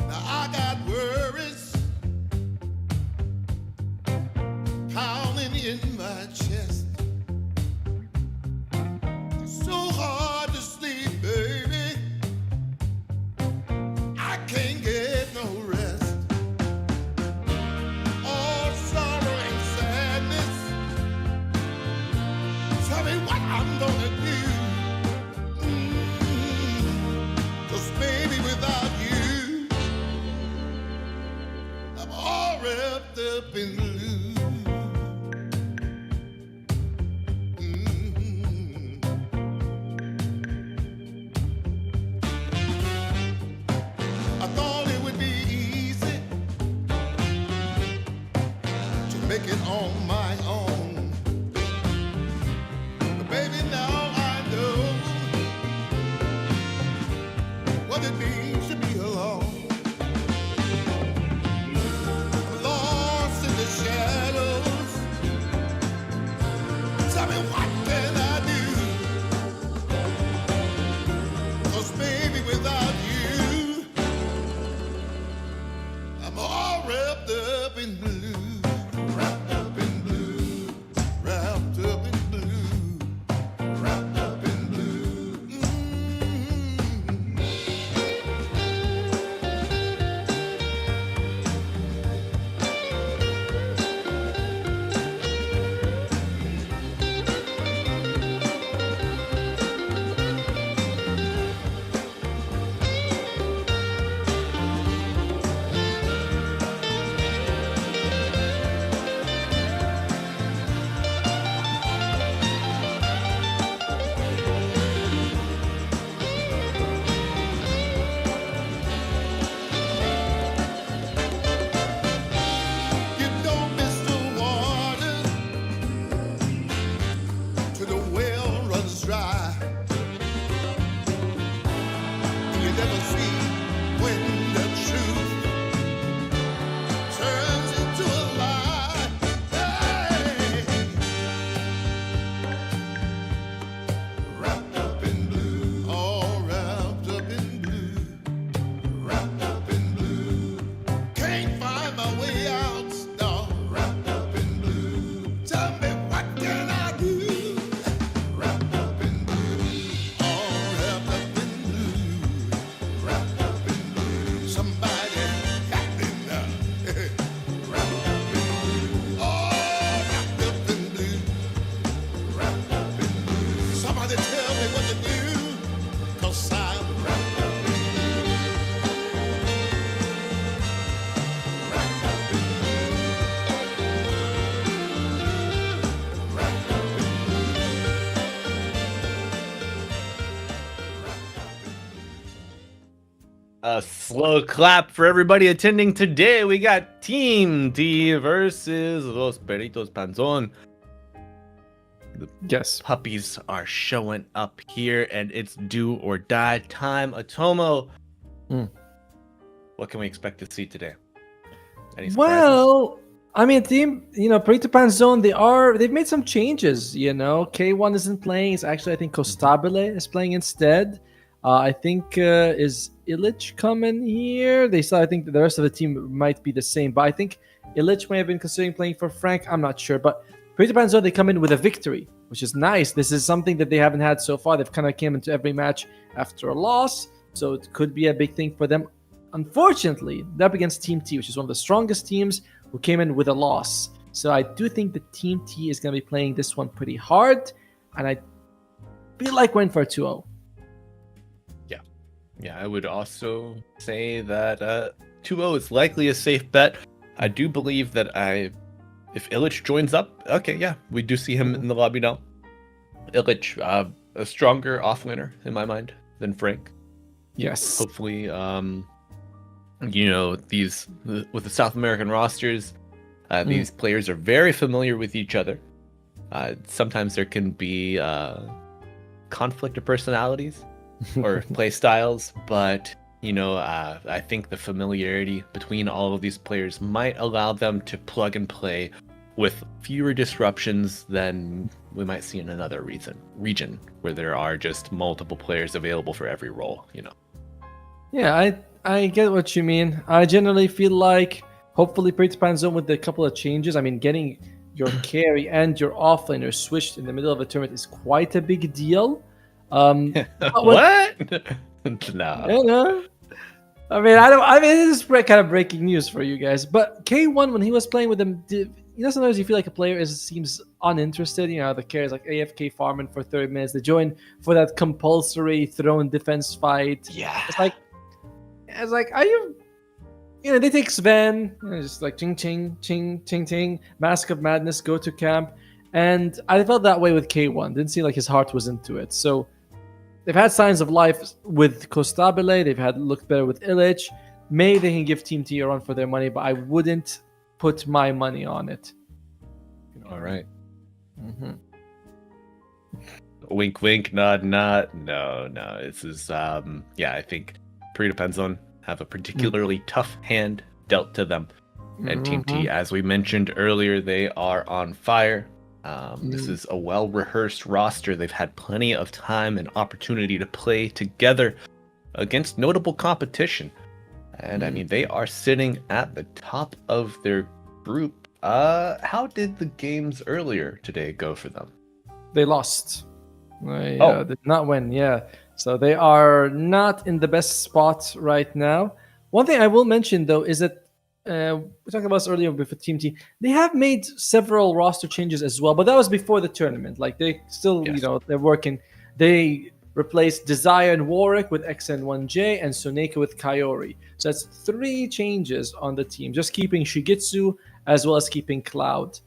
Speaker 3: Now I got worries pounding in my chest. It's so hard to sleep, baby. I can't get no rest. All sorrow and sadness. Tell me what I'm gonna do. 'Cause baby, without you, I'm all wrapped up in blue. I thought it would be easy to make it on my own. But baby, now I know what it means to be alone. I'm lost in the shadows. Tell me what can I do? 'Cause baby, without you, I'm all wrapped up in blue. Wrapped up in blue. Wrapped up in blue. Wrapped up in blue. You don't miss the water till the well runs dry. You never see when the truth turns into a lie. Hey. Wrapped up in blue, all wrapped up in blue, wrapped up in blue. Can't find my way out, no. Wrapped up in blue. Tell me what can I do? Wrapped up in blue, all wrapped up in blue, wrapped up in blue. Somebody help me now. Wrapped up in blue, all wrapped up in blue, wrapped up in blue. Somebody tell me what to do, 'cause I'm wrapped up in blue, wrapped up in blue, wrapped up in
Speaker 6: A slow clap for everybody attending today. We got Team D versus Los Perritos Panzon.
Speaker 7: Yes.
Speaker 6: Puppies are showing up here, and it's do or die time. Atomo,
Speaker 7: Mm.
Speaker 6: what can we expect to see today? Any surprises?
Speaker 7: Well, I mean, team, Perrito Panzon, they've made some changes. K1 isn't playing. It's actually, I think, Costabile is playing instead. I think is Illich coming here? They saw. I think the rest of the team might be the same, but I think Illich may have been considering playing for Frank. I'm not sure, but Perrito Panzon, they come in with a victory, which is nice. This is something that they haven't had so far. They've kind of came into every match after a loss, so it could be a big thing for them. Unfortunately, they're up against Team T, which is one of the strongest teams, who came in with a loss. So I do think the Team T is going to be playing this one pretty hard, and I feel like we're in for a 2-0.
Speaker 6: Yeah, I would also say that 2-0 is likely a safe bet. I do believe that if Illich joins up, okay, yeah, we do see him in the lobby now. Illich, a stronger offlaner in my mind than Frank.
Speaker 7: Yes.
Speaker 6: Hopefully, these with the South American rosters, these players are very familiar with each other. Sometimes there can be conflict of personalities or play styles, but I think the familiarity between all of these players might allow them to plug and play with fewer disruptions than we might see in another region where there are just multiple players available for every role.
Speaker 7: Yeah, I get what you mean. I generally feel like hopefully Perrito Panzon with a couple of changes. I mean, getting your carry and your offlaner switched in the middle of a tournament is quite a big deal.
Speaker 6: What? No.
Speaker 7: I mean, this is kind of breaking news for you guys. But K1, when he was playing with them, sometimes you feel like a player seems uninterested. The carry is like AFK farming for 30 minutes. They join for that compulsory throne defense fight.
Speaker 6: Yeah.
Speaker 7: It's like, are you? They take Sven, just like ching ching ching ching ching, Mask of Madness, go to camp, and I felt that way with K1. Didn't seem like his heart was into it. So they've had signs of life with Costabile. They've had looked better with Illich. Maybe they can give Team T a run for their money, but I wouldn't put my money on it.
Speaker 6: All right. Wink, wink, nod, nod. No. This is I think Perrito Panzon have a particularly tough hand dealt to them. And Team T, as we mentioned earlier, they are on fire. This is a well-rehearsed roster. They've had plenty of time and opportunity to play together against notable competition. And I mean, they are sitting at the top of their group. How did the games earlier today go for them?
Speaker 7: They lost. They did not win, yeah. So they are not in the best spot right now. One thing I will mention, though, is that we talked about this earlier with Team T. They have made several roster changes as well, but that was before the tournament. Like, they still, they're working. They replaced Desire and Warwick with XN1J and Soneka with Kaori. So that's 3 changes on the team, just keeping Shigitsu as well as keeping Cloud.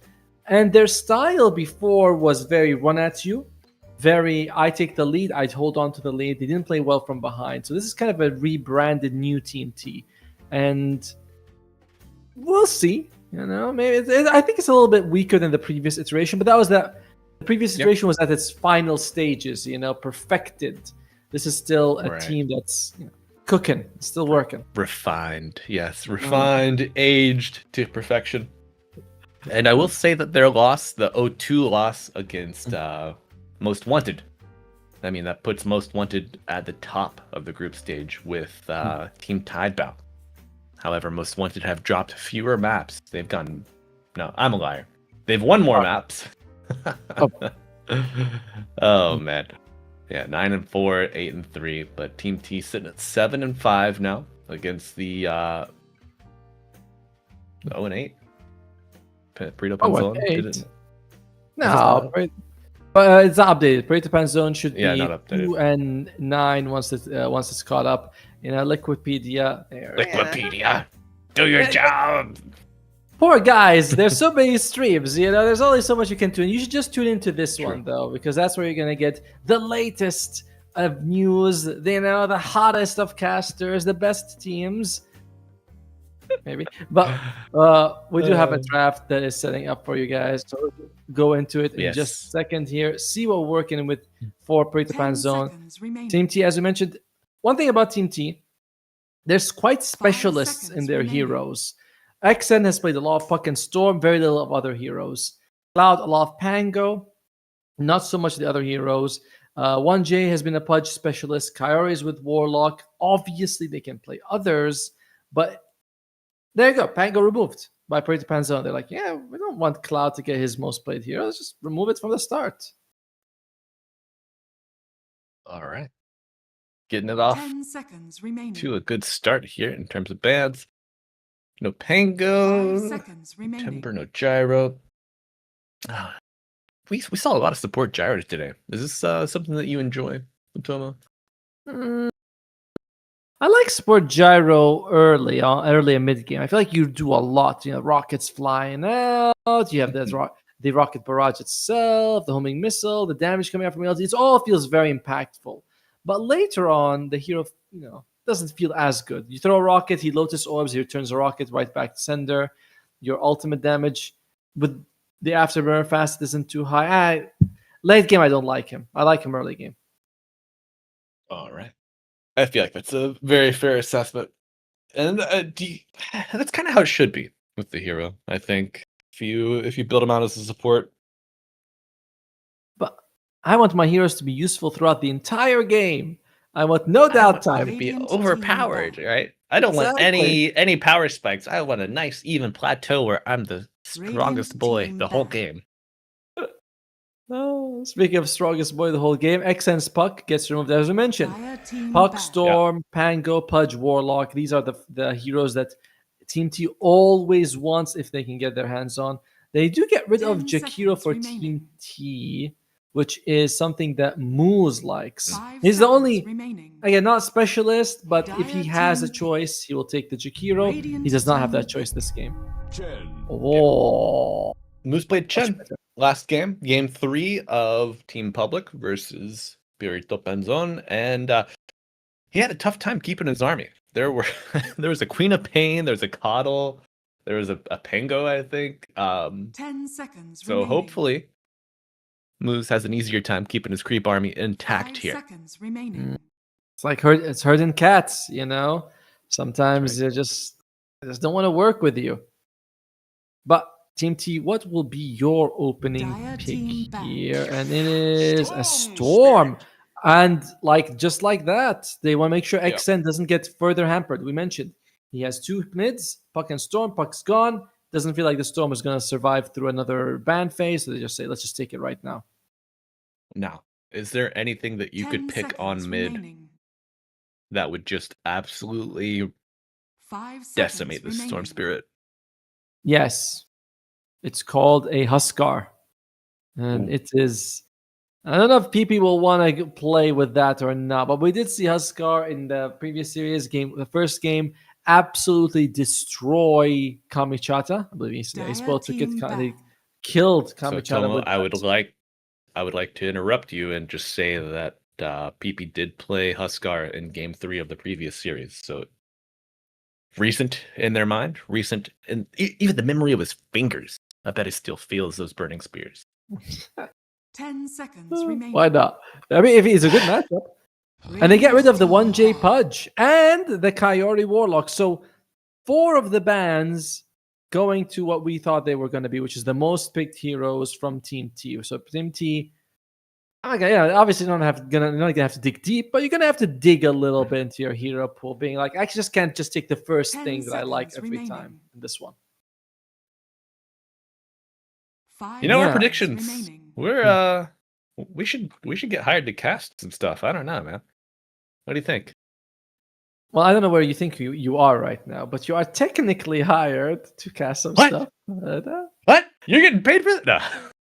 Speaker 7: And their style before was very run at you. Very, I take the lead, I'd hold on to the lead. They didn't play well from behind. So this is kind of a rebranded new Team T. And we'll see. Maybe I think it's a little bit weaker than the previous iteration, but the previous iteration was at its final stages, perfected. This is still a team that's cooking, still working.
Speaker 6: Refined, yes. Refined, aged to perfection. And I will say that their loss, the 0-2 loss against Most Wanted, I mean, that puts Most Wanted at the top of the group stage with Team Tidebound. However, Most Wanted have dropped fewer maps. They've gone... No, I'm a liar. They've won more maps. Oh, man. Yeah, 9-4, 8-3, but Team T sitting at 7-5 now against the 0-8. Perrito Panzon.
Speaker 7: No, but it's not updated. Perrito Panzon should be
Speaker 6: not updated.
Speaker 7: 2-9 once it's caught up. Liquipedia.
Speaker 6: Liquipedia, do your job.
Speaker 7: Poor guys, there's so many streams, there's only so much you can tune. You should just tune into this one, though, because that's where you're going to get the latest of news, the hottest of casters, the best teams. Maybe. But we do have a draft that is setting up for you guys. So we'll go into it in just a second here. See what we're working with for Perrito Panzon. Team T, as we mentioned, one thing about Team T, there's quite specialists in their heroes. XN has played a lot of Puck and Storm, very little of other heroes. Cloud, a lot of Pango, not so much the other heroes. 1J has been a Pudge specialist. Coyotes with Warlock. Obviously, they can play others, but there you go. Pango removed by Perrito Panzon. They're like, yeah, we don't want Cloud to get his most played hero. Let's just remove it from the start.
Speaker 6: All right. Getting it off
Speaker 8: 10 seconds remaining.
Speaker 6: to a good start here in terms of bans. No Pango.
Speaker 8: 5 seconds remaining.
Speaker 6: Timber, no Gyro. Ah, we saw a lot of support Gyro today. Is this something that you enjoy, Tomo?
Speaker 7: I like Sport Gyro early and mid game. I feel like you do a lot. Rockets flying out. You have the rocket barrage itself, the homing missile, the damage coming out from LT. It all feels very impactful. But later on, the hero, doesn't feel as good. You throw a rocket, he Lotus Orbs, he returns a rocket right back to sender. Your ultimate damage with the afterburner fast isn't too high. Late game, I don't like him. I like him early game.
Speaker 6: All right. I feel like that's a very fair assessment. And that's kind of how it should be with the hero, I think. If you build him out as a support.
Speaker 7: But I want my heroes to be useful throughout the entire game. I want no downtime.
Speaker 6: To be overpowered, right? I don't want any power spikes. I want a nice even plateau where I'm the strongest boy the whole game.
Speaker 7: Oh, speaking of strongest boy the whole game, XN's Puck gets removed as we mentioned. Puck, Storm, Pango, Pudge, Warlock. These are the heroes that Team T always wants if they can get their hands on. They do get rid of Jakiro for Team T, which is something that Moose likes. He's the only, again, not specialist, but if he has a choice, he will take the Jakiro. He does not have that choice this game. Oh.
Speaker 6: Moose played Chen last game, game 3 of Team Public versus Perrito Panzon, and he had a tough time keeping his army. There was a Queen of Pain, there was a Coddle, there was a Pango, I think.
Speaker 8: 10 seconds.
Speaker 6: So remaining. Hopefully, Moose has an easier time keeping his creep army intact
Speaker 8: 5
Speaker 6: here.
Speaker 8: seconds remaining.
Speaker 7: It's like herding cats, Sometimes they just don't want to work with you. But Team T, what will be your opening pick here? And it is a Storm. And just like that, they want to make sure XN doesn't get further hampered. We mentioned he has 2 mids, Puck and Storm. Puck's gone. Doesn't feel like the Storm is going to survive through another ban phase. So they just say, let's just take it right now.
Speaker 6: Now, is there anything that you could pick on mid that would just absolutely decimate the Storm Spirit?
Speaker 7: Yes. It's called a Huskar. And it is... I don't know if PP will want to play with that or not, but we did see Huskar in the previous series game, the first game, absolutely destroy Kamichata. I believe he spoke to they killed Kamichata.
Speaker 6: So, Tomo, I would like to interrupt you and just say that PP did play Huskar in game 3 of the previous series. So recent in their mind, recent, and even the memory of his fingers. I bet he still feels those burning spears.
Speaker 8: 10 seconds remaining.
Speaker 7: Why not? I mean, if it's a good matchup. And they get rid of the 1J Pudge and the Coyote Warlock. So 4 of the bans going to what we thought they were going to be, which is the most picked heroes from Team T. So Team T, obviously you're not going to have to dig deep, but you're going to have to dig a little bit into your hero pool, being like, I just can't just take the first thing that I like every time in this one.
Speaker 6: Our predictions. We should get hired to cast some stuff. I don't know, man. What do you think?
Speaker 7: Well, I don't know where you think you are right now, but you are technically hired to cast some stuff.
Speaker 6: What? You're getting paid for that?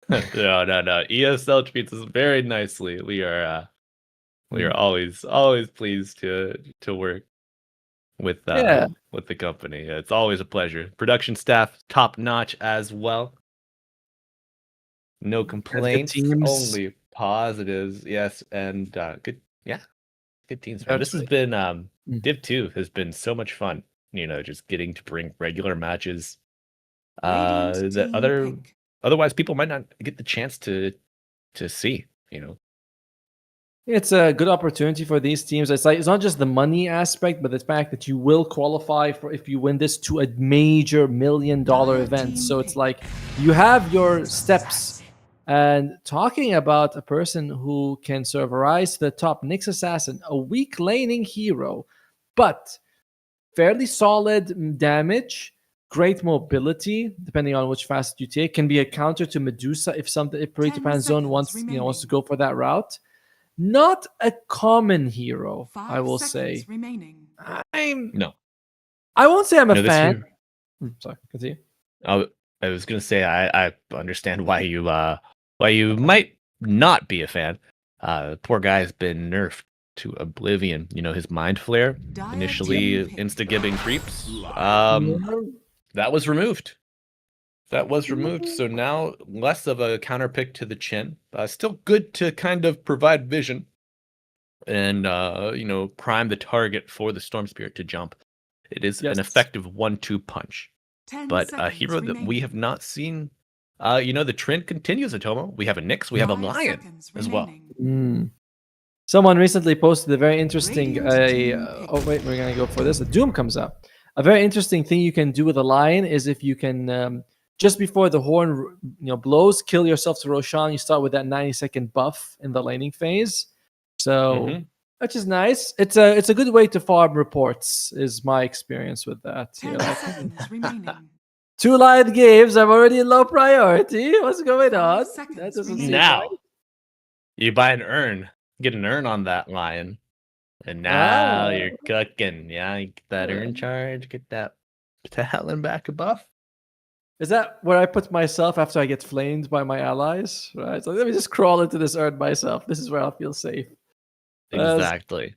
Speaker 6: No. No. ESL treats us very nicely. We are always pleased to work with the company. It's always a pleasure. Production staff top notch as well. No complaints, only positives. Yes, and good teams. This has been Div 2 has been so much fun. Just getting to bring regular matches that otherwise people might not get the chance to see.
Speaker 7: It's a good opportunity for these teams. It's like it's not just the money aspect, but the fact that you will qualify for if you win this to a major $1 million event. So it's like you have your steps. And talking about a person who can sort of rise to the top, Nyx Assassin, a weak laning hero, but fairly solid damage, great mobility, depending on which facet you take, can be a counter to Medusa if Perrito Panzon wants to go for that route. Not a common hero, I will say.
Speaker 8: Remaining.
Speaker 7: I won't say I'm a fan. Sorry, continue.
Speaker 6: I was gonna say I understand why you might not be a fan. Poor guy's been nerfed to oblivion. His mind flare, initially insta-gibbing creeps. That was removed. So now less of a counter pick to the chin. Still good to kind of provide vision and prime the target for the Storm Spirit to jump. It is an effective 1-2 punch. But a hero that we have not seen. The trend continues, Atomo. We have a Nyx, we have a Lion as well.
Speaker 7: Someone recently posted a very interesting. Oh wait, we're gonna go for this. A Doom comes up. A very interesting thing you can do with a Lion is if you can just before the horn blows, kill yourself to Roshan. You start with that 90-second buff in the laning phase. So which is nice. It's a good way to farm reports. Is my experience with that.
Speaker 8: 10 seconds remaining.
Speaker 7: 2 Lion games. I'm already in low priority. What's going on?
Speaker 8: That
Speaker 7: doesn't seem
Speaker 6: now
Speaker 7: right.
Speaker 6: you buy an urn, get an urn on that Lion, and now you're cooking. Yeah, you get that urn charge, get that Talon back a buff.
Speaker 7: Is that where I put myself after I get flamed by my allies? Right. So let me just crawl into this urn myself. This is where I'll feel safe.
Speaker 6: Exactly.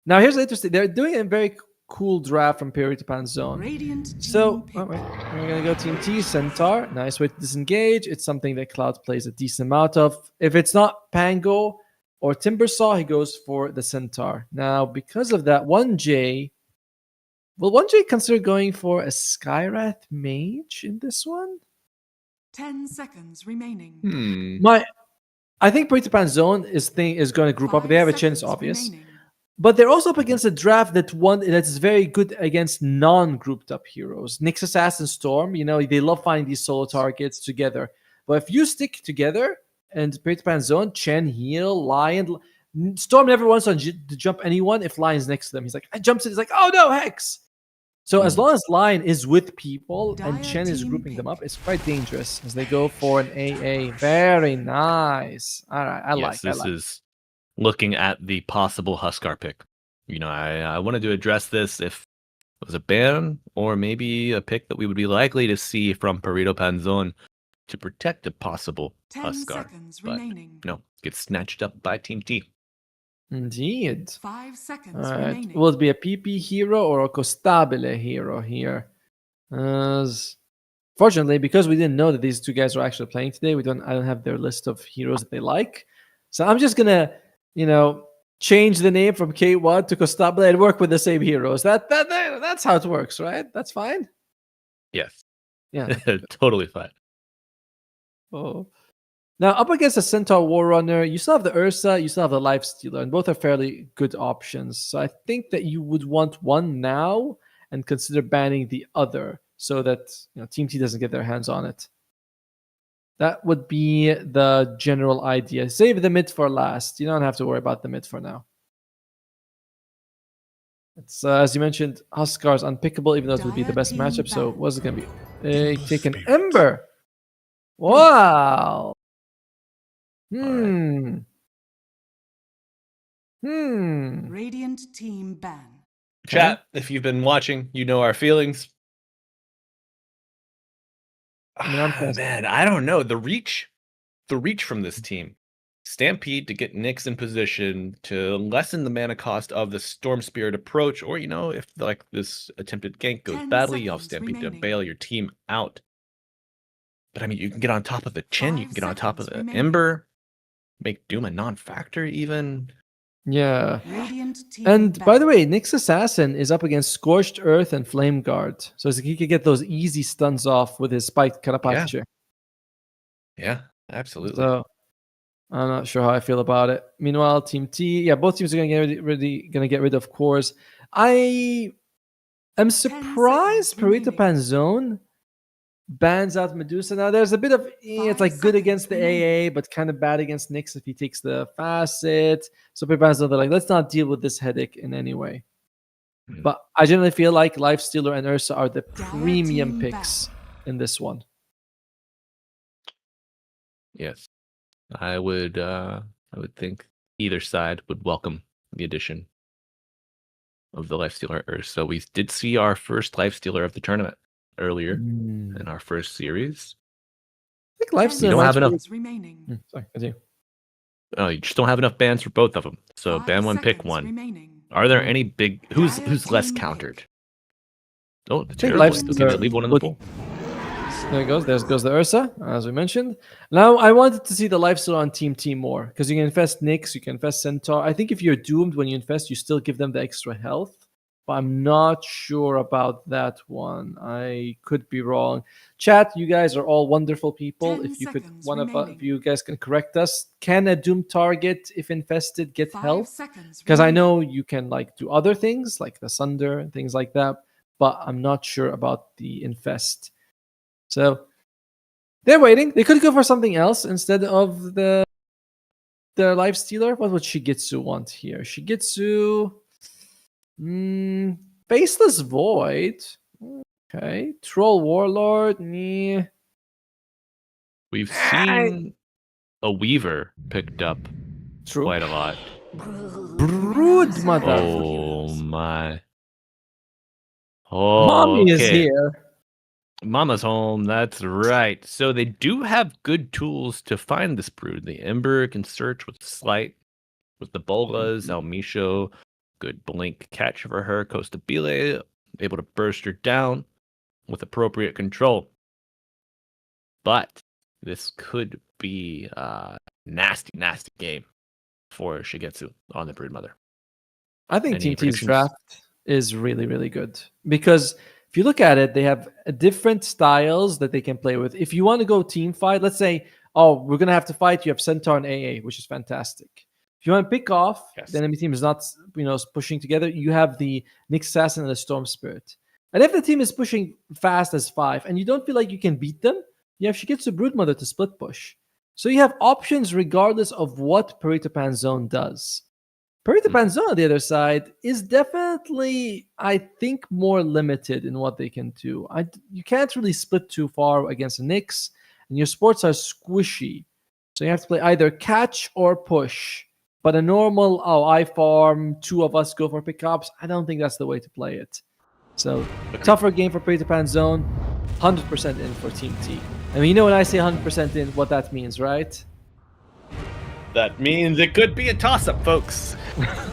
Speaker 7: Now here's interesting. They're doing a very cool draft from Perrito Panzon. So we're gonna go Team T, Centaur. Nice way to disengage. It's something that Cloud plays a decent amount of. If it's not Pango or Timbersaw, he goes for the Centaur. Now, because of that, 1J. Will 1J consider going for a Skywrath Mage in this one?
Speaker 8: 10 seconds remaining.
Speaker 7: I think Perrito Panzon is going to group up. They have a chance, obvious. But they're also up against a draft that's very good against non-grouped up heroes. Nyx Assassin Storm, they love finding these solo targets together. But if you stick together and Perrito Panzon, Chen, Heal, Lion, Storm never wants to jump anyone if Lion's next to them. He's like, I jumps in, he's like, oh no, Hex! So as long as Lion is with people and Chen is grouping them up, it's quite dangerous as they go for an AA. Very nice. All right,
Speaker 6: This is looking at the possible Huskar pick. I wanted to address this if it was a ban or maybe a pick that we would be likely to see from Perrito Panzon to protect a possible Huskar. But no, gets snatched up by Team T.
Speaker 7: Indeed.
Speaker 8: 5 seconds
Speaker 7: remaining. Will it be a PP hero or a Costabile hero here? Fortunately, because we didn't know that these two guys were actually playing today, I don't have their list of heroes that they like. So I'm just gonna, change the name from K1 to Costabile and work with the same heroes. That's how it works, right? That's fine.
Speaker 6: Yes.
Speaker 7: Yeah.
Speaker 6: Totally fine.
Speaker 7: Oh. Now, up against the Centaur Warrunner, you still have the Ursa, you still have the Lifestealer, and both are fairly good options. So I think that you would want one now and consider banning the other so that Team T doesn't get their hands on it. That would be the general idea. Save the mid for last. You don't have to worry about the mid for now. It's as you mentioned, Huskar's unpickable, even though it would be the best matchup. So what's it going to be? Take an Ember. Wow.
Speaker 8: Radiant team ban.
Speaker 6: Chat, if you've been watching, you know our feelings. Man, I don't know. The reach from this team. Stampede to get Nyx in position to lessen the mana cost of the Storm Spirit approach, or if this attempted gank goes badly, you have Stampede to bail your team out. But you can get on top of the Chen, you can get on top of the Ember, make Doom a non-factor even.
Speaker 7: Yeah. And by the way, Nyx Assassin is up against Scorched Earth and Flame Guard. So he could get those easy stuns off with his spiked Carapace.
Speaker 6: Yeah, absolutely.
Speaker 7: So I'm not sure how I feel about it. Meanwhile, Team T, yeah, both teams are going to get rid of cores. I am surprised Perrito
Speaker 8: remaining.
Speaker 7: Panzon bans out Medusa. Now, there's a bit of it's
Speaker 8: 5
Speaker 7: like good
Speaker 8: seconds
Speaker 7: against the
Speaker 8: remaining.
Speaker 7: AA, but kind of bad against Nyx if he takes the facet. So Perrito Panzon, they're like, let's not deal with this headache in any way. But I generally feel like Lifestealer and Ursa are the premium
Speaker 8: team
Speaker 7: picks in this one.
Speaker 6: Yes, I would think either side would welcome the addition of the Lifestealer Ursa. So we did see our first Lifestealer of the tournament earlier in our first series.
Speaker 7: I think
Speaker 6: We
Speaker 7: Lifestealer
Speaker 6: don't
Speaker 7: might
Speaker 6: have enough.
Speaker 8: Seconds remaining.
Speaker 7: Sorry, continue.
Speaker 6: You just don't have enough bans for both of them. So
Speaker 8: 5
Speaker 6: ban one, pick
Speaker 8: seconds
Speaker 6: one.
Speaker 8: remaining.
Speaker 6: Are there any big who's
Speaker 8: Dire
Speaker 6: less
Speaker 8: team
Speaker 6: countered? Oh, the
Speaker 7: think
Speaker 6: terrible.
Speaker 7: Lifestealer
Speaker 6: Okay, leave one in the
Speaker 7: looking-
Speaker 6: pool.
Speaker 7: There it goes. There goes the Ursa, as we mentioned. Now, I wanted to see the Lifestealer on Team T more because you can infest Nyx, you can infest Centaur. I think if you're doomed when you infest, you still give them the extra health. But I'm not sure about that one. I could be wrong. Chat, you guys are all wonderful people.
Speaker 8: 10
Speaker 7: If you could,
Speaker 8: seconds
Speaker 7: one of
Speaker 8: remaining.
Speaker 7: you guys can correct us. Can a doom target, if infested, get
Speaker 8: 5
Speaker 7: health?
Speaker 8: seconds
Speaker 7: Because I
Speaker 8: remaining.
Speaker 7: know you can like do other things like the Sunder and things like that, but I'm not sure about the infest. So they're waiting. They could go for something else instead of the Lifestealer. What would Shigetsu want here? Shigetsu, Faceless Void. Okay, Troll Warlord. Meh.
Speaker 6: We've seen a Weaver picked up
Speaker 7: True.
Speaker 6: quite a lot.
Speaker 7: Brood Mother.
Speaker 6: Oh my. Oh,
Speaker 7: Mommy is
Speaker 6: okay.
Speaker 7: here.
Speaker 6: Mama's home. That's right. So they do have good tools to find this brood. The Ember can search with Slight, with the Bolas, El Misho, good blink catch for her. Costabile, able to burst her down with appropriate control. But this could be a nasty, nasty game for Shigetsu on the Brood Mother.
Speaker 7: I think
Speaker 6: Any
Speaker 7: Team T's
Speaker 6: predictions?
Speaker 7: draft is really, really good because if you look at it, they have different styles that they can play with. If you want to go team fight, let's say, oh, we're going to have to fight. You have Centaur and AA, which is fantastic. If you want to pick off,
Speaker 6: Yes.
Speaker 7: the enemy team is not, pushing together. You have the Nyx Assassin and the Storm Spirit. And if the team is pushing fast as 5 and you don't feel like you can beat them, you have Shigetsu Broodmother to split push. So you have options regardless of what Perrito Panzon does. Perrito Panzon on the other side is definitely, I think, more limited in what they can do. You can't really split too far against a Nyx, and your sports are squishy. So you have to play either catch or push. But a normal, I farm, 2 of us go for pickups, I don't think that's the way to play it. So, tougher game for Perrito Panzon, 100% in for Team T. I mean, when I say 100% in, what that means, right?
Speaker 6: That means it could be a toss-up, folks.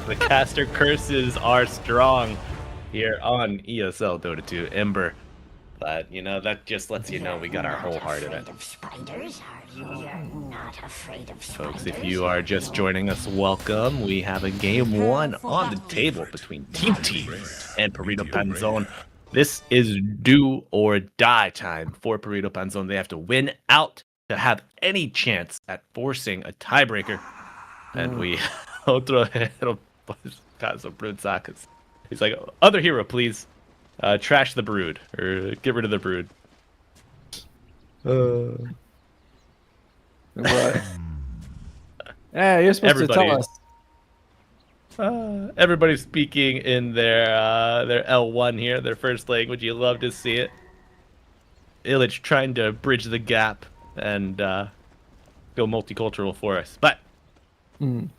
Speaker 6: The caster curses are strong here on ESL Dota 2 Ember. But, that just lets you know we got our whole heart in it. Folks, if you are just joining us, welcome. We have a game 1 on the table between Team T and Perrito Panzon. This is do or die time for Perrito Panzon. They have to win out to have any chance at forcing a tiebreaker. And we otro caso brood sacas. He's like, other hero, please. Trash the brood or get rid of the brood.
Speaker 7: Right. Yeah, you're supposed to tell us.
Speaker 6: Everybody's speaking in their L1 here, their first language. You love to see it. Illich trying to bridge the gap and go multicultural for us. But in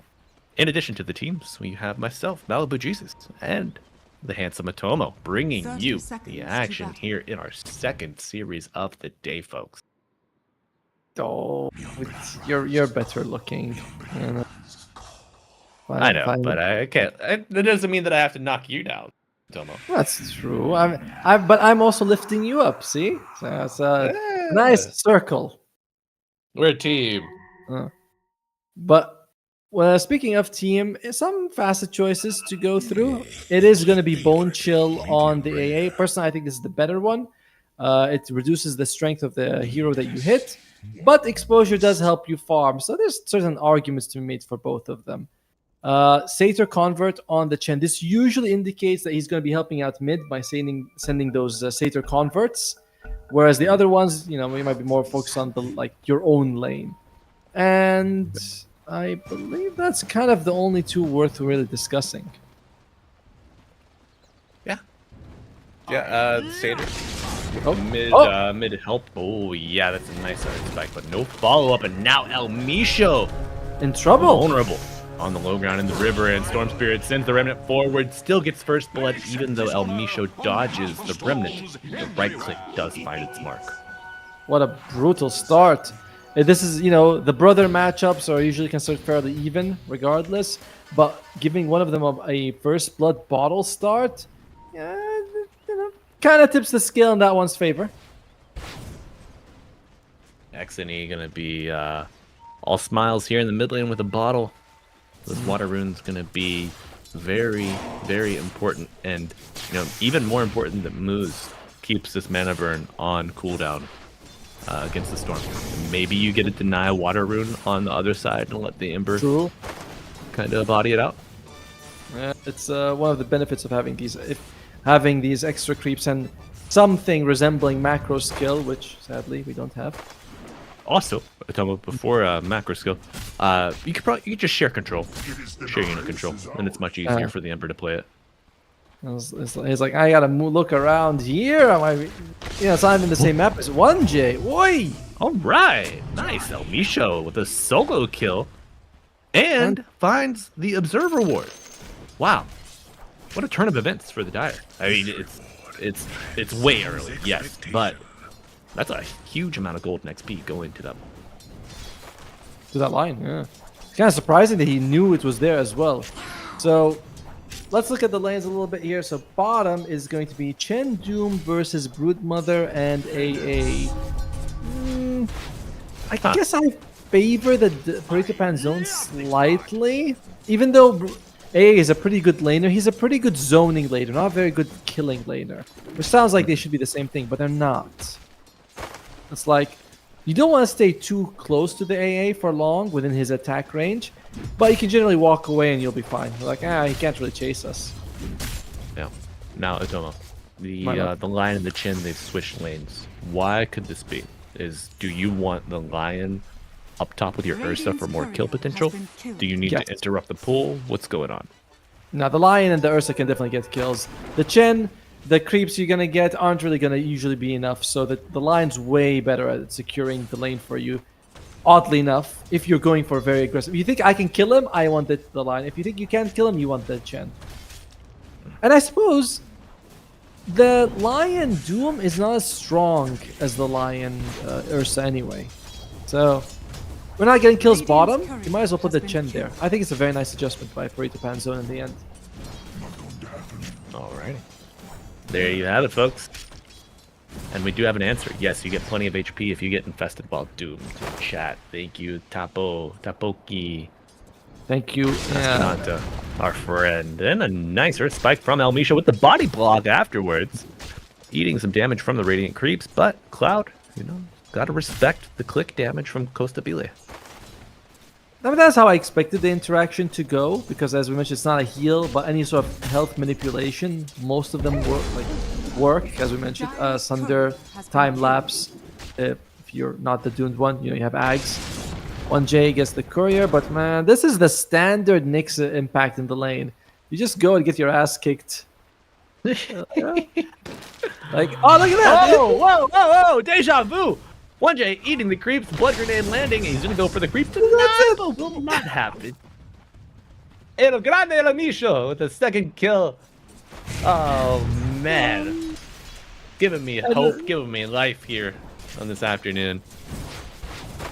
Speaker 6: addition to the teams, we have myself, Malibu Jesus, and the handsome Atomo, bringing
Speaker 8: 30
Speaker 6: you
Speaker 8: seconds
Speaker 6: the
Speaker 8: to
Speaker 6: action
Speaker 8: battle.
Speaker 6: here in our second series of the day, folks.
Speaker 7: Oh, you're better looking.
Speaker 6: I know, but I can't. That doesn't mean that I have to knock you down, Atomo.
Speaker 7: That's true. But I'm also lifting you up. See, so it's a nice circle.
Speaker 6: We're a team.
Speaker 7: But speaking of team, some facet choices to go through. It is going to be Bone Chill on the AA. Personally, I think this is the better one. It reduces the strength of the hero that you hit. but exposure does help you farm. So there's certain arguments to be made for both of them. Satyr Convert on the Chen. This usually indicates that he's going to be helping out mid by sending those Satyr Converts, whereas the other ones, you know, we might be more focused on the your own lane. And I believe that's kind of the only two worth really discussing.
Speaker 6: Yeah, Satyr.
Speaker 7: Oh.
Speaker 6: Mid help. Oh, yeah, that's a nice spike, but no follow-up. And now El Misho
Speaker 7: In trouble.
Speaker 6: vulnerable on the low ground in the river, and Storm Spirit sends the Remnant forward, still gets first blood, even though El Misho dodges the Remnant. The right click does find its mark.
Speaker 7: What a brutal start. This is, you know, the brother matchups are usually considered fairly even, regardless. But giving one of them a first blood bottle start, yeah, you know, kind of tips the scale in that one's favor.
Speaker 6: Xne gonna be all smiles here in the mid lane with a bottle. This water rune's gonna be very, very important, and you know, even more important that Moose keeps this mana burn on cooldown against the storm. Maybe you get a deny water rune on the other side and let the Ember kind of body it out.
Speaker 7: Yeah, it's one of the benefits of having these extra creeps and something resembling macro skill, which sadly we don't have.
Speaker 6: Also, before macro skill, you could just share control, share unit control, and it's much easier for the Ember to play it.
Speaker 7: It's like, I gotta look around here. It's not even the same map as 1J. Oi!
Speaker 6: All right, nice. El Misho with a solo kill, and finds the Observer Ward. Wow, what a turn of events for the Dire. I mean, it's way early, yes, but that's a huge amount of gold and XP going to them.
Speaker 7: To that line, yeah. It's kind of surprising that he knew it was there as well. So let's look at the lanes a little bit here. So bottom is going to be Chen Doom versus Broodmother and AA. I guess I favor the Perrito Panzon slightly, even though AA is a pretty good laner. He's a pretty good zoning laner, not a very good killing laner. Which sounds like they should be the same thing, but they're not. It's like, you don't want to stay too close to the AA for long within his attack range, but you can generally walk away and you'll be fine. You're like, he can't really chase us.
Speaker 6: Yeah. Now, Otomo, the Lion and the Chin, they've switched lanes. Why could this be? Do you want the Lion up top with your Ursa for more kill potential? Do you need to interrupt the pool? What's going on?
Speaker 7: Now, the Lion and the Ursa can definitely get kills. The Chen, the creeps you're going to get aren't really going to usually be enough, so the Lion's way better at securing the lane for you. Oddly enough, if you're going for very aggressive. If you think I can kill him, I want the Lion. If you think you can't kill him, you want the Chen. And I suppose the Lion Doom is not as strong as the Lion Ursa anyway. So we're not getting kills bottom. You might as well put the Chen there. I think it's a very nice adjustment by Perrito Panzon in the end.
Speaker 6: Alrighty. There you have it, folks. And we do have an answer. Yes, you get plenty of HP if you get infested while doomed. Chat. Thank you, Tapoki.
Speaker 7: Thank you.
Speaker 6: Not our friend. And a nice Earth Spike from El Misho with the body block afterwards. Eating some damage from the Radiant Creeps, but Cloud, gotta respect the click damage from Costa Bile.
Speaker 7: I mean, that's how I expected the interaction to go, because as we mentioned, it's not a heal, but any sort of health manipulation, most of them work, as we mentioned. Sunder, time lapse, if you're not the doomed one, you have Ags. 1J gets the courier, but man, this is the standard Nyx impact in the lane. You just go and get your ass kicked. Like, oh, look at that!
Speaker 6: Whoa, deja vu! 1J eating the creeps, blood grenade landing, and he's gonna go for the creep tonight, but will not happen. El Grande El Misho with the second kill. Oh man, giving me hope, giving me life here on this afternoon.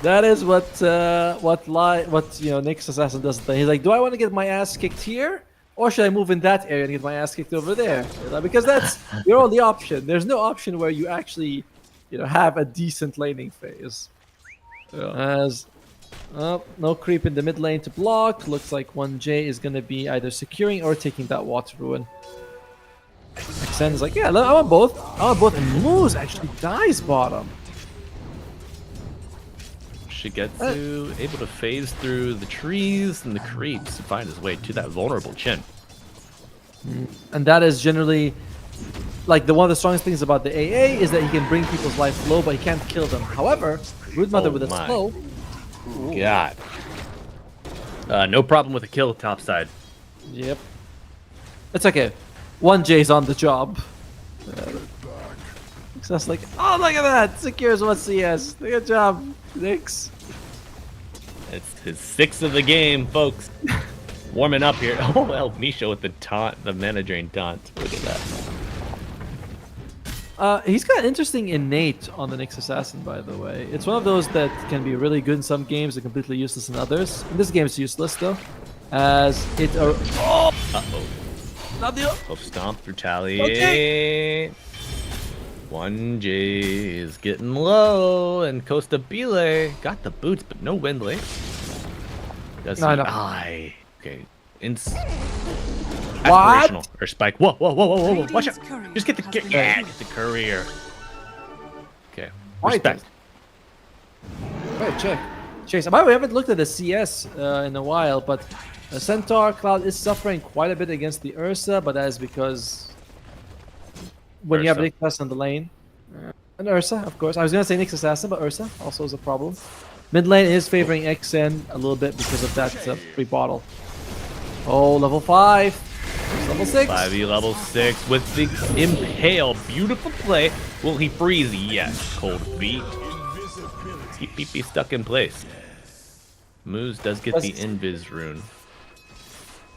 Speaker 7: That is what Nyx Assassin does. He's like, do I want to get my ass kicked here, or should I move in that area and get my ass kicked over there? Because that's your only option. There's no option where you actually have a decent laning phase. As no creep in the mid lane to block. Looks like 1J is going to be either securing or taking that water ruin. Xen is like, yeah, I want both. And Moose actually dies bottom.
Speaker 6: Shigetsu able to phase through the trees and the creeps to find his way to that vulnerable chin.
Speaker 7: And that is generally like one of the strongest things about the AA is that he can bring people's life low, but he can't kill them. However, Brood Mother with a
Speaker 6: my
Speaker 7: slow.
Speaker 6: God. No problem with a kill topside.
Speaker 7: Yep. It's okay. 1J's on the job. Success like, oh, look at that! Secures 1 CS. Good job, Nix.
Speaker 6: It's his 6th of the game, folks. Warming up here. Oh, El Misha with the taunt, the mana drain taunt. Look at that.
Speaker 7: He's got an interesting innate on the Nyx Assassin, by the way. It's one of those that can be really good in some games and completely useless in others. In this game, it's useless, though. As it...
Speaker 6: Uh-oh.
Speaker 7: Not the...
Speaker 6: Hoof Stomp, Retaliate.
Speaker 7: Okay.
Speaker 6: 1J is getting low, and Costa Bile got the boots, but no Windley. Does
Speaker 7: No,
Speaker 6: he?
Speaker 7: no.
Speaker 6: Aye. Okay.
Speaker 7: What?
Speaker 6: Aspirational. Or Spike. Whoa, whoa, whoa, whoa, whoa, whoa. Watch out.
Speaker 8: Radiant's courier
Speaker 6: Just get the
Speaker 8: has been
Speaker 6: yeah,
Speaker 8: killed.
Speaker 6: get the courier. Okay.
Speaker 7: Why
Speaker 6: Respect.
Speaker 7: Wait, check. Chase. By the way, we haven't looked at the CS in a while, but Centaur Cloud is suffering quite a bit against the Ursa, but that is because when you have
Speaker 6: Ursa.
Speaker 7: Nyx on the lane. And Ursa, of course. I was going to say Nyx Assassin, but Ursa also is a problem. Mid lane is favoring XN a little bit because of that free bottle. Oh, level 5. There's level 6.
Speaker 6: 5e level 6 with the Impale. Beautiful play. Will he freeze? Yes. Cold feet. Keep PP stuck in place. Moose does get the Invis rune.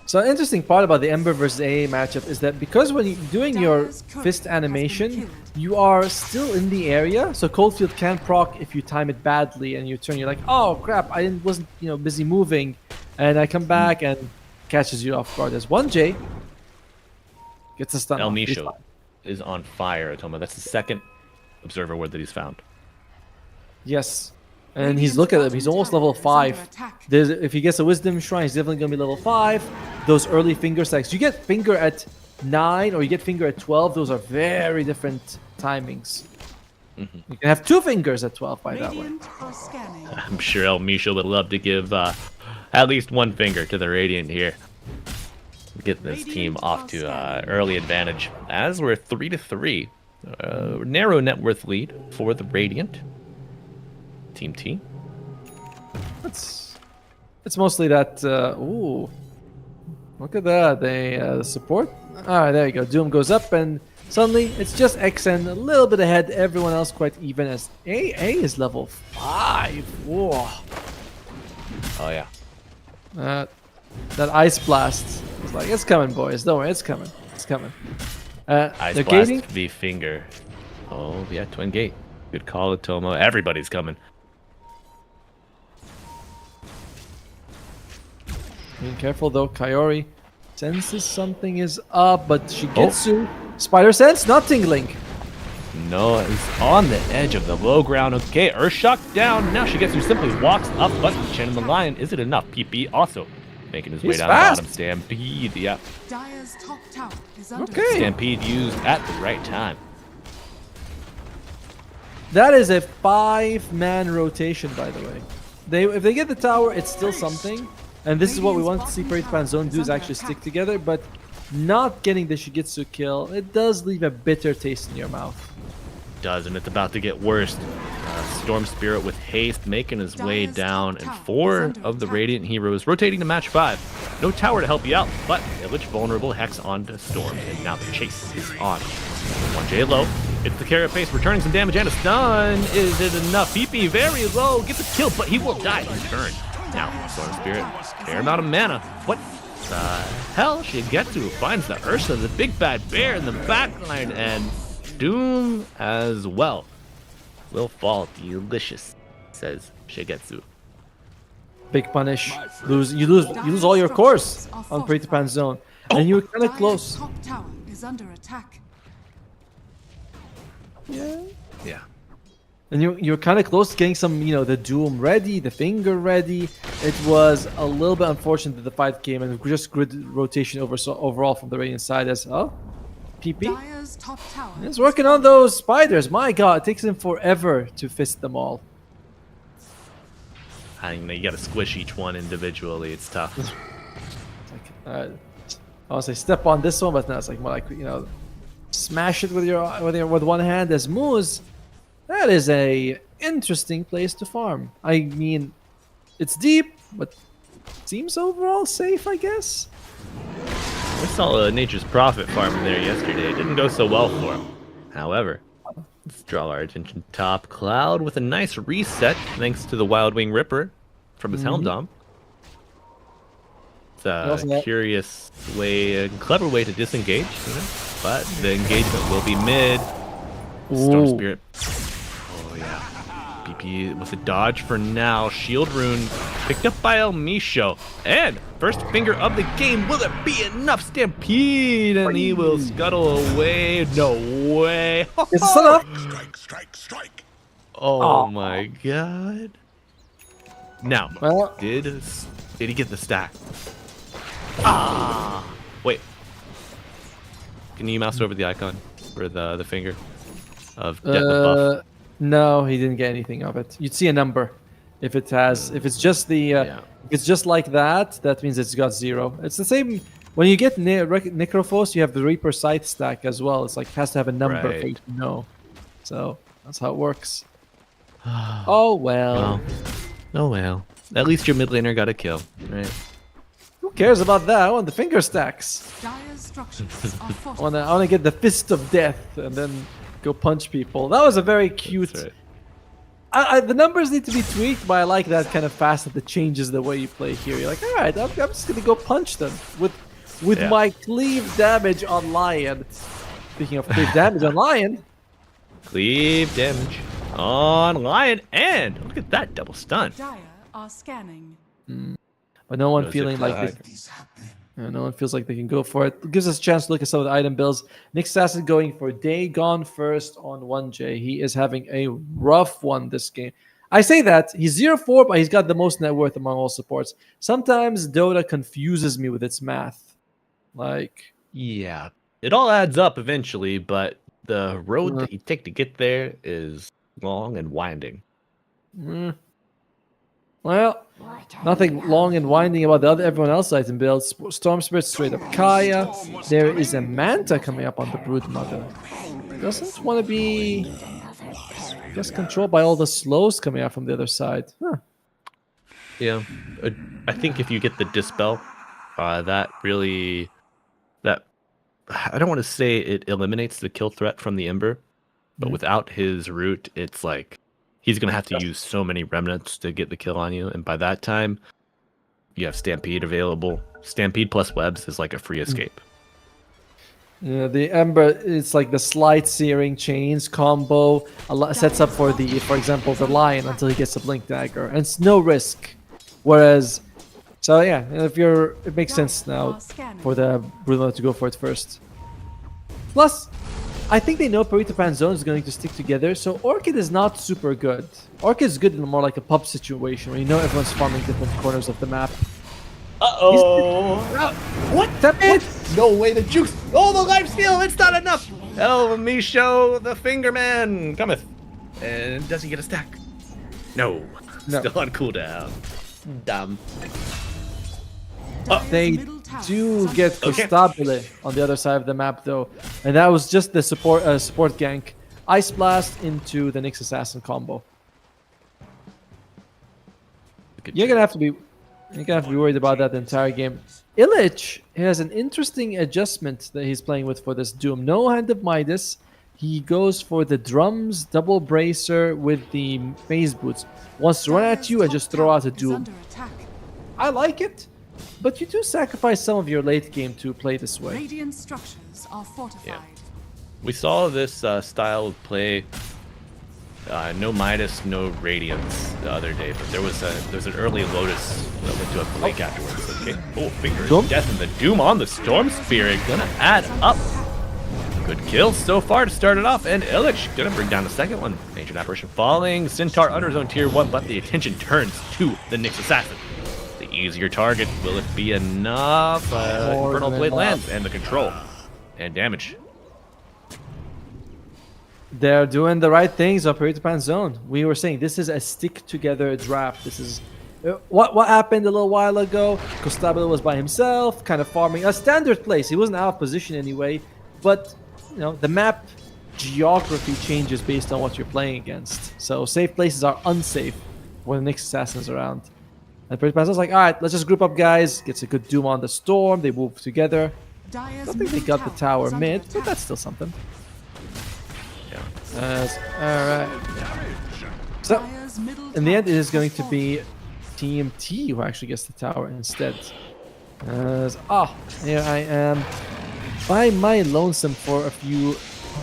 Speaker 7: So an interesting part about the Ember versus AA matchup is that because when you're doing your
Speaker 8: Dyer's courier
Speaker 7: fist
Speaker 8: has been
Speaker 7: animation,
Speaker 8: killed.
Speaker 7: you are still in the area. So Coldfield can proc if you time it badly and you turn. You're like, oh crap, wasn't busy moving, and I come back and catches you off guard. As 1J gets a stun.
Speaker 6: El
Speaker 7: off. He's
Speaker 6: Misho
Speaker 7: fine.
Speaker 6: is on fire, Atoma. That's the second observer word that he's found.
Speaker 7: Yes. And he's look at him. He's almost level 5. If he gets a Wisdom Shrine, he's definitely gonna be level 5. Those early finger stacks. You get finger at 9 or you get finger at 12. Those are very different timings. You can have 2 fingers at 12 by that way.
Speaker 8: Radiant are scanning.
Speaker 6: I'm sure El Misho would love to give at least 1 finger to the Radiant here. Get this team off to early advantage. As we're 3-3, narrow net worth lead for the Radiant. Team T.
Speaker 7: It's mostly that. Ooh, look at that. They support. All right, there you go. Doom goes up, and suddenly it's just XN a little bit ahead. Everyone else quite even. As AA is level 5. Whoa.
Speaker 6: Oh yeah.
Speaker 7: That ice blast. It's like it's coming, boys. Don't worry, it's coming. It's coming.
Speaker 6: Ice
Speaker 7: they're
Speaker 6: Blast
Speaker 7: gating.
Speaker 6: v finger. Oh yeah, twin gate. Good call, Atomo. Everybody's coming.
Speaker 7: Being careful though, Kaori senses something is up, but Shigetsu, Spider Sense, not tingling.
Speaker 6: No, it's on the edge of the low ground. Okay, Earthshock down. Now Shigetsu simply walks up, but Chain of the Lion, is it enough? PP also making his way
Speaker 7: He's
Speaker 6: down
Speaker 7: fast.
Speaker 6: the bottom. Stampede, yeah.
Speaker 8: Dyer's top tower is under
Speaker 7: Okay.
Speaker 8: attack.
Speaker 6: Stampede used at the right time.
Speaker 7: That is a 5-man rotation, by the way. If they get the tower, it's still something. And this is what we want to see Perrito Panzon do, is actually stick together. But not getting the Shigetsu kill, it does leave a bitter taste in your mouth.
Speaker 6: Does, and it's about to get worse. Storm Spirit with haste making his way down, and 4 of the Radiant heroes rotating to match 5. No tower to help you out, but Illich vulnerable, Hex onto Storm, and now the chase is on. 1J low, it's the carrot face, returning some damage and a stun. Is it enough? PP very low, gets a kill, but he will die in turn. Now, Storm Spirit, fair amount of mana. What the hell? Shigetsu finds the Ursa, the big bad bear in the backline, and Doom as well. Will fall delicious, says Shigetsu.
Speaker 7: Big punish. You lose all your cores on Perrito Panzon. And you're kind of
Speaker 8: Dyer's
Speaker 7: close.
Speaker 8: top tower is under attack.
Speaker 6: Yeah.
Speaker 7: And you're kind of close to getting some, the Doom ready, the Finger ready. It was a little bit unfortunate that the fight came and just grid rotation overall from the Radiant side as, PP.
Speaker 8: Dyer's top tower.
Speaker 7: He's working on those spiders. My god, it takes him forever to fist them all.
Speaker 11: You got to squish each one individually. It's tough.
Speaker 7: It's like, I want to say step on this one, but now it's like more like smash it with one hand. As Moose, that is a interesting place to farm. I mean, it's deep, but seems overall safe, I guess.
Speaker 11: We saw Nature's Prophet farming there yesterday. It didn't go so well for him. However, let's draw our attention top. Cloud with a nice reset thanks to the Wild Wing Ripper from his Helm Dom. It's a curious way, a clever way to disengage, but the engagement will be mid. Storm Spirit. Oh yeah. BP with a dodge for now. Shield Rune picked up by El Misho. And first finger of the game. Will it be enough? Stampede, and he will scuttle away. No way.
Speaker 7: It's set up.
Speaker 9: Strike.
Speaker 11: Oh my god. Now,
Speaker 7: Well,
Speaker 11: did he get the stack? Wait. Can you mouse over the icon for the finger of death buff?
Speaker 7: no, he didn't get anything of it. You'd see a number. If it's just the if it's just like that, that means it's got 0. It's the same when you get Necrophos, you have the Reaper Scythe stack as well. It's like it has to have a number for you to know. So that's how it works. Oh well.
Speaker 11: Oh well. At least your mid laner got a kill, right?
Speaker 7: Who cares about that? I want the finger stacks.
Speaker 8: Dire's structures are
Speaker 7: I
Speaker 8: fortified.
Speaker 7: want to get the Fist of Death and then go punch people. That was a very cute.
Speaker 11: That's
Speaker 7: right. The numbers need to be tweaked, but I like that kind of fast that it changes the way you play here. You're like, all right, I'm just gonna go punch them with my cleave damage on Lion. Speaking of cleave damage on Lion,
Speaker 11: Cleave damage on Lion, and look at that double stun.
Speaker 8: Dire are scanning.
Speaker 7: but no one
Speaker 11: Those
Speaker 7: feeling
Speaker 11: are
Speaker 7: like no one feels like they can go for it. It gives us a chance to look at some of the item builds. Nick Assassin going for Dagon first on 1J. He is having a rough one this game. I say that he's 0-4, but he's got the most net worth among all supports. Sometimes Dota confuses me with its math. Like,
Speaker 11: Yeah, it all adds up eventually, but the road that you take to get there is long and winding.
Speaker 7: well, nothing long and winding about everyone else's item builds. Storm Spirit straight up Kaya. There is a Manta coming up on the Brood Mother. Doesn't want to be just controlled by all the slows coming out from the other side. Huh.
Speaker 11: Yeah, I think if you get the Dispel, that really, I don't want to say it eliminates the kill threat from the Ember, but without his root, it's like he's going to have to use so many remnants to get the kill on you, and by that time, you have Stampede available. Stampede plus webs is like a free escape.
Speaker 7: Yeah, the Ember, it's like the slight searing chains combo sets up for example, the Lion until he gets a Blink Dagger, and it's no risk. Whereas, so yeah, it makes sense now for the Bruno to go for it first. Plus, I think they know Perrito Panzon is going to stick together, so Orchid is not super good. Orchid is good in more like a pub situation where you know everyone's farming different corners of the map.
Speaker 11: What?
Speaker 7: Step in!
Speaker 11: No way, the juice! Oh, the life steal! It's not enough! El Misho, the finger man, cometh. And does he get a stack? No. Still on cooldown. Dumb.
Speaker 7: They do get Costabile on the other side of the map though, and that was just the support gank. Ice Blast into the Nyx Assassin combo. You're gonna have to be worried about that the entire game. Illich has an interesting adjustment that he's playing with for this Doom. No Hand of Midas. He goes for the drums, double bracer with the maze boots. Wants to run at you and just throw out a Doom. I like it, but you do sacrifice some of your late game to play this way.
Speaker 8: Radiant structures are fortified.
Speaker 11: We saw this style of play, no Midas, no Radiance the other day, but there's an early Lotus that went to a Blink afterwards. Okay. Oh, Finger of Death and the Doom on the Storm Spirit. Gonna add up. Good kill so far to start it off, and Illich gonna bring down the second one. Ancient Apparition falling. Centaur under zone tier 1, but the attention turns to the Nyx Assassin. The easier target. Will it be enough? Infernal Blade lands, and the control. And damage.
Speaker 7: They're doing the right things on Perrito Panzon. We were saying this is a stick-together draft. This is What happened a little while ago? Costabile was by himself, kind of farming a standard place. He wasn't out of position anyway, but you know the map geography changes based on what you're playing against. So safe places are unsafe when the next assassin's around. And Panzon's like, all right, let's just group up, guys. Gets a good doom on the storm. They move together. I don't think they got the tower mid, but that's still something. Yeah. All right. So in the end, it is going to be Team T who actually gets the tower instead. Here I am by my lonesome for a few,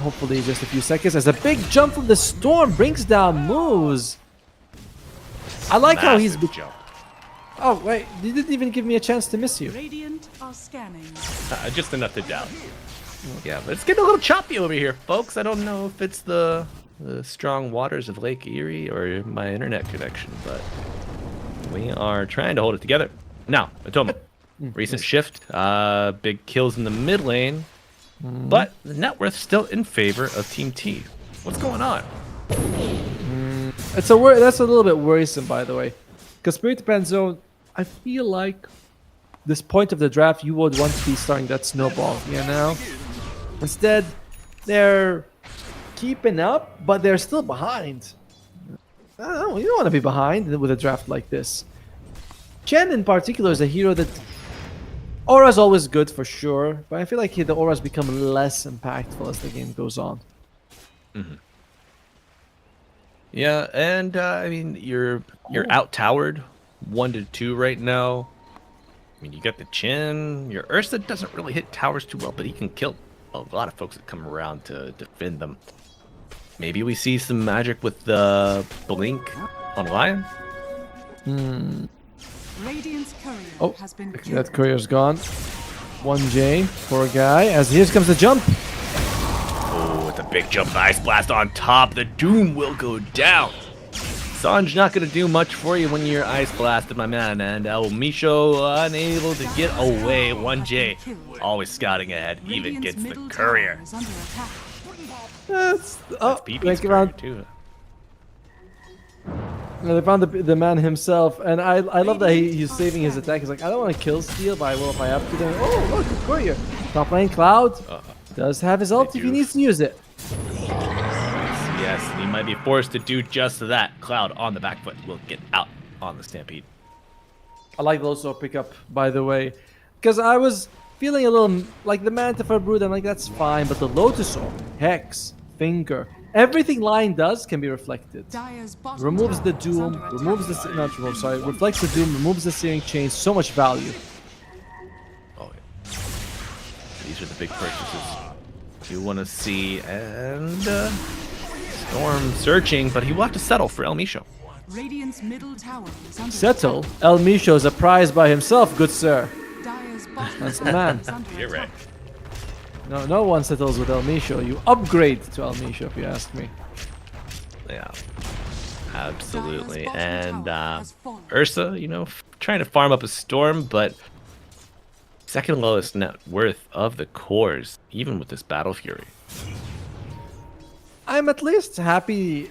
Speaker 7: hopefully just a few seconds, as a big jump from the storm brings down moves. I like how he's... Oh, wait, you didn't even give me a chance to miss you.
Speaker 8: Radiant are scanning.
Speaker 11: Just enough to doubt. Yeah, but it's getting a little choppy over here, folks. I don't know if it's the strong waters of Lake Erie or my internet connection, but we are trying to hold it together. Now, Atomo, recent shift, big kills in the mid lane, but the net worth still in favor of Team T. What's going on?
Speaker 7: That's a little bit worrisome, by the way, because Perrito Panzon, I feel like this point of the draft, you would want to be starting that snowball, you know? Instead, they're keeping up, but they're still behind. I don't know, you don't want to be behind with a draft like this. Chen in particular is a hero that Aura's always good for sure, but I feel like the Aura's become less impactful as the game goes on.
Speaker 11: Yeah, and I mean you're out towered 1-2 right now. I mean you got the Chin. Your Ursa doesn't really hit towers too well, but he can kill a lot of folks that come around to defend them. Maybe we see some magic with the Blink on Lion.
Speaker 8: Radiant's courier has been killed.
Speaker 7: That courier's gone. 1J, poor guy. As here comes the jump.
Speaker 11: Oh, it's a big jump, ice blast on top. The Doom will go down. Sanj not gonna do much for you when you're ice blasted, my man. And El Misho unable to get away. 1J always scouting ahead, even gets the courier.
Speaker 7: That's
Speaker 11: PP's
Speaker 7: around
Speaker 11: too.
Speaker 7: They found the man himself, and I love that he's saving his attack. He's like, I don't want to kill steal, but I will if I have to. Then, oh, look, a courier. Top lane Cloud does have his ult if he needs to use it.
Speaker 11: Yes, he might be forced to do just that. Cloud on the back foot will get out on the Stampede.
Speaker 7: I like the Lotus Orb pickup, by the way, because I was feeling a little like the Manta for Brood. I'm like, that's fine, but the Lotus Orb, Hex, Finger, everything Lion does can be reflected. Removes the Doom, removes the reflects the Doom, removes the Searing Chain. So much value.
Speaker 11: Oh, yeah. These are the big purchases you want to see. And Storm searching, but he will have to settle for El Misho.
Speaker 8: Radiant's middle tower is under
Speaker 7: Settle? El Misho is a prize by himself, good sir. That's the man.
Speaker 11: You're right.
Speaker 7: No one settles with El Misho. You upgrade to El Misho, if you ask me.
Speaker 11: Yeah, absolutely. And Ursa, you know, trying to farm up a storm, but second lowest net worth of the cores, even with this Battle Fury.
Speaker 7: I'm at least happy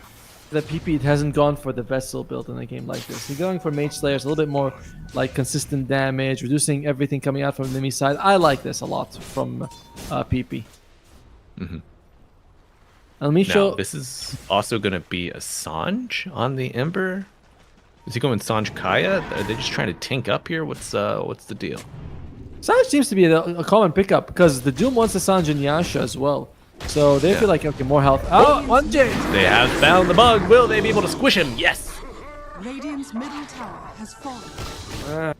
Speaker 7: that PP hasn't gone for the Vessel build in a game like this. He's going for Mage Slayers, a little bit more like consistent damage, reducing everything coming out from the enemy side. I like this a lot from PP. El Misho.
Speaker 11: Now, this is also going to be a Sanj on the Ember. Is he going Sanj Kaya? Are they just trying to tank up here? What's the deal?
Speaker 7: Sanj seems to be a common pickup because the Doom wants a Sanj and Yasha as well. So they feel like, okay, more health. Oh, 1J!
Speaker 11: They have found the bug. Will they be able to squish him? Yes!
Speaker 8: Radiant's middle tower has fallen.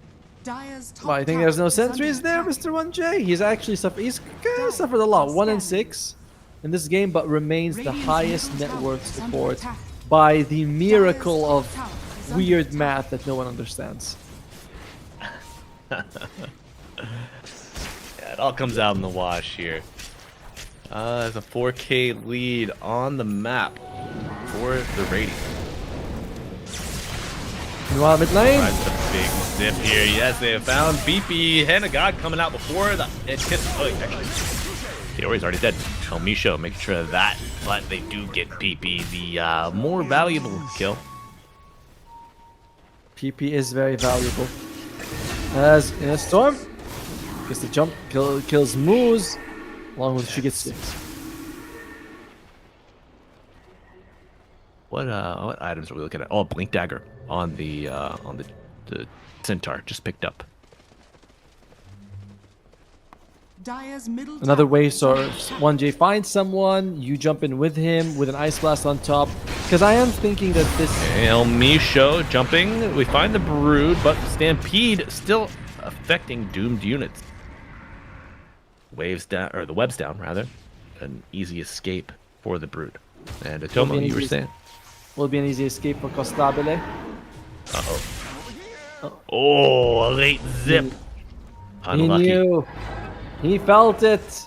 Speaker 8: Dire's top
Speaker 7: I think there's no sentries there, Mr. 1J. He's actually he's kind of suffered a lot. 1 and 6 in this game, but remains the highest net worth support by the miracle of weird math that no one understands.
Speaker 11: Yeah, it all comes out in the wash here. There's a 4K lead on the map for the Radiant.
Speaker 7: Meanwhile, mid lane.
Speaker 11: That's a big zip here. Yes, they have found BP. Hand of God coming out before the it hits. Oh, actually, Theory's already dead. El Misho making sure of that, but they do get BP, the more valuable kill.
Speaker 7: PP is very valuable. As in a storm, gets the jump, kills Moose, along with Shigetsu.
Speaker 11: What items are we looking at? Oh, blink dagger on the centaur just picked up.
Speaker 8: Dire's middle
Speaker 7: Another
Speaker 8: tower
Speaker 7: way,
Speaker 8: is
Speaker 7: so
Speaker 8: under attack.
Speaker 7: 1J finds someone, you jump in with him with an Ice Blast on top. Because I am thinking that this...
Speaker 11: El Misho jumping. We find the Brood, but Stampede still affecting doomed units. Waves down, or the webs down, rather. An easy escape for the Brood. And Atomo, you were saying?
Speaker 7: Will be an easy escape for Costabile.
Speaker 11: Uh-oh. Oh, a late zip. Unlucky.
Speaker 7: He knew. He felt it.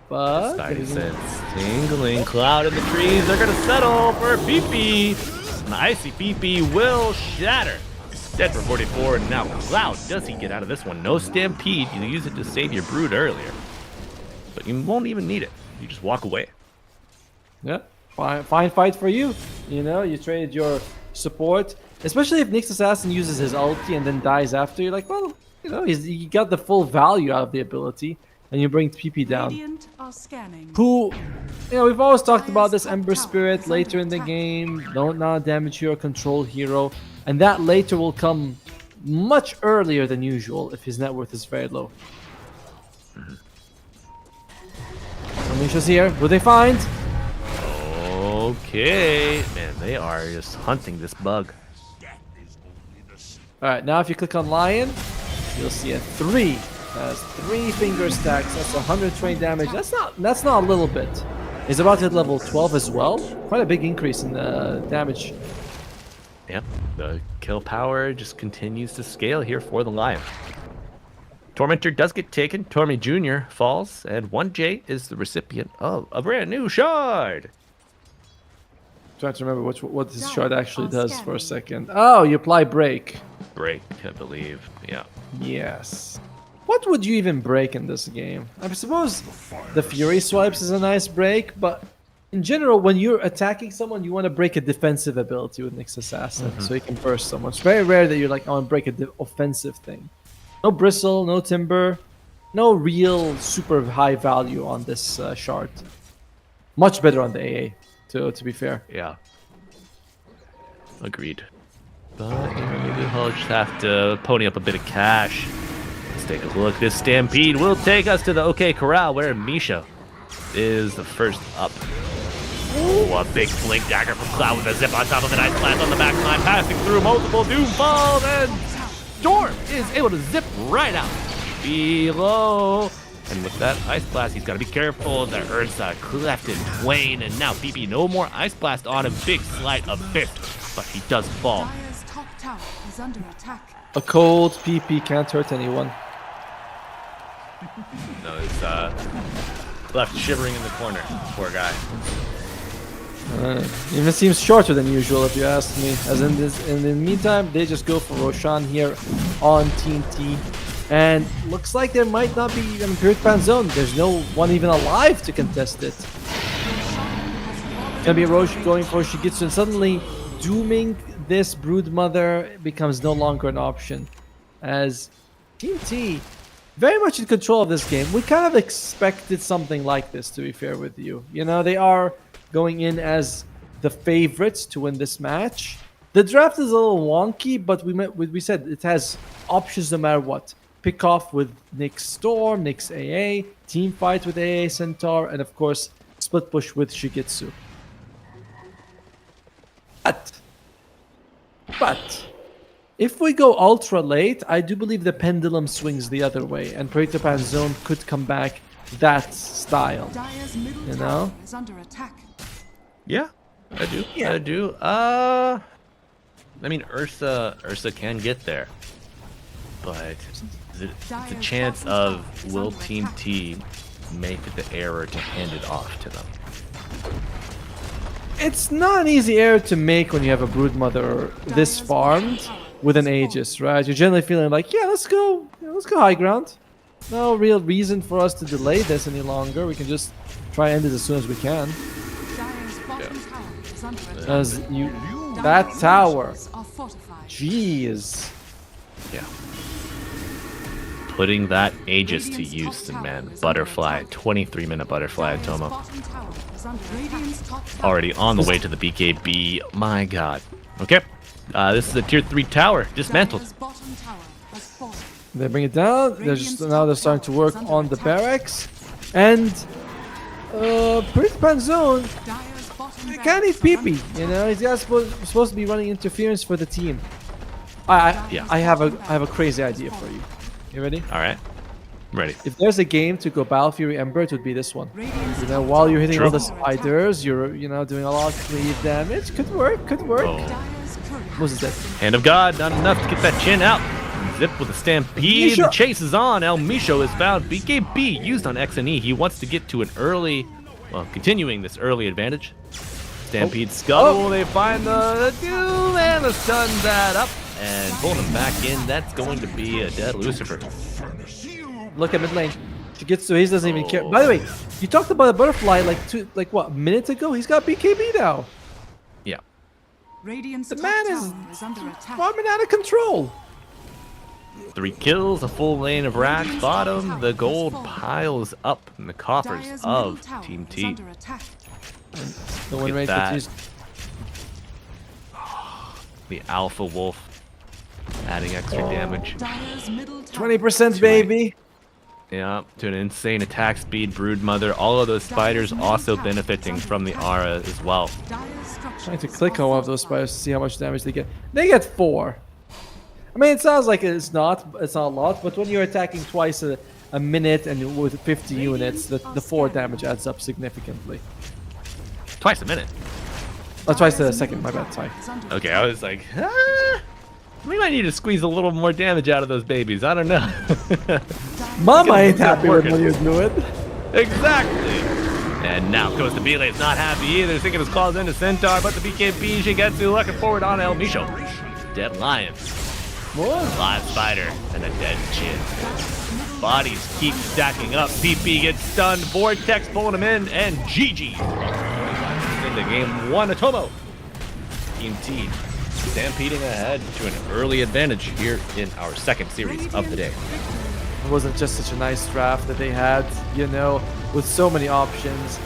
Speaker 7: But...
Speaker 11: Spidey sense. Tingling. Cloud in the trees. They're going to settle for PP. An icy PP will shatter. Dead for 44. And now Cloud, does he get out of this one? No Stampede. You use it to save your Brood earlier. But you won't even need it. You just walk away.
Speaker 7: Yeah. Fine fight for you. You know, you traded your support. Especially if Nyx Assassin uses his ulti and then dies after. You're like, well, you know, he got the full value out of the ability. And you bring PP down.
Speaker 8: Radiant are scanning.
Speaker 7: Who, you know, we've always talked about this Ember Spirit later in the game. Don't not damage hero, control hero. And that later will come much earlier than usual if his net worth is very low. Amisha's here. Who they find?
Speaker 11: Okay. Man, they are just hunting this bug.
Speaker 7: Alright, now if you click on Lion, you'll see a 3. That's 3 finger stacks. That's 120 damage. That's not a little bit. He's about to hit level 12 as well. Quite a big increase in the damage.
Speaker 11: Yep, the kill power just continues to scale here for the Lion. Tormentor does get taken. Tormy Jr. falls, and 1J is the recipient of a brand new shard.
Speaker 7: Trying to remember what this shard actually does for a second. Oh, you apply break.
Speaker 11: Break, I believe. Yeah.
Speaker 7: Yes. What would you even break in this game? I suppose the Fury Swipes is a nice break, but in general, when you're attacking someone, you want to break a defensive ability with Nyx Assassin, so you can burst someone. It's very rare that you're like, I want to break an offensive thing. No Bristle, no Timber, no real super high value on this shard. Much better on the AA, to be fair.
Speaker 11: Yeah. Agreed. But maybe we'll just have to pony up a bit of cash. Let's take a look. This Stampede will take us to the OK Corral, where Misha is the first up. Oh, a big blink dagger from Cloud with a zip on top of an Ice Blast on the back line, passing through multiple Doomfalls, and Storm is able to zip right out below. And with that Ice Blast, he's got to be careful. The Ursa cleft in twain, and now PP no more Ice Blast on him. Big sleight of fifth, but he does fall.
Speaker 8: Dire's top tower is under attack.
Speaker 7: A cold PP can't hurt anyone.
Speaker 11: No, he's left shivering in the corner. Poor guy.
Speaker 7: Even seems shorter than usual, if you ask me. As in the meantime, they just go for Roshan here on Team T. And looks like there might not be even Perrito Panzon. There's no one even alive to contest it. Gonna be Roche going for Shigitsu, and suddenly dooming this Broodmother becomes no longer an option. As Team T, very much in control of this game. We kind of expected something like this, to be fair with you. You know, they are going in as the favorites to win this match. The draft is a little wonky, but we said it has options no matter what. Pick off with Nyx Storm, Nyx AA, team fight with AA Centaur, and of course, split push with Shigitsu. But if we go ultra late, I do believe the pendulum swings the other way, and Perrito Panzon could come back that style.
Speaker 8: Dire's middle
Speaker 7: You
Speaker 8: tower
Speaker 7: know?
Speaker 8: is under attack.
Speaker 11: Yeah, I do.
Speaker 7: Yeah.
Speaker 11: I do. I mean, Ursa can get there, but it's a chance of will Team T make the error to hand it off to them.
Speaker 7: It's not an easy error to make when you have a Broodmother this farmed with an Aegis, right? You're generally feeling like, yeah, let's go high ground. No real reason for us to delay this any longer. We can just try and end it as soon as we can.
Speaker 8: Dire's bottom tower is under attack.
Speaker 7: As you,
Speaker 8: Dire's
Speaker 7: that tower.
Speaker 8: structures are fortified.
Speaker 7: Jeez.
Speaker 11: Yeah. Putting that Aegis to use, man. Butterfly, 23-minute butterfly, Tomo. Already on the way to the BKB. My god. Okay. This is a tier 3 tower. Dismantled.
Speaker 7: They bring it down. Now they're starting to work on the barracks. And Perrito Panzon can't eat pee-pee. You know, he's supposed to be running interference for the team. I have a crazy idea for you. You ready?
Speaker 11: All right. I'm ready.
Speaker 7: If there's a game to go Battle Fury Ember, it would be this one. You know, while you're hitting all the spiders, you're doing a lot of cleave damage. Could work. Could work.
Speaker 11: Oh.
Speaker 7: What is that?
Speaker 11: Hand of God, not enough to get that chin out. Zip with a stampede. The chase is on. El Misho is found. BKB used on XNE. He wants to get to an early, well, continuing this early advantage. Stampede scuttle. They find the doom and the stun that up and pulling him back in. That's going to be a dead Lucifer.
Speaker 7: Look at mid lane. He gets to. He doesn't even care. By the way, you talked about a butterfly a minute ago. He's got BKB now.
Speaker 11: Yeah.
Speaker 7: The man is farming out of control.
Speaker 11: 3 kills, a full lane of racks. Bottom, the gold piles up in the coffers of Team T.
Speaker 7: The win rate continues.
Speaker 11: The Alpha Wolf adding extra damage.
Speaker 7: 20%, baby.
Speaker 11: Yeah, to an insane attack speed. Broodmother, all of those spiders also benefiting from the aura as well.
Speaker 7: Trying to click on one of those spiders to see how much damage they get. They get 4. I mean, it sounds like it's not a lot, but when you're attacking twice a minute and with 50 units, the 4 damage adds up significantly.
Speaker 11: Twice a minute?
Speaker 7: Oh, twice a second, my bad, sorry.
Speaker 11: Okay, I was like, we might need to squeeze a little more damage out of those babies. I don't know.
Speaker 7: Mama ain't happy with what you're doing.
Speaker 11: Exactly. And now goes to Belay. It's not happy either. Thinking his calls into Centaur, but the BKB Shigetsu looking forward on El Misho. Dead lion.
Speaker 7: What?
Speaker 11: Live spider and a dead chin. Bodies keep stacking up. PP gets stunned. Vortex pulling him in, and GG. Into game 1 of Tomo. Team T stampeding ahead to an early advantage here in our second series of the day.
Speaker 7: It wasn't just such a nice draft that they had, you know, with so many options.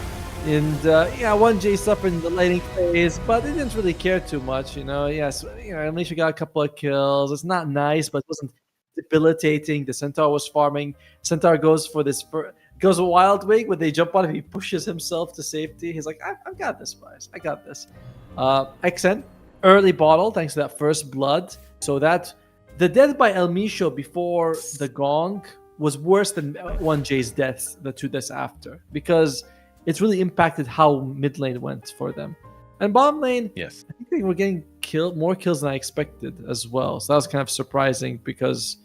Speaker 7: And yeah, 1J up in the laning phase, but they didn't really care too much, you know. Yes, you know, at least we got a couple of kills. It's not nice, but it wasn't debilitating. The Centaur was farming. Centaur goes for this, goes a wild wing when they jump on him. He pushes himself to safety. He's like, I've got this, guys. I got this. XN, early bottle, thanks to that first blood. So that the death by El Misho before the gong was worse than 1J's death, the 2 deaths after, because it's really impacted how mid lane went for them. And bottom lane,
Speaker 11: yes,
Speaker 7: I think they were getting more kills than I expected as well. So that was kind of surprising because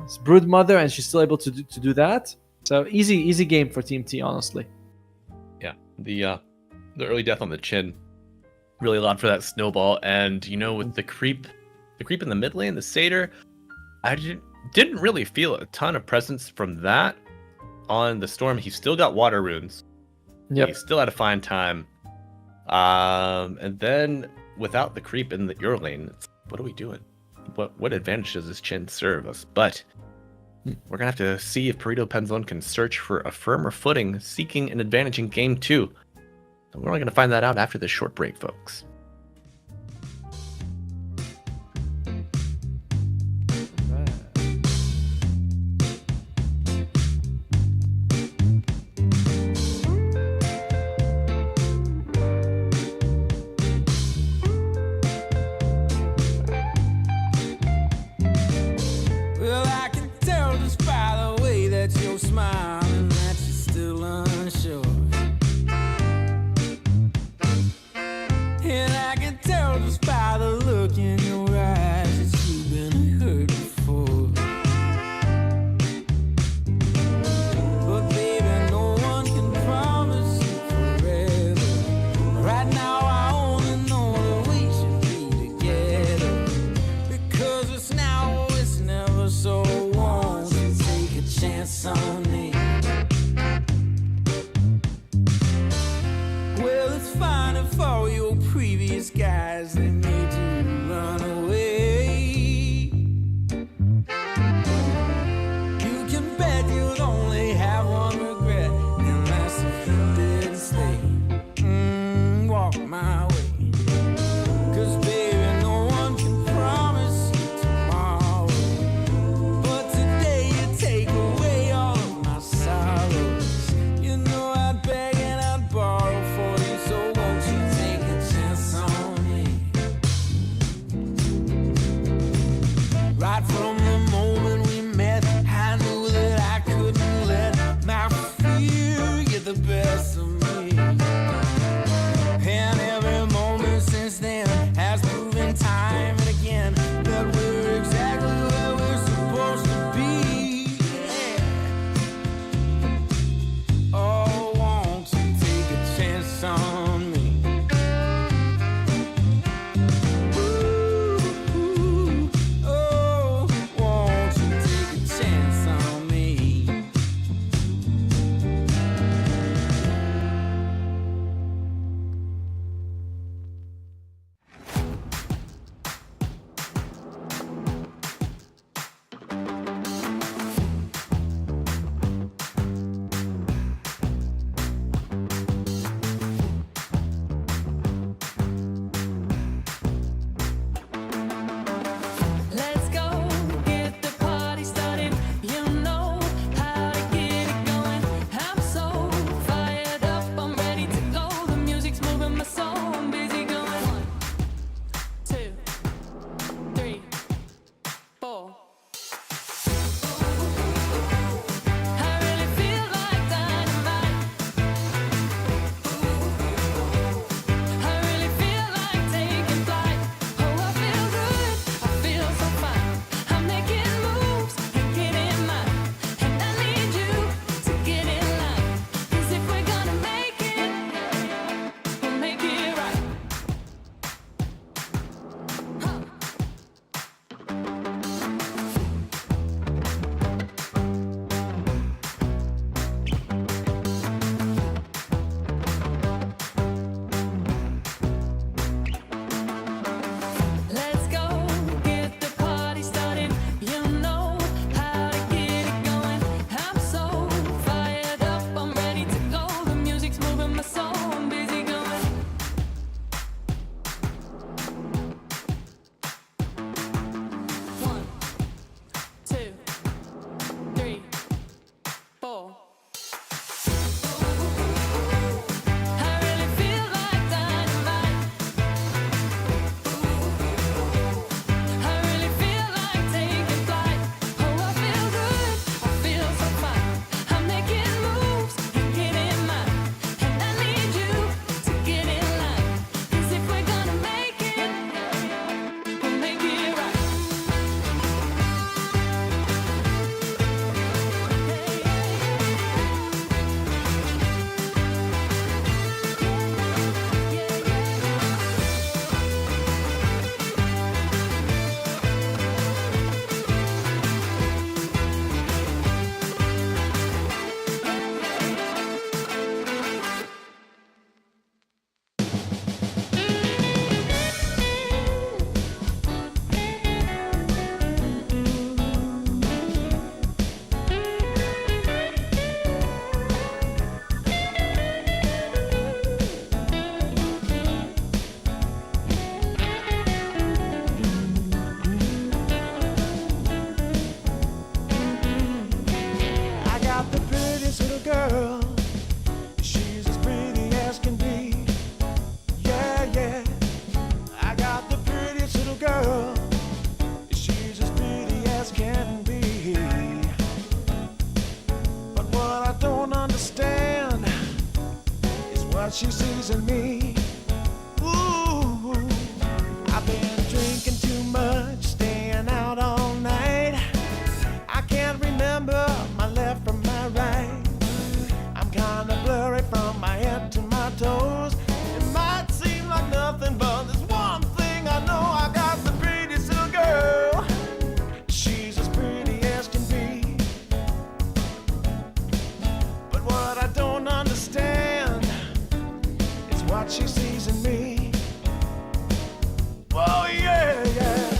Speaker 7: it's Broodmother and she's still able to do that. So easy game for Team T, honestly.
Speaker 11: Yeah, the early death on the chin really allowed for that snowball. And you know, with the creep in the mid lane, the Satyr, I didn't really feel a ton of presence from that on the Storm. He still got water runes.
Speaker 7: Yep.
Speaker 11: He still had to find time. And then without the creep in your lane, what are we doing? What advantage does this chin serve us? But we're gonna have to see if Perrito Panzon can search for a firmer footing, seeking an advantage in game 2. And we're only gonna find that out after this short break, folks.
Speaker 3: what she sees in me. Ooh, I've been drinking too much, staying out all night. I can't remember my left from my right. I'm kinda blurry from my head to my toes. It might seem like nothing, but there's one thing I know. I got the prettiest little girl. She's as pretty as can be. But what I don't understand is what she sees in me. Oh yeah, yeah.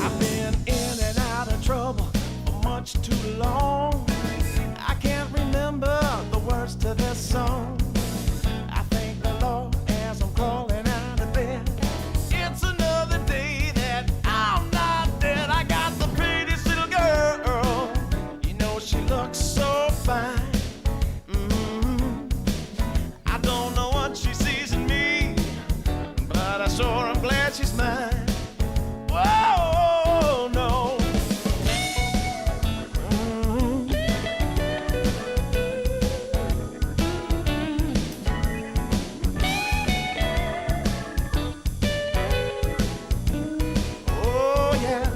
Speaker 3: I've been in and out of trouble for much too long. I can't remember the words to this song. I thank the Lord as I'm crawling out of bed. It's another day that I'm not dead. I got the prettiest little girl. You know she looks so fine. I don't know what she sees in me, but I sure am glad she's mine. Whoa, no. Oh, yeah.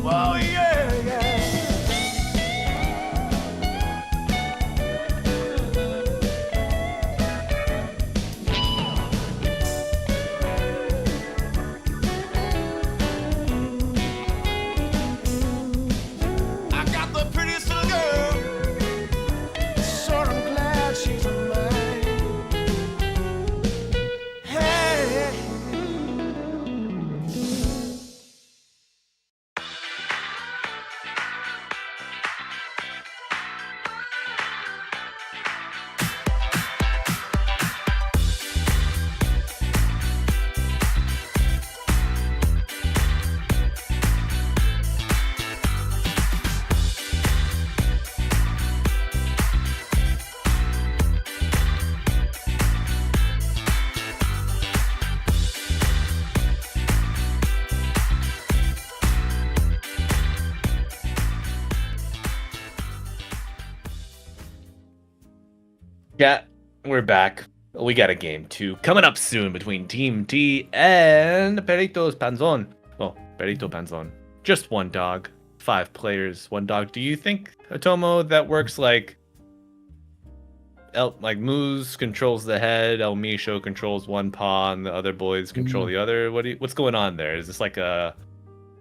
Speaker 3: Whoa, yeah, yeah. I got the prettiest little girl. Sure I'm glad she's mine. Hey.
Speaker 11: Yeah, we're back. We got a game 2 coming up soon between Team T and Perrito's Panzon. Well, Perrito Panzon. Just one dog, 5 players, one dog. Do you think, Otomo, that works like Moose controls the head, El Misho controls one paw, and the other boys control the other? What's going on there? Is this like a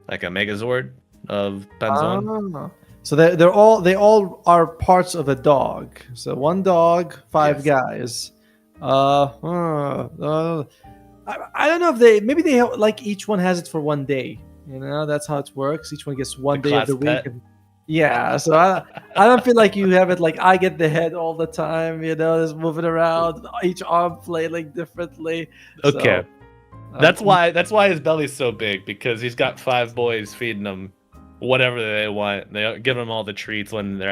Speaker 11: Megazord of Panzon?
Speaker 7: So they all are parts of a dog. So one dog, 5 guys. I don't know if maybe they have, like each one has it for one day. You know, that's how it works. Each one gets one day of the week. Yeah, so I don't feel like you have it like I get the head all the time. You know, just moving around, each arm flailing differently.
Speaker 11: Okay,
Speaker 7: so,
Speaker 11: that's why his belly's so big, because he's got 5 boys feeding him whatever they want. They give them all the treats when they're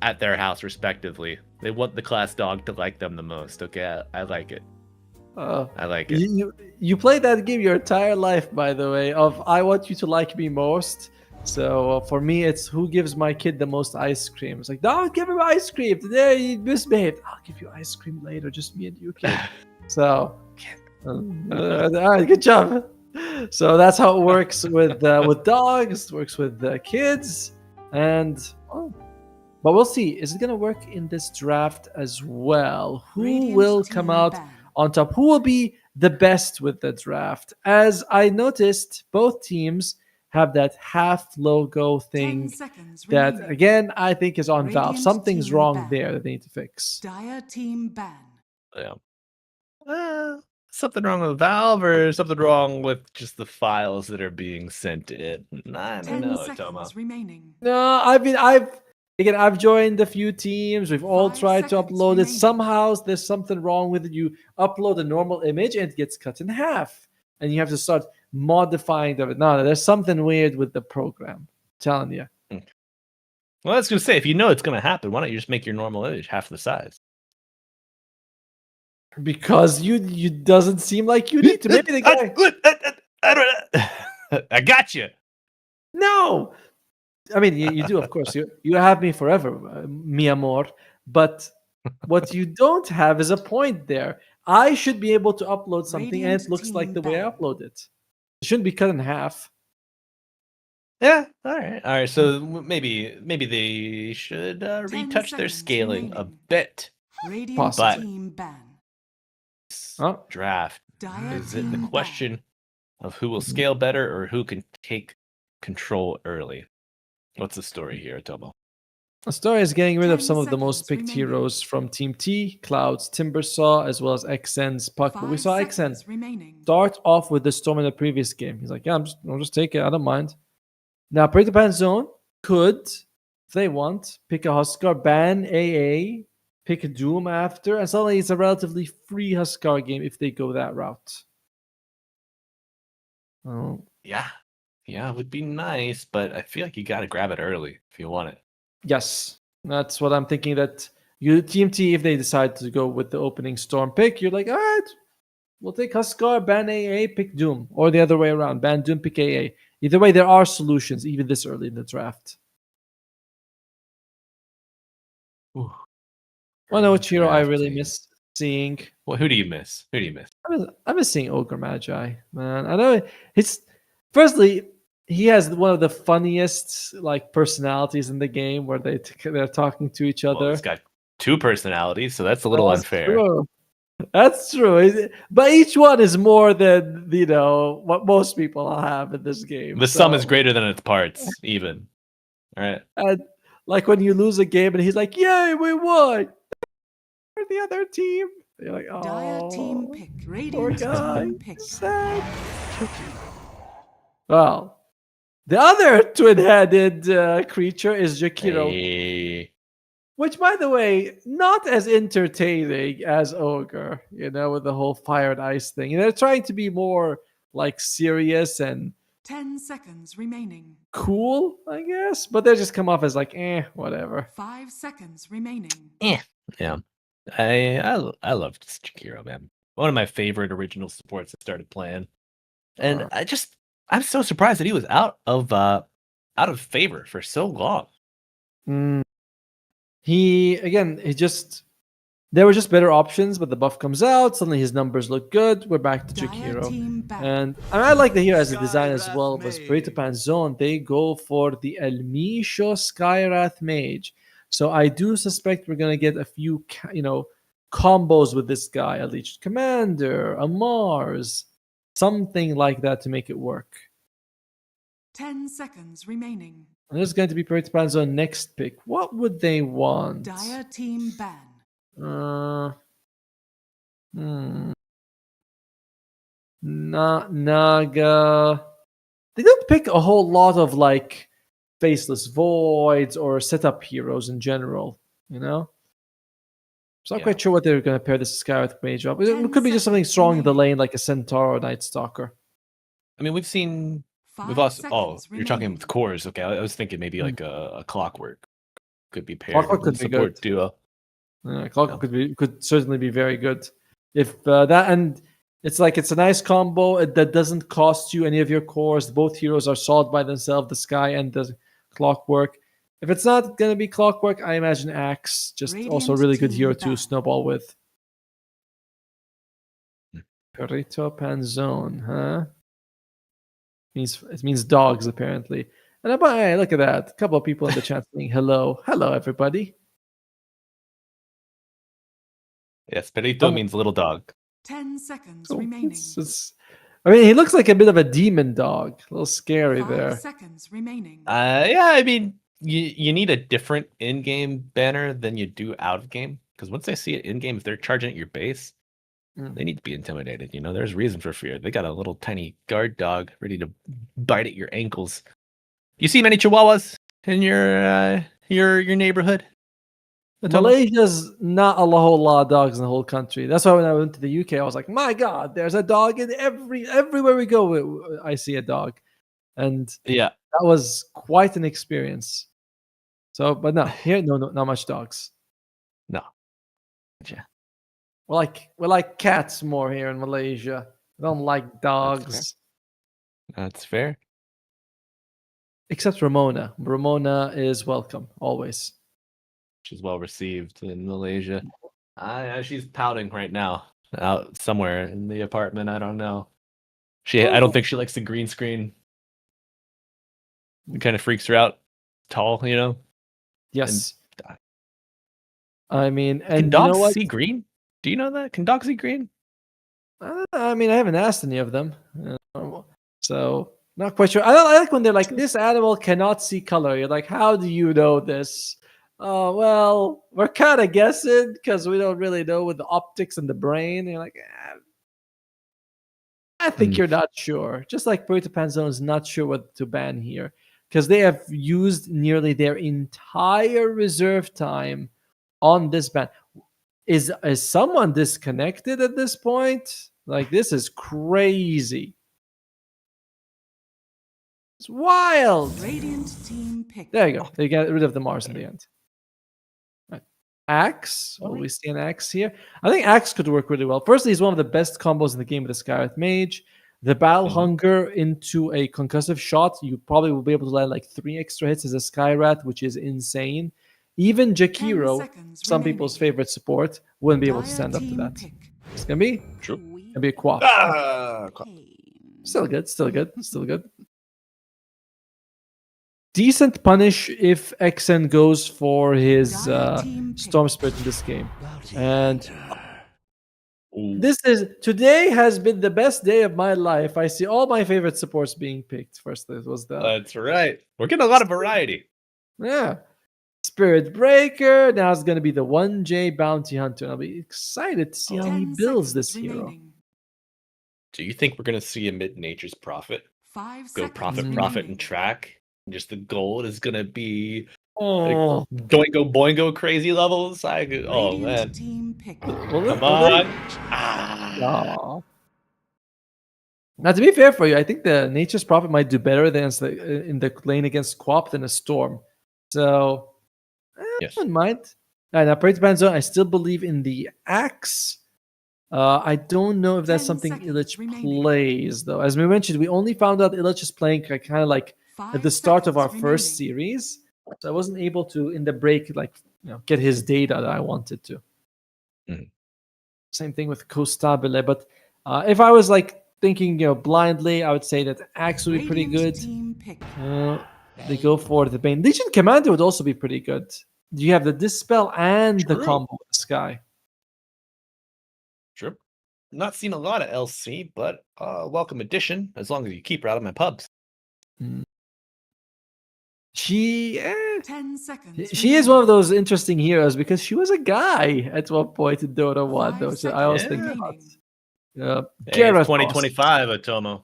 Speaker 11: at their house respectively. They want the class dog to like them the most. Okay, I like it. I like it.
Speaker 7: You play that game your entire life, by the way, of I want you to like me most. So for me, it's who gives my kid the most ice cream. It's like, don't give him ice cream today, you misbehaved. I'll give you ice cream later, just me and you, kid. So, all right, good job. So that's how it works with dogs. It works with kids, but we'll see. Is it gonna work in this draft as well? Who will come out on top? Who will be the best with the draft? As I noticed, both teams have that half logo
Speaker 8: 10
Speaker 7: thing
Speaker 8: seconds
Speaker 7: that,
Speaker 8: remaining.
Speaker 7: again, I think is on Valve.
Speaker 8: Radiant
Speaker 7: Something's
Speaker 8: team
Speaker 7: wrong
Speaker 8: ban.
Speaker 7: there that they need to fix.
Speaker 8: Dire team ban.
Speaker 11: Yeah. Something wrong with Valve or something wrong with just the files that are being sent in? I don't
Speaker 8: 10
Speaker 11: know,
Speaker 8: seconds
Speaker 11: Tomo.
Speaker 8: remaining.
Speaker 7: No, I've joined a few teams. We've all
Speaker 8: 5
Speaker 7: tried to
Speaker 8: seconds
Speaker 7: upload it.
Speaker 8: remaining.
Speaker 7: Somehow there's something wrong with it. You upload a normal image and it gets cut in half, and you have to start modifying it. No, there's something weird with the program. I'm telling you.
Speaker 11: Well, I was going to say, if you know it's going to happen, why don't you just make your normal image half the size?
Speaker 7: Because you doesn't seem like you need to. Maybe the guy.
Speaker 11: I got you.
Speaker 7: No, I mean you do, of course. You have me forever, mi amor. But what you don't have is a point there. I should be able to upload something, and
Speaker 8: Radiant
Speaker 7: it looks like
Speaker 8: team
Speaker 7: the way I
Speaker 8: ban.
Speaker 7: upload it. It shouldn't be cut in half.
Speaker 11: Yeah. All right. So maybe they should
Speaker 8: 10
Speaker 11: retouch their
Speaker 8: seconds
Speaker 11: scaling a
Speaker 8: remaining.
Speaker 11: bit.
Speaker 8: Radiant
Speaker 7: Possibly.
Speaker 8: team ban.
Speaker 7: Oh.
Speaker 11: Draft.
Speaker 8: Dire
Speaker 11: Is it
Speaker 8: team
Speaker 11: the
Speaker 8: ban.
Speaker 11: question of who will scale better or who can take control early? What's the story here, Tomo?
Speaker 7: The story is getting rid of
Speaker 8: 10
Speaker 7: some of the most
Speaker 8: seconds
Speaker 7: picked
Speaker 8: remaining.
Speaker 7: heroes from Team T, Cloud's Timbersaw, as well as XN's Puck. But we
Speaker 8: 5
Speaker 7: saw XN
Speaker 8: seconds remaining.
Speaker 7: start off with the Storm in the previous game. He's like, yeah, I'll just take it. I don't mind. Now, Perrito Panzon could, if they want, pick a Huskar, ban AA, pick a Doom after, and suddenly it's a relatively free Huskar game if they go that route. Oh,
Speaker 11: Yeah, it would be nice, but I feel like you got to grab it early if you want it.
Speaker 7: yes, that's what I'm thinking. That you Team T, if they decide to go with the opening Storm pick, you're like, all right, we'll take Huskar, ban AA, pick Doom, or the other way around, ban Doom, pick AA. Either way, there are solutions even this early in the draft. I know which hero I really miss seeing.
Speaker 11: Well, who do you miss?
Speaker 7: I miss seeing Ogre Magi, man. I know it's firstly he has one of the funniest like personalities in the game where they're talking to each other.
Speaker 11: Well, it's got two personalities, so that's a little unfair.
Speaker 7: True. That's true. But each one is more than what most people have in this game.
Speaker 11: The sum is greater than its parts, even. All right.
Speaker 7: And like when you lose a game and he's like, "Yay, we won!" For the other team, you're like, "Oh,
Speaker 8: Dire team pick.
Speaker 7: poor
Speaker 8: Radiant
Speaker 7: guy,
Speaker 8: team pick.
Speaker 7: sad." Well, the other twin-headed creature is Jakiro,
Speaker 11: Hey.
Speaker 7: which, by the way, not as entertaining as Ogre. With the whole fire and ice thing. They're trying to be more like serious and
Speaker 8: 10 seconds remaining.
Speaker 7: cool, I guess, but they just come off as like, whatever.
Speaker 8: 5 seconds remaining.
Speaker 11: Yeah. I loved Jakiro, man. One of my favorite original supports I started playing. And I'm so surprised that he was out of favor for so long.
Speaker 7: There were just better options, but the buff comes out, suddenly his numbers look good. We're back to
Speaker 8: Dire
Speaker 7: Jakiro.
Speaker 8: team ban.
Speaker 7: And I like the hero as a design as well, but Perrito Panzon, they go for the El Misho Skywrath Mage. So I do suspect we're going to get a few, combos with this guy. A Legion Commander, a Mars, something like that to make it work.
Speaker 8: 10 seconds remaining.
Speaker 7: And there's going to be Perrito Panzon next pick. What would they want?
Speaker 8: Dire team ban.
Speaker 7: Naga. They don't pick a whole lot of like faceless voids or setup heroes in general, So I'm not quite sure what they're going to pair this Skywrath Mage up. It could be just something strong in the lane, like a Centaur or Night Stalker.
Speaker 11: I mean, we've also. Oh, you're talking with cores. Okay, I was thinking maybe like a Clockwork could be paired
Speaker 7: Clockwork
Speaker 11: with
Speaker 7: could be
Speaker 11: support
Speaker 7: good.
Speaker 11: duo.
Speaker 7: Clockwork could certainly be very good. If that, and it's a nice combo that doesn't cost you any of your cores. Both heroes are solid by themselves, the Sky and the Clockwork. If it's not going to be Clockwork, I imagine Axe, just also a really good hero to snowball with. Perrito Panzon, huh? It means dogs, apparently. And hey, look at that. A couple of people in the chat saying hello. Hello, everybody.
Speaker 11: Yes, Perrito means little dog.
Speaker 8: 10 seconds remaining.
Speaker 7: I mean, he looks like a bit of a demon dog. A little scary
Speaker 8: 5
Speaker 7: there.
Speaker 8: seconds remaining.
Speaker 11: Yeah, I mean, you need a different in-game banner than you do out of game. Because once they see it in-game, if they're charging at your base, they need to be intimidated. You know, there's reason for fear. They got a little tiny guard dog ready to bite at your ankles. You see many chihuahuas in your neighborhood?
Speaker 7: Malaysia's not a whole lot of dogs in the whole country. That's why when I went to the UK, I was like, my God, there's a dog in everywhere we go. I see a dog, and
Speaker 11: Yeah.
Speaker 7: that was quite an experience. So, but no, here, no, not much dogs.
Speaker 11: No. Yeah.
Speaker 7: We like cats more here in Malaysia. We don't like dogs.
Speaker 11: That's fair.
Speaker 7: Except Ramona. Ramona is welcome always.
Speaker 11: She's well received in Malaysia. She's pouting right now out somewhere in the apartment. I don't know. I don't think she likes the green screen. It kind of freaks her out. Tall, you know.
Speaker 7: Yes. I mean, and
Speaker 11: can dogs
Speaker 7: you know what?
Speaker 11: see green? Do you know that? Can dogs see green?
Speaker 7: I mean, I haven't asked any of them, so not quite sure. I like when they're like, "This animal cannot see color." You're like, "How do you know this?" Oh, well, we're kind of guessing because we don't really know with the optics and the brain. You're like, I think you're not sure. Just like Perrito Panzon is not sure what to ban here because they have used nearly their entire reserve time on this ban. Is someone disconnected at this point? Like, this is crazy. It's wild.
Speaker 8: Radiant team pick.
Speaker 7: There you go. They get rid of the Mars in the end. Axe. Will we see an Axe here? I think Axe could work really well. Firstly, he's one of the best combos in the game with the Skywrath Mage. The Battle Hunger into a concussive shot, you probably will be able to land like 3 extra hits as a Skywrath, which is insane. Even Jakiro, some people's favorite support, wouldn't be able to stand up to that. It's gonna be
Speaker 11: true.
Speaker 7: Gonna be a quap. Still good. Decent punish if XN goes for his Storm Spirit in this game. And today has been the best day of my life. I see all my favorite supports being picked. First, it was the
Speaker 11: That's right. We're getting a lot of variety.
Speaker 7: Yeah. Spirit Breaker. Now it's going to be the 1J Bounty Hunter. I'll be excited to see how he builds this hero.
Speaker 11: Do you think we're going to see a Mid-Nature's Prophet?
Speaker 8: 5
Speaker 11: Go
Speaker 8: seconds
Speaker 11: profit, and track? Just the gold is going to be
Speaker 7: Oh,
Speaker 11: doingo boingo crazy levels? Oh, man.
Speaker 8: Team pick.
Speaker 11: Come on.
Speaker 7: Now, to be fair for you, I think the Nature's Prophet might do better than in the lane against Quap than a Storm. So, I wouldn't mind. All right, now, Perrito Panzon, I still believe in the Axe. I don't know if that's
Speaker 8: 10
Speaker 7: something
Speaker 8: seconds
Speaker 7: Illich
Speaker 8: remaining.
Speaker 7: plays, though. As we mentioned, we only found out Illich is playing kind of like
Speaker 8: 5
Speaker 7: at the start of our
Speaker 8: seconds
Speaker 7: first
Speaker 8: remaining.
Speaker 7: series. So I wasn't able to, in the break, get his data that I wanted to. Same thing with Costabile. But if I was thinking, blindly, I would say that Axe would be pretty good.
Speaker 8: Team pick.
Speaker 7: They go for the Bane. Legion Commander would also be pretty good. You have the Dispel and the combo with the Sky.
Speaker 11: Sure. Not seen a lot of LC, but welcome addition, as long as you keep her out of my pubs.
Speaker 7: She
Speaker 8: 10 seconds.
Speaker 7: She is one of those interesting heroes because she was a guy at one point in Dota 1, though. So I always think about.
Speaker 11: It's 2025, Otomo.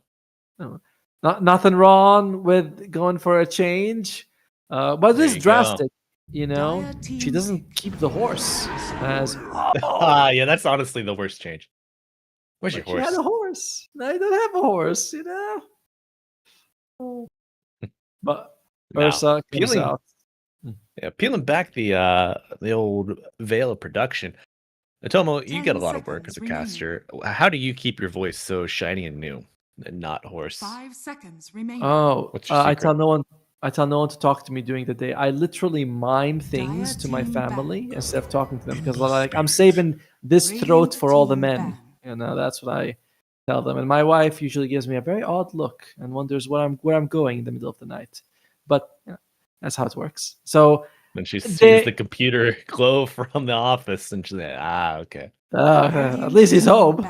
Speaker 7: Nothing wrong with going for a change, but it is drastic. She doesn't keep the horse.
Speaker 11: Yeah, that's honestly the worst change. Where's your horse?
Speaker 7: She had a horse. I don't have a horse, But Ursa comes out.
Speaker 11: Yeah, peeling back the old veil of production. Otomo, you get a lot of work as a caster. How do you keep your voice so shiny and new and not hoarse?
Speaker 8: 5 seconds remaining.
Speaker 7: Oh,
Speaker 11: What's your
Speaker 7: I
Speaker 11: secret?
Speaker 7: tell no one. I tell no one to talk to me during the day. I literally mime things to my family instead of talking to them because I'm saving this throat for all the men. That's what I tell them. And my wife usually gives me a very odd look and wonders where I'm going in the middle of the night. But that's how it works. So
Speaker 11: When she sees the computer glow from the office, and she's like, okay.
Speaker 7: At least he's home.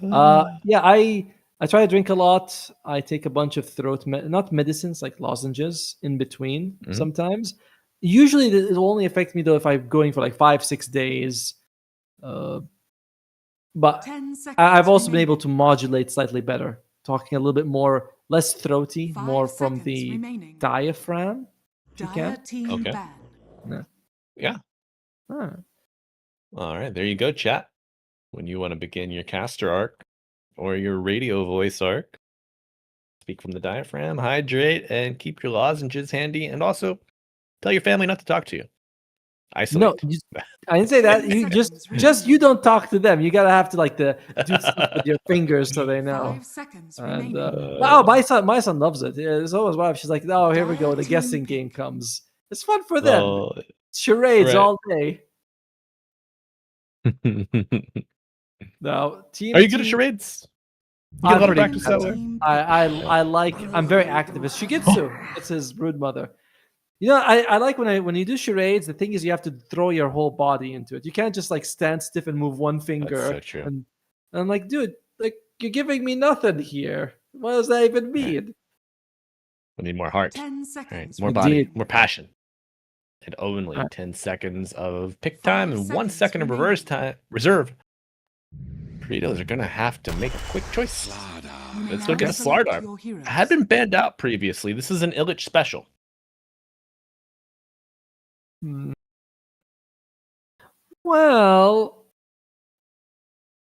Speaker 7: Yeah, I try to drink a lot. I take a bunch of not medicines like lozenges in between sometimes. Usually it'll only affect me though if I'm going for like 5-6 days. But
Speaker 8: 10 seconds
Speaker 7: I've also been
Speaker 8: remaining.
Speaker 7: able to modulate slightly better, talking a little bit more, less throaty,
Speaker 8: 5
Speaker 7: more from
Speaker 8: seconds
Speaker 7: the
Speaker 8: remaining.
Speaker 7: diaphragm. If you
Speaker 8: Dire
Speaker 7: can.
Speaker 8: team
Speaker 11: Okay.
Speaker 8: ban.
Speaker 7: No.
Speaker 11: Yeah.
Speaker 7: Ah.
Speaker 11: All right, there you go, chat. When you want to begin your caster arc or your radio voice arc, speak from the diaphragm, hydrate, and keep your lozenges handy. And also tell your family not to talk to you.
Speaker 7: No,
Speaker 11: Isolate.
Speaker 7: I didn't say that. You
Speaker 8: 10
Speaker 7: just
Speaker 8: seconds
Speaker 7: you don't talk to them. You gotta have to like do stuff with your fingers so they know.
Speaker 8: 5 seconds
Speaker 7: And
Speaker 8: remaining.
Speaker 7: wow, my son loves it. Yeah, so his wife. She's like, oh, here we go. The
Speaker 8: Dire
Speaker 7: guessing
Speaker 8: team
Speaker 7: game comes. It's fun for them.
Speaker 11: Oh,
Speaker 7: Charades
Speaker 11: right.
Speaker 7: all day.
Speaker 11: Are
Speaker 7: Now, team.
Speaker 11: you good at charades? You get a lot of
Speaker 7: pretty
Speaker 11: practice
Speaker 7: good.
Speaker 11: that way.
Speaker 7: I'm very activist. Shigitsu. It's his brood mother. You know, I like when you do charades. The thing is, you have to throw your whole body into it. You can't just like stand stiff and move one finger.
Speaker 11: That's so true.
Speaker 7: And I'm like, dude, like you're giving me nothing here. What does that even mean?
Speaker 11: We need more heart.
Speaker 8: 10
Speaker 11: Right.
Speaker 8: seconds
Speaker 11: More body,
Speaker 7: Indeed.
Speaker 11: more passion. And only
Speaker 7: Uh,
Speaker 11: 10 seconds of pick
Speaker 8: 5
Speaker 11: time and 1
Speaker 8: seconds
Speaker 11: second of
Speaker 8: remaining.
Speaker 11: reverse time reserve. Perritos are gonna have to make a quick choice.
Speaker 8: You may
Speaker 11: Let's
Speaker 8: now
Speaker 11: look at
Speaker 8: select
Speaker 11: Slardar.
Speaker 8: your heroes.
Speaker 11: Had been banned out previously. This is an Illich special.
Speaker 7: Hmm. Well,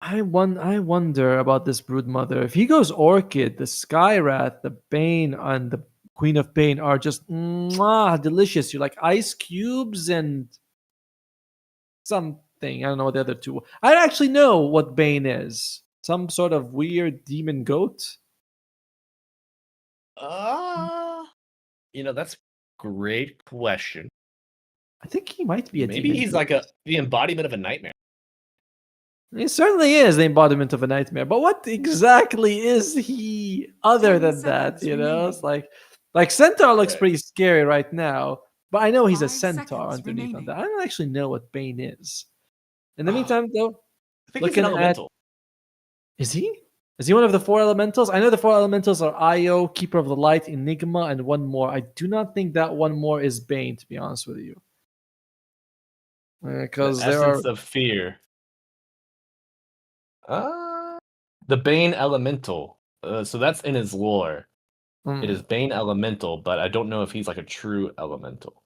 Speaker 7: I wonder about this brood mother. If he goes Orchid, the Skywrath, the Bane, and the Queen of Bane are just delicious. You're like ice cubes and something. I don't know what the other two. I don't actually know what Bane is. Some sort of weird demon goat.
Speaker 11: That's a great question.
Speaker 7: I think he might be a
Speaker 11: Maybe
Speaker 7: demon
Speaker 11: he's
Speaker 7: goat.
Speaker 11: like the embodiment of a nightmare.
Speaker 7: He certainly is the embodiment of a nightmare. But what exactly is he other
Speaker 8: 10
Speaker 7: than that?
Speaker 8: seconds
Speaker 7: You know,
Speaker 8: remaining.
Speaker 7: it's like Centaur looks
Speaker 11: Right.
Speaker 7: pretty scary right now. But I know he's a
Speaker 8: 5
Speaker 7: centaur
Speaker 8: seconds
Speaker 7: underneath on
Speaker 8: remaining.
Speaker 7: that. I don't actually know what Bane is. In the
Speaker 11: Oh.
Speaker 7: meantime, though,
Speaker 11: I think he's
Speaker 7: looking
Speaker 11: an
Speaker 7: at
Speaker 11: elemental.
Speaker 7: is he? Is he one of the 4 elementals? I know the 4 elementals are Io, Keeper of the Light, Enigma, and one more. I do not think that one more is Bane, to be honest with you.
Speaker 11: The
Speaker 7: Because there are
Speaker 11: essence of fear. The Bane elemental. So that's in his lore.
Speaker 7: Hmm.
Speaker 11: It is Bane elemental, but I don't know if he's like a true elemental.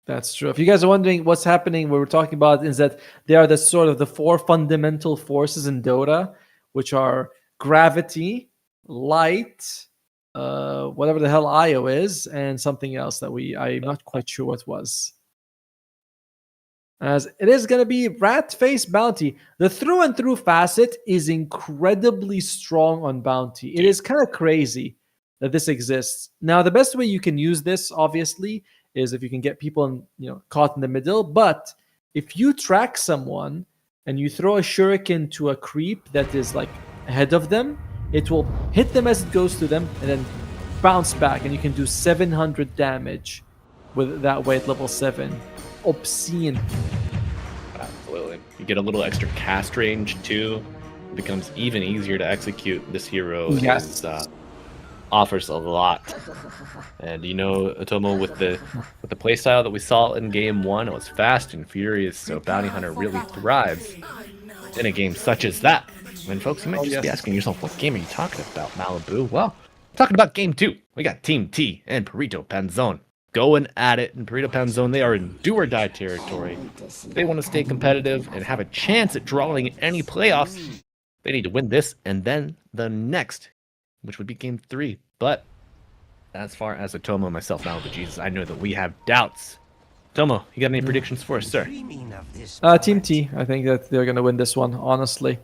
Speaker 7: That's true. If you guys are wondering what's happening, what we're talking about is that they are the sort of the 4 fundamental forces in Dota, which are gravity, light, whatever the hell Io is, and something else that I'm not quite sure what was. As it is going to be Rat Face Bounty. The through and through facet is incredibly strong on Bounty. It is kind of crazy that this exists. Now, the best way you can use this, obviously, is if you can get people caught in the middle. But if you track someone and you throw a shuriken to a creep that is like ahead of them, it will hit them as it goes to them and then bounce back, and you can do 700 damage with that way at level 7. Obscene.
Speaker 11: Absolutely. You get a little extra cast range too. It becomes even easier to execute. This hero
Speaker 7: Yes.
Speaker 11: offers a lot. And Otomo, with the playstyle that we saw in game 1, it was fast and furious, so Bounty Hunter really thrives in a game such as that. And folks, you might just be asking yourself, what game are you talking about, Malibu? Well, I'm talking about game 2. We got Team T and Perrito Panzon going at it. In Perrito Panzon, they are in do-or-die territory. If they want to stay competitive and have a chance at drawing any playoffs, they need to win this and then the next, which would be game 3. But as far as Otomo and myself, Malibu Jesus, I know that we have doubts. Tomo, you got any predictions for us, sir?
Speaker 7: Team T. I think that they're going to win this one, honestly.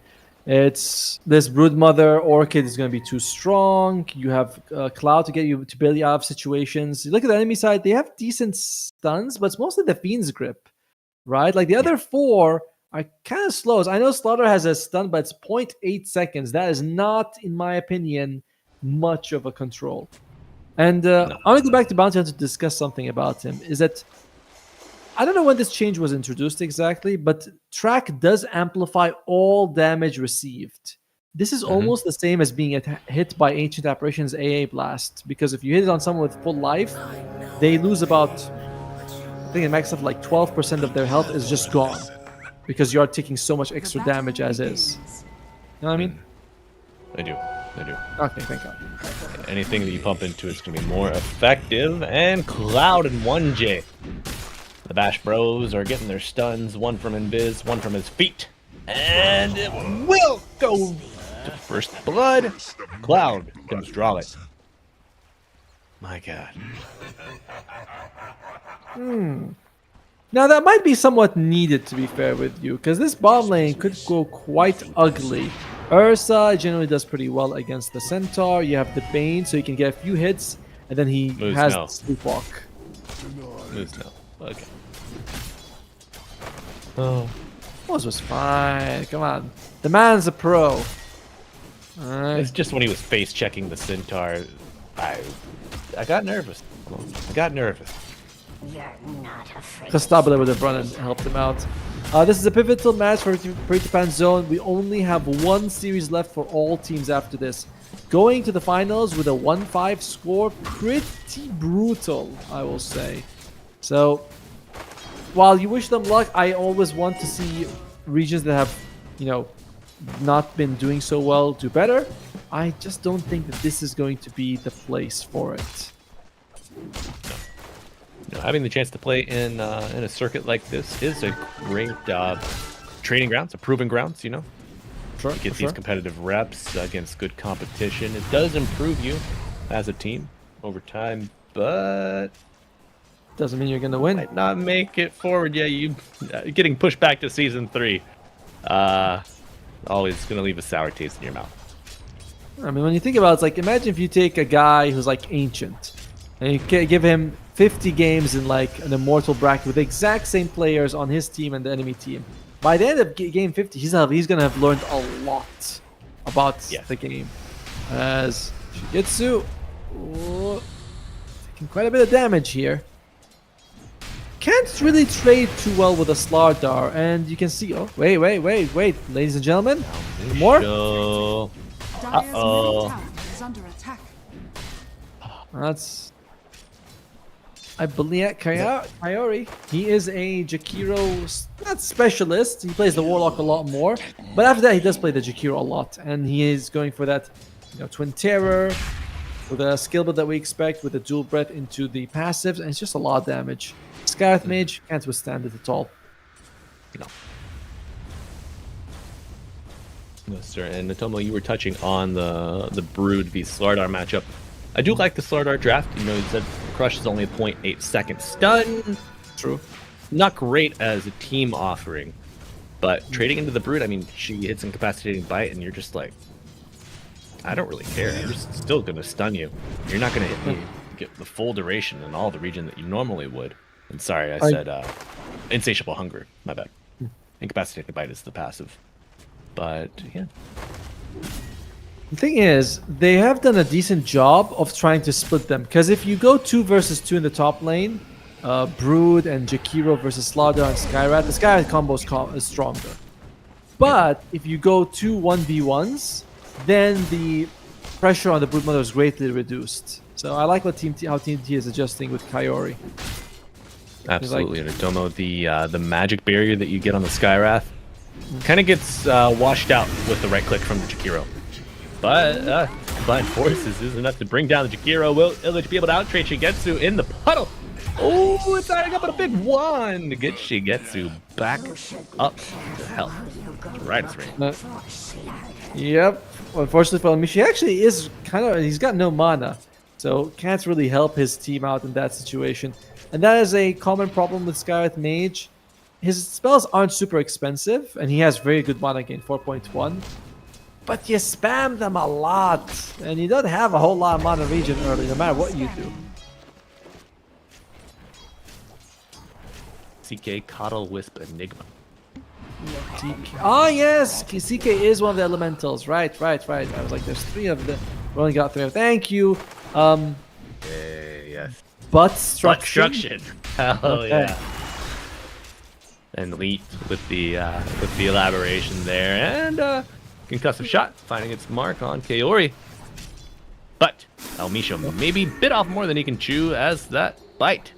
Speaker 7: It's this Broodmother Orchid is going to be too strong. You have Cloud to get you to bail you out of situations. You look at the enemy side, they have decent stuns, but it's mostly the Fiend's Grip, right? Like the other 4 are kind of slow. I know Slaughter has a stun, but it's 0.8 seconds. That is not, in my opinion, much of a control. And I want to go back to Bounty Hunter to discuss something about him. Is that I don't know when this change was introduced exactly, but track does amplify all damage received. this is almost the same as being hit by Ancient Apparition's AA Blast, because if you hit it on someone with full life, they lose about, I think it makes up like 12% of their health is just gone, because you are taking so much extra damage as is. You know what I mean?
Speaker 11: I do.
Speaker 7: Okay, thank God.
Speaker 11: Anything that you pump into is going to be more effective. And Cloud and 1J. The Bash Bros are getting their stuns. One from Invis, one from his feet. And it will go to first blood. Cloud can draw it. My God.
Speaker 7: Now that might be somewhat needed, to be fair with you, because this bottom lane could go quite ugly. Ursa generally does pretty well against the Centaur. You have the Bane, so you can get a few hits, and then he
Speaker 11: Moves
Speaker 7: has
Speaker 11: now.
Speaker 7: Sleepwalk.
Speaker 11: Moves now. Okay. Oh.
Speaker 7: This was fine. Come on. The man's a pro.
Speaker 11: It's just when he was face checking the Centaur, I got nervous.
Speaker 7: Costabile would have run and helped him out. This is a pivotal match for Perrito Panzon. We only have one series left for all teams after this. Going to the finals with a 1-5 score, pretty brutal, I will say. So, while you wish them luck, I always want to see regions that have, not been doing so well do better. I just don't think that this is going to be the place for it.
Speaker 11: Having the chance to play in a circuit like this is a great training grounds, a proving grounds,
Speaker 7: Sure,
Speaker 11: to get these competitive reps against good competition. It does improve you as a team over time, but
Speaker 7: doesn't mean you're going to win.
Speaker 11: Might not make it forward. Yeah, you getting pushed back to season 3. Always going to leave a sour taste in your mouth.
Speaker 7: I mean, when you think about it, it's like, imagine if you take a guy who's like Ancient, and you give him 50 games in like an immortal bracket with the exact same players on his team and the enemy team. By the end of game 50, he's going to have learned a lot about the game. As Shigetsu, taking quite a bit of damage here. Can't really trade too well with a Slardar, and you can see, wait, ladies and gentlemen, more?
Speaker 11: Uh-oh.
Speaker 8: Is under attack.
Speaker 7: That's, I believe, Kaori. He is a Jakiro, not specialist. He plays the Warlock a lot more. But after that, he does play the Jakiro a lot. And he is going for that, Twin Terror, with a skill build that we expect, with a dual breath into the passives. And it's just a lot of damage. Scarlet Mage can't withstand it at all.
Speaker 11: No, sir. And Natomo, you were touching on the Brood v Slardar matchup. I do like the Slardar draft. You said Crush is only a 0.8 second stun.
Speaker 7: True.
Speaker 11: Not great as a team offering. But trading into the Brood, I mean, she hits Incapacitating Bite, and you're just like, I don't really care. I'm just still going to stun you. You're not going to hit me, get the full duration in all the region that you normally would. And sorry, I said Insatiable Hunger. My bad. Incapacitating Bite is the passive. But, yeah.
Speaker 7: The thing is, they have done a decent job of trying to split them. Because if you go 2 versus 2 in the top lane, Brood and Jakiro versus Slardar and Skyrat, the Skyrat combo is stronger. But if you go 2 1v1s, then the pressure on the Brood Mother is greatly reduced. So I like what how Team T is adjusting with Kaori.
Speaker 11: Absolutely, Natomo. The magic barrier that you get on the Skyrath kind of gets washed out with the right click from the Jakiro. But Combined Forces is enough to bring down the Jakiro. Will Illich be able to outtrade Shigetsu in the puddle? Oh, it's adding up a big one to get Shigetsu back up to health. Right as rain.
Speaker 7: Yep. Unfortunately for him, she actually is he's got no mana. So can't really help his team out in that situation. And that is a common problem with Scarlet Mage. His spells aren't super expensive, and he has very good mana gain, 4.1. But you spam them a lot, and you don't have a whole lot of mana regen early, no matter what you do.
Speaker 11: CK, Coddle, Wisp, Enigma.
Speaker 7: Oh yes, CK is one of the elementals. Right. I was like, there's 3 of them. We only got 3 of them. Thank you.
Speaker 11: Yes.
Speaker 7: Buttstruction.
Speaker 11: Hell yeah. And Leet with the elaboration there, and Concussive shot, finding its mark on Kaori. But Elmisho maybe bit off more than he can chew as that bite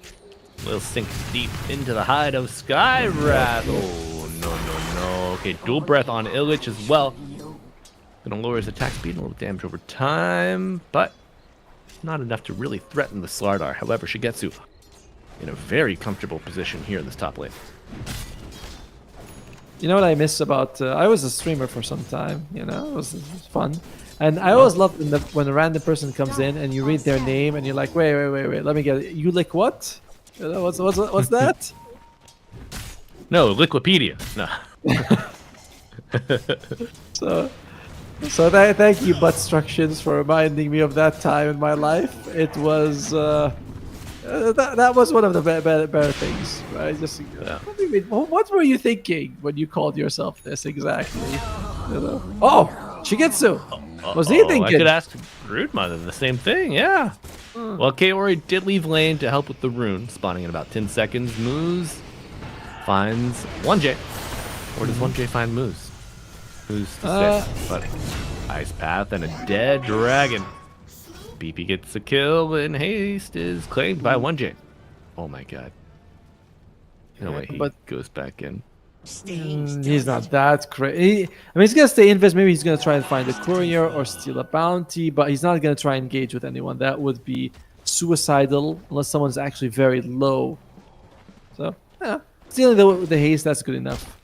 Speaker 11: will sink deep into the hide of Skywrath. Oh, no. Okay, dual breath on Illich as well. Gonna lower his attack speed and a little damage over time, but not enough to really threaten the Slardar. However, Shigetsu in a very comfortable position here in this top lane.
Speaker 7: You know what I miss about... I was a streamer for some time, you know? It was fun. And I always love when a random person comes in and you read their name and you're like, wait, let me get it. You lick what? What's that?
Speaker 11: No, Liquipedia. No.
Speaker 7: So thank you, Buttstructions, for reminding me of that time in my life. It was... that was one of the better things, right? Just what were you thinking when you called yourself this exactly? You know? Oh, Shigetsu. Was he thinking?
Speaker 11: I could ask Broodmother the same thing. Yeah. Well, Kaori did leave lane to help with the rune, spawning in about 10 seconds. Moose finds 1J. Or does 1J find Moose? Who's to say? But Ice Path and a dead dragon. BP gets a kill, and haste is claimed by 1J. Oh my god. No way he goes back in.
Speaker 7: He's not that crazy. I mean, he's gonna stay invest. Maybe he's gonna try and find a courier or steal a bounty, but he's not gonna try and engage with anyone. That would be suicidal unless someone's actually very low. So, yeah, stealing the haste, that's good enough.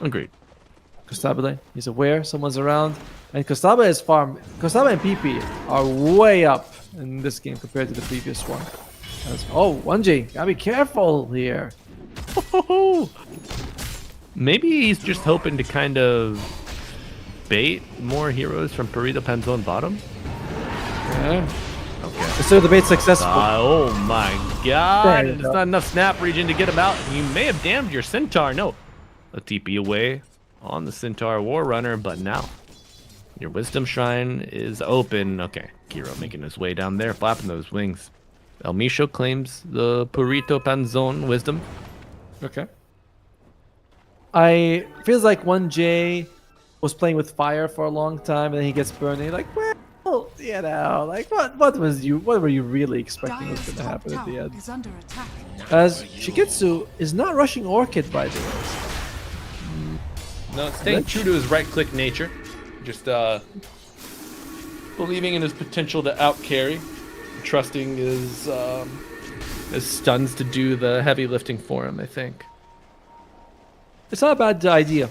Speaker 11: Agreed.
Speaker 7: Costabile, he's aware someone's around, and Kostaba and PP are way up in this game compared to the previous one. Oh, 1J, gotta be careful here.
Speaker 11: Maybe he's just hoping to kind of bait more heroes from Perrito Panzon bottom.
Speaker 7: Okay. So the bait successful.
Speaker 11: Oh my god! There's not enough snap region to get him out. You may have damned your Centaur. No, a TP away on the Centaur War Runner, but now your Wisdom Shrine is open. Okay, Kiro making his way down there, flapping those wings. Elmisho claims the Perrito Panzon Wisdom.
Speaker 7: Okay. I feels like 1J was playing with fire for a long time, and then he gets burned. And you're like, well, you know, like what were you really expecting was going to happen at the end? As Shigetsu is not rushing Orchid, by the way.
Speaker 11: No, staying true to his right-click nature, just believing in his potential to out-carry, trusting his stuns to do the heavy lifting for him, I think.
Speaker 7: It's not a bad idea.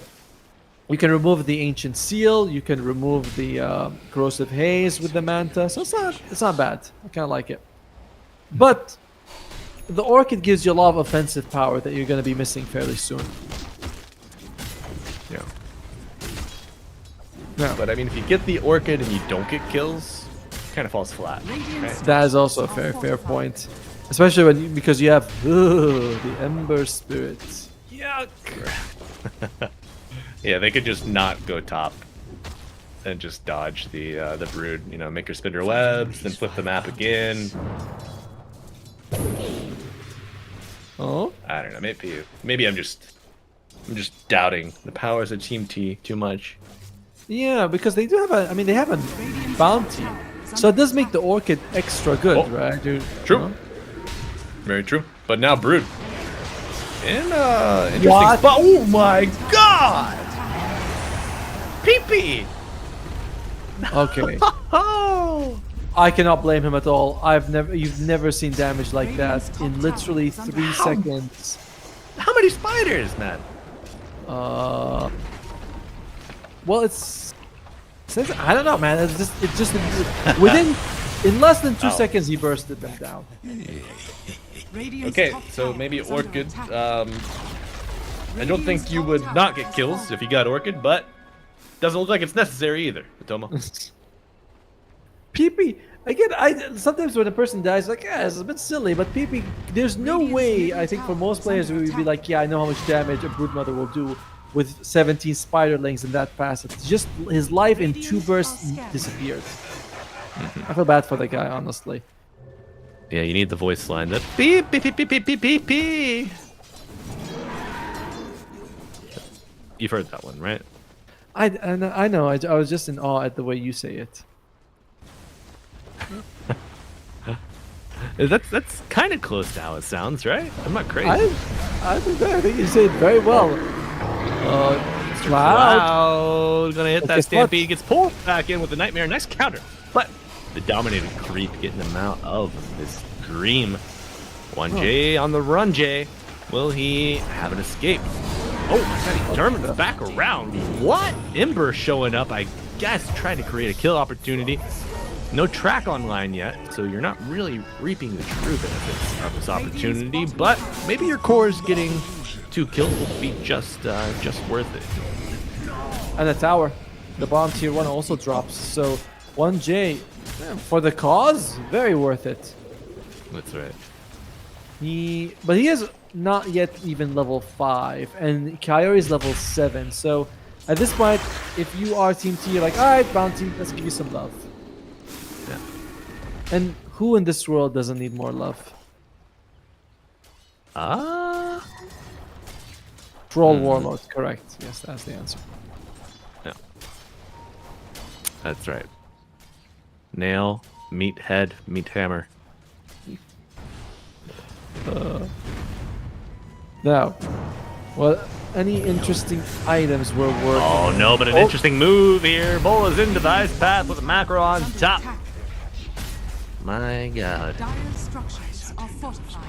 Speaker 7: You can remove the Ancient Seal, you can remove the Corrosive Haze with the Manta, so it's not bad. I kind of like it. But the Orchid gives you a lot of offensive power that you're going to be missing fairly soon.
Speaker 11: Yeah. But I mean, if you get the Orchid and you don't get kills, it kind of falls flat. Right?
Speaker 7: That is also a fair point. Especially because you have the Ember Spirits.
Speaker 11: Yuck! Yeah, they could just not go top and just dodge the brood. You know, make her spin her webs, then flip the map again.
Speaker 7: Oh?
Speaker 11: I don't know. Maybe I'm just doubting the powers of Team T too much.
Speaker 7: Yeah, because they do have they have a bounty, so it does make the Orchid extra good, right?
Speaker 11: True. Very true. But now brood. In interesting spot. Oh my god! PP!
Speaker 7: Okay. I cannot blame him at all. You've never seen damage like that in literally 3 seconds.
Speaker 11: How many spiders, man?
Speaker 7: Well, I don't know, man. It's just in less than 2 seconds he bursted them down.
Speaker 11: Okay, so maybe Orchid. I don't think you would not get kills if you got Orchid, but doesn't look like it's necessary either, Tomo.
Speaker 7: PP, again, sometimes when a person dies, like, yeah, it's a bit silly, but PP, there's no way, I think, for most players, we would be like, yeah, I know how much damage a Broodmother will do with 17 Spiderlings in that pass. It's just his life in 2 bursts disappeared. I feel bad for the guy, honestly.
Speaker 11: Yeah, you need the voice line that beep beep beep beep beep beep beep beep. You've heard that one, right?
Speaker 7: I know. I was just in awe at the way you say it.
Speaker 11: That's kind of close to how it sounds, right? I'm not crazy.
Speaker 7: I think you say it very well.
Speaker 11: Mr.
Speaker 7: Cloud.
Speaker 11: Cloud gonna hit
Speaker 7: But
Speaker 11: that
Speaker 7: guess what?
Speaker 11: stampede, gets pulled back in with a nightmare. Nice counter, but the dominated creep getting him out of this dream. 1J on the run, Jay. Will he have an escape? Oh my god, he turns back around. What? Ember showing up, I guess, trying to create a kill opportunity. No track online yet, so you're not really reaping the true benefits of this opportunity, but maybe your core is getting 2 kills will be just worth it.
Speaker 7: And the tower. The bomb tier 1 also drops. So 1J, for the cause, very worth it.
Speaker 11: That's right.
Speaker 7: But he is not yet even level 5, and Kyrie is level 7. So at this point, if you are Team T, you're like, alright, Bounty, let's give you some love.
Speaker 11: Yeah.
Speaker 7: And who in this world doesn't need more love? Troll Warlord, correct. Yes, that's the answer.
Speaker 11: Yeah. That's right. Nail, meat head, meat hammer.
Speaker 7: Now, well, any interesting items were working?
Speaker 11: Oh no, but an interesting move here. Bola's into the ice path with a macro on
Speaker 8: Under
Speaker 11: top.
Speaker 8: attack.
Speaker 11: My god.
Speaker 8: Dire's structures are fortified.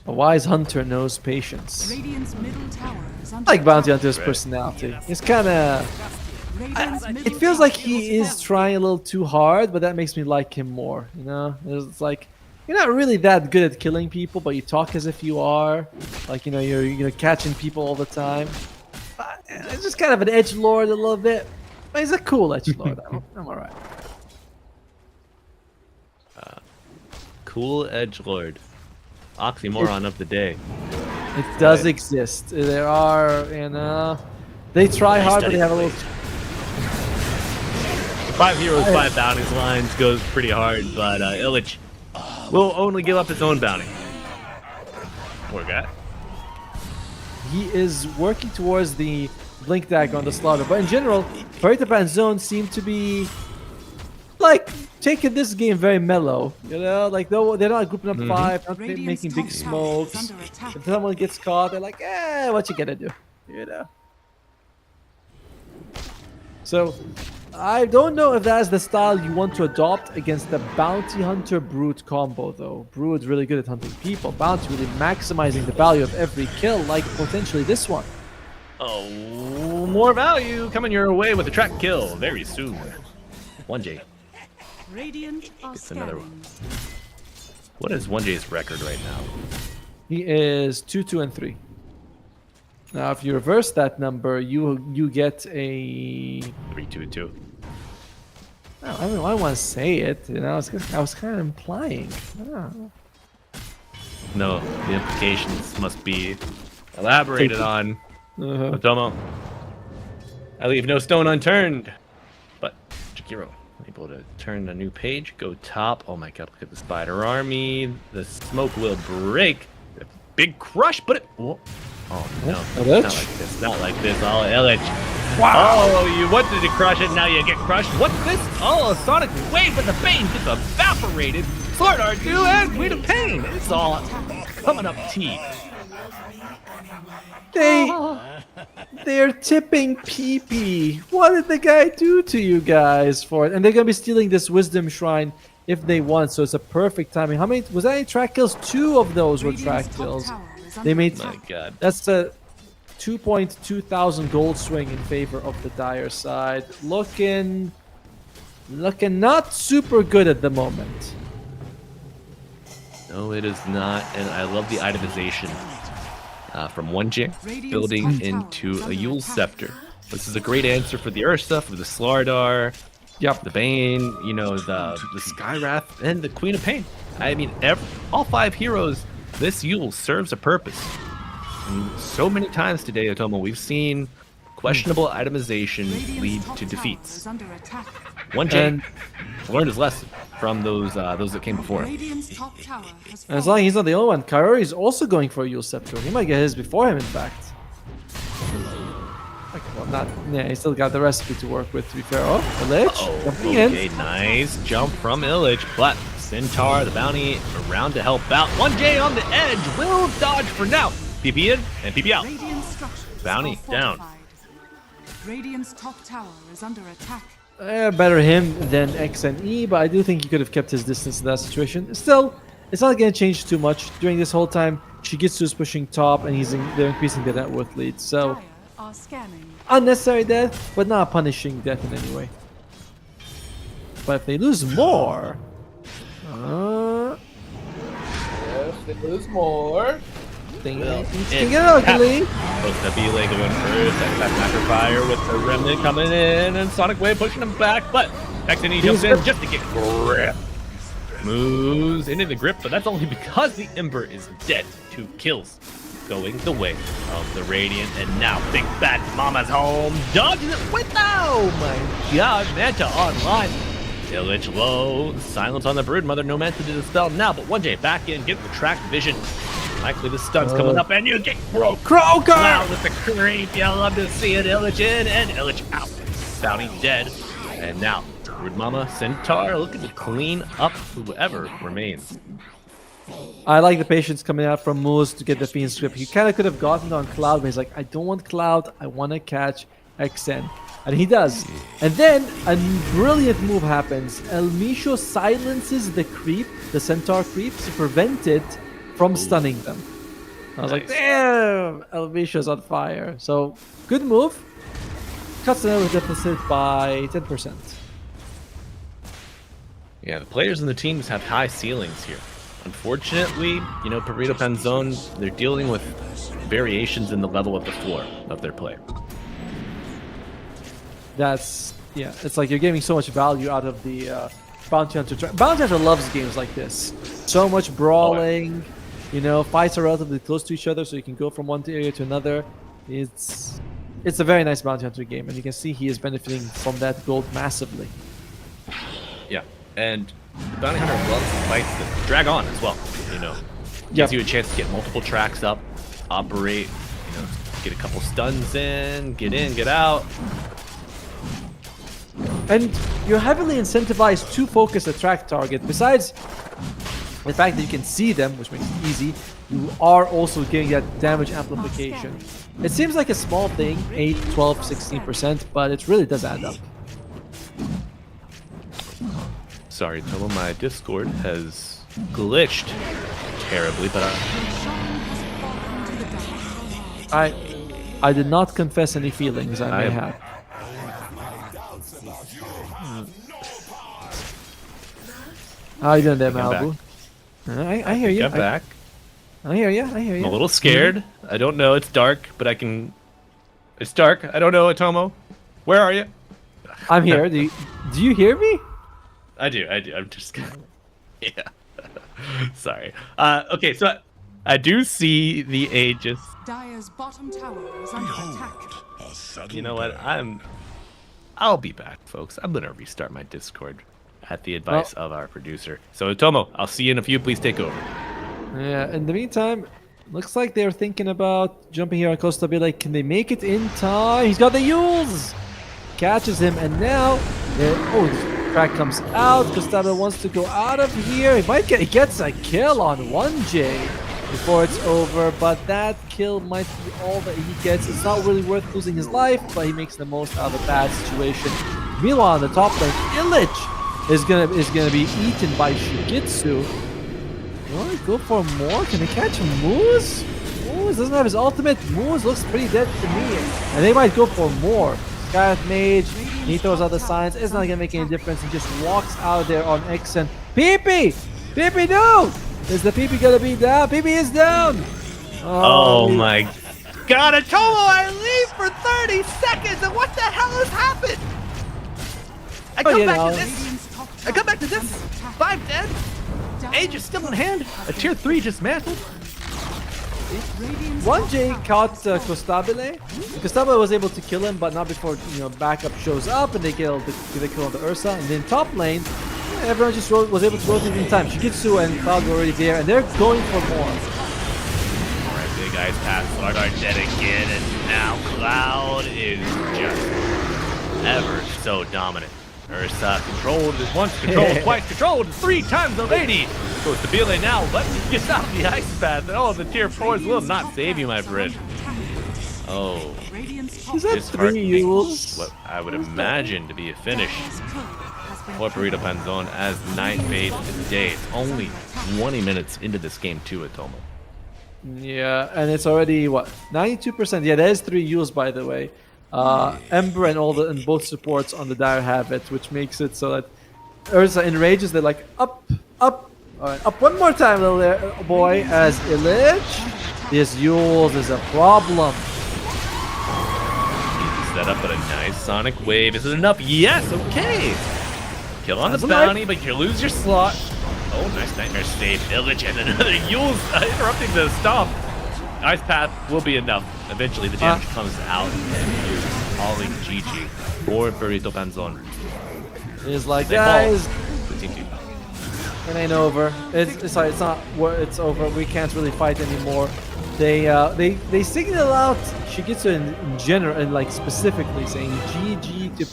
Speaker 7: A wise hunter knows patience.
Speaker 8: Radiant's middle tower is under
Speaker 7: I like Bounty
Speaker 8: attack.
Speaker 7: Hunter's personality. It's kind of...
Speaker 8: Radiant's
Speaker 7: It
Speaker 8: middle
Speaker 7: feels
Speaker 8: tower
Speaker 7: like he is trying a little too hard, but that makes me like him more, you know? It's like, you're not really that good at killing people, but you talk as if you are. Like, you know, you're catching people all the time. It's just kind of an edgelord a little bit. But he's a cool edgelord. I'm alright.
Speaker 11: Cool edgelord. Oxymoron of the day.
Speaker 7: It does exist. There are, you know... They try hard, but they have a little...
Speaker 11: 5 heroes, 5 bounties lines goes pretty hard, but Illich will only give up his own bounty. Poor guy.
Speaker 7: He is working towards the Blink Dagger on the Slaughter, but in general, Perrito Panzon seem to be like taking this game very mellow. You know, like they're not grouping up 5, not
Speaker 8: Radiant's
Speaker 7: making big
Speaker 8: top tower is
Speaker 7: smokes.
Speaker 8: under attack.
Speaker 7: If someone gets caught, they're like, what you gonna do? You know. So, I don't know if that's the style you want to adopt against the Bounty Hunter Brute combo, though. Brute's really good at hunting people. Bounty really maximizing the value of every kill, like potentially this one.
Speaker 11: Oh, more value coming your way with a track kill very soon. 1J.
Speaker 8: Radiant are
Speaker 11: It's another one.
Speaker 8: scanning.
Speaker 11: What is 1J's record right now?
Speaker 7: He is 2-2-3. Now, if you reverse that number, you get a...
Speaker 11: 3-2-2.
Speaker 7: I don't want to say it. You know, I was kind of implying.
Speaker 11: No, the implications must be elaborated on. Otomo. I leave no stone unturned. But Jakiro, able to turn a new page, go top. Oh my god, look at the spider army. The smoke will break. Big crush, but it... Whoa. Oh no,
Speaker 7: Illich?
Speaker 11: not like this, not like this. Oh, Illich. Wow. Oh, you wanted to crush it, now you get crushed. What's this? Oh, a sonic wave, but the Bane gets evaporated. Sword Art 2 and Queen of Pain. It's all coming up T.
Speaker 7: They're tipping PP. What did the guy do to you guys for it? And they're gonna be stealing this Wisdom Shrine if they want, so it's a perfect timing. How many was that? Any track kills? 2 of those were track
Speaker 8: Radiant's top
Speaker 7: kills.
Speaker 8: tower is
Speaker 7: They
Speaker 8: under
Speaker 7: made
Speaker 11: My god.
Speaker 7: that's a 2,200 gold swing in favor of the Dire side. Looking not super good at the moment.
Speaker 11: No, it is not, and I love the itemization from 1J,
Speaker 8: Radiant's
Speaker 11: building
Speaker 8: top tower
Speaker 11: into
Speaker 8: is
Speaker 11: a
Speaker 8: under
Speaker 11: Yule
Speaker 8: attack.
Speaker 11: Scepter. This is a great answer for the Ursa, for the Slardar,
Speaker 7: Yep.
Speaker 11: the Bane, you know, the Skywrath, and the Queen of Pain. I mean, all 5 heroes, this Yule serves a purpose. And so many times today, Otomo, we've seen questionable itemization
Speaker 8: Radiant's
Speaker 11: lead
Speaker 8: top
Speaker 11: to
Speaker 8: tower
Speaker 11: defeats.
Speaker 8: is under attack.
Speaker 11: 1J
Speaker 7: And
Speaker 11: learned his lesson from those that came before him.
Speaker 8: Radiant's top tower has
Speaker 7: as
Speaker 8: fallen.
Speaker 7: long as he's not the only one, Kaori is also going for a Yule Scepter. He might get his before him, in fact. not. Yeah, he still got the recipe to work with. To be fair, oh, Illich jumping
Speaker 11: Okay,
Speaker 7: in.
Speaker 11: nice jump from Illich, but Centaur, the bounty, around to help out. 1J on the edge, will dodge for now. PP in and PP out.
Speaker 8: Radiant structures
Speaker 11: Bounty
Speaker 8: are
Speaker 11: down.
Speaker 8: fortified. Radiant's top tower is under attack.
Speaker 7: Better him than X and E, but I do think he could have kept his distance in that situation. Still, it's not going to change too much. During this whole time, Shigitsu is pushing top, and they're increasing the net worth lead. So,
Speaker 8: Dire are scanning.
Speaker 7: unnecessary death, but not punishing death in any way. But if they lose more...
Speaker 10: If they lose more.
Speaker 7: things
Speaker 11: Well,
Speaker 7: can get ugly.
Speaker 11: Both the B-Lay going first, that Macro Fire with the Remnant coming in, and Sonic Wave pushing him back, but XNE jumps in just to get grip. Moves into the grip, but that's only because the Ember is dead. 2 kills going the way of the Radiant, and now Big Bad Mama's home dodges it with, oh my god, Manta online. Illich low, silence on the Broodmother, no Manta to dispel now, but 1J back in, get the track vision. Likely the stun's coming up, and you get Croaker! Wow, with the creep, you love to see it. Illich in, and Illich out. Bounty dead, and now Brood Mama, Centaur looking to clean up whoever remains.
Speaker 7: I like the patience coming out from Moose to get the Fiend's grip. He kind of could have gotten on Cloud, but he's like, I don't want Cloud, I want to catch XN. And he does. And then a brilliant move happens. El Misho silences the creep, the Centaur creep, to prevent it from stunning them. I was like, damn, El Misho's on fire. So, good move. Cuts the network deficit by 10%.
Speaker 11: Yeah, the players and the teams have high ceilings here. Unfortunately, you know, Perrito Panzon, they're dealing with variations in the level of the floor of their play.
Speaker 7: That's, yeah, it's like you're getting so much value out of the Bounty Hunter. Bounty Hunter loves games like this. So much brawling, you know, fights are relatively close to each other, so you can go from one area to another. It's a very nice Bounty Hunter game, and you can see he is benefiting from that gold massively.
Speaker 11: Yeah, and the Bounty Hunter loves fights that drag on as well, you know. Gives you a chance to get multiple tracks up, operate, you know, get a couple stuns in, get out.
Speaker 7: And you're heavily incentivized to focus a track target. Besides the fact that you can see them, which makes it easy, you are also getting that damage amplification. It seems like a small thing, 8, 12, 16%, but it really does add up.
Speaker 11: Sorry, Tomo, my Discord has glitched terribly, but
Speaker 7: I did not confess any feelings I may have. How you doing there, Malibu? I hear you.
Speaker 11: Get back.
Speaker 7: I hear you. I hear you.
Speaker 11: I'm a little scared. I don't know. It's dark, but I can. It's dark. I don't know, Atomo. Where are you?
Speaker 7: I'm here. Do you hear me?
Speaker 11: I do. I'm just. Yeah. Sorry. Okay, so I do see the Aegis.
Speaker 8: Dire's bottom tower is under attack.
Speaker 11: You know what? I'll be back, folks. I'm gonna restart my Discord at the advice of our producer. So Tomo, I'll see you in a few. Please take over.
Speaker 7: Yeah. In the meantime, looks like they're thinking about jumping here on Costa. Be like, can they make it in time? He's got the Yules. Catches him, and now, the track comes out. Gustavo wants to go out of here. He gets a kill on 1J before it's over, but that kill might be all that he gets. It's not really worth losing his life, but he makes the most out of a bad situation. Meanwhile, on the top lane, Illich is gonna be eaten by Shigitsu. You want to go for more? Can they catch Moose? Moose doesn't have his ultimate. Moose looks pretty dead to me, and they might go for more. Skyeth Mage, he throws out the signs. It's not gonna make any difference. He just walks out there on Xen. PP! PP, no! Is the PP gonna be down? PP is down!
Speaker 11: Oh my god, Atomo, I leave for 30 seconds, and what the hell has happened? I come back to this. I come back to this. 5 dead. Age is still in hand. A tier 3 dismantled.
Speaker 7: 1J caught Costabile. Costabile was able to kill him, but not before backup shows up and they get the kill on the Ursa. And then top lane, everyone just was able to rotate in time. Shigitsu and Cloud were already there, and they're going for more.
Speaker 11: Alright, big Ice Path, Sword Art dead again, and now Cloud is just ever so dominant. Ursa controlled is once controlled, twice controlled, 3 times the lady. Goes to Bile now, but gets out of the Ice Path. Oh, the tier 4s will not save you, my friend. Oh,
Speaker 7: Is that 3 Yules?
Speaker 11: what I would imagine to be a finish for Perrito Panzon as night fades today. It's only 20 minutes into this game too, Atomo.
Speaker 7: Yeah, and it's already what 92%. Yeah, there's 3 Yules, by the way. Ember and both supports on the Dire have it, which makes it so that Ursa enrages. They're like up. Alright, up one more time, little boy, as Illich. This Yules is a problem.
Speaker 11: Set up at a nice Sonic Wave. Is it enough? Yes, okay. Kill on the bounty, but you lose your slot. Oh, nice Nightmare save. Illich and another Yules interrupting the stomp. Ice Path will be enough. Eventually the damage comes out and is calling GG for Perrito Panzon.
Speaker 7: He's like, guys,
Speaker 11: The team team.
Speaker 7: it ain't over. It's over. We can't really fight anymore. They signal out Shigitsu in general and like specifically saying GG to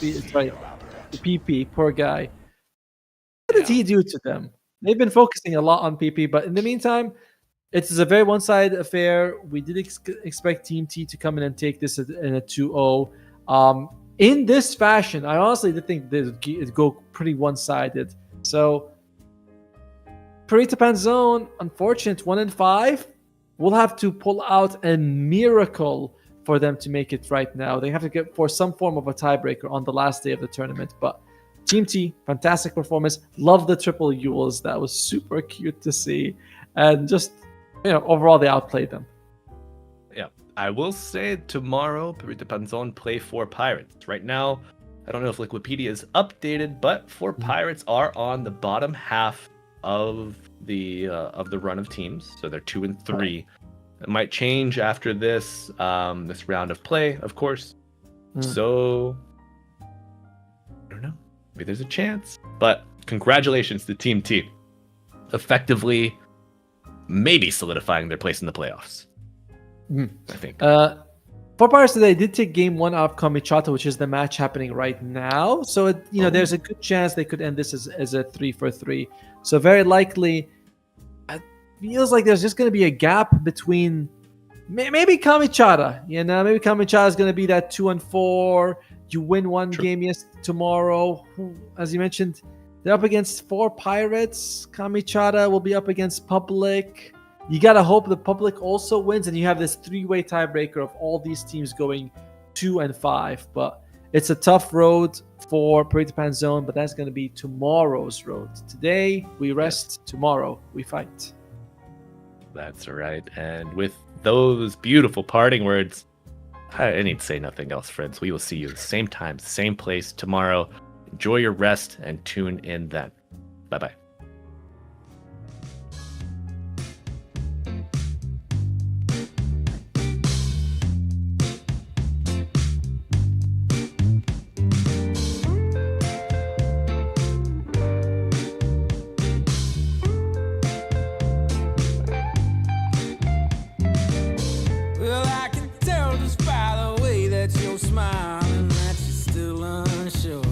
Speaker 7: PP. Poor guy. What did he do to them? They've been focusing a lot on PP, but in the meantime, it's a very one-sided affair. We did expect Team T to come in and take this in a 2-0. In this fashion, I honestly did think it'd go pretty one-sided. So, Perrito Panzon, unfortunate 1-5. We'll have to pull out a miracle for them to make it right now. They have to get for some form of a tiebreaker on the last day of the tournament. But Team T, fantastic performance. Love the triple Yules. That was super cute to see. And just, overall, they outplayed them.
Speaker 11: Yeah, I will say tomorrow, Perrito Panzon play 4 Pirates. Right now, I don't know if Liquipedia is updated, but 4 Pirates are on the bottom half of the run of teams. So they're 2 and 3. It might change after this round of play, of course. So I don't know. Maybe there's a chance. But congratulations to Team T. Effectively, maybe solidifying their place in the playoffs. I think.
Speaker 7: For Pirates today, did take game 1 out of Kamichata, which is the match happening right now. So there's a good chance they could end this as a 3-for-3. So very likely, it feels like there's just going to be a gap between maybe Kamichata. Maybe Kamichata is going to be that 2-4. You win one game tomorrow. As you mentioned, they're up against 4 Pirates. Kamichata will be up against Public. You got to hope the Public also wins, and you have this 3-way tiebreaker of all these teams going 2-5. But it's a tough road for Perrito Panzon, but that's going to be tomorrow's road. Today, we rest. Tomorrow, we fight.
Speaker 11: That's right. And with those beautiful parting words, I need to say nothing else, friends. We will see you at the same time, same place tomorrow. Enjoy your rest and tune in then. Bye-bye.
Speaker 1: Well, I can tell just by the way that you're smiling that you're still unsure.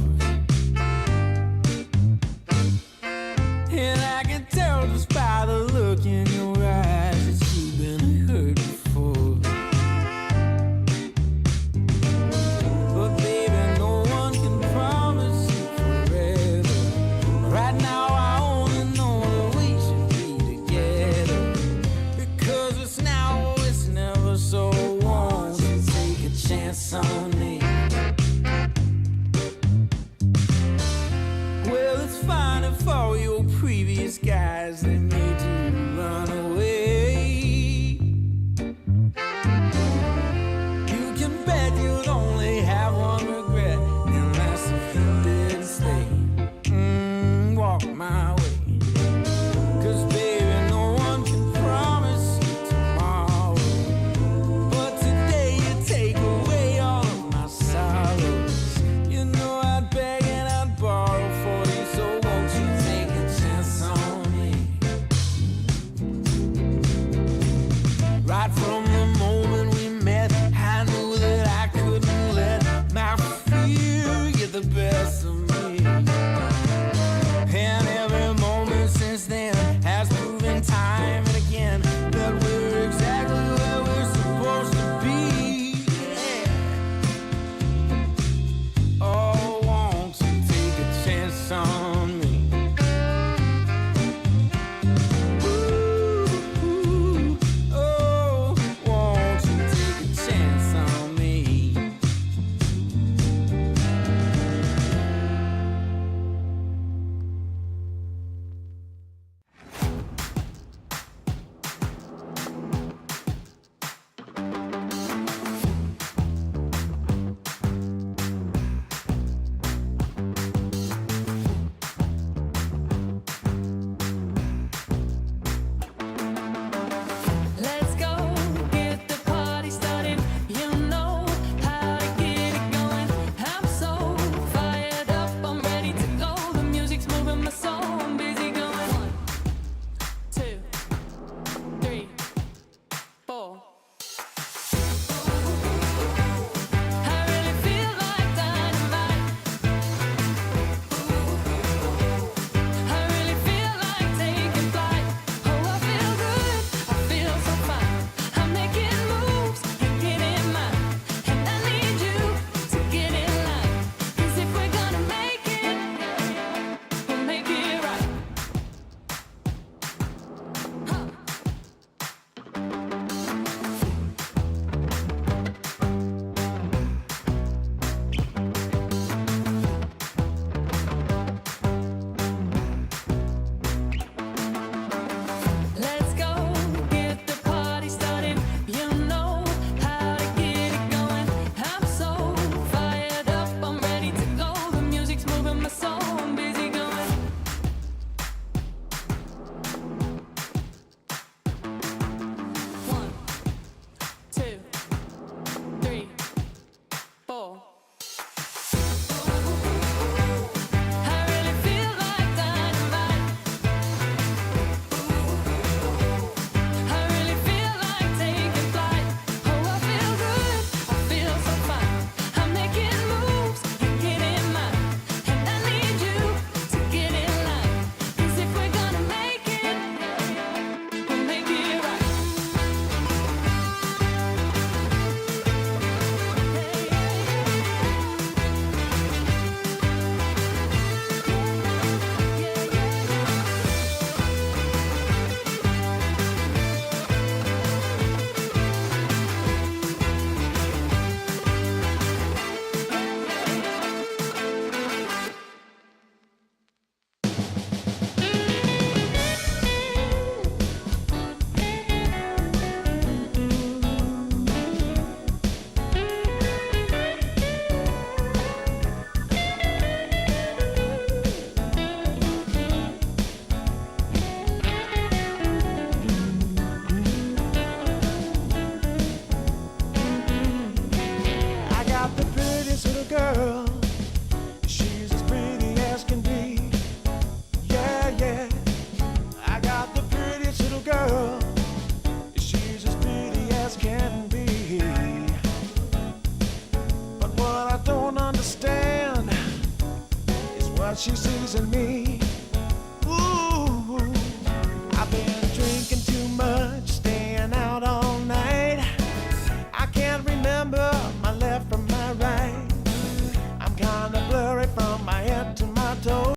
Speaker 1: less of me. And every moment since then has proven time and again that we're exactly where we're supposed to be. Yeah. Oh, won't you take a chance on me? Ooh, oh, won't you take a chance on me?
Speaker 8: Let's go, get the party started. You know how to get it going. I'm so fired up, I'm ready to go. The music's moving my soul, I'm busy going. 1, 2, 3, 4. I really feel like dynamite. I really feel like taking flight. Oh, I feel good, I feel so fine. I'm making moves and getting mine. And I need you to get in line. 'Cause if we're gonna make it, we'll make it right. Huh. Let's go, get the party started. You know how to get it going. I'm so fired up, I'm ready to go. The music's moving my soul, I'm busy going. 1, 2, 3, 4. I really feel like dynamite. I really feel like taking flight. Oh, I feel good, I feel so fine. I'm making moves and getting mine. And I need you to get in line. 'Cause if we're gonna make it, we'll make it right.
Speaker 3: I got the prettiest little girl. She's as pretty as can be. Yeah, yeah. I got the prettiest little girl. She's as pretty as can be. But what I don't understand is what she sees in me.